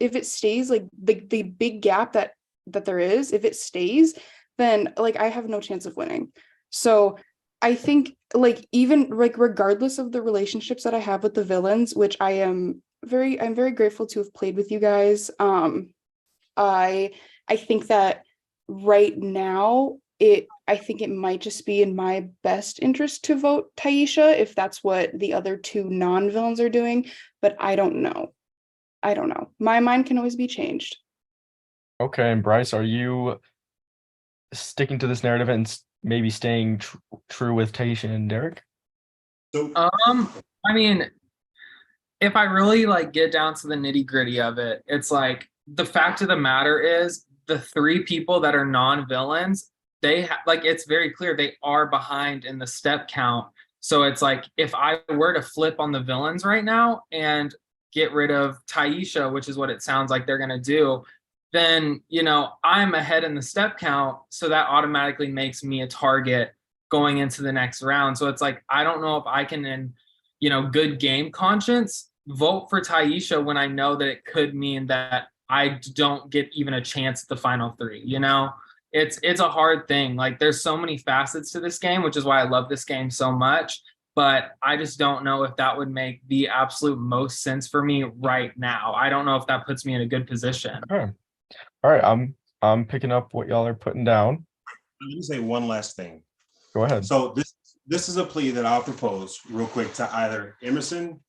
like the big gap that there is, if it stays, then like I have no chance of winning. So I think like even like regardless of the relationships that I have with the villains, which I'm very grateful to have played with you guys, I think that right now I think it might just be in my best interest to vote Taisha if that's what the other 2 non-villains are doing, but I don't know. My mind can always be changed. Okay, and Bryce, are you sticking to this narrative and maybe staying true with Taisha and Derek? So, I mean, if I really like get down to the nitty-gritty of it, it's like the fact of the matter is the 3 people that are non-villains, like it's very clear they are behind in the step count. So it's like if I were to flip on the villains right now and get rid of Taisha, which is what it sounds like they're going to do, then, you know, I'm ahead in the step count. So that automatically makes me a target going into the next round. So it's like, I don't know if I can, in, you know, good game conscience, vote for Taisha when I know that it could mean that I don't get even a chance at the final 3, you know? It's a hard thing. Like there's so many facets to this game, which is why I love this game so much. But I just don't know if that would make the absolute most sense for me right now. I don't know if that puts me in a good position. Okay. All right, I'm picking up what y'all are putting down. Let me say one last thing. Go ahead. So this is a plea that I'll propose real quick to either Emerson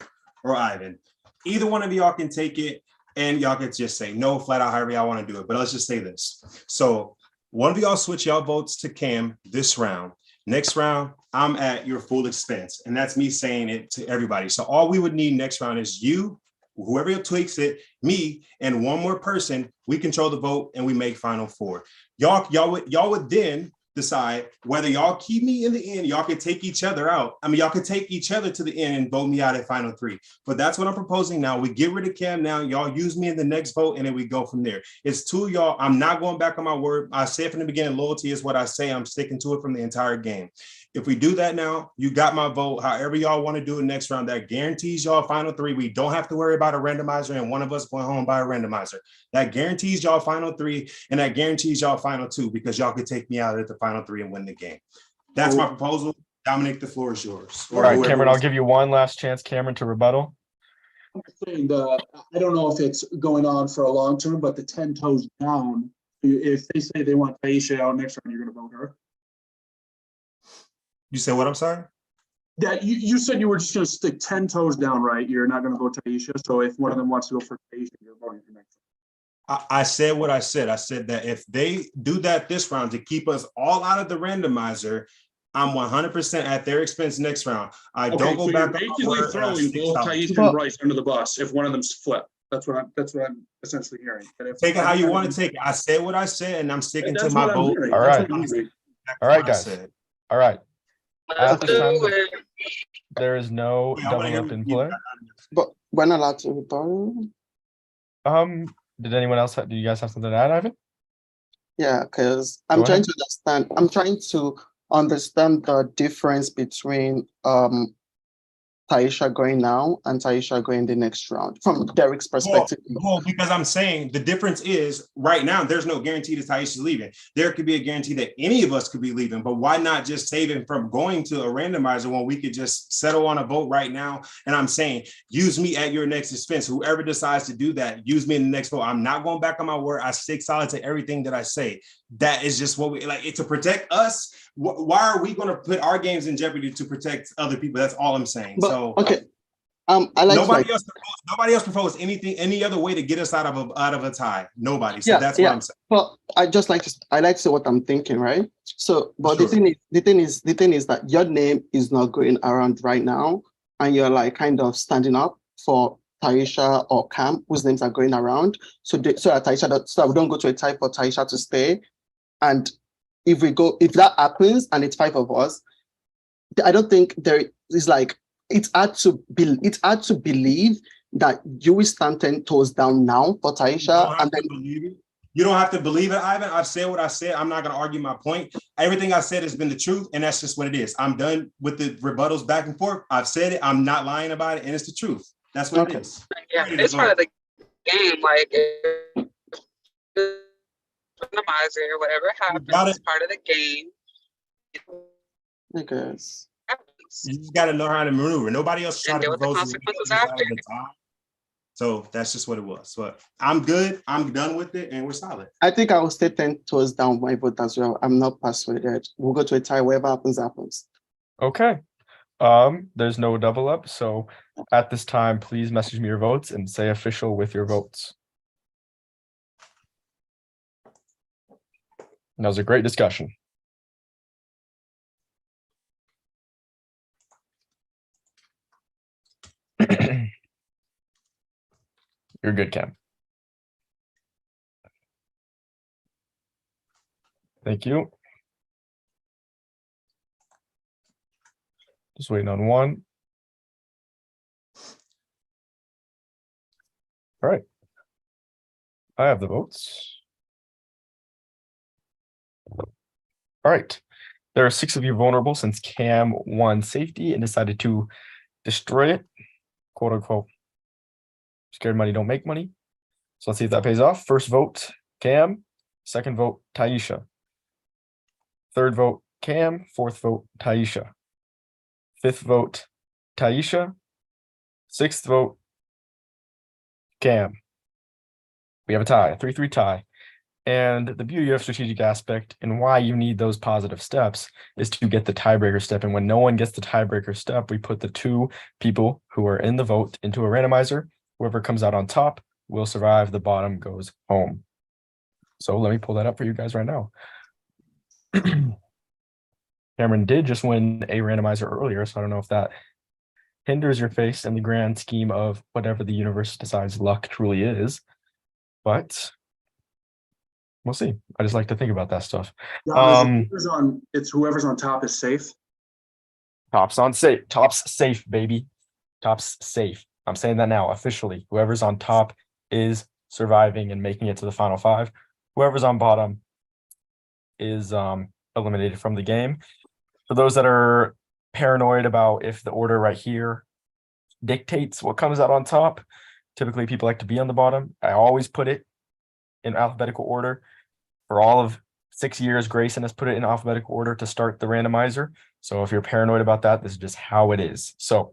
or Ivan. Either one of y'all can take it, and y'all can just say no flat out however y'all want to do it. But let's just say this. So one of y'all switch y'all votes to Cam this round. Next round, I'm at your full expense. And that's me saying it to everybody. So all we would need next round is you, whoever tweaks it, me, and one more person. We control the vote and we make Final 4. Y'all would then decide whether y'all keep me in the end. Y'all could take each other out. I mean, y'all could take each other to the end and vote me out at Final 3. But that's what I'm proposing now. We get rid of Cam now. Y'all use me in the next vote, and then we go from there. It's 2 y'all. I'm not going back on my word. I said from the beginning, loyalty is what I say. I'm sticking to it from the entire game. If we do that now, you got my vote. However y'all want to do it next round, that guarantees y'all Final 3. We don't have to worry about a randomizer and one of us going home by a randomizer. That guarantees y'all Final 3, and that guarantees y'all Final 2, because y'all could take me out at the Final 3 and win the game. That's my proposal. Dominic, the floor is yours. All right, Cameron, I'll give you one last chance, Cameron, to rebuttal. I'm saying I don't know if it's going on for a long term, but the 10 toes down, if they say they want Taisha out next round, you're going to vote her. You said what? I'm sorry? That you said you were just going to stick 10 toes down, right? You're not going to vote Taisha. So if one of them wants to go for Taisha, you're voting for next round. I said what I said. I said that if they do that this round to keep us all out of the randomizer, I'm 100% at their expense next round. I don't go back. Basically throwing both Taisha and Bryce under the bus if one of them's flipped. That's what I'm essentially hearing. Take it how you want to take it. I said what I said, and I'm sticking to my vote. All right. All right, guys. All right. At Let's this time, do it. there is no doubling up in play. But we're not allowed to rebuttal. Did anyone else do you guys have something to add, Ivan? Yeah, because Go I'm trying ahead. to understand. I'm trying to understand the difference between Taisha going now and Taisha going the next round from Derek's perspective. Well, because I'm saying the difference is right now, there's no guarantee that Taisha's leaving. There could be a guarantee that any of us could be leaving, but why not just save him from going to a randomizer when we could just settle on a vote right now? And I'm saying, use me at your next expense. Whoever decides to do that, use me in the next vote. I'm not going back on my word. I stick solid to everything that I say. That is just what we like. It's to protect us. Why are we going to put our games in jeopardy to protect other people? That's all I'm saying. But, So okay. I like nobody else proposed anything, any other way to get us out of a tie. Nobody. So that's what I'm saying. Well, I like to say what I'm thinking, right? So, but Sure. the thing is that your name is not going around right now, and you're like kind of standing up for Taisha or Cam, whose names are going around. So that Taisha, so we don't go to a tie for Taisha to stay. And if that happens and it's 5 of us, I don't think there is like. It's hard to believe that you will stand 10 toes down now for Taisha, and then you don't have to believe it, Ivan. I've said what I said. I'm not going to argue my point. Everything I said has been the truth, and that's just what it is. I'm done with the rebuttals back and forth. I've said it. I'm not lying about it, and it's the truth. That's what it is. Yeah, it's part of the game. Like, randomizer, whatever happens, it's part of the game. I guess. You just got to know how to maneuver. Nobody else tried to deal with the propose consequences after. So that's just what it was. But I'm good. I'm done with it, and we're solid. I think I will stay 10 toes down my vote as well. I'm not persuaded. We'll go to a tie. Whatever happens. Okay. There's no double up. So at this time, please message me your votes and say official with your votes. And that was a great discussion. You're good, Cam. Thank you. Just waiting on one. All right. I have the votes. All right. There are 6 of you vulnerable since Cam won safety and decided to destroy it, quote unquote. Scared money don't make money. So let's see if that pays off. First vote, Cam. Second vote, Taisha. Third vote, Cam. Fourth vote, Taisha. Fifth vote, Taisha. Sixth vote, Cam. We have a tie, a 3-3 tie. And the beauty of strategic aspect and why you need those positive steps is to get the tiebreaker step. And when no one gets the tiebreaker step, we put the 2 people who are in the vote into a randomizer. Whoever comes out on top will survive. The bottom goes home. So let me pull that up for you guys right now. Cameron did just win a randomizer earlier, so I don't know if that hinders your face in the grand scheme of whatever the universe decides luck truly is. But we'll see. I just like to think about that stuff. It's whoever's on top is safe. Top's on safe. Top's safe, baby. Top's safe. I'm saying that now officially. Whoever's on top is surviving and making it to the final 5. Whoever's on bottom is eliminated from the game. For those that are paranoid about if the order right here dictates what comes out on top, typically people like to be on the bottom. I always put it in alphabetical order for all of 6 years, Grayson has put it in alphabetical order to start the randomizer. So if you're paranoid about that, this is just how it is. So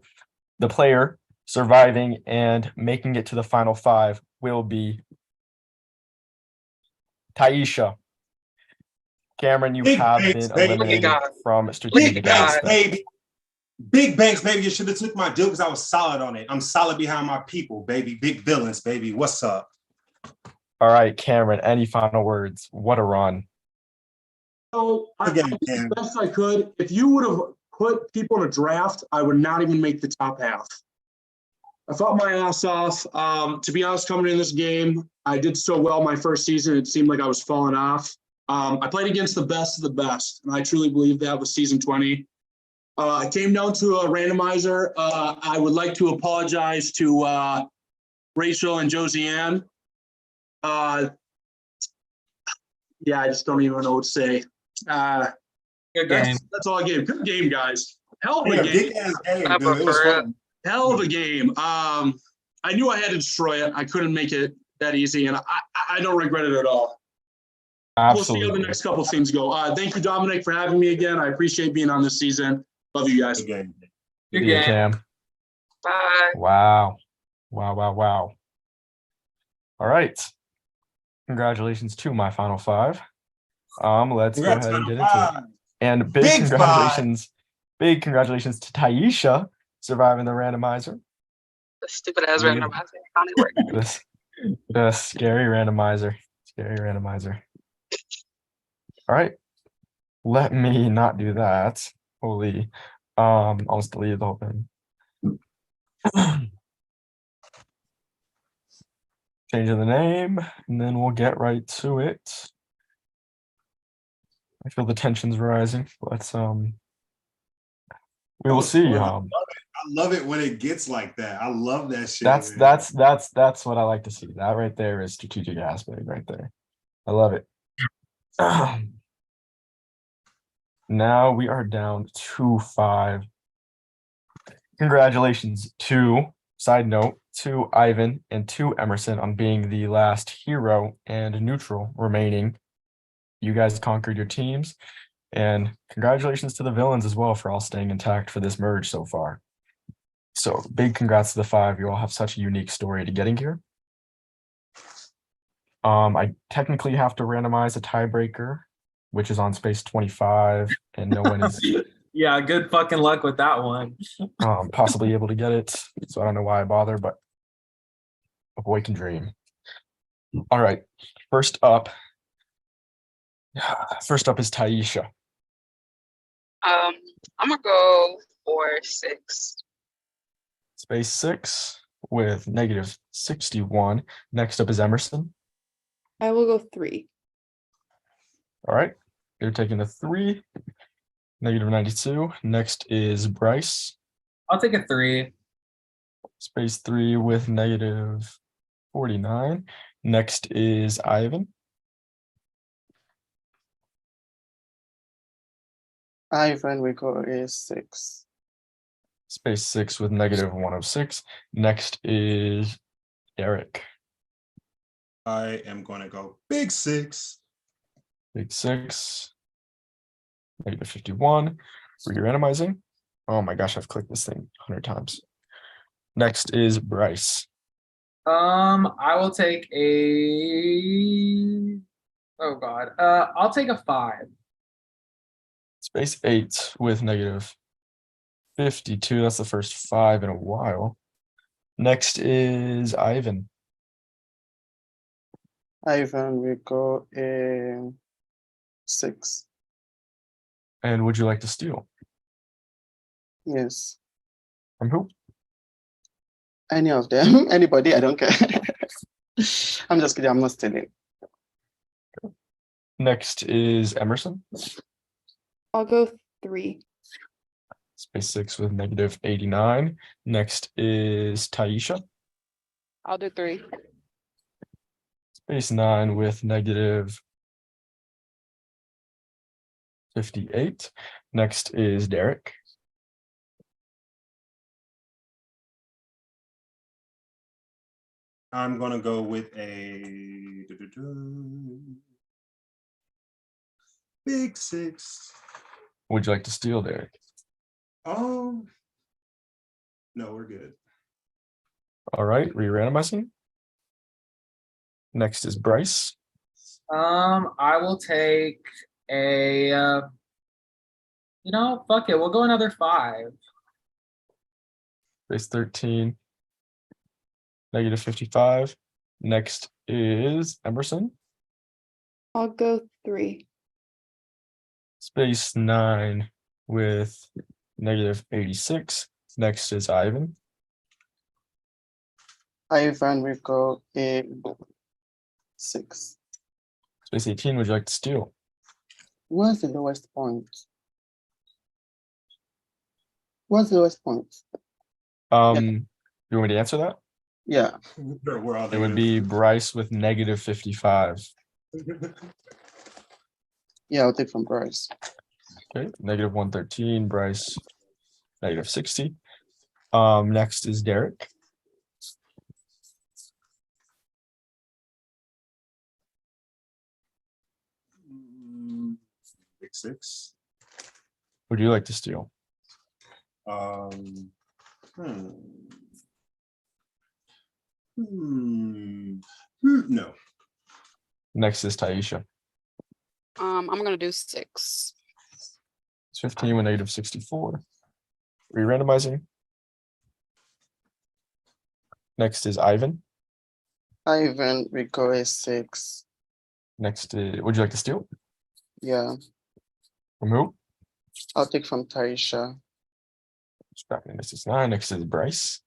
the player surviving and making it to the final 5 will be Taisha. Cameron, you Big have banks, been baby. eliminated God. from Big strategic banks, aspect. baby. Big banks, baby. You should have took my deal because I was solid on it. I'm solid behind my people, baby. Big villains, baby. What's up? All right, Cameron, any final words? What a run. So I Again, did Cam. the best I could. If you would have put people in a draft, I would not even make the top half. I fought my ass off. To be honest, coming in this game, I did so well my first season. It seemed like I was falling off. I played against the best of the best, and I truly believe that was season 20. It came down to a randomizer. I would like to apologize to Rachel and Josiane. Yeah, I just don't even know what to say. Good game. That's all I gave. Good game, guys. Hell of a Yeah, game. big ass game, Never dude. It was forget. fun. Hell of a game. I knew I had to destroy it. I couldn't make it that easy, and I don't regret it at all. We'll see how the Absolutely. next couple things go. Thank you, Dominic, for having me again. I appreciate being on this season. Love you guys. Good game. Good Yeah, game. Cam. Bye. Wow. Wow. All right. Congratulations to my final 5. Let's go Congrats, ahead and get Final into it. Five. And Big big congratulations to Taisha surviving the randomizer. The stupid ass Yeah. randomizer. How it work? The scary randomizer. All right. Let me not do that. Holy. I'll just delete the whole thing. Changing the name, and then we'll get right to it. I feel the tension's rising. Let's we will see. I love it when it gets like that. I love that shit. That's man. that's what I like to see. That right there is strategic aspect right there. I love it. Now we are down to 5. Congratulations to, side note, to Ivan and to Emerson on being the last hero and neutral remaining. You guys conquered your teams, and congratulations to the villains as well for all staying intact for this merge so far. So big congrats to the 5. You all have such a unique story to getting here. I technically have to randomize a tiebreaker, which is on space 25, and no one is Yeah, good fucking luck with that one. possibly able to get it. So I don't know why I bother, but a boy can dream. All right, first up is Taisha. I'm gonna go for 6. Space 6 with -61. Next up is Emerson. I will go 3. All right, you're taking a 3. -92. Next is Bryce. I'll take a 3. Space 3 with -49. Next is Ivan. Ivan, we go is 6. Space 6 with -106. Next is Eric. I am going to go big 6. Big 6. -51. Re-randomizing. Oh my gosh, I've clicked this thing 100 times. Next is Bryce. I will take a. Oh God. I'll take a 5. Space 8 with -52. That's the first 5 in a while. Next is Ivan. Ivan, we go in 6. And would you like to steal? Yes. From who? Any of them. Anybody, I don't care. I'm just kidding. I'm not stealing. Next is Emerson. I'll go 3. Space 6 with -89. Next is Taisha. I'll do 3. Space 9 with -58. Next is Derek. I'm going to go with a Big six. Would you like to steal, Derek? No, we're good. All right, re-randomizing. Next is Bryce. I will take a. Fuck it. We'll go another 5. Base 13. -55. Next is Emerson. I'll go 3. Space 9 with -86. Next is Ivan. Ivan will go a 6. Space 18, would you like to steal? What's the lowest point? What's the lowest point? You want me to answer that? Yeah, We're all It would be Bryce with -55. yeah, I'll take from Bryce. Okay, -113, Bryce, -60. Next is Derek. Big six. Would you like to steal? Um, no. Next is Taisha. I'm gonna do 6. It's 15 with -64. Re-randomizing. Next is Ivan. Ivan will go a 6. Next is, would you like to steal? Yeah, From who? I'll take from Taisha. This is 9. Next is Bryce.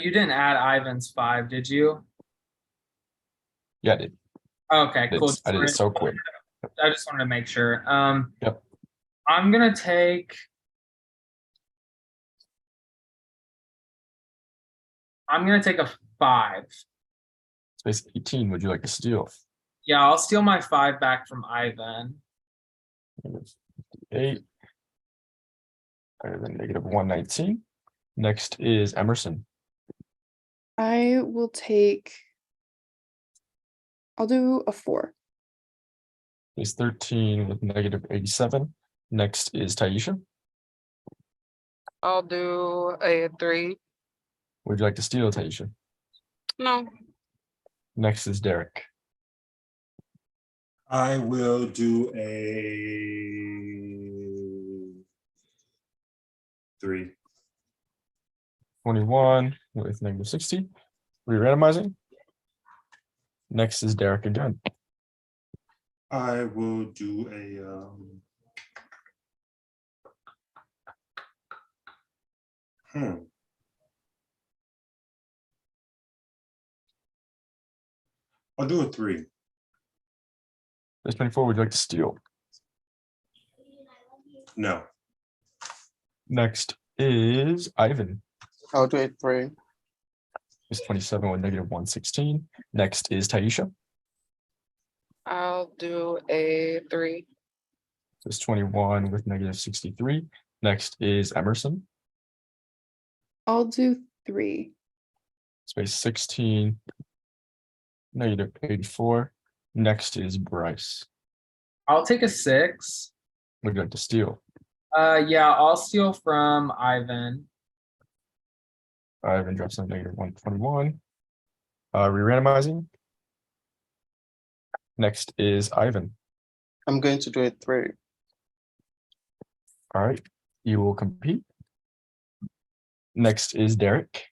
You didn't add Ivan's 5, did you? Yeah, I did. Okay, cool. I did it so quick. I just wanted to make sure. Yep. I'm gonna take. I'm gonna take a 5. Space 18, would you like to steal? Yeah, I'll steal my 5 back from Ivan. 8. Better than -119. Next is Emerson. I will take. I'll do a 4. Space 13 with -87. Next is Taisha. I'll do a 3. Would you like to steal, Taisha? No. Next is Derek. I will do a 3. 21 with -60. Re-randomizing. Next is Derek again. I will do a I'll do a 3. Space 24, would you like to steal? No. Next is Ivan. I'll do a 3. Space 27 with -116. Next is Taisha. I'll do a 3. Space 21 with -63. Next is Emerson. I'll do 3. Space 16. -84. Next is Bryce. I'll take a 6. Would you like to steal? Yeah, I'll steal from Ivan. Ivan drops down to -121. Re-randomizing. Next is Ivan. I'm going to do a 3. All right, you will compete. Next is Derek.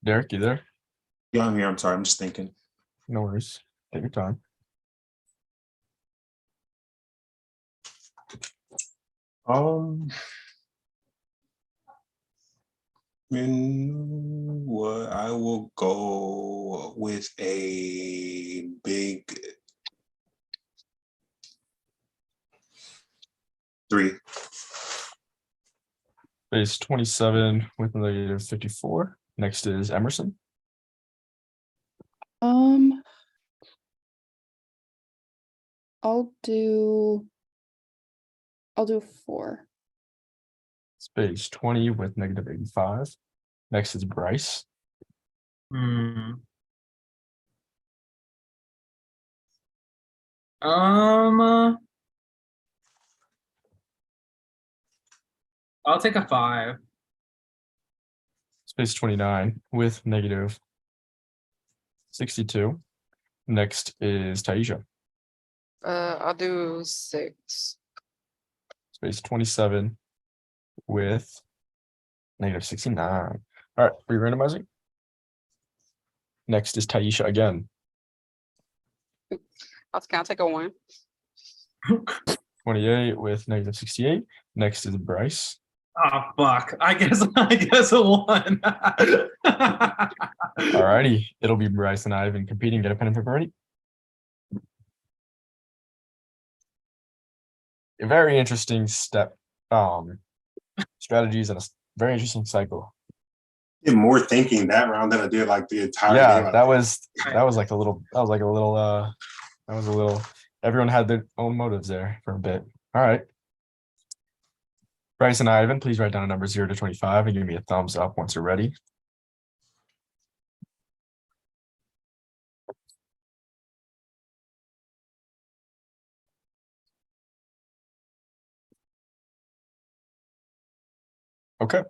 Derek, you there? Yeah, I'm here. I'm sorry. I'm just thinking. No worries. Take your time. What I will go with a big 3. Base 27 with -54. Next is Emerson. I'll do 4. Space 20 with -85. Next is Bryce. Hmm. I'll take a 5. Space 29 with negative 62. Next is Taisha. I'll do 6. Space 27 with negative 69. All right, re-randomizing. Next is Taisha again. I'll take a 1. 28 with negative 68. Next is Bryce. Oh fuck. I guess a 1. All righty, it'll be Bryce and Ivan competing. Get a pen and paper ready. A very interesting step, strategies and a very interesting cycle. Did more thinking that round than I did like the entire Yeah, game. that was like a little, everyone had their own motives there for a bit. All right. Bryce and Ivan, please write down a number 0 to 25 and give me a thumbs up once you're ready. Okay.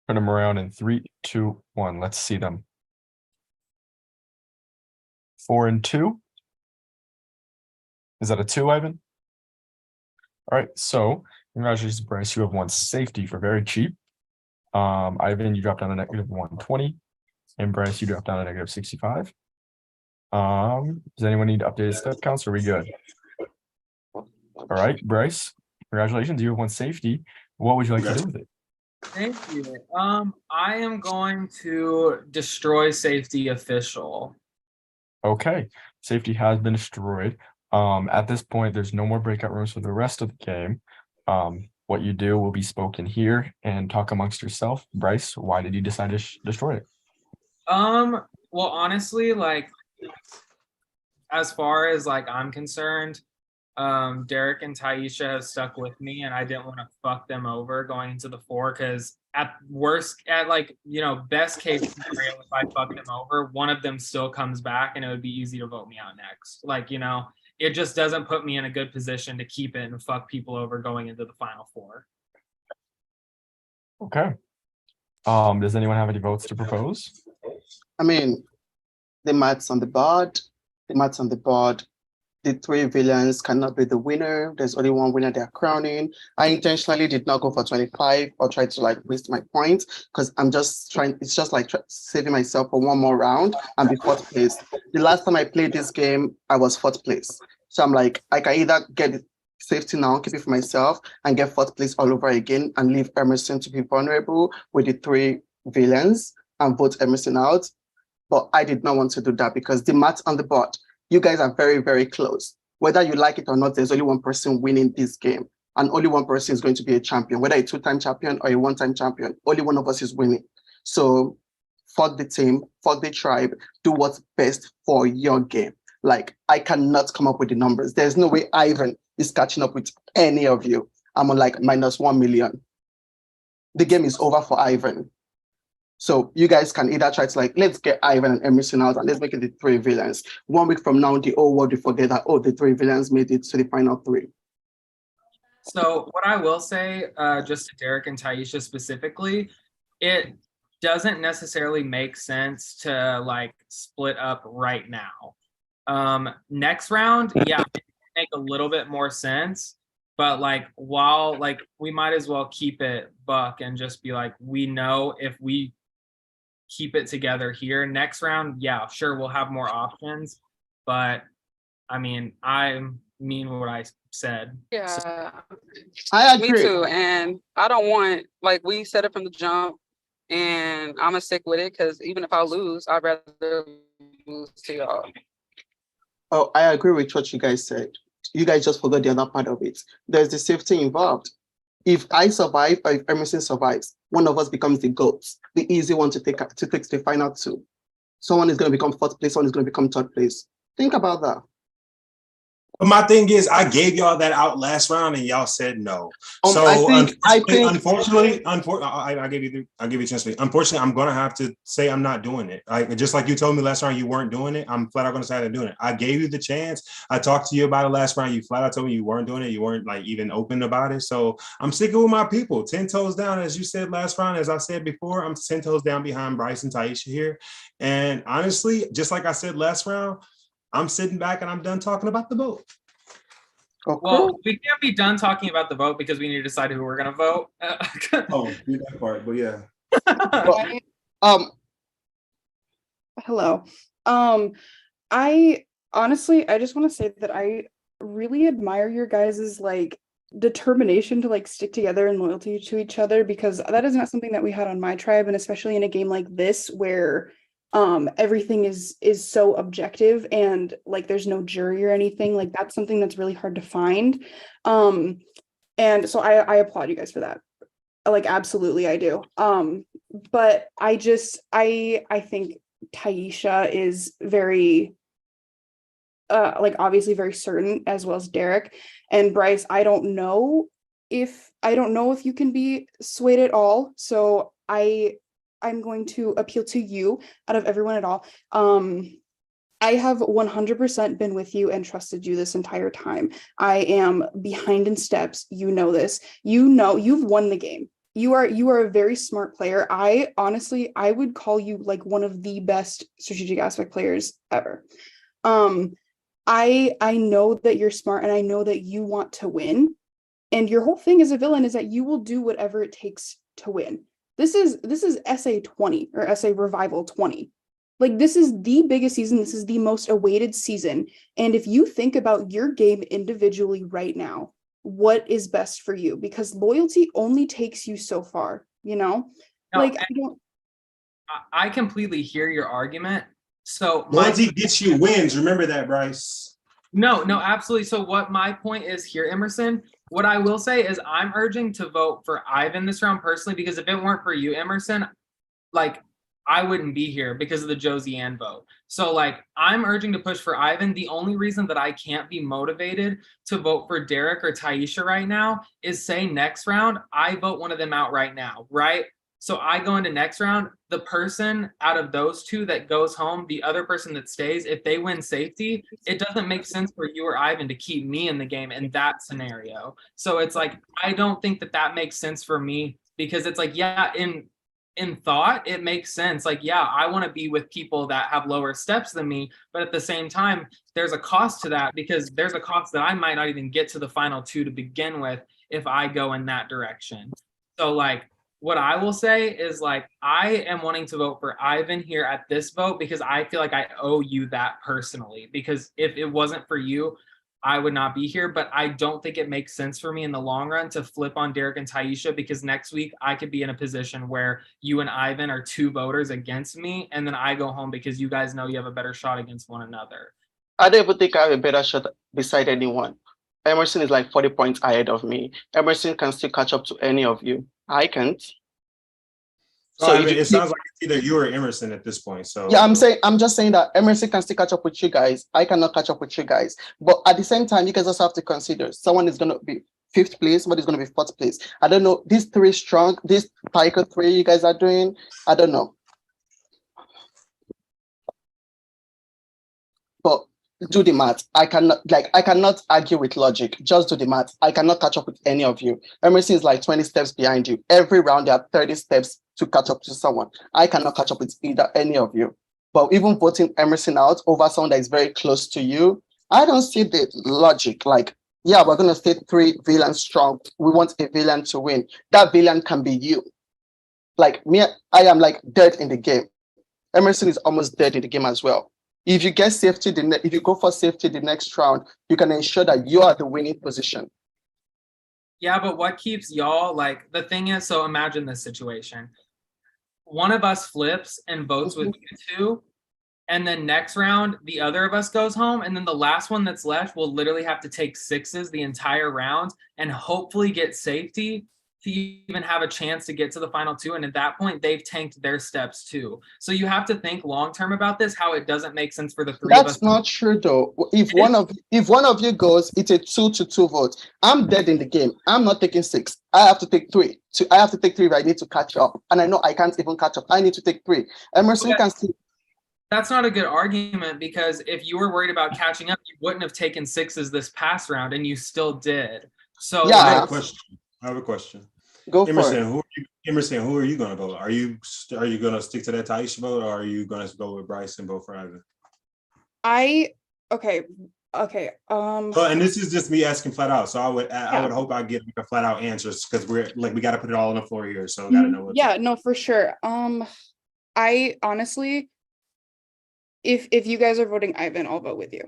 Turn them around in 3, 2, 1. Let's see them. 4 and 2. Is that a 2, Ivan? All right, so congratulations, Bryce. You have won safety for very cheap. Ivan, you dropped down to negative 120. And Bryce, you dropped down to negative 65. Does anyone need updated step counts? Or are we good? All right, Bryce, congratulations. You have won safety. What would you like to do with it? Thank you. I am going to destroy safety official. Okay, safety has been destroyed. At this point, there's no more breakout rooms for the rest of the game. What you do will be spoken here and talk amongst yourself. Bryce, why did you decide to destroy it? Well, honestly, like, as far as like I'm concerned, Derek and Taisha have stuck with me, and I didn't want to fuck them over going into the 4, because at best case scenario, if I fuck them over, one of them still comes back and it would be easy to vote me out next. Like, it just doesn't put me in a good position to keep it and fuck people over going into the final 4. Okay. Does anyone have any votes to propose? I mean, the maths on the board, the 3 villains cannot be the winner. There's only one winner they're crowning. I intentionally did not go for 25 or try to like waste my points, because I'm just trying, it's just like saving myself for one more round and be 4th place. The last time I played this game, I was 4th place. So I'm like, I can either get safety now, keep it for myself, and get 4th place all over again and leave Emerson to be vulnerable with the 3 villains and vote Emerson out. But I did not want to do that because the math on the board, you guys are very, very close. Whether you like it or not, there's only one person winning this game, and only one person is going to be a champion, whether a 2-time champion or a 1-time champion. Only one of us is winning. So fuck the team, fuck the tribe, do what's best for your game. Like, I cannot come up with the numbers. There's no way Ivan is catching up with any of you. I'm on like -1 million. The game is over for Ivan. So you guys can either try to like, let's get Ivan and Emerson out and let's make it the 3 villains. 1 week from now, the whole world will forget that, oh, the 3 villains made it to the final 3. So what I will say, just to Derek and Taisha specifically, it doesn't necessarily make sense to like split up right now. Next round, yeah, it make a little bit more sense, but like, while like we might as well keep it buck and just be like, we know if we keep it together here next round, yeah, sure, we'll have more options, but I mean, I mean what I said. Yeah, So, I me agree. too. And I don't want, like, we said it from the jump, and I'm gonna stick with it because even if I lose, I'd rather lose to y'all. Oh, I agree with what you guys said. You guys just forgot the other part of it. There's the safety involved. If I survive or if Emerson survives, one of us becomes the GOAT, the easy one to take the final 2. Someone is going to become 4th place, someone is going to become 3rd place. Think about that. But my thing is, I gave y'all that out last round, and y'all said no. So I think unfortunately, I gave you a chance to speak. Unfortunately, I'm gonna have to say I'm not doing it. Just like you told me last round you weren't doing it. I'm flat out gonna say I'm doing it. I gave you the chance. I talked to you about it last round. You flat out told me you weren't doing it. You weren't like even open about it. So I'm sticking with my people. 10 toes down, as you said last round. As I said before, I'm 10 toes down behind Bryce and Taisha here. And honestly, just like I said last round, I'm sitting back and I'm done talking about the vote. okay. Well, we can't be done talking about the vote because we need to decide who we're gonna vote. Oh, do that part, but yeah. Hello. I honestly, I just want to say that I really admire your guys's like determination to like stick together and loyalty to each other, because that is not something that we had on my tribe, and especially in a game like this where everything is so objective and like there's no jury or anything. Like that's something that's really hard to find. And so I applaud you guys for that. Like absolutely I do. But I think Taisha is very like obviously very certain, as well as Derek. And Bryce, I don't know if you can be swayed at all. So I'm going to appeal to you out of everyone at all. I have 100% been with you and trusted you this entire time. I am behind in steps. You know this. You know you've won the game. You are a very smart player. I would call you like one of the best strategic aspect players ever. I know that you're smart, and I know that you want to win. And your whole thing as a villain is that you will do whatever it takes to win. This is SA 20 or SA Revival 20. Like this is the biggest season. This is the most awaited season. And if you think about your game individually right now, what is best for you? Because loyalty only takes you so far, you know? No, like I completely hear your argument. So Loyalty gets you wins. Remember that, Bryce. No, absolutely. So what my point is here, Emerson, what I will say is I'm urging to vote for Ivan this round personally, because if it weren't for you, Emerson, like I wouldn't be here because of the Josie Ann vote. So like I'm urging to push for Ivan. The only reason that I can't be motivated to vote for Derek or Taisha right now is say next round, I vote one of them out right now, right? So I go into next round, the person out of those two that goes home, the other person that stays, if they win safety, it doesn't make sense for you or Ivan to keep me in the game in that scenario. So it's like, I don't think that makes sense for me, because it's like, yeah, in thought, it makes sense. Like, yeah, I want to be with people that have lower steps than me, but at the same time, there's a cost to that, because there's a cost that I might not even get to the final two to begin with if I go in that direction. So like, what I will say is like, I am wanting to vote for Ivan here at this vote because I feel like I owe you that personally, because if it wasn't for you, I would not be here. But I don't think it makes sense for me in the long run to flip on Derek and Taisha, because next week I could be in a position where you and Ivan are two voters against me, and then I go home because you guys know you have a better shot against one another. I don't even think I have a better shot beside anyone. Emerson is like 40 points ahead of me. Emerson can still catch up to any of you. I can't. So I mean, it sounds like it's either you or Emerson at this point. So yeah, I'm just saying that Emerson can still catch up with you guys. I cannot catch up with you guys. But at the same time, you guys also have to consider someone is gonna be 5th place, somebody's gonna be 4th place. I don't know. These three strong, this Tiger 3 you guys are doing, I don't know. But do the math. I cannot argue with logic. Just do the math. I cannot catch up with any of you. Emerson is like 20 steps behind you. Every round there are 30 steps to catch up to someone. I cannot catch up with any of you. But even voting Emerson out over someone that is very close to you, I don't see the logic. Like, yeah, we're gonna stay 3 villains strong. We want a villain to win. That villain can be you. Like me, I am like dead in the game. Emerson is almost dead in the game as well. If you get safety, if you go for safety the next round, you can ensure that you are the winning position. Yeah, but what keeps y'all, like, the thing is, so imagine this situation. One of us flips and votes with you two, and then next round, the other of us goes home, and then the last one that's left will literally have to take 6s the entire round and hopefully get safety to even have a chance to get to the final two. And at that point, they've tanked their steps too. So you have to think long-term about this, how it doesn't make sense for the three of us. That's not true though. If one of you goes, it's a 2-2 vote. I'm dead in the game. I'm not taking 6. I have to take 3. I have to take 3 right. I need to catch up. And I know I can't even catch up. I need to take 3. Emerson can see. That's not a good argument, because if you were worried about catching up, you wouldn't have taken 6s this past round, and you still did. So Yeah. I have a question. Go for Emerson, it. who are you going to vote? Are you going to stick to that Taisha vote, or are you going to go with Bryce and vote for Ivan? Okay. Well, and this is just me asking flat out. So I would hope I get a flat out answers, because we got to put it all on the floor here. So got to know what. Yeah, no, for sure. I honestly, if you guys are voting Ivan, I'll vote with you.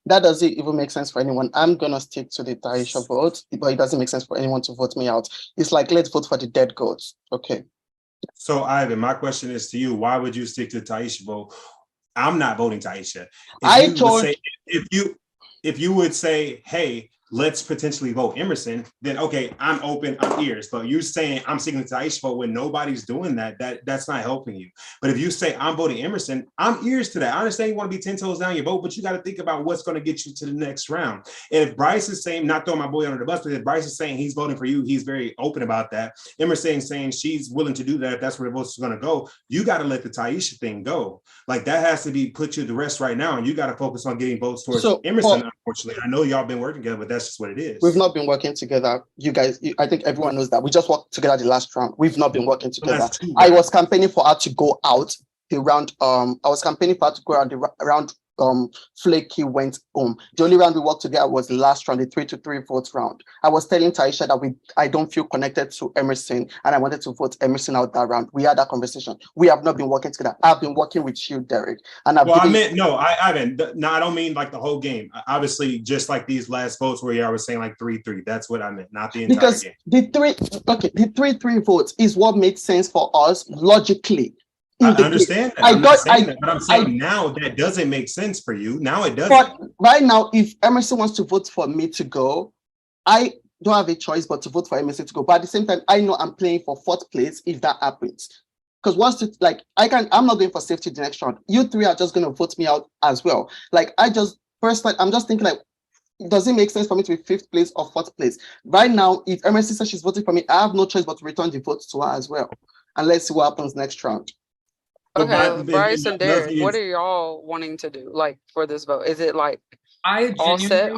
That doesn't even make sense for anyone. I'm gonna stick to the Taisha vote, but it doesn't make sense for anyone to vote me out. It's like, let's vote for the dead goats. Okay. So Ivan, my question is to you: why would you stick to Taisha vote? I'm not voting Taisha. If you would say, hey, let's potentially vote Emerson, then okay, I'm open, I'm ears. But you saying I'm sticking to Taisha vote when nobody's doing that's not helping you. But if you say I'm voting Emerson, I'm ears to that. I understand you want to be 10 toes down your vote, but you got to think about what's going to get you to the next round. And if Bryce is saying, not throwing my boy under the bus, but if Bryce is saying he's voting for you, he's very open about that. Emerson saying she's willing to do that if that's where the votes are going to go, you got to let the Taisha thing go. Like, that has to be put to the rest right now, and you got to focus on getting votes towards Emerson. Unfortunately, I know y'all been working together, but that's just what it is. We've not been working together. You guys, I think everyone knows that. We just worked together the last round. We've not been working together. I was campaigning for her to go out the round. I was campaigning for her to go around the round. Flaky went home. The only round we worked together was the last round, the 3-3 vote round. I was telling Taisha that I don't feel connected to Emerson, and I wanted to vote Emerson out that round. We had that conversation. We have not been working together. I've been working with you, Derek, and I don't mean like the whole game. Obviously, just like these last votes where I was saying like 3-3. That's what I meant, not the entire game. The 3-3 votes is what makes sense for us logically. I understand that. But I'm saying now that doesn't make sense for you. Now it doesn't. But right now, if Emerson wants to vote for me to go, I don't have a choice but to vote for Emerson to go. But at the same time, I know I'm playing for 4th place if that happens. Because once it's like, I'm not going for safety the next round. You 3 are just going to vote me out as well. Like, I'm just thinking like, does it make sense for me to be 5th place or 4th place? Right now, if Emerson says she's voting for me, I have no choice but to return the votes to her as well. And let's see what happens next round. Okay, Bryce and Derek, what are y'all wanting to do, like, for this vote? Is it like all set?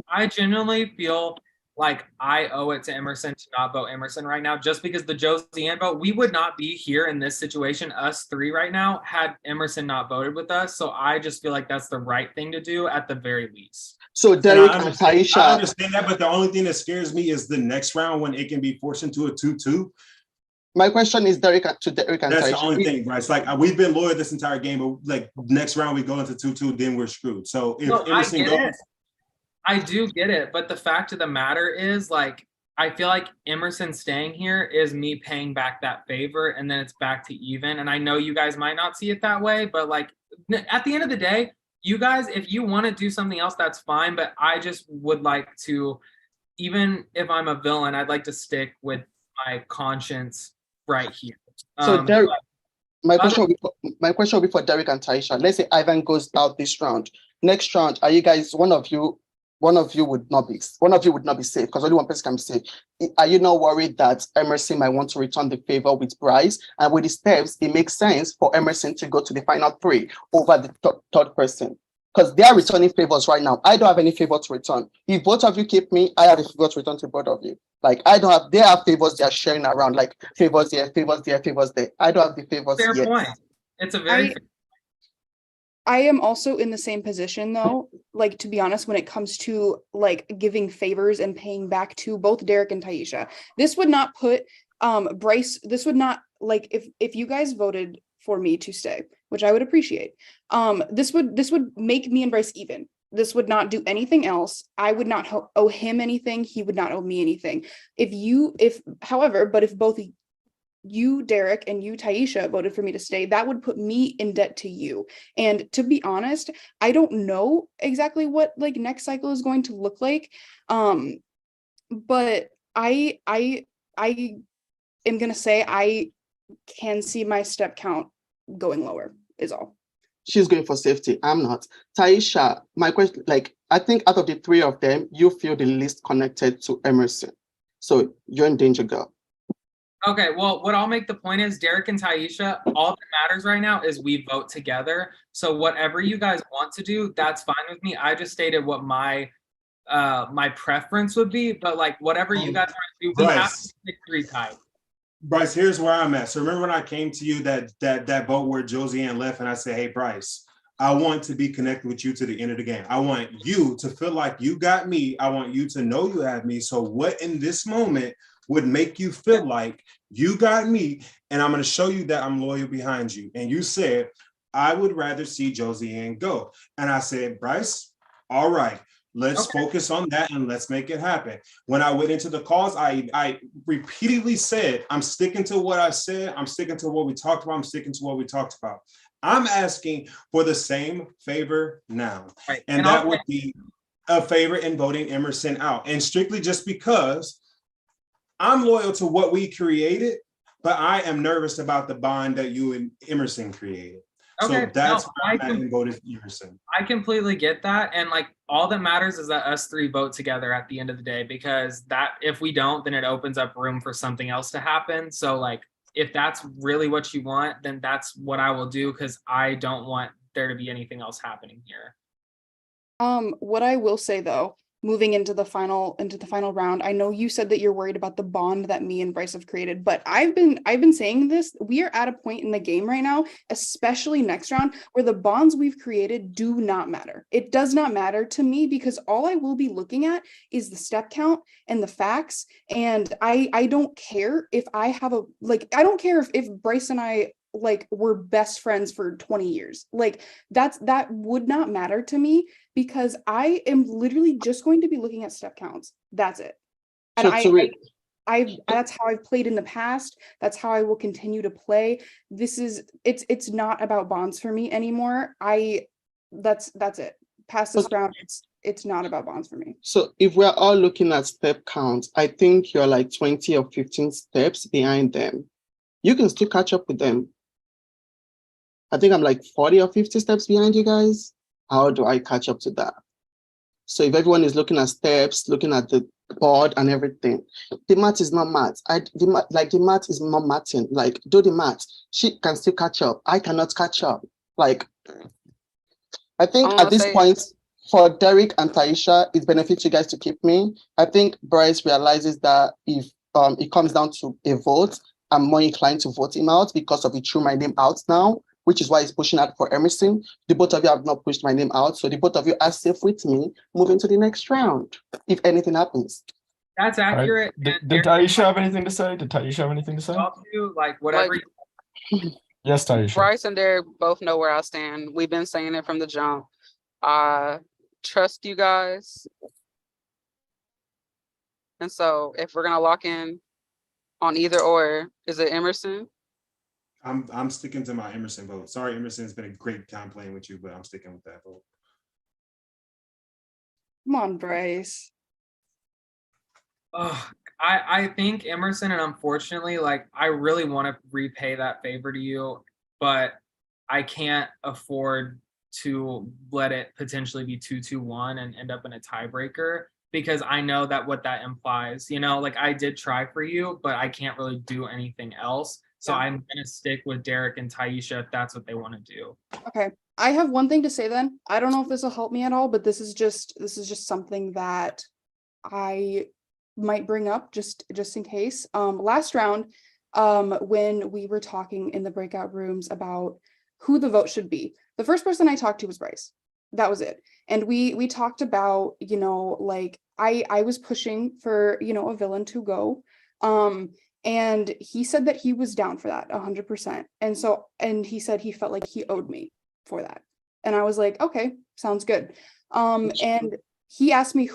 I genuinely feel like I owe it to Emerson to not vote Emerson right now, just because the Josie vote, we would not be here in this situation, us 3 right now, had Emerson not voted with us. So I just feel like that's the right thing to do at the very least. So Derek and Taisha. I understand that, but the only thing that scares me is the next round when it can be forced into a 2-2. My question is Derek and That's Taisha. the only thing, right? It's like we've been loyal this entire game, but like next round we go into 2-2, then we're screwed. So if Emerson goes, I do get it, but the fact of the matter is, like, I feel like Emerson staying here is me paying back that favor, and then it's back to even. And I know you guys might not see it that way, but like at the end of the day, you guys, if you want to do something else, that's fine. But I just would like to, even if I'm a villain, I'd like to stick with my conscience right here. So Derek, my question will be for Derek and Taisha. Let's say Ivan goes out this round. Next round, are you guys, one of you would not be safe because only one person can be safe. Are you not worried that Emerson might want to return the favor with Bryce? And with the steps, it makes sense for Emerson to go to the final 3 over the third person. Because they are returning favors right now. I don't have any favor to return. If both of you keep me, I have a favor to return to both of you. Like, they have favors they are sharing around, like favors here, favors there, favors there. I don't have the favors yet. Fair point. It's a very I am also in the same position though, like, to be honest, when it comes to like giving favors and paying back to both Derek and Taisha. This would not put Bryce, this would not, like, if you guys voted for me to stay, which I would appreciate, this would make me and Bryce even. This would not do anything else. I would not owe him anything. He would not owe me anything. However, if both you, Derek, and you, Taisha, voted for me to stay, that would put me in debt to you. And to be honest, I don't know exactly what like next cycle is going to look like. But I am gonna say I can see my step count going lower, is all. She's going for safety. I'm not. Taisha, my question, like, I think out of the three of them, you feel the least connected to Emerson. So you're in danger, girl. Okay, well, what I'll make the point is Derek and Taisha, all that matters right now is we vote together. So whatever you guys want to do, that's fine with me. I just stated what my preference would be, but like whatever you guys want to do, we have to pick 3 tied. Bryce, here's where I'm at. So remember when I came to you that vote where Josie Ann left, and I said, hey, Bryce, I want to be connected with you to the end of the game. I want you to feel like you got me. I want you to know you have me. So what in this moment would make you feel like you got me, and I'm going to show you that I'm loyal behind you? And you said, I would rather see Josie Ann go. And I said, Bryce, all right. Let's focus on that and let's make it happen. When I went into the calls, I repeatedly said, I'm sticking to what I said. I'm sticking to what we talked about. I'm sticking to what we talked about. I'm asking for the same favor now. Right. And that would be a favor in voting Emerson out. And strictly just because I'm loyal to what we created, but I am nervous about the bond that you and Emerson created. Okay, so that's why I voted Emerson. I completely get that. And like all that matters is that us 3 vote together at the end of the day, because that if we don't, then it opens up room for something else to happen. So like if that's really what you want, then that's what I will do, because I don't want there to be anything else happening here. What I will say though, moving into the final round, I know you said that you're worried about the bond that me and Bryce have created, but I've been saying this. We are at a point in the game right now, especially next round, where the bonds we've created do not matter. It does not matter to me, because all I will be looking at is the step count and the facts. And I don't care if I have I don't care if Bryce and I like we're best friends for 20 years. Like that would not matter to me, because I am literally just going to be looking at step counts. That's it. And that's how I've played in the past. That's how I will continue to play. It's not about bonds for me anymore. That's it. Past this round, it's not about bonds for me. So if we're all looking at step counts, I think you're like 20 or 15 steps behind them. You can still catch up with them. I think I'm like 40 or 50 steps behind you guys. How do I catch up to that? So if everyone is looking at steps, looking at the board and everything, the math is not math. The math is not mathing. Like, do the math. She can still catch up. I cannot catch up. Like, I think at this point, for Derek and Taisha, it benefits you guys to keep me. I think Bryce realizes that if it comes down to a vote, I'm more inclined to vote him out because of he threw my name out now, which is why he's pushing out for Emerson. The both of you have not pushed my name out, so the both of you are safe with me moving to the next round, if anything happens. That's accurate. Right. Did Taisha have anything to say? Like whatever. Yes, Taisha. Bryce and Derek both know where I stand. We've been saying it from the jump. I trust you guys. And so if we're gonna lock in on either or, is it Emerson? I'm sticking to my Emerson vote. Sorry, Emerson, it's been a great time playing with you, but I'm sticking with that vote. Come on, Bryce. I think Emerson, and unfortunately, like I really want to repay that favor to you, but I can't afford to let it potentially be 2-2-1 and end up in a tiebreaker, because I know that what that implies, like I did try for you, but I can't really do anything else. So yeah. I'm going to stick with Derek and Taisha if that's what they want to do. Okay. I have one thing to say then. I don't know if this will help me at all, but this is just something that I might bring up just in case. Last round, when we were talking in the breakout rooms about who the vote should be, the first person I talked to was Bryce. That was it. And we talked about, like I was pushing for, a villain to go. And he said that he was down for that 100%. And he said he felt like he owed me for that. And I was like, okay, sounds good. And he asked me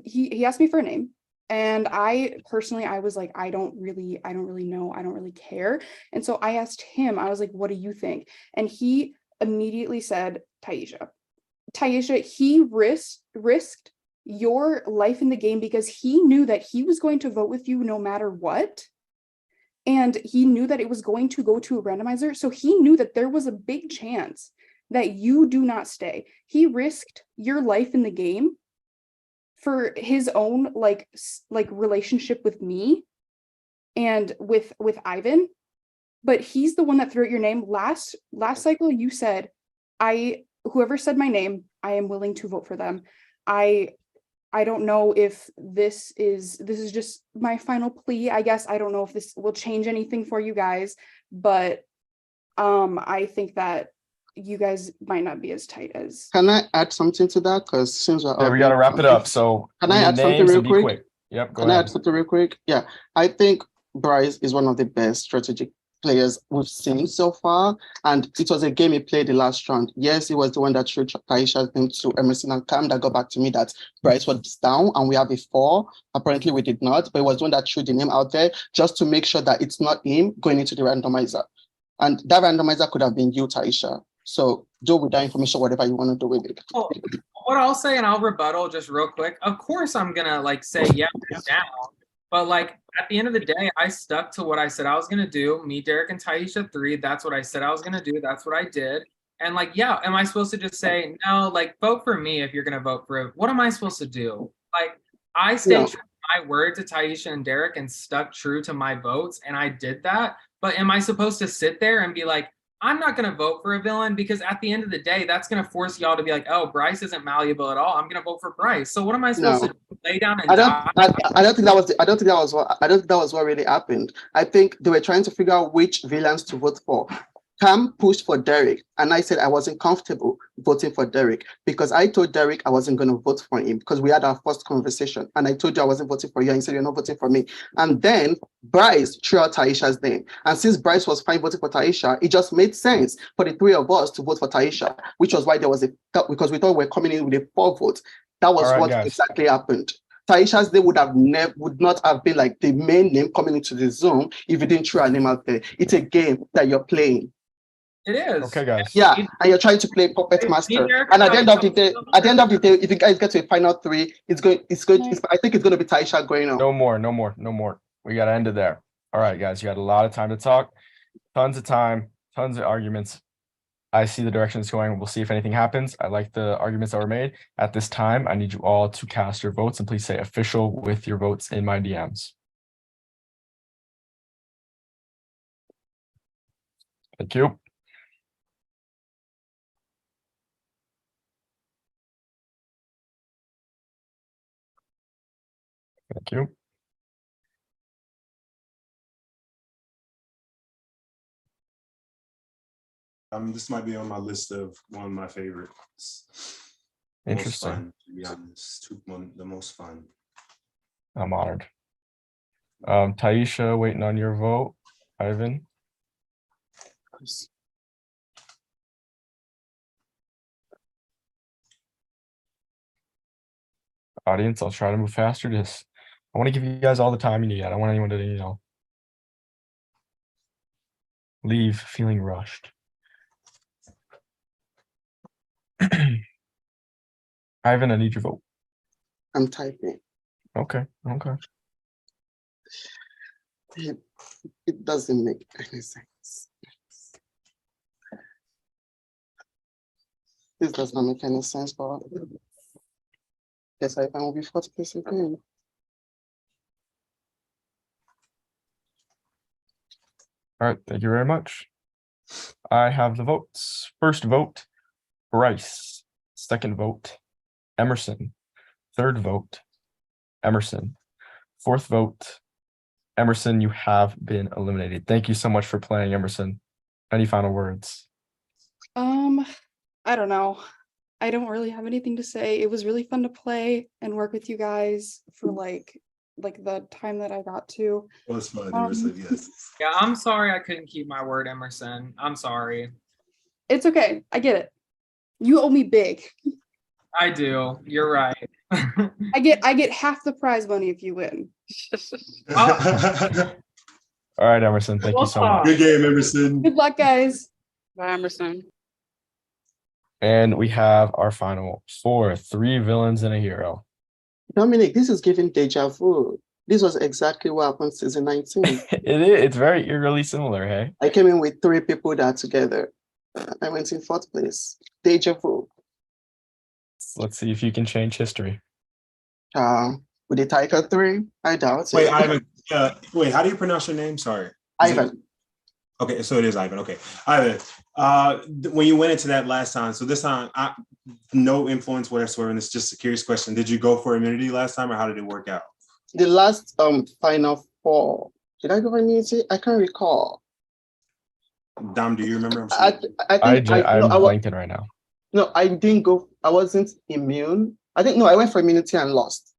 he asked me for a name. And I was like, I don't really know. I don't really care. And so I asked him, I was like, what do you think? And he immediately said, Taisha, he risked, your life in the game because he knew that he was going to vote with you no matter what. And he knew that it was going to go to a randomizer. So he knew that there was a big chance that you do not stay. He risked your life in the game for his own like relationship with me and with Ivan. But he's the one that threw out your name. Last cycle, you said, whoever said my name, I am willing to vote for them. I don't know if this is just my final plea. I guess I don't know if this will change anything for you guys, but I think that you guys might not be as tight as. Can I add something to that? Because since we're Yeah, we got to wrap it up. So can I we add need something names real and be quick? quick. Yep, go Can I ahead. add something real quick? Yeah, I think Bryce is one of the best strategic players we've seen so far, and it was a game he played the last round. Yes, he was the one that threw Taisha's name to Emerson and Cam. That got back to me that Bryce was down and we have a 4. Apparently we did not, but it was the one that threw the name out there just to make sure that it's not him going into the randomizer. And that randomizer could have been you, Taisha. So do with that information whatever you want to do with it. Well, what I'll say, and I'll rebuttal just real quick. Of course, I'm gonna like say yeah, it's down. But like at the end of the day, I stuck to what I said I was gonna do. Me, Derek, and Taisha 3. That's what I said I was gonna do. That's what I did. And like, yeah, am I supposed to just say no? Like, vote for me if you're gonna vote for it. What am I supposed to do? Like, I stayed true to my word to Taisha and Derek and stuck true to my votes, and I did that. But am I supposed to sit there and be like, I'm not going to vote for a villain? Because at the end of the day, that's going to force y'all to be like, oh, Bryce isn't malleable at all. I'm going to vote for Bryce. So what am I supposed to do? Lay down and die? I don't think that was what really happened. I think they were trying to figure out which villains to vote for. Cam pushed for Derek, and I said I wasn't comfortable voting for Derek because I told Derek I wasn't going to vote for him because we had our first conversation, and I told you I wasn't voting for you, and you said you're not voting for me. And then Bryce threw out Taisha's name, and since Bryce was fine voting for Taisha, it just made sense for the 3 of us to vote for Taisha, which was why there was because we thought we were coming in with a 4 vote. That was what exactly happened. Taisha's name would not have been like the main name coming into the Zoom if you didn't throw her name out there. It's a game that you're playing. It is. Okay, guys. Yeah, and you're trying to play puppet master. And at the end of the day, if you guys get to a final 3, I think it's going to be Taisha going on. No more. We got to end it there. All right, guys, you got a lot of time to talk. Tons of time, tons of arguments. I see the direction it's going. We'll see if anything happens. I like the arguments that were made. At this time, I need you all to cast your votes, and please say official with your votes in my DMs. Thank you. Thank you. This might be on my list of one of my favorites. Interesting. Most fun, to be honest. The most fun. I'm honored. Taisha, waiting on your vote. Ivan. Audience, I'll try to move faster. I want to give you guys all the time you need. I don't want anyone to, leave feeling rushed. Ivan, I need your vote. I'm typing. Okay. It doesn't make any sense. This does not make any sense, but yes, I will be 40% again. All right, thank you very much. I have the votes. First vote, Bryce. Second vote, Emerson. Third vote, Emerson. Fourth vote, Emerson, you have been eliminated. Thank you so much for playing, Emerson. Any final words? I don't know. I don't really have anything to say. It was really fun to play and work with you guys for like the time that I got to. Well, it's fun, Emerson, yes. Yeah, I'm sorry I couldn't keep my word, Emerson. I'm sorry. It's okay. I get it. You owe me big. I do. You're right. I get half the prize money if you win. All right, Emerson. Thank you so much. Good game, Emerson. Good luck, guys. Bye, Emerson. And we have our final 4, 3 villains and a hero. Dominic, this is giving deja vu. This was exactly what happened season 19. It's very eerily similar, hey? I came in with 3 people that are together. I went in 4th place. Deja vu. Let's see if you can change history. With the title 3, I doubt Wait, it. Ivan. Wait, how do you pronounce your name? Sorry. Is it- Ivan. Okay, so it is Ivan. Okay, Ivan. When you went into that last time, so this time, no influence whatsoever, and it's just a curious question. Did you go for immunity last time, or how did it work out? The last final 4. Did I go for immunity? I can't recall. Dom, do you remember? I'm I sorry. think I'm no, blanking right now. no, I didn't go. I wasn't immune. I think no, I went for immunity and lost.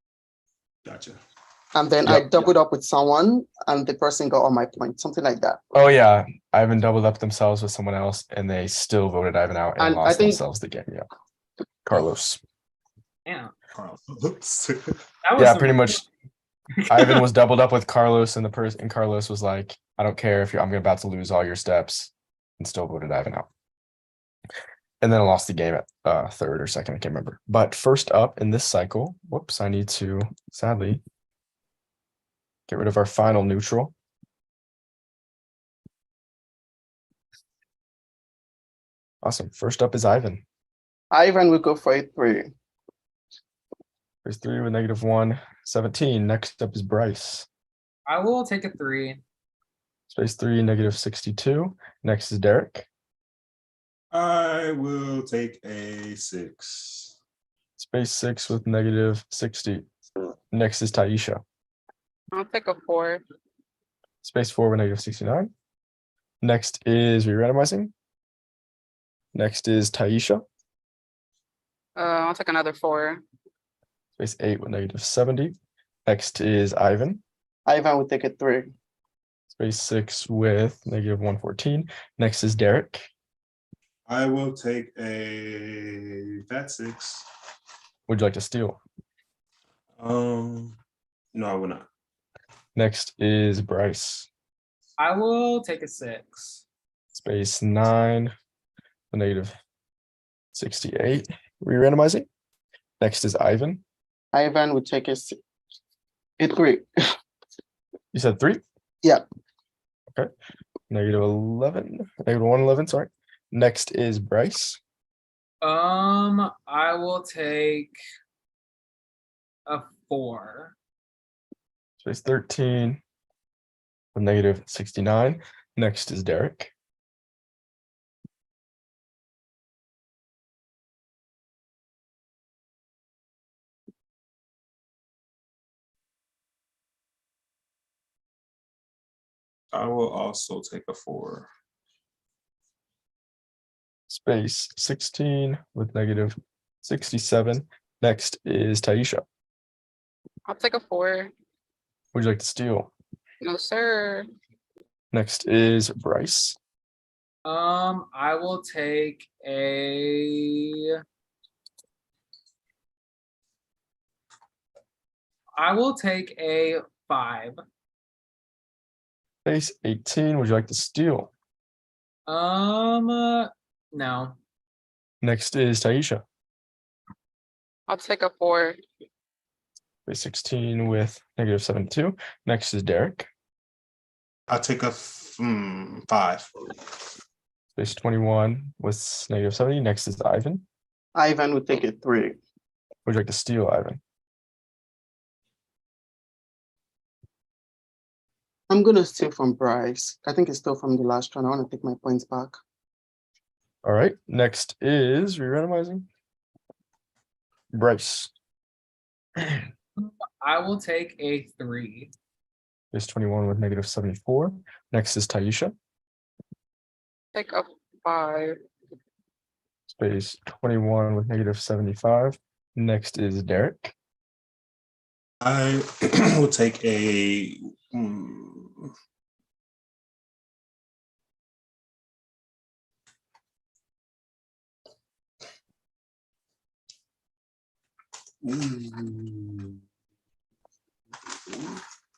Gotcha. And then I Yep. doubled up with someone and the person got all my points, something like that. Oh yeah, Ivan doubled up themselves with someone else, and they still voted Ivan out and And I lost think- themselves the game. Yeah, Carlos. Yeah. Carl. That was Yeah, some- pretty much. Ivan was doubled up with Carlos, and Carlos was like, "I don't care if I'm about to lose all your steps," and still voted Ivan out. And then I lost the game at 3rd or 2nd, I can't remember. But first up in this cycle, whoops, I need to sadly get rid of our final neutral. Awesome. First up is Ivan. Ivan will go for a 3. There's 3 with -1, 17. Next up is Bryce. I will take a 3. Space 3, -62. Next is Derek. I will take a 6. Space 6 with -60. Next is Taisha. I'll take a 4. Space 4 with -69. Next is re-randomizing. Next is Taisha. I'll take another 4. Space 8 with -70. Next is Ivan. Ivan will take a 3. Space 6 with -114. Next is Derek. I will take a fat 6. Would you like to steal? No, I will not. Next is Bryce. I will take a 6. Space 9 with -68. Re-randomizing. Next is Ivan. Ivan will take a 3. You said 3? Yeah. Okay. -11. -111, sorry. Next is Bryce. I will take a 4. Space 13 with -69. Next is Derek. I will also take a 4. Space 16 with -67. Next is Taisha. I'll take a 4. Would you like to steal? No, sir. Next is Bryce. I will take a. I will take a 5. Space 18. Would you like to steal? No. Next is Taisha. I'll take a 4. Space 16 with -72. Next is Derek. I'll take a 5. Space 21 with -70. Next is Ivan. Ivan will take a 3. Would you like to steal, Ivan? I'm gonna steal from Bryce. I think it's still from the last round. I want to take my points back. All right. Next is re-randomizing. Bryce. I will take a 3. Space 21 with -74. Next is Taisha. Take a 5. Space 21 with -75. Next is Derek. I will take a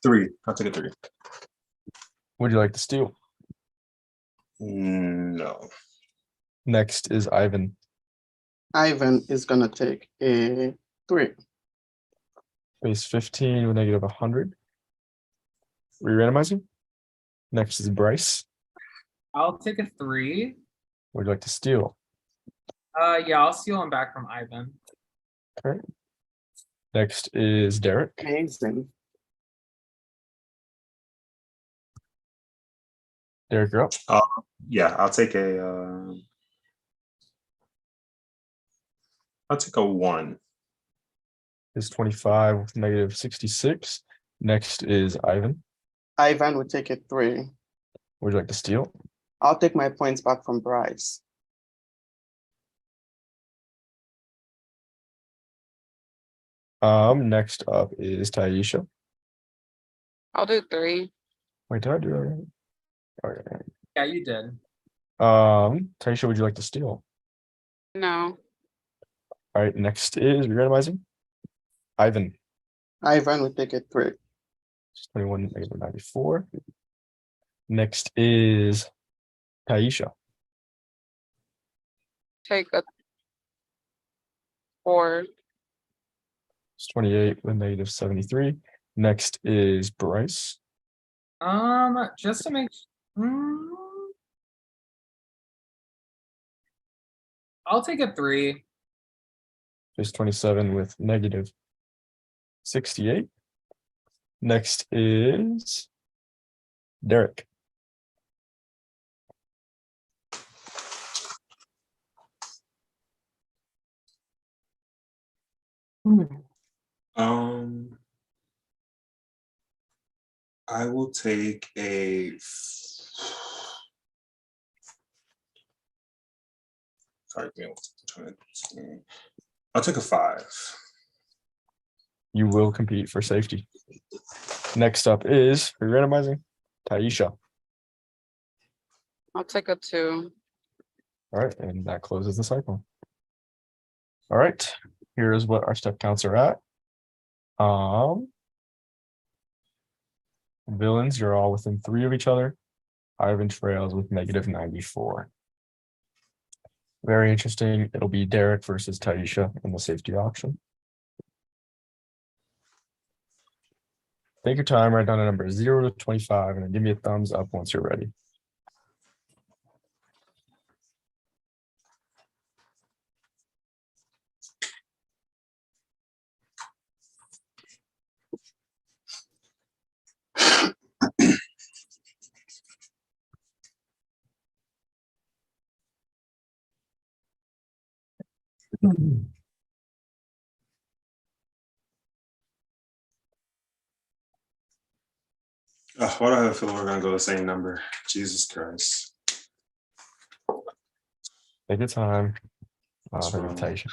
three. I'll take a 3. Would you like to steal? No. Next is Ivan. Ivan is gonna take a 3. Space 15 with negative 100. Re-randomizing. Next is Bryce. I'll take a 3. Would you like to steal? Yeah, I'll steal him back from Ivan. Okay. Next is Derek. Amazing. Derek, you're up. Yeah, I'll take a 1. Is 25 with negative 66. Next is Ivan. Ivan would take a 3. Would you like to steal? I'll take my points back from Bryce. Next up is Taisha. I'll do 3. Wait, did I do that right? Okay. Yeah, you did. Taisha, would you like to steal? No. All right, next is re-randomizing. Ivan. Ivan would take a 3. 21 negative 94. Next is Taisha. Take a 4. It's 28 with negative 73. Next is Bryce. Just to make. I'll take a 3. There's 27 with negative 68. Next is Derek. I will take a. Sorry, I'll take a 5. You will compete for safety. Next up is re-randomizing. Taisha. I'll take a 2. All right, and that closes the cycle. All right, here's what our step counts are at. Villains, you're all within 3 of each other. Ivan trails with negative 94. Very interesting. It'll be Derek versus Taisha in the safety auction. Take your time, write down a number 0 to 25, and then give me a thumbs up once you're ready. Why do I have a feeling we're gonna go the same number? Jesus Christ. Take your time. What's wrong? Invitation.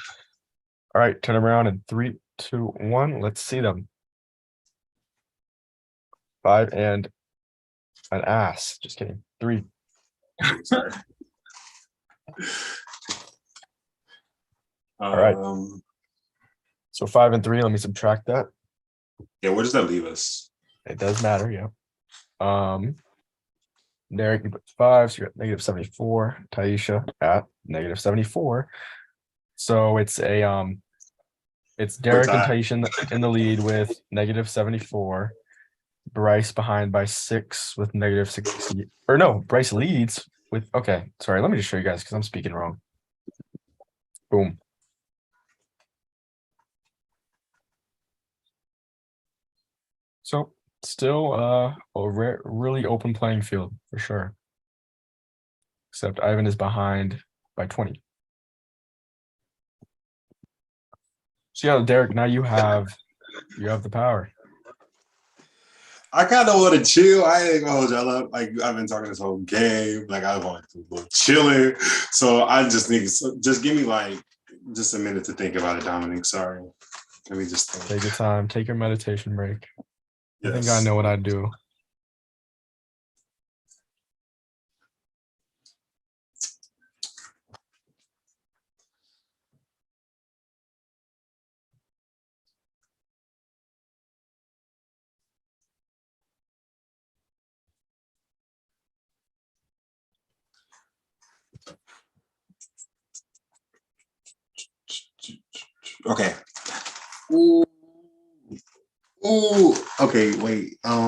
All right, turn around in 3, 2, 1. Let's see them. 5 and an ass. Just kidding. 3. Sorry. All right. So 5 and 3. Let me subtract that. Yeah, where does that leave us? It does matter, yeah. Derek, you put 5, so you're at negative 74. Taisha at negative 74. So it's a it's Derek and Taisha in the lead with negative 74. Bryce behind by 6 with negative 60. Or no, Bryce leads with okay. Sorry, let me just show you guys because I'm speaking wrong. Boom. So still a really open playing field for sure. Except Ivan is behind by 20. So yeah, Derek, now you have the power. I kind of want to chill. I ain't gonna hold y'all up. Like I've been talking this whole game. Like I want to go chilling. So I just need just give me like just a minute to think about it, Dominic. Sorry. Let me just think. Take your time. Take your meditation break. Yes. I think I know what I'd do. Okay. Ooh. Ooh, okay, wait. I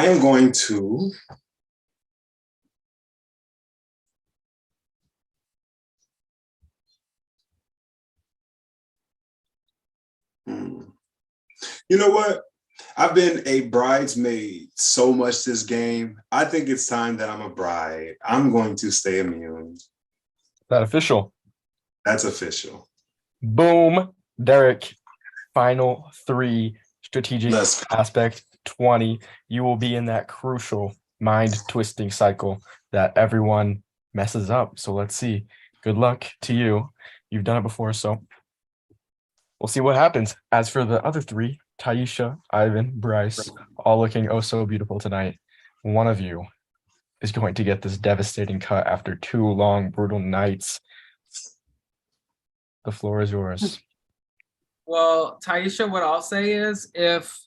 am going to You know what? I've been a bridesmaid so much this game. I think it's time that I'm a bride. I'm going to stay immune. Is that official? That's official. Boom. Derek, final 3 strategic Let's aspect 20. You will be in that crucial mind twisting cycle that everyone messes up. So let's see. Good luck to you. You've done it before, so we'll see what happens. As for the other 3, Taisha, Ivan, Bryce, all looking oh so beautiful tonight. One of you is going to get this devastating cut after 2 long, brutal nights. The floor is yours. Well, Taisha, what I'll say is if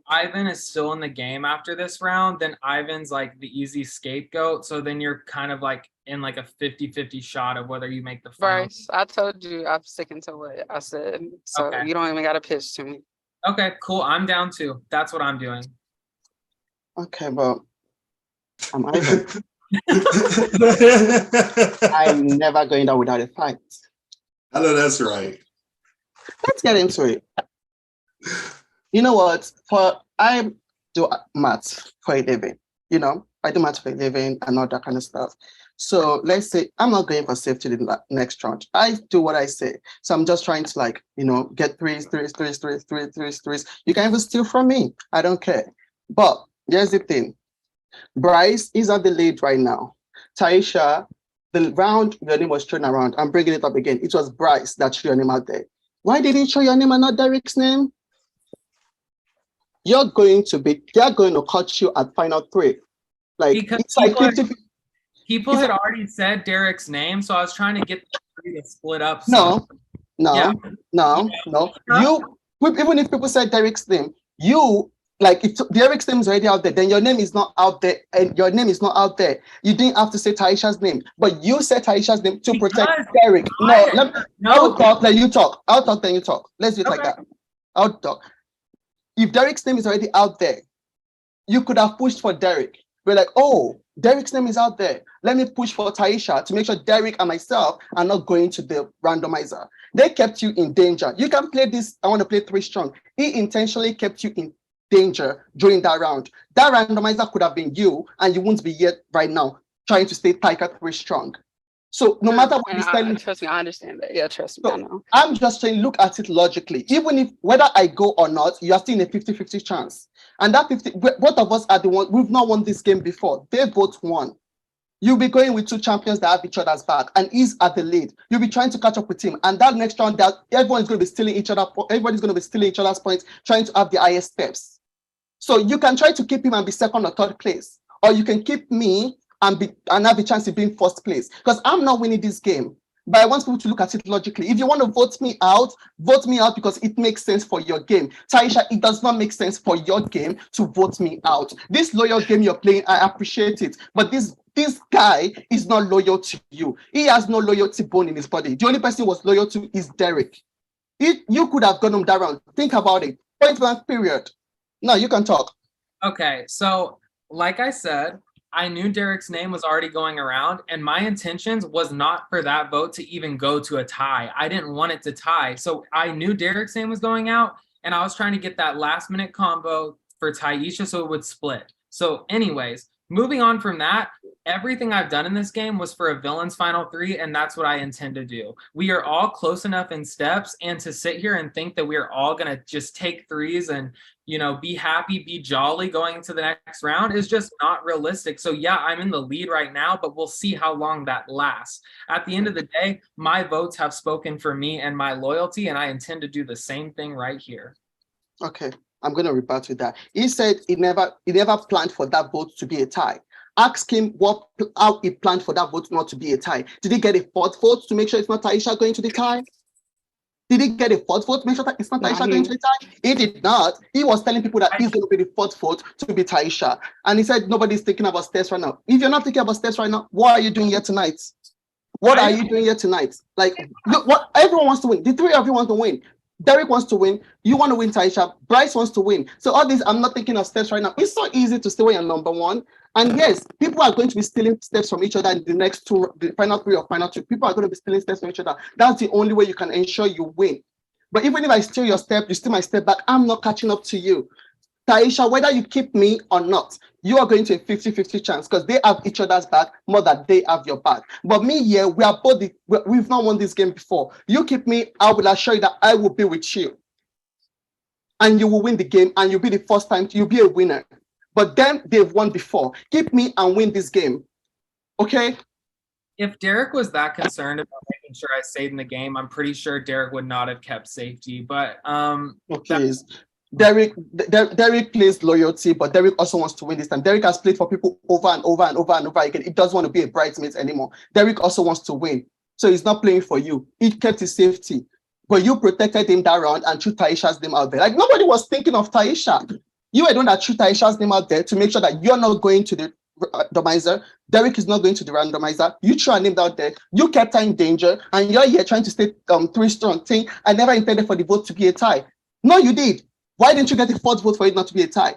Ivan is still in the game after this round, then Ivan's like the easy scapegoat. So then you're kind of like in like a 50-50 shot of whether you make the final. Bryce, I told you I'm sticking to what I said. So Okay. you don't even got to pitch to me. Okay, cool. I'm down too. That's what I'm doing. Okay, but I'm Ivan. I'm never going down without a fight. I know that's right. Let's get into it. You know what? I do maths for a living. You know, I do maths for a living and all that kind of stuff. So let's say I'm not going for safety the next round. I do what I say. So I'm just trying to get threes. You can even steal from me. I don't care. But here's the thing. Bryce is at the lead right now. Taisha, the round your name was thrown around. I'm bringing it up again. It was Bryce that threw your name out there. Why didn't you show your name and not Derek's name? They're going to cut you at final 3. Like Because it's like 50. People had already said Derek's name, so I was trying to get the 3 to split up. No. Yeah. You even if people said Derek's name, if Derek's name is already out there, then your name is not out there, and your name is not out there. You didn't have to say Taisha's name, but you said Taisha's name to protect Derek. I'll talk, then you talk. I'll talk, then you talk. Let's do it like that. I'll talk. If Derek's name is already out there, you could have pushed for Derek. We're like, oh, Derek's name is out there. Let me push for Taisha to make sure Derek and myself are not going to the randomizer. They kept you in danger. You can play this. I want to play 3 strong. He intentionally kept you in danger during that round. That randomizer could have been you, and you wouldn't be here right now trying to stay tight at 3 strong. So no matter what he's telling, trust me, I understand that. Yeah, trust me, I know. I'm just saying, look at it logically. Even if whether I go or not, you are still in a 50-50 chance. And that 50, both of us are the one. We've not won this game before. They both won. You'll be going with 2 champions that have each other's back, and he's at the lead. You'll be trying to catch up with him, and that next round, that everyone's going to be stealing each other. Everybody's going to be stealing each other's points, trying to have the highest steps. So you can try to keep him and be 2nd or 3rd place, or you can keep me and have a chance of being 1st place. Because I'm not winning this game. But I want people to look at it logically. If you want to vote me out because it makes sense for your game. Taisha, it does not make sense for your game to vote me out. This loyal game you're playing, I appreciate it. But this guy is not loyal to you. He has no loyalty bone in his body. The only person he was loyal to is Derek. You could have gone him that round. Think about it. Point blank, period. Now you can talk. Okay, so like I said, I knew Derek's name was already going around, and my intentions was not for that vote to even go to a tie. I didn't want it to tie. So I knew Derek's name was going out, and I was trying to get that last minute combo for Taisha so it would split. So anyways, moving on from that, everything I've done in this game was for a villain's final 3, and that's what I intend to do. We are all close enough in steps, and to sit here and think that we're all going to just take 3s and be happy, be jolly going into the next round is just not realistic. So yeah, I'm in the lead right now, but we'll see how long that lasts. At the end of the day, my votes have spoken for me and my loyalty, and I intend to do the same thing right here. Okay, I'm going to rebut with that. He said he never planned for that vote to be a tie. Ask him how he planned for that vote not to be a tie. Did he get a 4th vote to make sure it's not Taisha going to the tie? Did he get a fourth vote? Make sure that it's not Taisha going to a tie. He did not. He was telling people that he's going to be the fourth vote to be Taisha. And he said nobody's thinking about steps right now. If you're not thinking about steps right now, what are you doing here tonight? What are you doing here tonight? Like, look, what everyone wants to win. The three of you want to win. Derek wants to win. You want to win, Taisha. Bryce wants to win. So all this, I'm not thinking of steps right now. It's so easy to stay when you're number one. And yes, people are going to be stealing steps from each other in the next two, the final three or final two. People are going to be stealing steps from each other. That's the only way you can ensure you win. But even if I steal your step, you steal my step back, I'm not catching up to you. Taisha, whether you keep me or not, you are going to a 50-50 chance because they have each other's back more than they have your back. But me here, we are both we've not won this game before. You keep me, I will assure you that I will be with you. And you will win the game, and you'll be the first time, you'll be a winner. But then they've won before. Keep me and win this game. Okay? If Derek was that concerned about making sure I stayed in the game, I'm pretty sure Derek would not have kept safety. But okay. Derek plays loyalty, but Derek also wants to win this time. Derek has played for people over and over and over and over again. He doesn't want to be a bridesmaid anymore. Derek also wants to win. So he's not playing for you. He kept his safety. But you protected him that round and threw Taisha's name out there. Like, nobody was thinking of Taisha. You were the one that threw Taisha's name out there to make sure that you're not going to the randomizer. Derek is not going to the randomizer. You threw a name out there. You kept her in danger, and you're here trying to stay 3 strong thing. I never intended for the vote to be a tie. No, you did. Why didn't you get a fourth vote for it not to be a tie?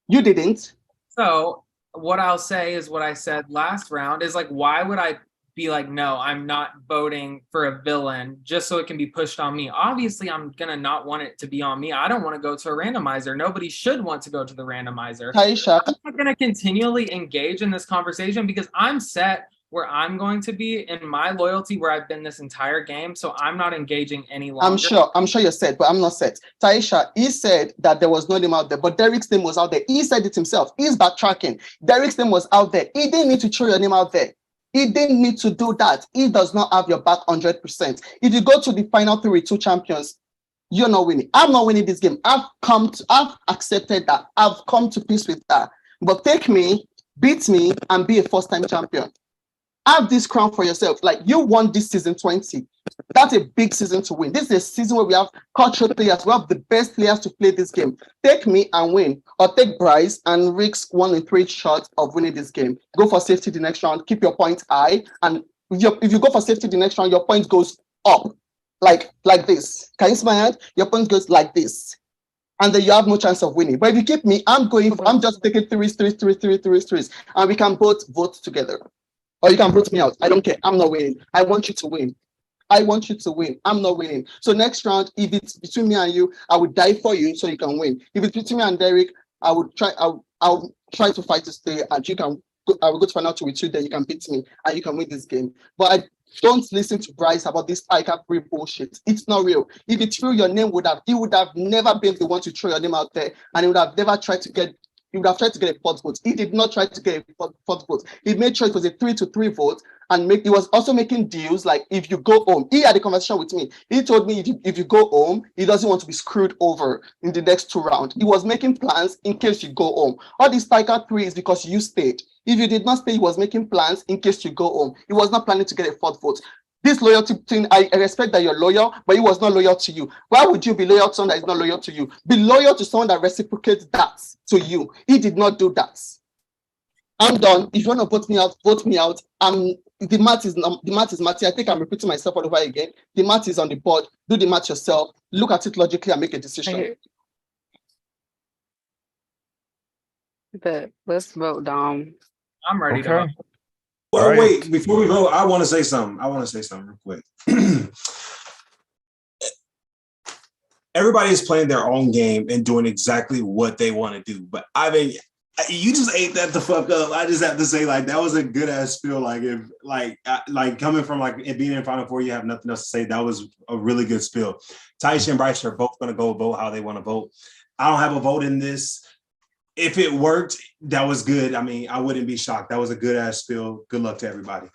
You didn't. So what I'll say is what I said last round is like, why would I be like, no, I'm not voting for a villain just so it can be pushed on me? Obviously, I'm going to not want it to be on me. I don't want to go to a randomizer. Nobody should want to go to the randomizer. Taisha. I'm not going to continually engage in this conversation because I'm set where I'm going to be in my loyalty where I've been this entire game. So I'm not engaging any longer. I'm sure you're set, but I'm not set. Taisha, he said that there was no name out there, but Derek's name was out there. He said it himself. He's backtracking. Derek's name was out there. He didn't need to throw your name out there. He didn't need to do that. He does not have your back 100%. If you go to the final 3 with 2 champions, you're not winning. I'm not winning this game. I've accepted that. I've come to peace with that. But take me, beat me, and be a first-time champion. Have this crown for yourself. Like, you won this season 20. That's a big season to win. This is a season where we have cultural players. We have the best players to play this game. Take me and win, or take Bryce and risk 1 in 3 shots of winning this game. Go for safety the next round. Keep your points high, and if you go for safety the next round, your point goes up, like this. Can you see my hand? Your point goes like this, and then you have no chance of winning. But if you keep me, I'm just taking threes, and we can both vote together. Or you can vote me out. I don't care. I'm not winning. I want you to win. I want you to win. I'm not winning. So next round, if it's between me and you, I would die for you so you can win. If it's between me and Derek, I'll try to fight to stay, and I will go to final 2 with you, then you can beat me and you can win this game. But I don't listen to Bryce about this ICAP free bullshit. It's not real. If it threw your name, he would have never been the one to throw your name out there, and he would have never tried to get. He would have tried to get a fourth vote. He did not try to get a fourth vote. He made sure it was a 3-3 vote, and he was also making deals like, if you go home, he had a conversation with me. He told me if you go home, he doesn't want to be screwed over in the next 2 rounds. He was making plans in case you go home. All this Tiger 3 is because you stayed. If you did not stay, he was making plans in case you go home. He was not planning to get a fourth vote. This loyalty thing, I respect that you're loyal, but he was not loyal to you. Why would you be loyal to someone that is not loyal to you? Be loyal to someone that reciprocates that to you. He did not do that. I'm done. If you want to vote me out, vote me out. The math is math. I think I'm repeating myself all over again. The math is on the board. Do the math yourself. Look at it logically and make a decision. But let's vote, Dom. I'm ready to vote. Well, Right. wait, before we vote, I want to say something. Real quick. Everybody is playing their own game and doing exactly what they want to do. But I mean, you just ate that the fuck up. I just have to say, like, that was a good ass spiel. Like, if like coming from like it being in Final Four, you have nothing else to say. That was a really good spiel. Taisha and Bryce are both going to go vote how they want to vote. I don't have a vote in this. If it worked, that was good. I mean, I wouldn't be shocked. That was a good ass spiel. Good luck to everybody.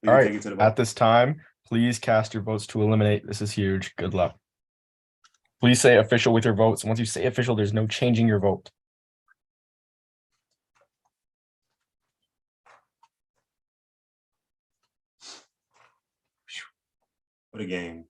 All right. At this time, please cast your votes to eliminate. This is huge. Good luck. Please say official with your votes. Once you say official, there's no changing your vote. What a game.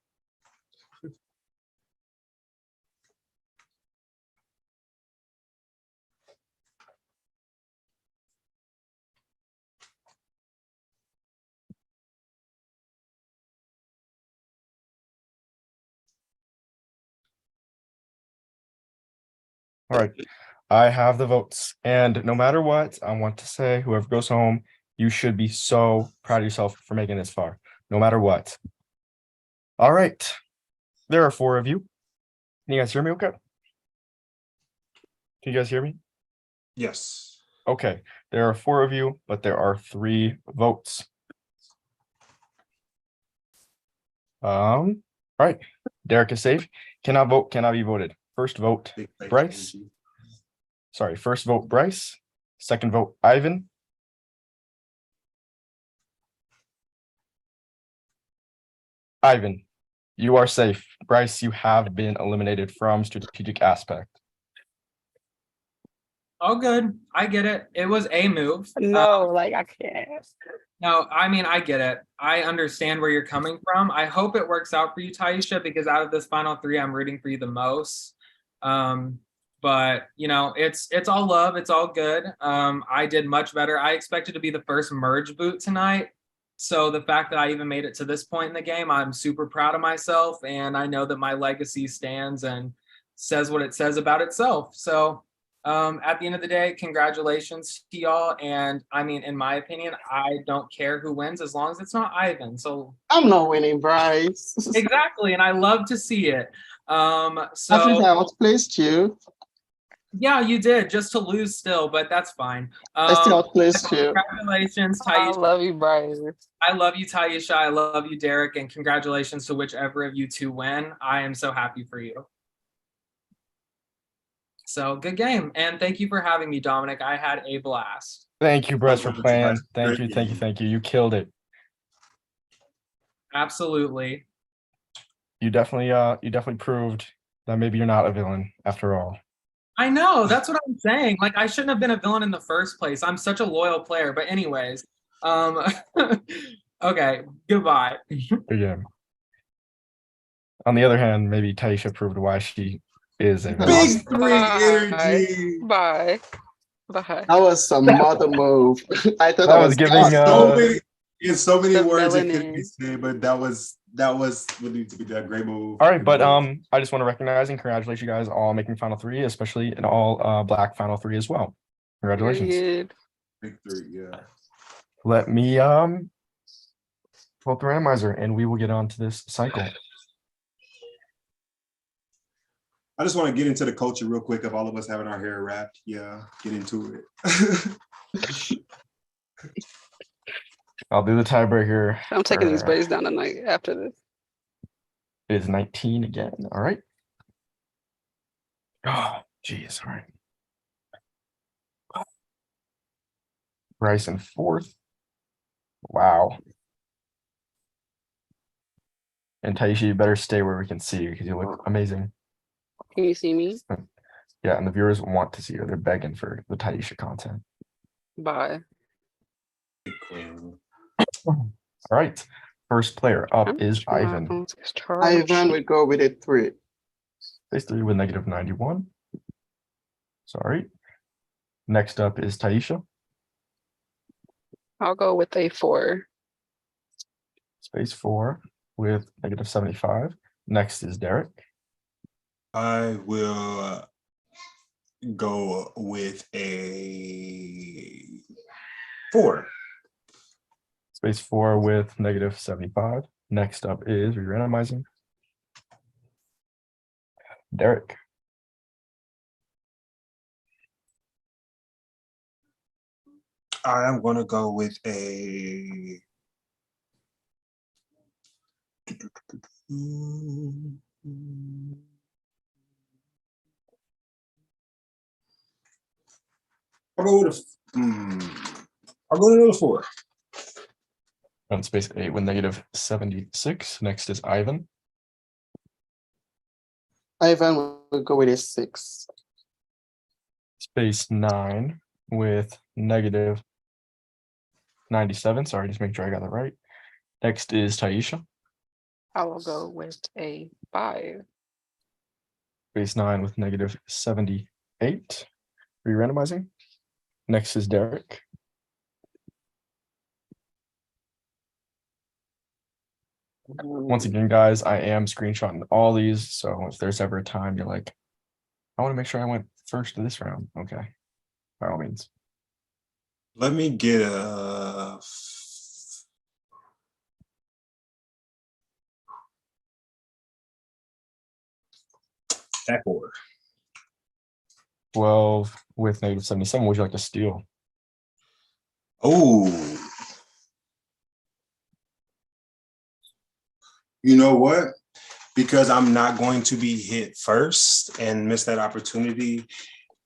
All right. I have the votes. And no matter what, I want to say whoever goes home, you should be so proud of yourself for making this far, no matter what. All right. There are 4 of you. Can you guys hear me okay? Can you guys hear me? Yes. Okay. There are 4 of you, but there are 3 votes. All right. Derek is safe. Cannot vote, cannot be voted. First vote, Big face Bryce. energy. Sorry, first vote, Bryce. Second vote, Ivan. Ivan, you are safe. Bryce, you have been eliminated from strategic aspect. Oh, good. I get it. It was a move. No, like I can't. No, I mean, I get it. I understand where you're coming from. I hope it works out for you, Taisha, because out of this final 3, I'm rooting for you the most. But you know, it's all love. It's all good. I did much better. I expected to be the first merge boot tonight. So the fact that I even made it to this point in the game, I'm super proud of myself. And I know that my legacy stands and says what it says about itself. So at the end of the day, congratulations to y'all. And I mean, in my opinion, I don't care who wins as long as it's not Ivan. So I'm not winning, Bryce. exactly. And I love to see it. I think So I outplaced you. yeah, you did, just to lose still, but that's fine. I still outplaced you. Congratulations, I Taisha. love you, Bryce. I love you, Taisha. I love you, Derek. And congratulations to whichever of you 2 win. I am so happy for you. So good game. And thank you for having me, Dominic. I had a blast. Thank you, Bryce, for Bryce. playing. Thank Great you, thank you, game. thank you. You killed it. Absolutely. You definitely proved that maybe you're not a villain after all. I know, that's what I'm saying. Like, I shouldn't have been a villain in the first place. I'm such a loyal player. But anyways, okay, goodbye. Good game. On the other hand, maybe Taisha proved why she is a villain. Big 3 Bye. energy. Bye. Bye. That was some mother move. I thought That I was was giving, So many, in so many The words it could be melanin. said, but that was what needs to be done. Great move. All right, Great but move. I just want to recognize and congratulate you guys all making final 3, especially an all black final 3 as well. Congratulations. Period. Big 3, yeah. Let me pull up the randomizer and we will get on to this cycle. I just want to get into the culture real quick of all of us having our hair wrapped. Yeah, get into it. I'll do the tiebreaker. I'm taking these for- braids down tonight after this. It is 19 again. All right. Oh, geez. All right. Bryce in 4th. Wow. And Taisha, you better stay where we can see you because you look amazing. Can you see me? Yeah, and the viewers want to see you. They're begging for the Taisha content. Bye. Big queen. All right. First player up I'm is sure my Ivan. phone's charged. Ivan would go with a 3. Phase 3 with negative 91. Sorry. Next up is Taisha. I'll go with a 4. Space 4 with negative 75. Next is Derek. I will go with a 4. Space 4 with negative 75. Next up is re-randomizing. Derek. I am gonna go with a I'll go with I'll go with a 4. On space 8 with negative 76. Next is Ivan. Ivan would go with a 6. Space 9 with negative 97. Sorry, just make sure I got that right. Next is Taisha. I will go with a 5. Space 9 with negative 78. Re-randomizing. Next is Derek. Once again, guys, I am screenshotting all these. So if there's ever a time you're like, I want to make sure I went first to this round. Okay. By all means. Let me get a. Back order. 12 with negative 77. Would you like to steal? Oh. You know what? Because I'm not going to be hit first and miss that opportunity,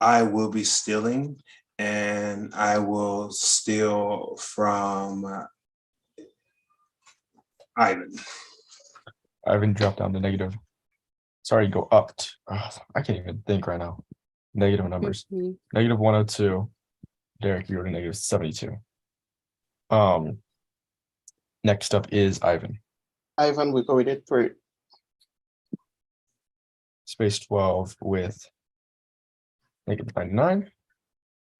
I will be stealing, and I will steal from Ivan. Ivan dropped down to negative. Sorry, go up. I can't even think right now. Negative numbers. Negative 102. Derek, you go to negative 72. Next up is Ivan. Ivan, we go with it 3. Space 12 with negative 99.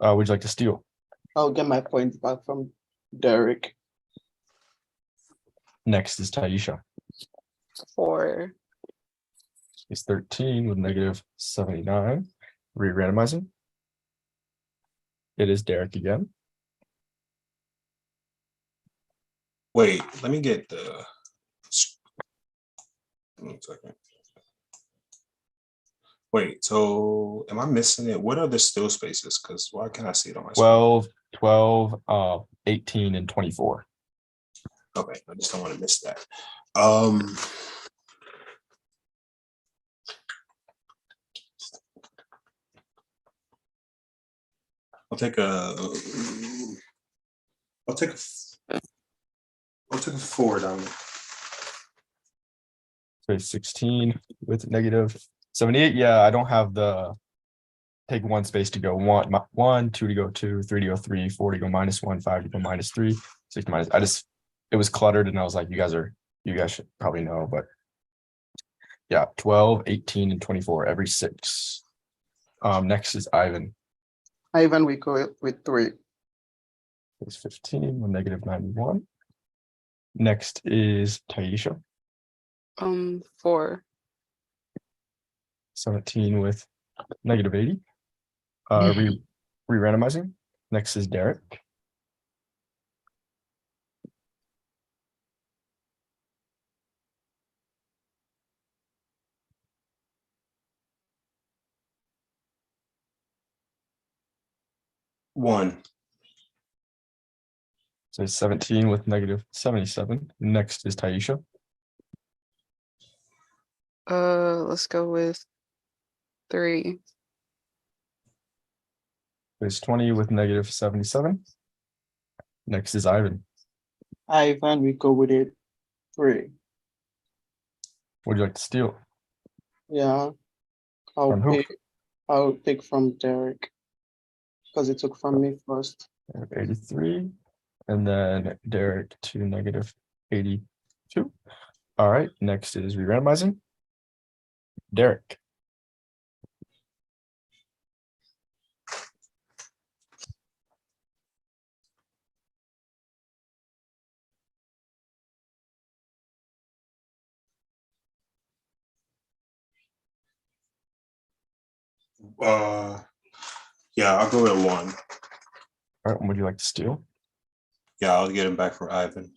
Would you like to steal? I'll get my points back from Derek. Next is Taisha. 4. Space 13 with negative 79. Re-randomizing. It is Derek again. Wait, let me get the. 1 second. Wait, so am I missing it? What are the still spaces? Because why can't I see it on my screen? 12, 18, and 24. Okay, I just don't want to miss that. I'll take a 4 down there. Space 16 with negative 78. Yeah, I don't have the take 1 space to go 1, 2 to go 2, 3 to go 3, 4 to go -1, 5 to go -3, 6 to minus. It was cluttered, and I was like, you guys should probably know, but yeah, 12, 18, and 24 every 6. Next is Ivan. Ivan, we go with 3. Space 15 with negative 91. Next is Taisha. 4. 17 with negative 80. Re-randomizing. Next is Derek. One. So 17 with negative 77. Next is Taisha. Let's go with 3. There's 20 with negative 77. Next is Ivan. Ivan, we go with it 3. Would you like to steal? Yeah. From who? I'll take from Derek because it took from me first. 83. And then Derek to negative 82. All right. Next is re-randomizing. Derek. Yeah, I'll go with 1. All right. Would you like to steal? Yeah, I'll get him back for Ivan.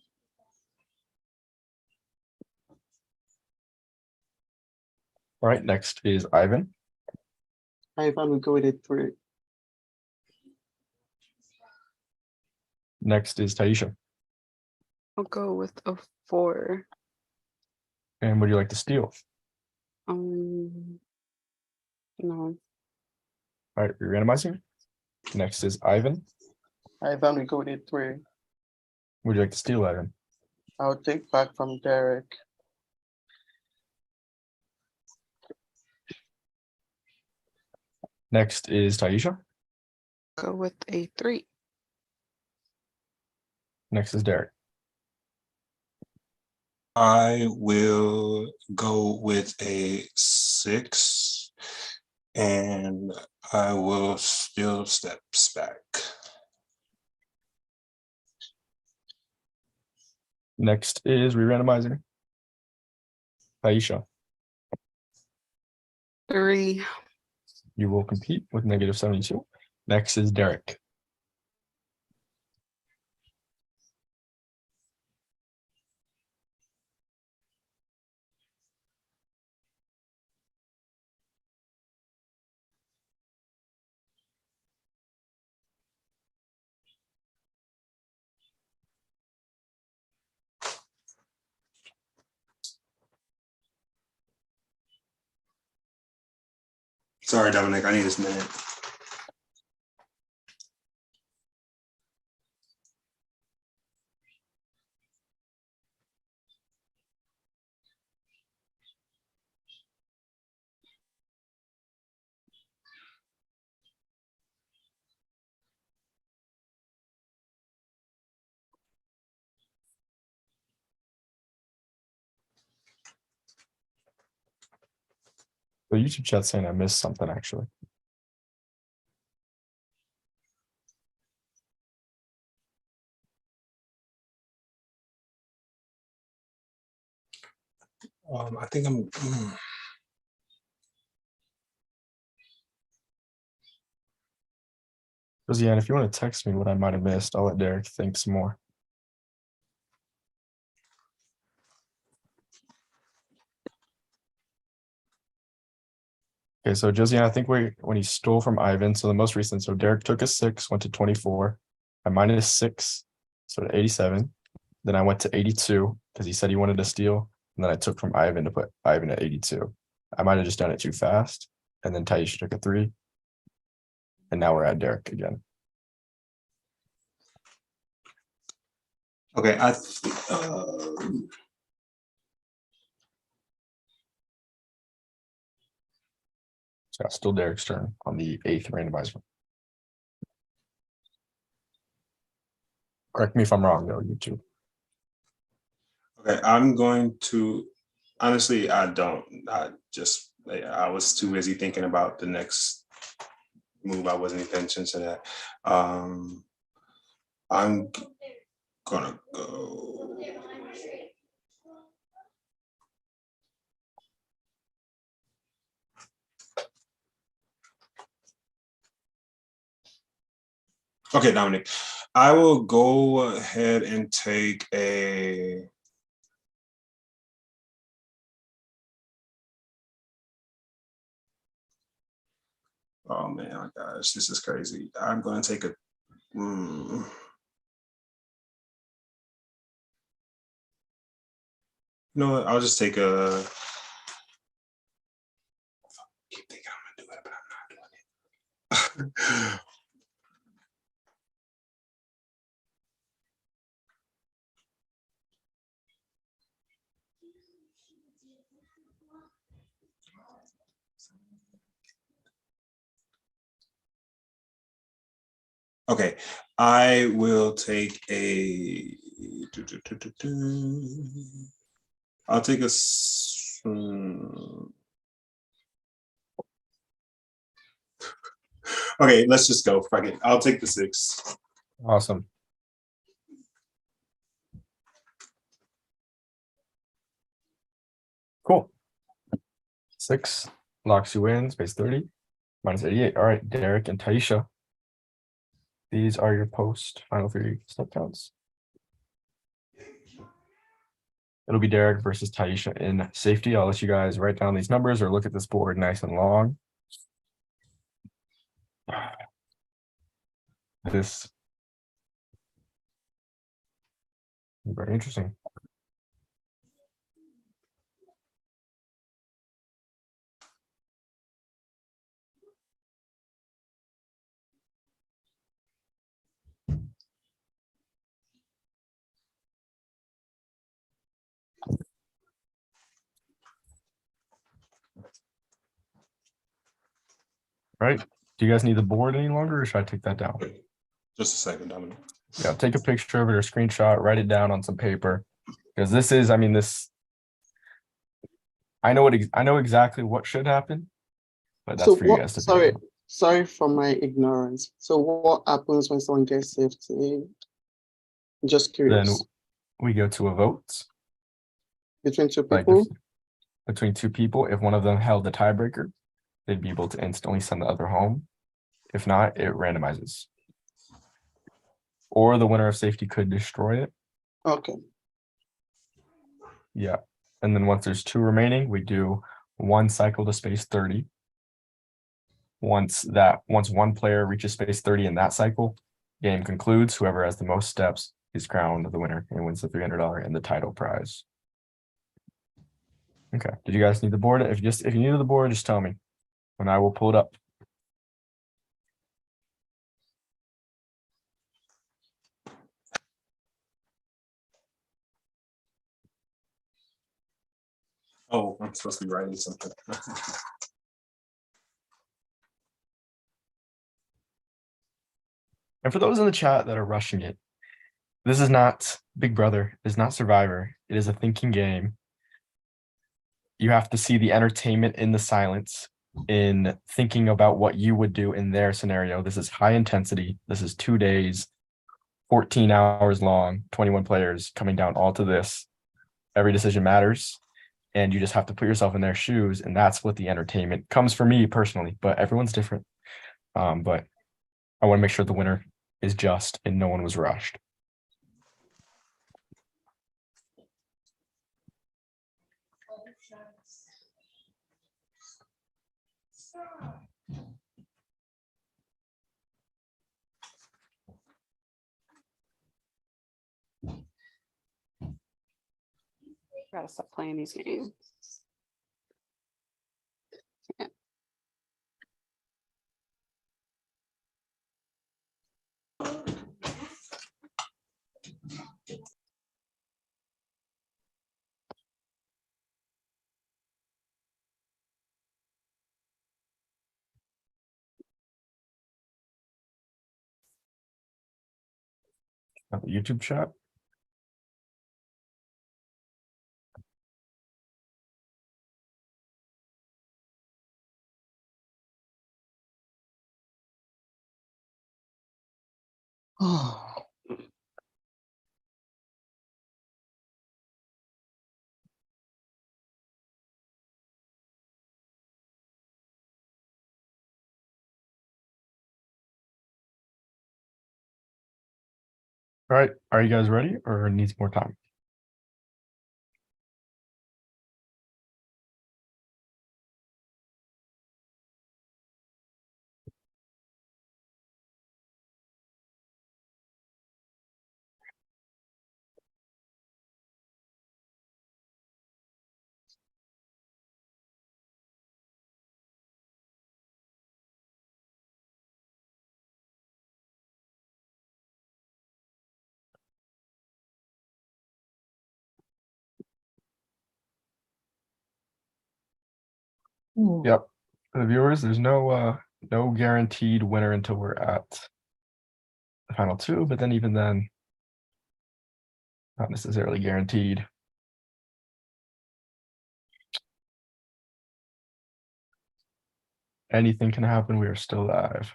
All right. Next is Ivan. Ivan, we go with it 3. Next is Taisha. I'll go with a 4. And would you like to steal? No. All right. Re-randomizing. Next is Ivan. Ivan, we go with it 3. Would you like to steal, Ivan? I'll take back from Derek. Next is Taisha. Go with a 3. Next is Derek. I will go with a 6, and I will still steps back. Next is re-randomizing. Taisha. 3. You will compete with -72. Next is Derek. Sorry, Dominic, I need this minute. The YouTube chat saying I missed something actually. I think I'm. Josiane, if you want to text me what I might have missed, I'll let Derek think some more. Okay, so Josiane, I think when he stole from Ivan, so the most recent, so Derek took a 6, went to 24. I -6, so to 87. Then I went to 82 because he said he wanted to steal. And then I took from Ivan to put Ivan at 82. I might have just done it too fast. And then Taisha took a 3. And now we're at Derek again. Okay, So it's still Derek's turn on the 8th randomizer. Correct me if I'm wrong, though, YouTube. okay, I'm going to. Honestly, I was too busy thinking about the next move. I wasn't paying attention to that. I'm gonna go. Okay, Dominic, I will go ahead and take a. Oh man, oh gosh, this is crazy. I'm going to take a. You know what? I'll just take a. I keep thinking I'm gonna do it, but I'm not doing it. Okay, I will take a. I'll take a. Okay, let's just go. Fuck it. I'll take the 6. Awesome. Cool. 6 locks you in, space 30, -88. All right, Derek and Taisha. These are your post final 3 step counts. It'll be Derek versus Taisha in safety. I'll let you guys write down these numbers or look at this board nice and long. This is very interesting. Right. Do you guys need the board any longer or should I take that down? Just a second, Dominic. Yeah, take a picture of it or screenshot, write it down on some paper. Because this is, I mean, this. I know exactly what should happen, but that's So for you guys to figure out. sorry for my ignorance. So what happens when someone gets safety? Just curious. Then we go to a vote. Between two Like people? between 2 people, if one of them held the tiebreaker, they'd be able to instantly send the other home. If not, it randomizes. Or the winner of safety could destroy it. Okay. Yeah. And then once there's 2 remaining, we do 1 cycle to space 30. Once one player reaches space 30 in that cycle, game concludes. Whoever has the most steps is crowned the winner and wins the $300 and the title prize. Okay. Did you guys need the board? If you needed the board, just tell me, and I will pull it up. Oh, I'm supposed to be writing something. And for those in the chat that are rushing it, this is not Big Brother, it is not Survivor. It is a thinking game. You have to see the entertainment in the silence, in thinking about what you would do in their scenario. This is high intensity. This is 2 days, 14 hours long, 21 players coming down all to this. Every decision matters, and you just have to put yourself in their shoes, and that's what the entertainment comes for me personally, but everyone's different. But I want to make sure the winner is just and no one was rushed. Gotta stop playing these games. The YouTube chat. All right, are you guys ready or needs more time? Yep. For the viewers, there's no guaranteed winner until we're at the final 2, but then even then, not necessarily guaranteed. Anything can happen. We are still live.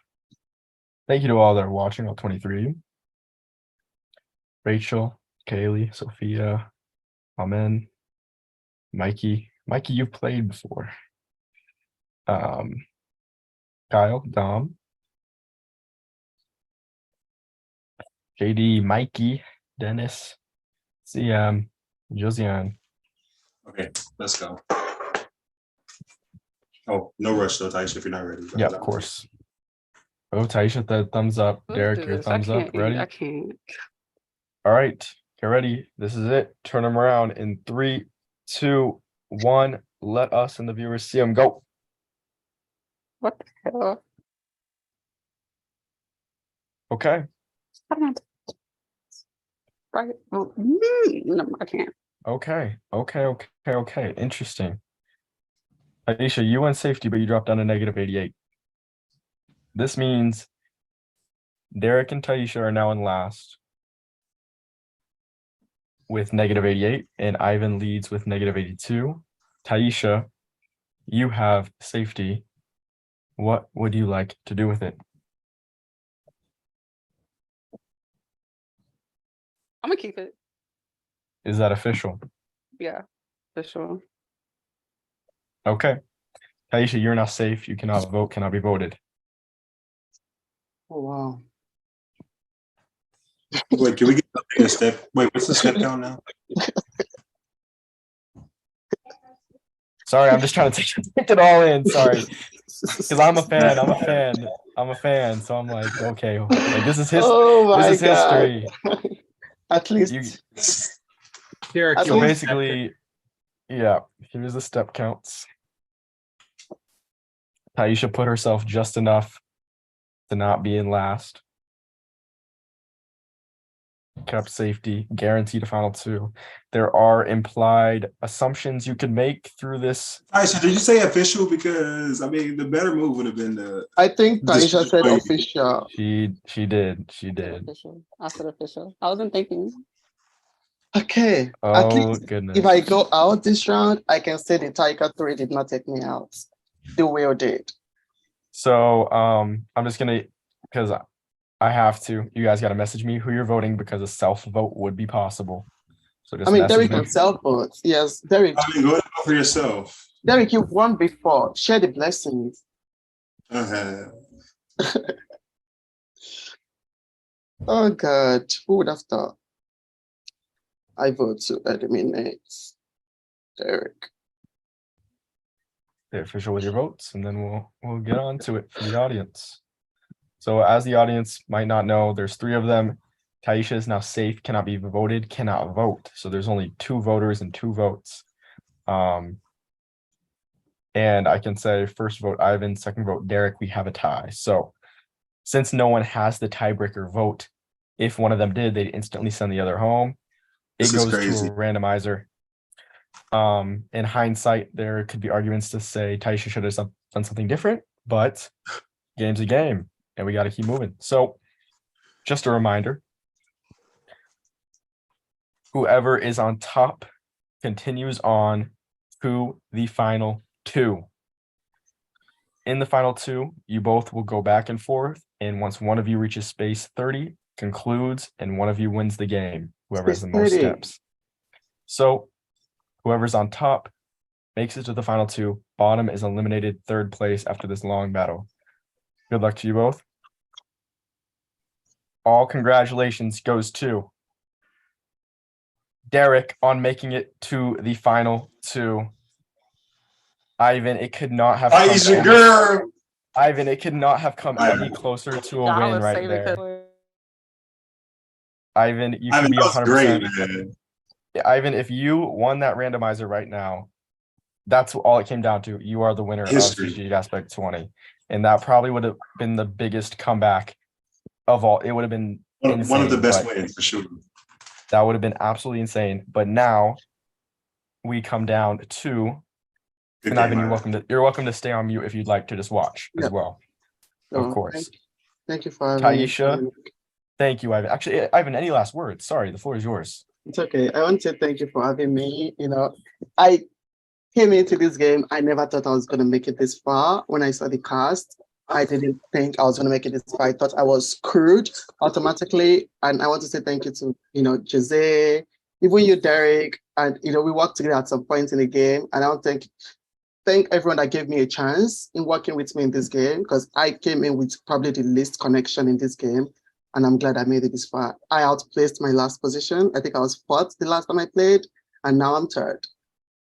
Thank you to all that are watching, all 23. Rachel, Kaylee, Sophia, Amen, Mikey. Mikey, you've played before. Kyle, Dom, JD, Mikey, Dennis, CM, Josiane. Okay, let's go. Oh, no rush though, Taisha, if you're not ready. Yeah, of course. Oh, Taisha, the thumbs up. Let's Derek, do your this. thumbs up. Ready? I can't. All right, get ready. This is it. Turn them around in 3, 2, 1. Let us and the viewers see them go. What the hell? Okay. I don't know. Right. Oh, no, I can't. Okay. Interesting. Aisha, you went safety, but you dropped down to -88. This means Derek and Taisha are now in last with -88, and Ivan leads with -82. Taisha, you have safety. What would you like to do with it? I'm gonna keep it. Is that official? Yeah, for sure. Okay. Taisha, you're now safe. You cannot vote, cannot be voted. Oh, wow. Wait, can we get a step? Wait, what's the step count now? Sorry, I'm just trying to take it all in. Sorry. Because I'm a fan. So I'm like, okay, like this is Oh my this is God. history. At least. Derek, At you So least- basically, yeah, here's the step counts. Taisha put herself just enough to not be in last. Kept safety, guaranteed a final 2. There are implied assumptions you could make through this. Taisha, did you say official? Because I mean, the better move would have been the. I think Taisha said Wait. official. She did. Official. I said official. I wasn't thinking. Okay. At Oh least goodness. if I go out this round, I can say the Tiger 3 did not take me out. The whale did. So I'm just gonna, because I have to. You guys got to message me who you're voting because a self vote would be possible. So just I mean, message Derek me. can self vote. Yes, Derek. I mean, go ahead and vote for yourself. Derek, you've won before. Share the blessings. Uh-huh. Oh God, who would have thought? I vote to eliminate Derek. Stay official with your votes, and then we'll get on to it for the audience. So as the audience might not know, there's 3 of them. Taisha is now safe, cannot be voted, cannot vote. So there's only 2 voters and 2 votes. And I can say first vote Ivan, second vote Derek, we have a tie. So since no one has the tiebreaker vote, if one of them did, they'd instantly send the other home. It This is goes to crazy. a randomizer. In hindsight, there could be arguments to say Taisha should have done something different, but game's a game and we got to keep moving. So just a reminder, whoever is on top continues on to the final 2. In the final 2, you both will go back and forth, and once one of you reaches space 30, concludes, and one of you wins the game, whoever has the most Space 30. steps. So whoever's on top makes it to the final 2. Bottom is eliminated, 3rd place after this long battle. Good luck to you both. All congratulations goes to Derek on making it to the final 2. Ivan, it could not have come Taisha, any- girl. Ivan, it could not have come Ivan. any closer to a I win was right saving there. it. Ivan, you I can mean, be that was great, 100%. man. Ivan, if you won that randomizer right now, that's all it came down to. You are the winner History. of CG Aspect 20. And that probably would have been the biggest comeback of all. It would have been One of the insane, best but wins for sure. that would have been absolutely insane. But now we come down to, Good and game, Ivan, Ivan. you're welcome to stay on mute if you'd like to just watch as Yeah. well. Oh, Of course. Thank you for having me. Taisha. Thank you, Ivan. Actually, Ivan, any last words? Sorry, the floor is yours. It's okay. I want to say thank you for having me. You know, I came into this game. I never thought I was going to make it this far. When I saw the cast, I didn't think I was going to make it this far. I thought I was screwed automatically. And I want to say thank you to, Jose, even you, Derek. And, we worked together at some point in the game. And I want to thank everyone that gave me a chance in working with me in this game, because I came in with probably the least connection in this game. And I'm glad I made it this far. I outplaced my last position. I think I was 4th the last time I played, and now I'm 3rd.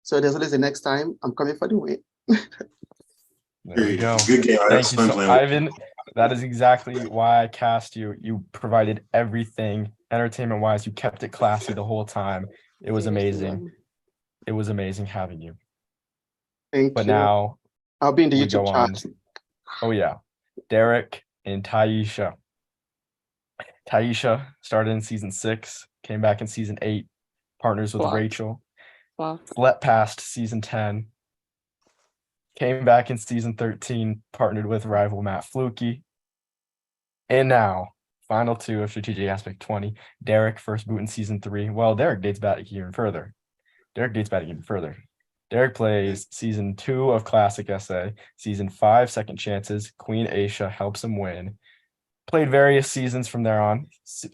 So there's always the next time. I'm coming for the win. There you go. Good game. Thank you, Fun so, playing with Ivan. That is exactly why I cast you. You provided everything entertainment-wise. You kept it classy the whole time. It was amazing. It was amazing having you. Thank But you. now I'll be in the we go YouTube on. chat. Oh yeah, Derek and Taisha. Taisha started in season 6, came back in season 8, partners with Wow. Rachel, Wow. slept past season 10, came back in season 13, partnered with rival Matt Flukie, and now final 2 of Strategic Aspect 20. Derek first boot in season 3. Well, Derek dates back even further. Derek plays season 2 of Classic SA, season 5 Second Chances. Queen Aisha helps him win. Played various seasons from there on.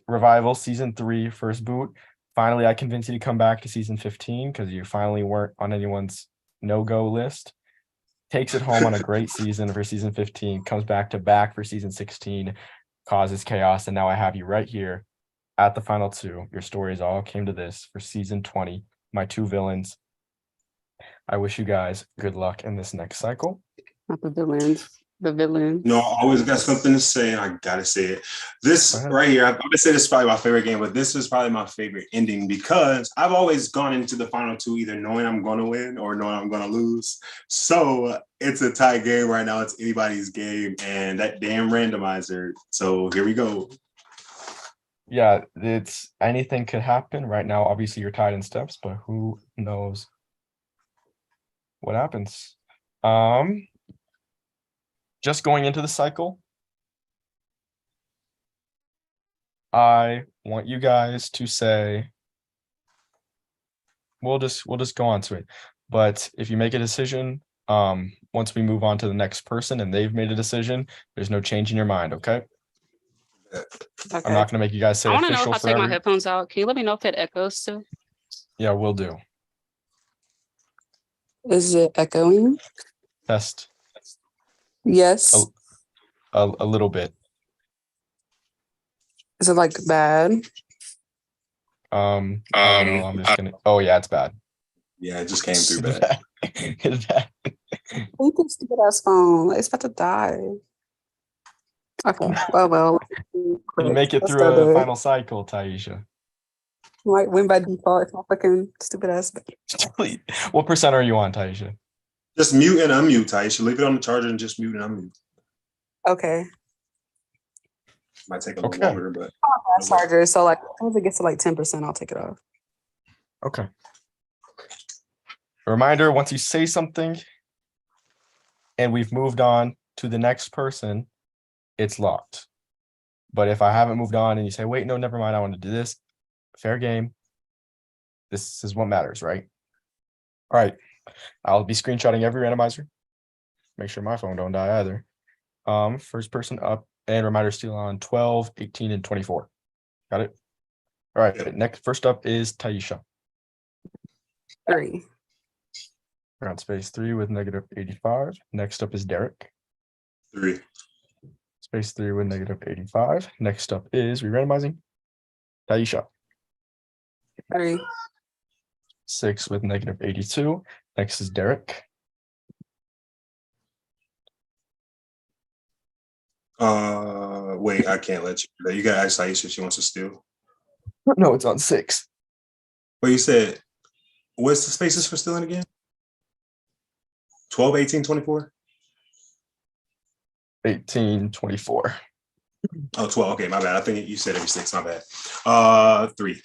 Revival, season 3, first boot. Finally, I convinced you to come back to season 15 because you finally weren't on anyone's no-go list. takes it home on a great season for season 15, comes back to back for season 16, causes chaos, and now I have you right here at the final two. Your stories all came to this for season 20. My two villains. I wish you guys good luck in this next cycle. Not the villains. The villain. No, I always got something to say, and I gotta say it. This Go ahead. right here, I'm gonna say this is probably my favorite game, but this is probably my favorite ending because I've always gone into the final two either knowing I'm gonna win or knowing I'm gonna lose. So it's a tie game right now. It's anybody's game, and that damn randomizer. So here we go. Yeah, it's anything could happen right now. Obviously, you're tied in steps, but who knows what happens? Just going into the cycle, I want you guys to say, we'll just go on to it. But if you make a decision, once we move on to the next person and they've made a decision, there's no change in your mind, okay? Okay. I'm not gonna make you guys say I want to know official if I for take my every. headphones out. Can you let me know if it echoes too? Yeah, we'll do. Is it echoing? Test Yes. Oh. A little bit. Is it like bad? I don't know. I'm just gonna. Oh yeah, it's bad. Yeah, it just came through It's bad. bad. It's bad. Leave this stupid ass phone. It's about to die. Okay. Well. You make it Let's through go a do it. final cycle, Taisha. Might win by default. It's my fucking stupid ass. What percent are you on, Taisha? Just mute and unmute, Taisha. Leave it on the charger and just mute and unmute. Okay. Might take a little Okay. longer, but Fast charger. So like, once it gets to like 10%, I'll take it off. Okay. A reminder, once you say something and we've moved on to the next person, it's locked. But if I haven't moved on and you say, wait, no, never mind, I want to do this, fair game. This is what matters, right? All right. I'll be screenshotting every randomizer. Make sure my phone don't die either. First person up, and reminder still on 12, 18, and 24. Got it? All right. Yep. Next, first up is Taisha. 3. We're on space 3 with negative 85. Next up is Derek. 3. Space 3 with negative 85. Next up is re-randomizing. Taisha. 3. 6 with negative 82. Next is Derek. Wait, I can't let you do that. You gotta ask Taisha if she wants to steal. No, it's on 6. Well, you said, what's the spaces for stealing again? 12, 18, 24? 18, 24. Oh, 12. Okay, my bad. I think you said every 6. My bad. 3.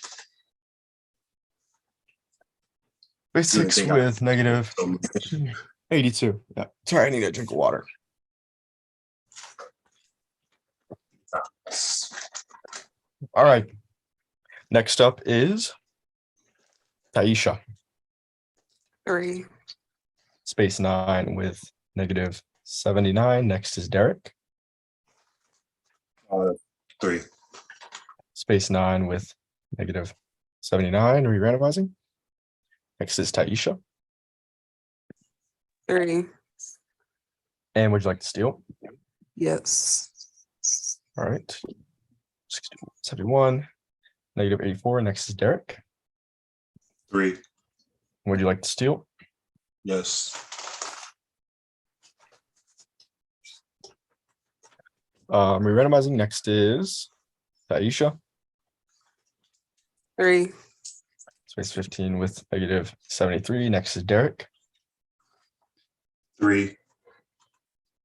Space Didn't 6 think I- with negative 82. Yeah. Sorry, I need a drink of water. All right. Next up is Taisha. 3. Space 9 with negative 79. Next is Derek. 3. Space 9 with negative 79. Re-randomizing. Next is Taisha. 3. And would you like to steal? Yes. All right. 61, 71. Negative 84. Next is Derek. 3. Would you like to steal? Yes. Re-randomizing. Next is Taisha. 3. Space 15 with negative 73. Next is Derek. 3.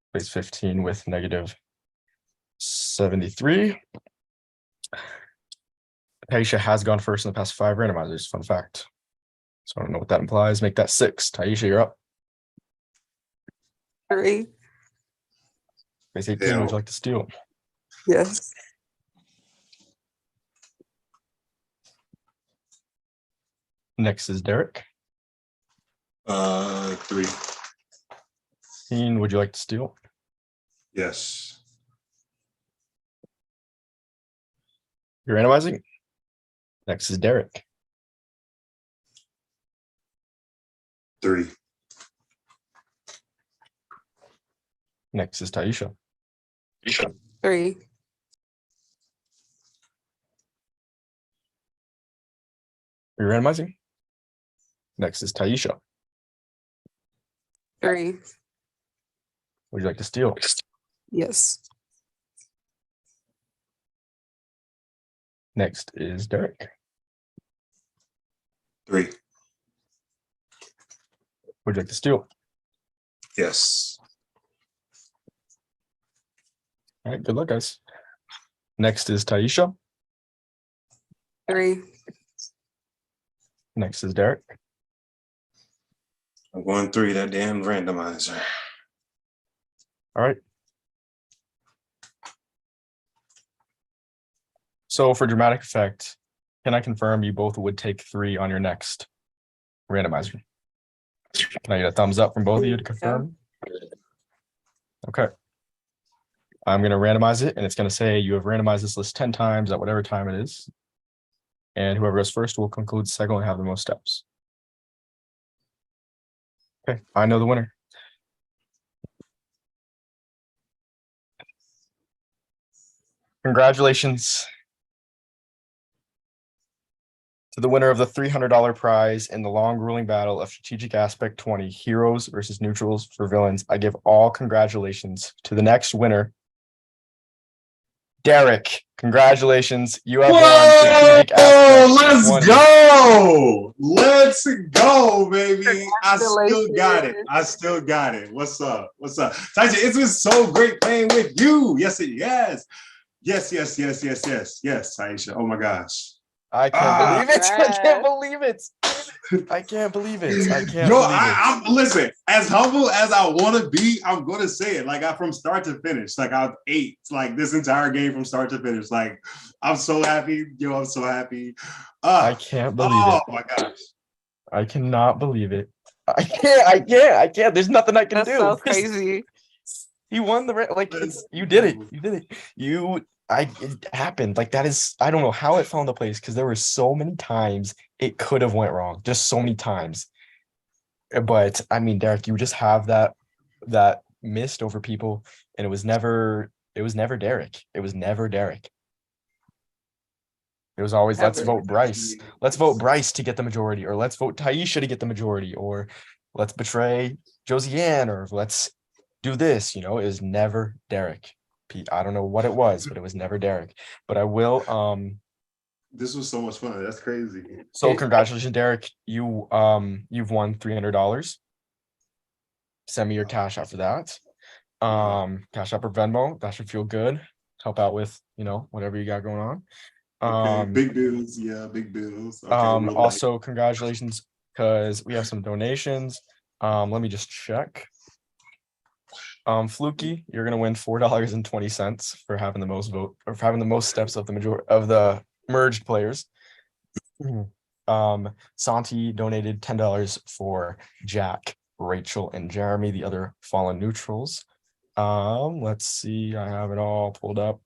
Space 15 with negative 73. Taisha has gone first in the past 5 randomizers. Fun fact. So I don't know what that implies. Make that 6. Taisha, you're up. 3. Space 18. Would you like to steal? Yes. Next is Derek. 3. 18. Would you like to steal? Yes. You're randomizing. Next is Derek. 3. Next is Taisha. 3, Are you randomizing? Next is Taisha. 3, Would you like to steal? yes, Next is Derek. 3, Would you like to steal? yes. All right, good luck, guys. Next is Taisha. 3, Next is Derek. I'm going 3, that damn randomizer. All right. So for dramatic effect, can I confirm you both would take 3 on your next randomizer? Can I get a thumbs up from both of you to confirm? Okay. I'm going to randomize it, and it's going to say you have randomized this list 10 times at whatever time it is. And whoever goes first will conclude second and have the most steps. Okay, I know the winner. Congratulations to the winner of the $300 prize in the long grueling battle of Strategic Aspect 20, Heroes versus Neutrals for Villains. I give all congratulations to the next winner, Derek. Congratulations. You have won Strategic Aspect 20. Let's go. Let's go, baby. I still got it. I still got it. What's up? What's up? Taisha, it's been so great playing with you. Yes, yes. Yes, Taisha. Oh my gosh. I can't believe it. I can't believe it. I can't believe it. I can't Yo, believe it. I'm listen, as humble as I want to be, I'm gonna say it. Like, I from start to finish, like I've ate like this entire game from start to finish. Like, I'm so happy. Yo, I'm so happy. I can't believe it. Oh my gosh. I cannot believe it. I can't. There's nothing I can that's do. so crazy. He won the you did it. You did it. It happened. Like, that is, I don't know how it fell into place, because there were so many times it could have went wrong. Just so many times. But I mean, Derek, you just have that mist over people, and it was never Derek. It was never Derek. It was always, let's vote Bryce. Let's vote Bryce to get the majority, or let's vote Taisha to get the majority, or let's betray Josiane, or let's do this. It was never Derek. Pete, I don't know what it was, but it was never Derek. But I will. This was so much fun. That's crazy. So congratulations, Derek. You've won $300. Send me your cash after that. Cash App or Venmo. That should feel good. Help out with whatever you got going on. Okay, big bills. Yeah, big bills. Okay, also congratulations, because we have some donations. Let me just check. Fluky, you're gonna win $4.20 for having the most vote, or for having the most steps of the majority of the merged players. Santi donated $10 for Jack, Rachel, and Jeremy, the other fallen neutrals. Let's see, I have it all pulled up.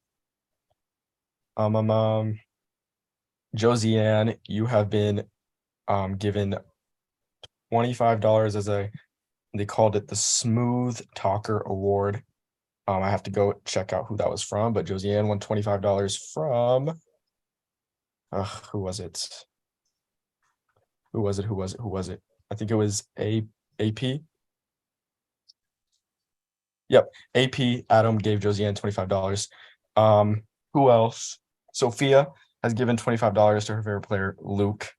Josiane, you have been given $25 as they called it the Smooth Talker Award. I have to go check out who that was from, but Josiane won $25 from who was it? Who was it? I think it was AP. Yep, AP Adam gave Josiane $25. Who else? Sophia has given $25 to her favorite player, Luke.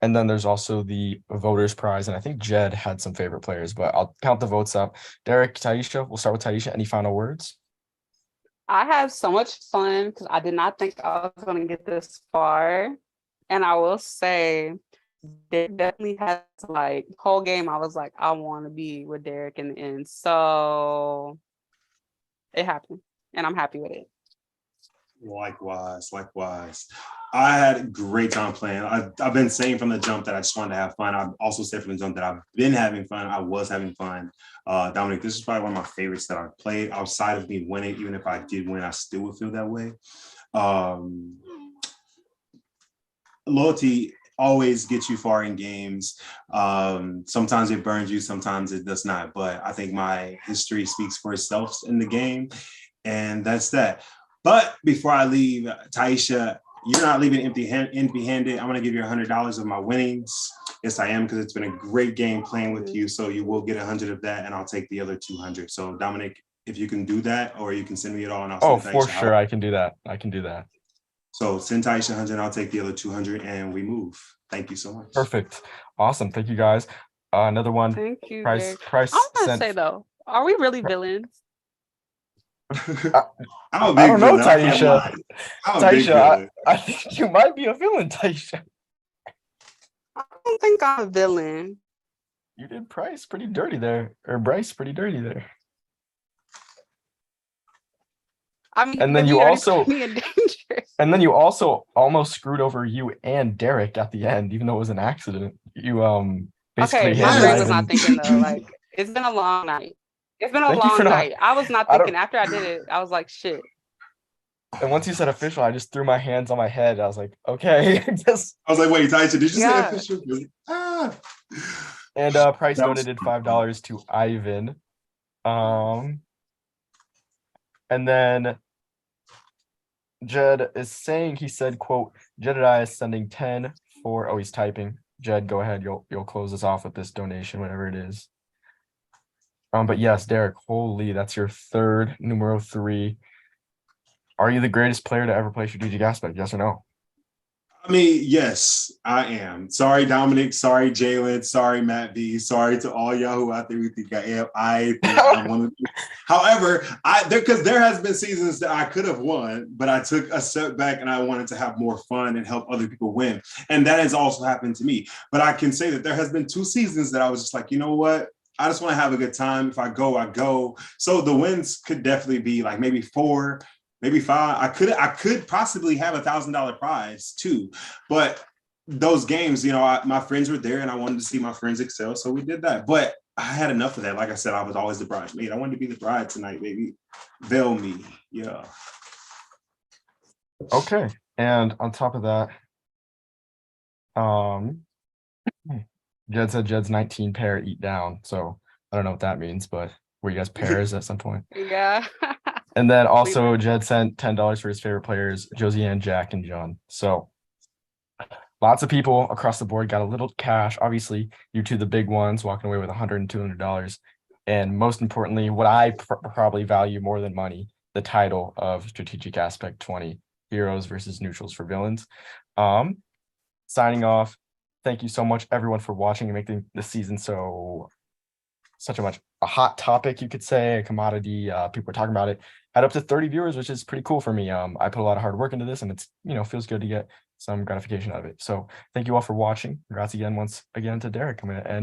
And then there's also the voters prize, and I think Jed had some favorite players, but I'll count the votes up. Derek, Taisha, we'll start with Taisha. Any final words? I had so much fun because I did not think I was going to get this far. And I will say, they definitely had whole game. I was like, I want to be with Derek in the end. So it happened, and I'm happy with it. Likewise. I had a great time playing. I've been saying from the jump that I just wanted to have fun. I've also said from the jump that I've been having fun. I was having fun. Dominic, this is probably one of my favorites that I've played outside of me winning. Even if I did win, I still would feel that way. Loyalty, always get you far in games. Sometimes it burns you, sometimes it does not. But I think my history speaks for itself in the game. And that's that. But before I leave, Taisha, you're not leaving empty-handed. I'm going to give you $100 of my winnings. Yes, I am, because it's been a great game playing with you. So you will get 100 of that, and I'll take the other 200. So Dominic, if you can do that, or you can send me it all, and I'll send Oh, for Taisha sure, out. I can do that. I can do that. So send Taisha 100, I'll take the other 200, and we move. Thank you so much. Perfect. Awesome. Thank you guys. Another one. Thank you, Price. Derek. Price. I want to sent- say though, are we really villains? I'm a big I don't know, villain. I can't Taisha. lie. I'm a big Taisha, villain. I think you might be a villain, Taisha. I don't think I'm a villain. You did Price pretty dirty there, or Bryce pretty dirty there. I mean, And then but you already also- put me in danger. And then you also almost screwed over you and Derek at the end, even though it was an accident. You basically Okay, my handed brain was not Ivan- thinking though. Like, it's been a long night. It's been a Thank you for long not- night. I was not I don't- thinking. After I did it, I was like, shit. And once you said official, I just threw my hands on my head. I was like, okay. Just I was like, wait, Taisha, did you Yeah. say official? Ah. and Price That was- donated $5 to Ivan. And then Jed is saying, he said, quote, Jedediah is sending 10 for, oh, he's typing. Jed, go ahead. You'll close us off with this donation, whatever it is. But yes, Derek, holy, that's your third, numero 3. Are you the greatest player to ever play Strategic Aspect? Yes or no? I mean, yes, I am. Sorry, Dominic. Sorry, Jalen. Sorry, Matt B. Sorry to all y'all who out there who think I am. I think I'm one of them. However, because there has been seasons that I could have won, but I took a step back and I wanted to have more fun and help other people win. And that has also happened to me. But I can say that there has been 2 seasons that I was just like, you know what? I just want to have a good time. If I go, I go. So the wins could definitely be like maybe 4. Maybe 5. I could possibly have $1,000 prize too, but those games, you know, my friends were there and I wanted to see my friends excel, so we did that. But I had enough of that. Like I said, I was always the bridesmaid. I wanted to be the bride tonight, baby. Veil me, yeah. Okay. And on top of that, Jed said Jed's 19 pair eat down. So I don't know what that means, but were you guys pairs at some point? Yeah. And then also Jed sent $10 for his favorite players, Josie Ann, Jack, and John. So lots of people across the board got a little cash. Obviously, you two, the big ones, walking away with $100 and $200. And most importantly, what I probably value more than money, the title of Strategic Aspect 20, Heroes versus Neutrals for Villains. Signing off. Thank you so much, everyone, for watching and making this season such a hot topic, you could say, a commodity. People are talking about it. Had up to 30 viewers, which is pretty cool for me. I put a lot of hard work into this, and it's, feels good to get some gratification out of it. So thank you all for watching. Congrats again, once again, to Derek. I'm going to end.